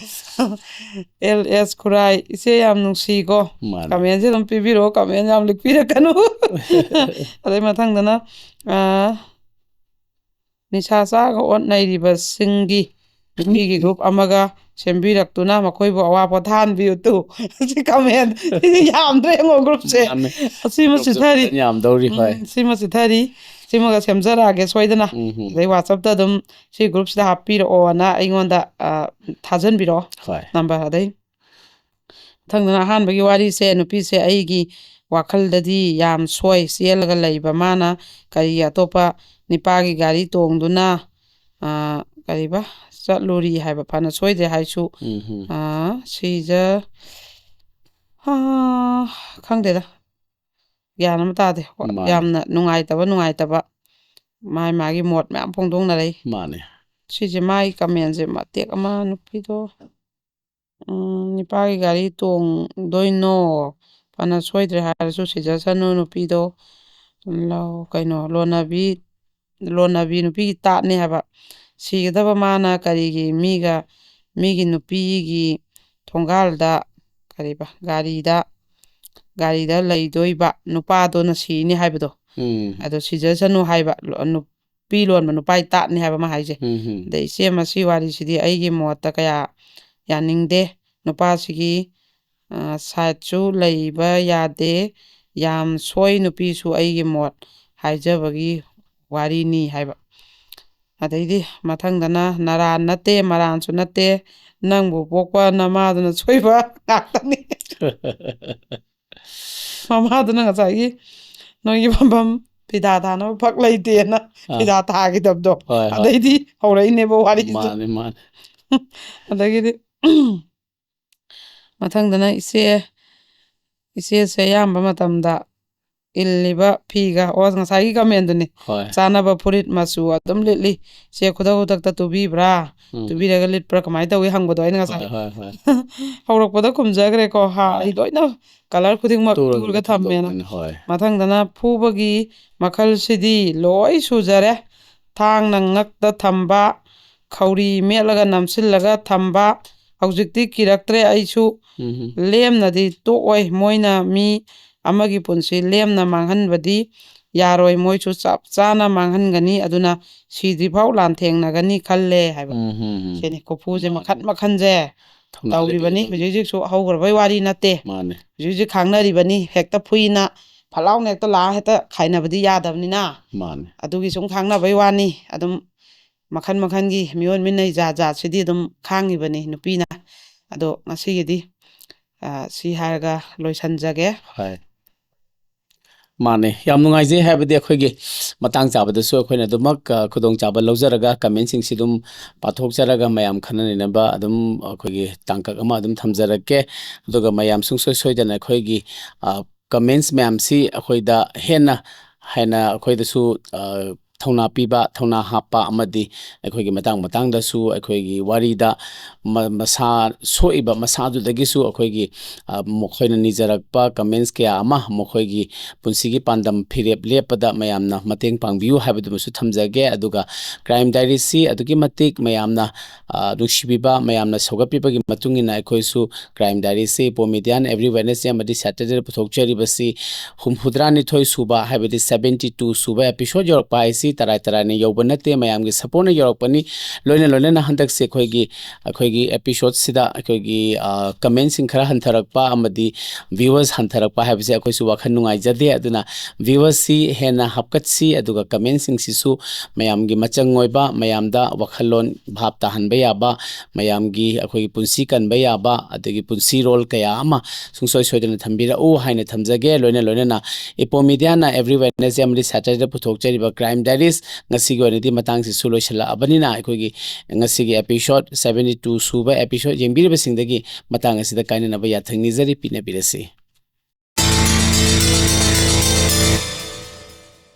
LS ꯈꯨꯔꯥꯏ ꯏꯆꯦ ꯌꯥꯝ ꯅꯨꯡꯁꯤꯀꯣ ꯀꯃꯦꯟꯁꯦ ꯑꯗꯨꯝ ꯄꯤꯕꯤꯔꯛꯑꯣ ꯀꯃꯦꯟ ꯌꯥꯝ ꯂꯤꯛꯄꯤꯔꯛꯀꯅꯨ ꯑꯗꯩ ꯃꯊꯪꯗꯅ ꯅꯤꯁꯥ ꯆꯥꯒ ꯑꯣꯠꯅꯩꯔꯤꯕꯁꯤꯡꯒꯤ ꯅꯨꯄꯤꯒꯤ ꯒ꯭ꯔꯨꯞ ꯑꯃꯒ ꯁꯦꯝꯕꯤꯔꯛꯇꯨꯅ ꯃꯈꯣꯏꯕꯨ ꯑꯋꯥ ꯄꯣꯊꯥꯍꯟꯕꯤꯌꯨ ꯇꯨ ꯁꯤ ꯀꯃꯦꯟ ꯌꯥꯝꯗ꯭ꯔꯦ ꯌꯦꯡꯉꯣ ꯒ꯭ꯔꯨꯞꯁꯦ ꯑꯁꯤꯃ ꯆꯤꯊꯔꯤ ꯌꯥꯝꯗꯧꯔꯤ ꯍꯣꯏ ꯁꯤꯃ ꯆꯤꯊꯔꯤ ꯁꯤꯃꯒ ꯁꯦꯝꯖꯔꯛꯑꯒꯦ ꯁꯣꯏꯗꯅ ꯑꯗꯩ ꯋꯥꯆꯞꯇ ꯑꯗꯨꯝ ꯁꯤ ꯒ꯭ꯔꯨꯞꯁꯤꯗ ꯍꯥꯞꯄꯤꯔꯛꯑꯣꯅ ꯑꯩꯉꯣꯟꯗ ꯊꯥꯖꯟꯕꯤꯔꯛꯑꯣ ꯅꯝꯕꯔ ꯑꯗꯩ ꯃꯊꯪꯗꯅ ꯑꯍꯥꯟꯕꯒꯤ ꯋꯥꯔꯤꯁꯦ ꯅꯨꯄꯤꯁꯦ ꯑꯩꯒꯤ ꯋꯥꯈꯜꯗꯗꯤ ꯌꯥꯝ ꯁꯣꯏ ꯆꯦꯜꯂꯒ ꯂꯩꯕ ꯃꯥꯅ ꯀꯔꯤ ꯑꯇꯣꯞꯄ ꯅꯤꯄꯥꯒꯤ ꯒꯥꯔꯤ ꯇꯣꯡꯗꯨꯅ ꯀꯔꯤꯕ ꯆꯠꯂꯨꯔꯤ ꯍꯥꯏꯕ ꯐꯅ ꯁꯣꯏꯗ꯭ꯔꯦ ꯍꯥꯏꯁꯨ ꯁꯤꯖ ꯈꯪꯗꯦꯗ ꯒ꯭ꯌꯥꯟ ꯑꯃ ꯇꯥꯗꯦ ꯌꯥꯝꯅ ꯅꯨꯡꯉꯥꯏꯇꯕ ꯃꯥꯒꯤ ꯃꯣꯠ ꯃꯌꯥꯝ ꯐꯣꯡꯗꯣꯛꯅꯔꯛꯏ ꯁꯤꯁꯦ ꯃꯥꯒꯤ ꯀꯃꯦꯟꯁꯦ ꯃꯇꯦꯛ ꯑꯃ ꯅꯨꯄꯤꯗꯣ ꯅꯤꯄꯥꯒꯤ ꯒꯥꯔꯤ ꯇꯣꯡꯗꯣꯏꯅꯣ ꯐꯅ ꯁꯣꯏꯗ꯭ꯔꯦ ꯍꯥꯏꯔꯁꯨ ꯁꯤꯖꯁꯅꯨ ꯅꯨꯄꯤꯗꯣ ꯀꯩꯅꯣ ꯂꯣꯟꯅꯕꯤ ꯅꯨꯄꯤꯒꯤ ꯇꯥꯠꯅꯤ ꯍꯥꯏꯕ ꯁꯤꯒꯗꯕ ꯃꯥꯅ ꯀꯔꯤꯒꯤ ꯃꯤꯒꯤ ꯅꯨꯄꯤꯒꯤ ꯊꯣꯡꯒꯥꯜꯗ ꯀꯔꯤꯕ ꯒꯥꯔꯤꯗ ꯂꯩꯗꯣꯏꯕ ꯅꯨꯄꯥꯗꯨꯅ ꯁꯤꯅꯤ ꯍꯥꯏꯕꯗꯣ ꯑꯗꯣ ꯁꯤꯖꯁꯅꯨ ꯍꯥꯏꯕ ꯅꯨꯄꯤ ꯂꯣꯟꯕ ꯅꯨꯄꯥꯒꯤ ꯇꯥꯠꯅꯤ ꯍꯥꯏꯕ ꯑꯃ ꯍꯥꯏꯁꯦ ꯑꯗꯩ ꯏꯆꯦ ꯃꯁꯤ ꯋꯥꯔꯤꯁꯤꯗꯤ ꯑꯩꯒꯤ ꯃꯣꯠꯇ ꯀꯌꯥ ꯌꯥꯅꯤꯡꯗꯦ ꯅꯨꯄꯥꯁꯤꯒꯤ ꯁꯥꯏꯠꯁꯨ ꯂꯩꯕ ꯌꯥꯗꯦ ꯌꯥꯝ ꯁꯣꯏ ꯅꯨꯄꯤꯁꯨ ꯑꯩꯒꯤ ꯃꯣꯠ ꯍꯥꯏꯖꯕꯒꯤ ꯋꯥꯔꯤꯅꯤ ꯍꯥꯏꯕ ꯑꯗꯩꯗꯤ ꯃꯊꯪꯗꯅ ꯅꯔꯥꯟ ꯅꯠꯇꯦ ꯃꯔꯥꯟꯁꯨ ꯅꯠꯇꯦ ꯅꯪꯕꯨ ꯄꯣꯛꯄ ꯅꯃꯥꯗꯨꯅ ꯁꯣꯏꯕ ꯉꯥꯛꯇꯅꯤ ꯃꯃꯥꯗꯨꯅ ꯉꯁꯥꯏꯒꯤ ꯅꯣꯏꯒꯤ ꯐꯝꯐꯝ ꯐꯤꯗꯥ ꯊꯥꯅꯕ ꯐꯛ ꯂꯩꯇꯦꯅ ꯐꯤꯗꯥ ꯊꯥꯈꯤꯗꯕꯗꯣ ꯑꯗꯩꯗꯤ ꯍꯧꯔꯛꯏꯅꯦꯕ ꯋꯥꯔꯤꯁꯨ ꯑꯗꯒꯤꯗꯤ ꯃꯊꯪꯗꯅ ꯏꯆꯦꯁꯦ ꯑꯌꯥꯝꯕ ꯃꯇꯝꯗ ꯏꯜꯂꯤꯕ ꯐꯤꯒ ꯉꯁꯥꯏꯒꯤ ꯀꯃꯦꯟꯗꯨꯅꯤ ꯍꯣꯏ ꯆꯥꯅꯕ ꯐꯨꯔꯤꯠ ꯃꯆꯨ ꯑꯗꯨꯝ ꯂꯤꯠꯂꯤ ꯆꯦ ꯈꯨꯗꯛꯇ ꯇꯨꯕꯤꯕ꯭ꯔꯥ ꯇꯨꯕꯤꯔꯒ ꯂꯤꯠꯄ꯭ꯔꯥ ꯀꯃꯥꯏꯅ ꯇꯧꯏ ꯍꯪꯕꯗꯣ ꯑꯩꯅ ꯉꯁꯥꯏ ꯍꯧꯔꯛꯄꯗ ꯈꯨꯝꯖꯈ꯭ꯔꯦꯀꯣ ꯑꯩ ꯂꯣꯏꯅ ꯀꯂꯔ ꯈꯨꯗꯤꯡꯃꯛ ꯇꯨꯔꯒ ꯊꯝꯃꯦꯅ ꯍꯣꯏ ꯃꯊꯪꯗꯅ ꯐꯨꯕꯒꯤ ꯃꯈꯜꯁꯤꯗꯤ ꯂꯣꯏ ꯁꯨꯖꯔꯦ ꯊꯥꯡꯅ ꯉꯛꯇ ꯊꯝꯕ ꯈꯧꯔꯤ ꯃꯦꯠꯂꯒ ꯅꯝꯁꯤꯜꯂꯒ ꯊꯝꯕ ꯍꯧꯖꯤꯛꯇꯤ ꯀꯤꯔꯛꯇ꯭ꯔꯦ ꯑꯩꯁꯨ ꯂꯦꯝꯅꯗꯤ ꯇꯣꯛꯑꯣꯏ ꯃꯣꯏꯅ ꯃꯤ ꯑꯃꯒꯤ ꯄꯨꯟꯁꯤ ꯂꯦꯝꯅ ꯃꯥꯡꯍꯟꯕꯗꯤ ꯌꯥꯔꯣꯏ ꯃꯣꯏꯁꯨ ꯆꯞ ꯆꯥꯅ ꯃꯥꯡꯍꯟꯒꯅꯤ ꯑꯗꯨꯅ ꯁꯤꯗ꯭ꯔꯤꯐꯥꯎ ꯂꯥꯟꯊꯦꯡꯅꯒꯅꯤ ꯈꯜꯂꯦ ꯍꯥꯏꯕ ꯁꯤꯅꯤ ꯀꯣꯔꯐꯨꯁꯦ ꯃꯈꯟꯁꯦ ꯇꯧꯔꯤꯕꯅꯤ ꯍꯧꯖꯤꯛ ꯍꯧꯖꯤꯛꯁꯨ ꯍꯧꯈ꯭ꯔꯕꯩ ꯋꯥꯔꯤ ꯅꯠꯇꯦ ꯃꯥꯅꯦ ꯍꯧꯖꯤꯛ ꯍꯧꯖꯤꯛ ꯈꯥꯡꯅꯔꯤꯕꯅꯤ ꯍꯦꯛꯇ ꯐꯨꯏꯅ ꯐꯠꯂꯥꯎꯅ ꯍꯦꯛꯇ ꯂꯥꯛꯑ ꯍꯦꯛꯇ ꯈꯥꯏꯅꯕꯗꯤ ꯌꯥꯗꯕꯅꯤꯅ ꯃꯥꯅꯦ ꯑꯗꯨꯒꯤ ꯁꯨꯝ ꯈꯥꯡꯅꯕꯩ ꯋꯥꯅꯤ ꯑꯗꯨꯝ ꯃꯈꯟ ꯃꯈꯟꯒꯤ ꯃꯤꯑꯣꯠ ꯃꯤꯅꯩ ꯖꯥꯠ ꯖꯥꯠꯁꯤꯗꯤ ꯑꯗꯨꯝ ꯈꯥꯡꯉꯤꯕꯅꯤ ꯅꯨꯄꯤꯅ ꯑꯗꯣ ꯉꯁꯤꯒꯤꯗꯤ ꯁꯤ ꯍꯥꯏꯔꯒ ꯂꯣꯏꯁꯤꯟꯖꯒꯦ ꯍꯣꯏ ꯃꯥꯅꯦ ꯌꯥꯝ ꯅꯨꯡꯉꯥꯏꯖꯩ ꯍꯥꯏꯕꯗꯤ ꯑꯩꯈꯣꯏꯒꯤ ꯃꯇꯥꯡ ꯆꯥꯕꯗꯁꯨ ꯑꯩꯈꯣꯏꯅ ꯑꯗꯨꯃꯛ ꯈꯨꯗꯣꯡꯆꯥꯕ ꯂꯧꯖꯔꯒ ꯀꯃꯦꯟꯁꯤꯡꯁꯤ ꯑꯗꯨꯝ ꯄꯥꯊꯣꯛꯆꯔꯒ ꯃꯌꯥꯝ ꯈꯟꯅꯅꯕ ꯑꯗꯨꯝ ꯑꯩꯈꯣꯏꯒꯤ ꯇꯥꯡꯀꯛ ꯑꯃ ꯑꯗꯨꯝ ꯊꯝꯖꯔꯛꯀꯦ ꯑꯗꯨꯒ ꯃꯌꯥꯝ ꯁꯨꯡꯁꯣꯏ ꯁꯣꯏꯗꯅ ꯑꯩꯈꯣꯏꯒꯤ ꯀꯃꯦꯟꯁ ꯃꯌꯥꯝꯁꯤ ꯑꯩꯈꯣꯏꯗ ꯍꯦꯟꯅ ꯑꯩꯈꯣꯏꯗꯁꯨ ꯊꯧꯅꯥ ꯄꯤꯕ ꯊꯧꯅꯥ ꯍꯥꯞꯄ ꯑꯃꯗꯤ ꯑꯩꯈꯣꯏꯒꯤ ꯃꯇꯥꯡꯗꯁꯨ ꯑꯩꯈꯣꯏꯒꯤ ꯋꯥꯔꯤꯗ ꯃꯁꯥ ꯁꯣꯛꯏꯕ ꯃꯁꯥꯗꯨꯗꯒꯤꯁꯨ ꯑꯩꯈꯣꯏꯒꯤ ꯃꯈꯣꯏꯅ ꯅꯤꯖꯔꯛꯄ ꯀꯃꯦꯟꯁ ꯀꯌꯥ ꯑꯃ ꯃꯈꯣꯏꯒꯤ ꯄꯨꯟꯁꯤꯒꯤ ꯄꯥꯟꯗꯝ ꯐꯤꯔꯦꯞ ꯂꯦꯞꯄꯗ ꯃꯌꯥꯝꯅ ꯃꯇꯦꯡ ꯄꯥꯡꯕꯤꯌꯨ ꯍꯥꯏꯕꯗꯨꯃꯁꯨ ꯊꯝꯖꯒꯦ ꯑꯗꯨꯒ ꯀ꯭ꯔꯥꯏꯝ ꯗꯥꯏꯔꯤꯁꯤ ꯑꯗꯨꯛꯀꯤ ꯃꯇꯤꯛ ꯃꯌꯥꯝꯅ ꯅꯨꯡꯁꯤꯕꯤꯕ ꯃꯌꯥꯝꯅ ꯁꯧꯒꯠꯄꯤꯕꯒꯤ ꯃꯇꯨꯡ ꯏꯟꯅ ꯑꯩꯈꯣꯏꯁꯨ ꯀ꯭ꯔꯥꯏꯝ ꯗꯥꯏꯔꯤꯁꯤ ꯏꯄꯣ ꯃꯤꯗꯤꯌꯥꯅ ꯑꯦꯕ꯭ꯔꯤ ꯋꯦꯗꯅꯦꯁꯗꯦ ꯑꯃꯗꯤ ꯁꯦꯇꯔꯗꯦꯗ ꯄꯨꯊꯣꯛꯆꯔꯤꯕꯁꯤ 72 ꯁꯨꯕ ꯍꯥꯏꯕꯗꯤ 72 ꯁꯨꯕ ꯑꯦꯄꯤꯁꯣꯗ ꯌꯧꯔꯛꯄ ꯍꯥꯏꯁꯤ ꯇꯔꯥꯏꯅ ꯌꯧꯕ ꯅꯠꯇꯦ ꯃꯌꯥꯝꯒꯤ ꯁꯄꯣꯔꯠꯅ ꯌꯧꯔꯛꯄꯅꯤ ꯂꯣꯏꯅ ꯍꯟꯗꯛꯁꯦ ꯑꯩꯈꯣꯏꯒꯤ ꯑꯦꯄꯤꯁꯣꯗꯁꯤꯗ ꯑꯩꯈꯣꯏꯒꯤ ꯀꯃꯦꯟꯁꯤꯡ ꯈꯔ ꯍꯟꯊꯔꯛꯄ ꯑꯃꯗꯤ ꯚ꯭ꯌꯨꯋꯔꯁ ꯍꯟꯊꯔꯛꯄ ꯍꯥꯏꯕꯁꯤ ꯑꯩꯈꯣꯏꯁꯨ ꯋꯥꯈꯜ ꯅꯨꯡꯉꯥꯏꯖꯗꯦ ꯑꯗꯨꯅ ꯚ꯭ꯌꯨꯋꯔꯁꯁꯤ ꯍꯦꯟꯅ ꯍꯥꯞꯀꯠꯁꯤ ꯑꯗꯨꯒ ꯀꯃꯦꯟꯁꯤꯡꯁꯤꯁꯨ ꯃꯌꯥꯝꯒꯤ ꯃꯆꯪ ꯑꯣꯏꯕ ꯃꯌꯥꯝꯗ ꯋꯥꯈꯜꯂꯣꯟ ꯚꯥꯞ ꯇꯥꯍꯟꯕ ꯌꯥꯕ ꯃꯌꯥꯝꯒꯤ ꯑꯩꯈꯣꯏꯒꯤ ꯄꯨꯟꯁꯤ ꯀꯟꯕ ꯌꯥꯕ ꯑꯗꯒꯤ ꯄꯨꯟꯁꯤꯔꯣꯜ ꯀꯌꯥ ꯑꯃ ꯁꯨꯡꯁꯣꯏ ꯁꯣꯏꯗꯅ ꯊꯝꯕꯤꯔꯛꯎ ꯍꯥꯏꯅ ꯊꯝꯖꯒꯦ ꯂꯣꯏꯅꯅ ꯏꯄꯣ ꯃꯤꯗꯤꯌꯥꯅ ꯑꯦꯕ꯭ꯔꯤ ꯋꯦꯗꯅꯦꯁꯗꯦ ꯑꯃꯗꯤ ꯁꯦꯇꯔꯗꯦꯗ ꯄꯨꯊꯣꯛꯆꯔꯤꯕ ꯀ꯭ꯔꯥꯏꯝ ꯗꯥꯏꯔꯤꯁ ꯉꯁꯤꯒꯤ ꯑꯣꯏꯅꯗꯤ ꯃꯇꯥꯡꯁꯤꯁꯨ ꯂꯣꯏꯁꯤꯜꯂꯛꯑꯕꯅꯤꯅ ꯑꯩꯈꯣꯏꯒꯤ ꯉꯁꯤꯒꯤ ꯑꯦꯄꯤꯁꯣꯗ 72 ꯁꯨꯕ ꯑꯦꯄꯤꯁꯣꯗ ꯌꯦꯡꯕꯤꯔꯤꯕꯁꯤꯡꯗꯒꯤ ꯃꯇꯥꯡ ꯑꯁꯤꯗ ꯀꯥꯏꯅꯅꯕ ꯌꯥꯊꯪ ꯅꯤꯖꯔꯤ ꯄꯤꯅꯕꯤꯔꯁꯤ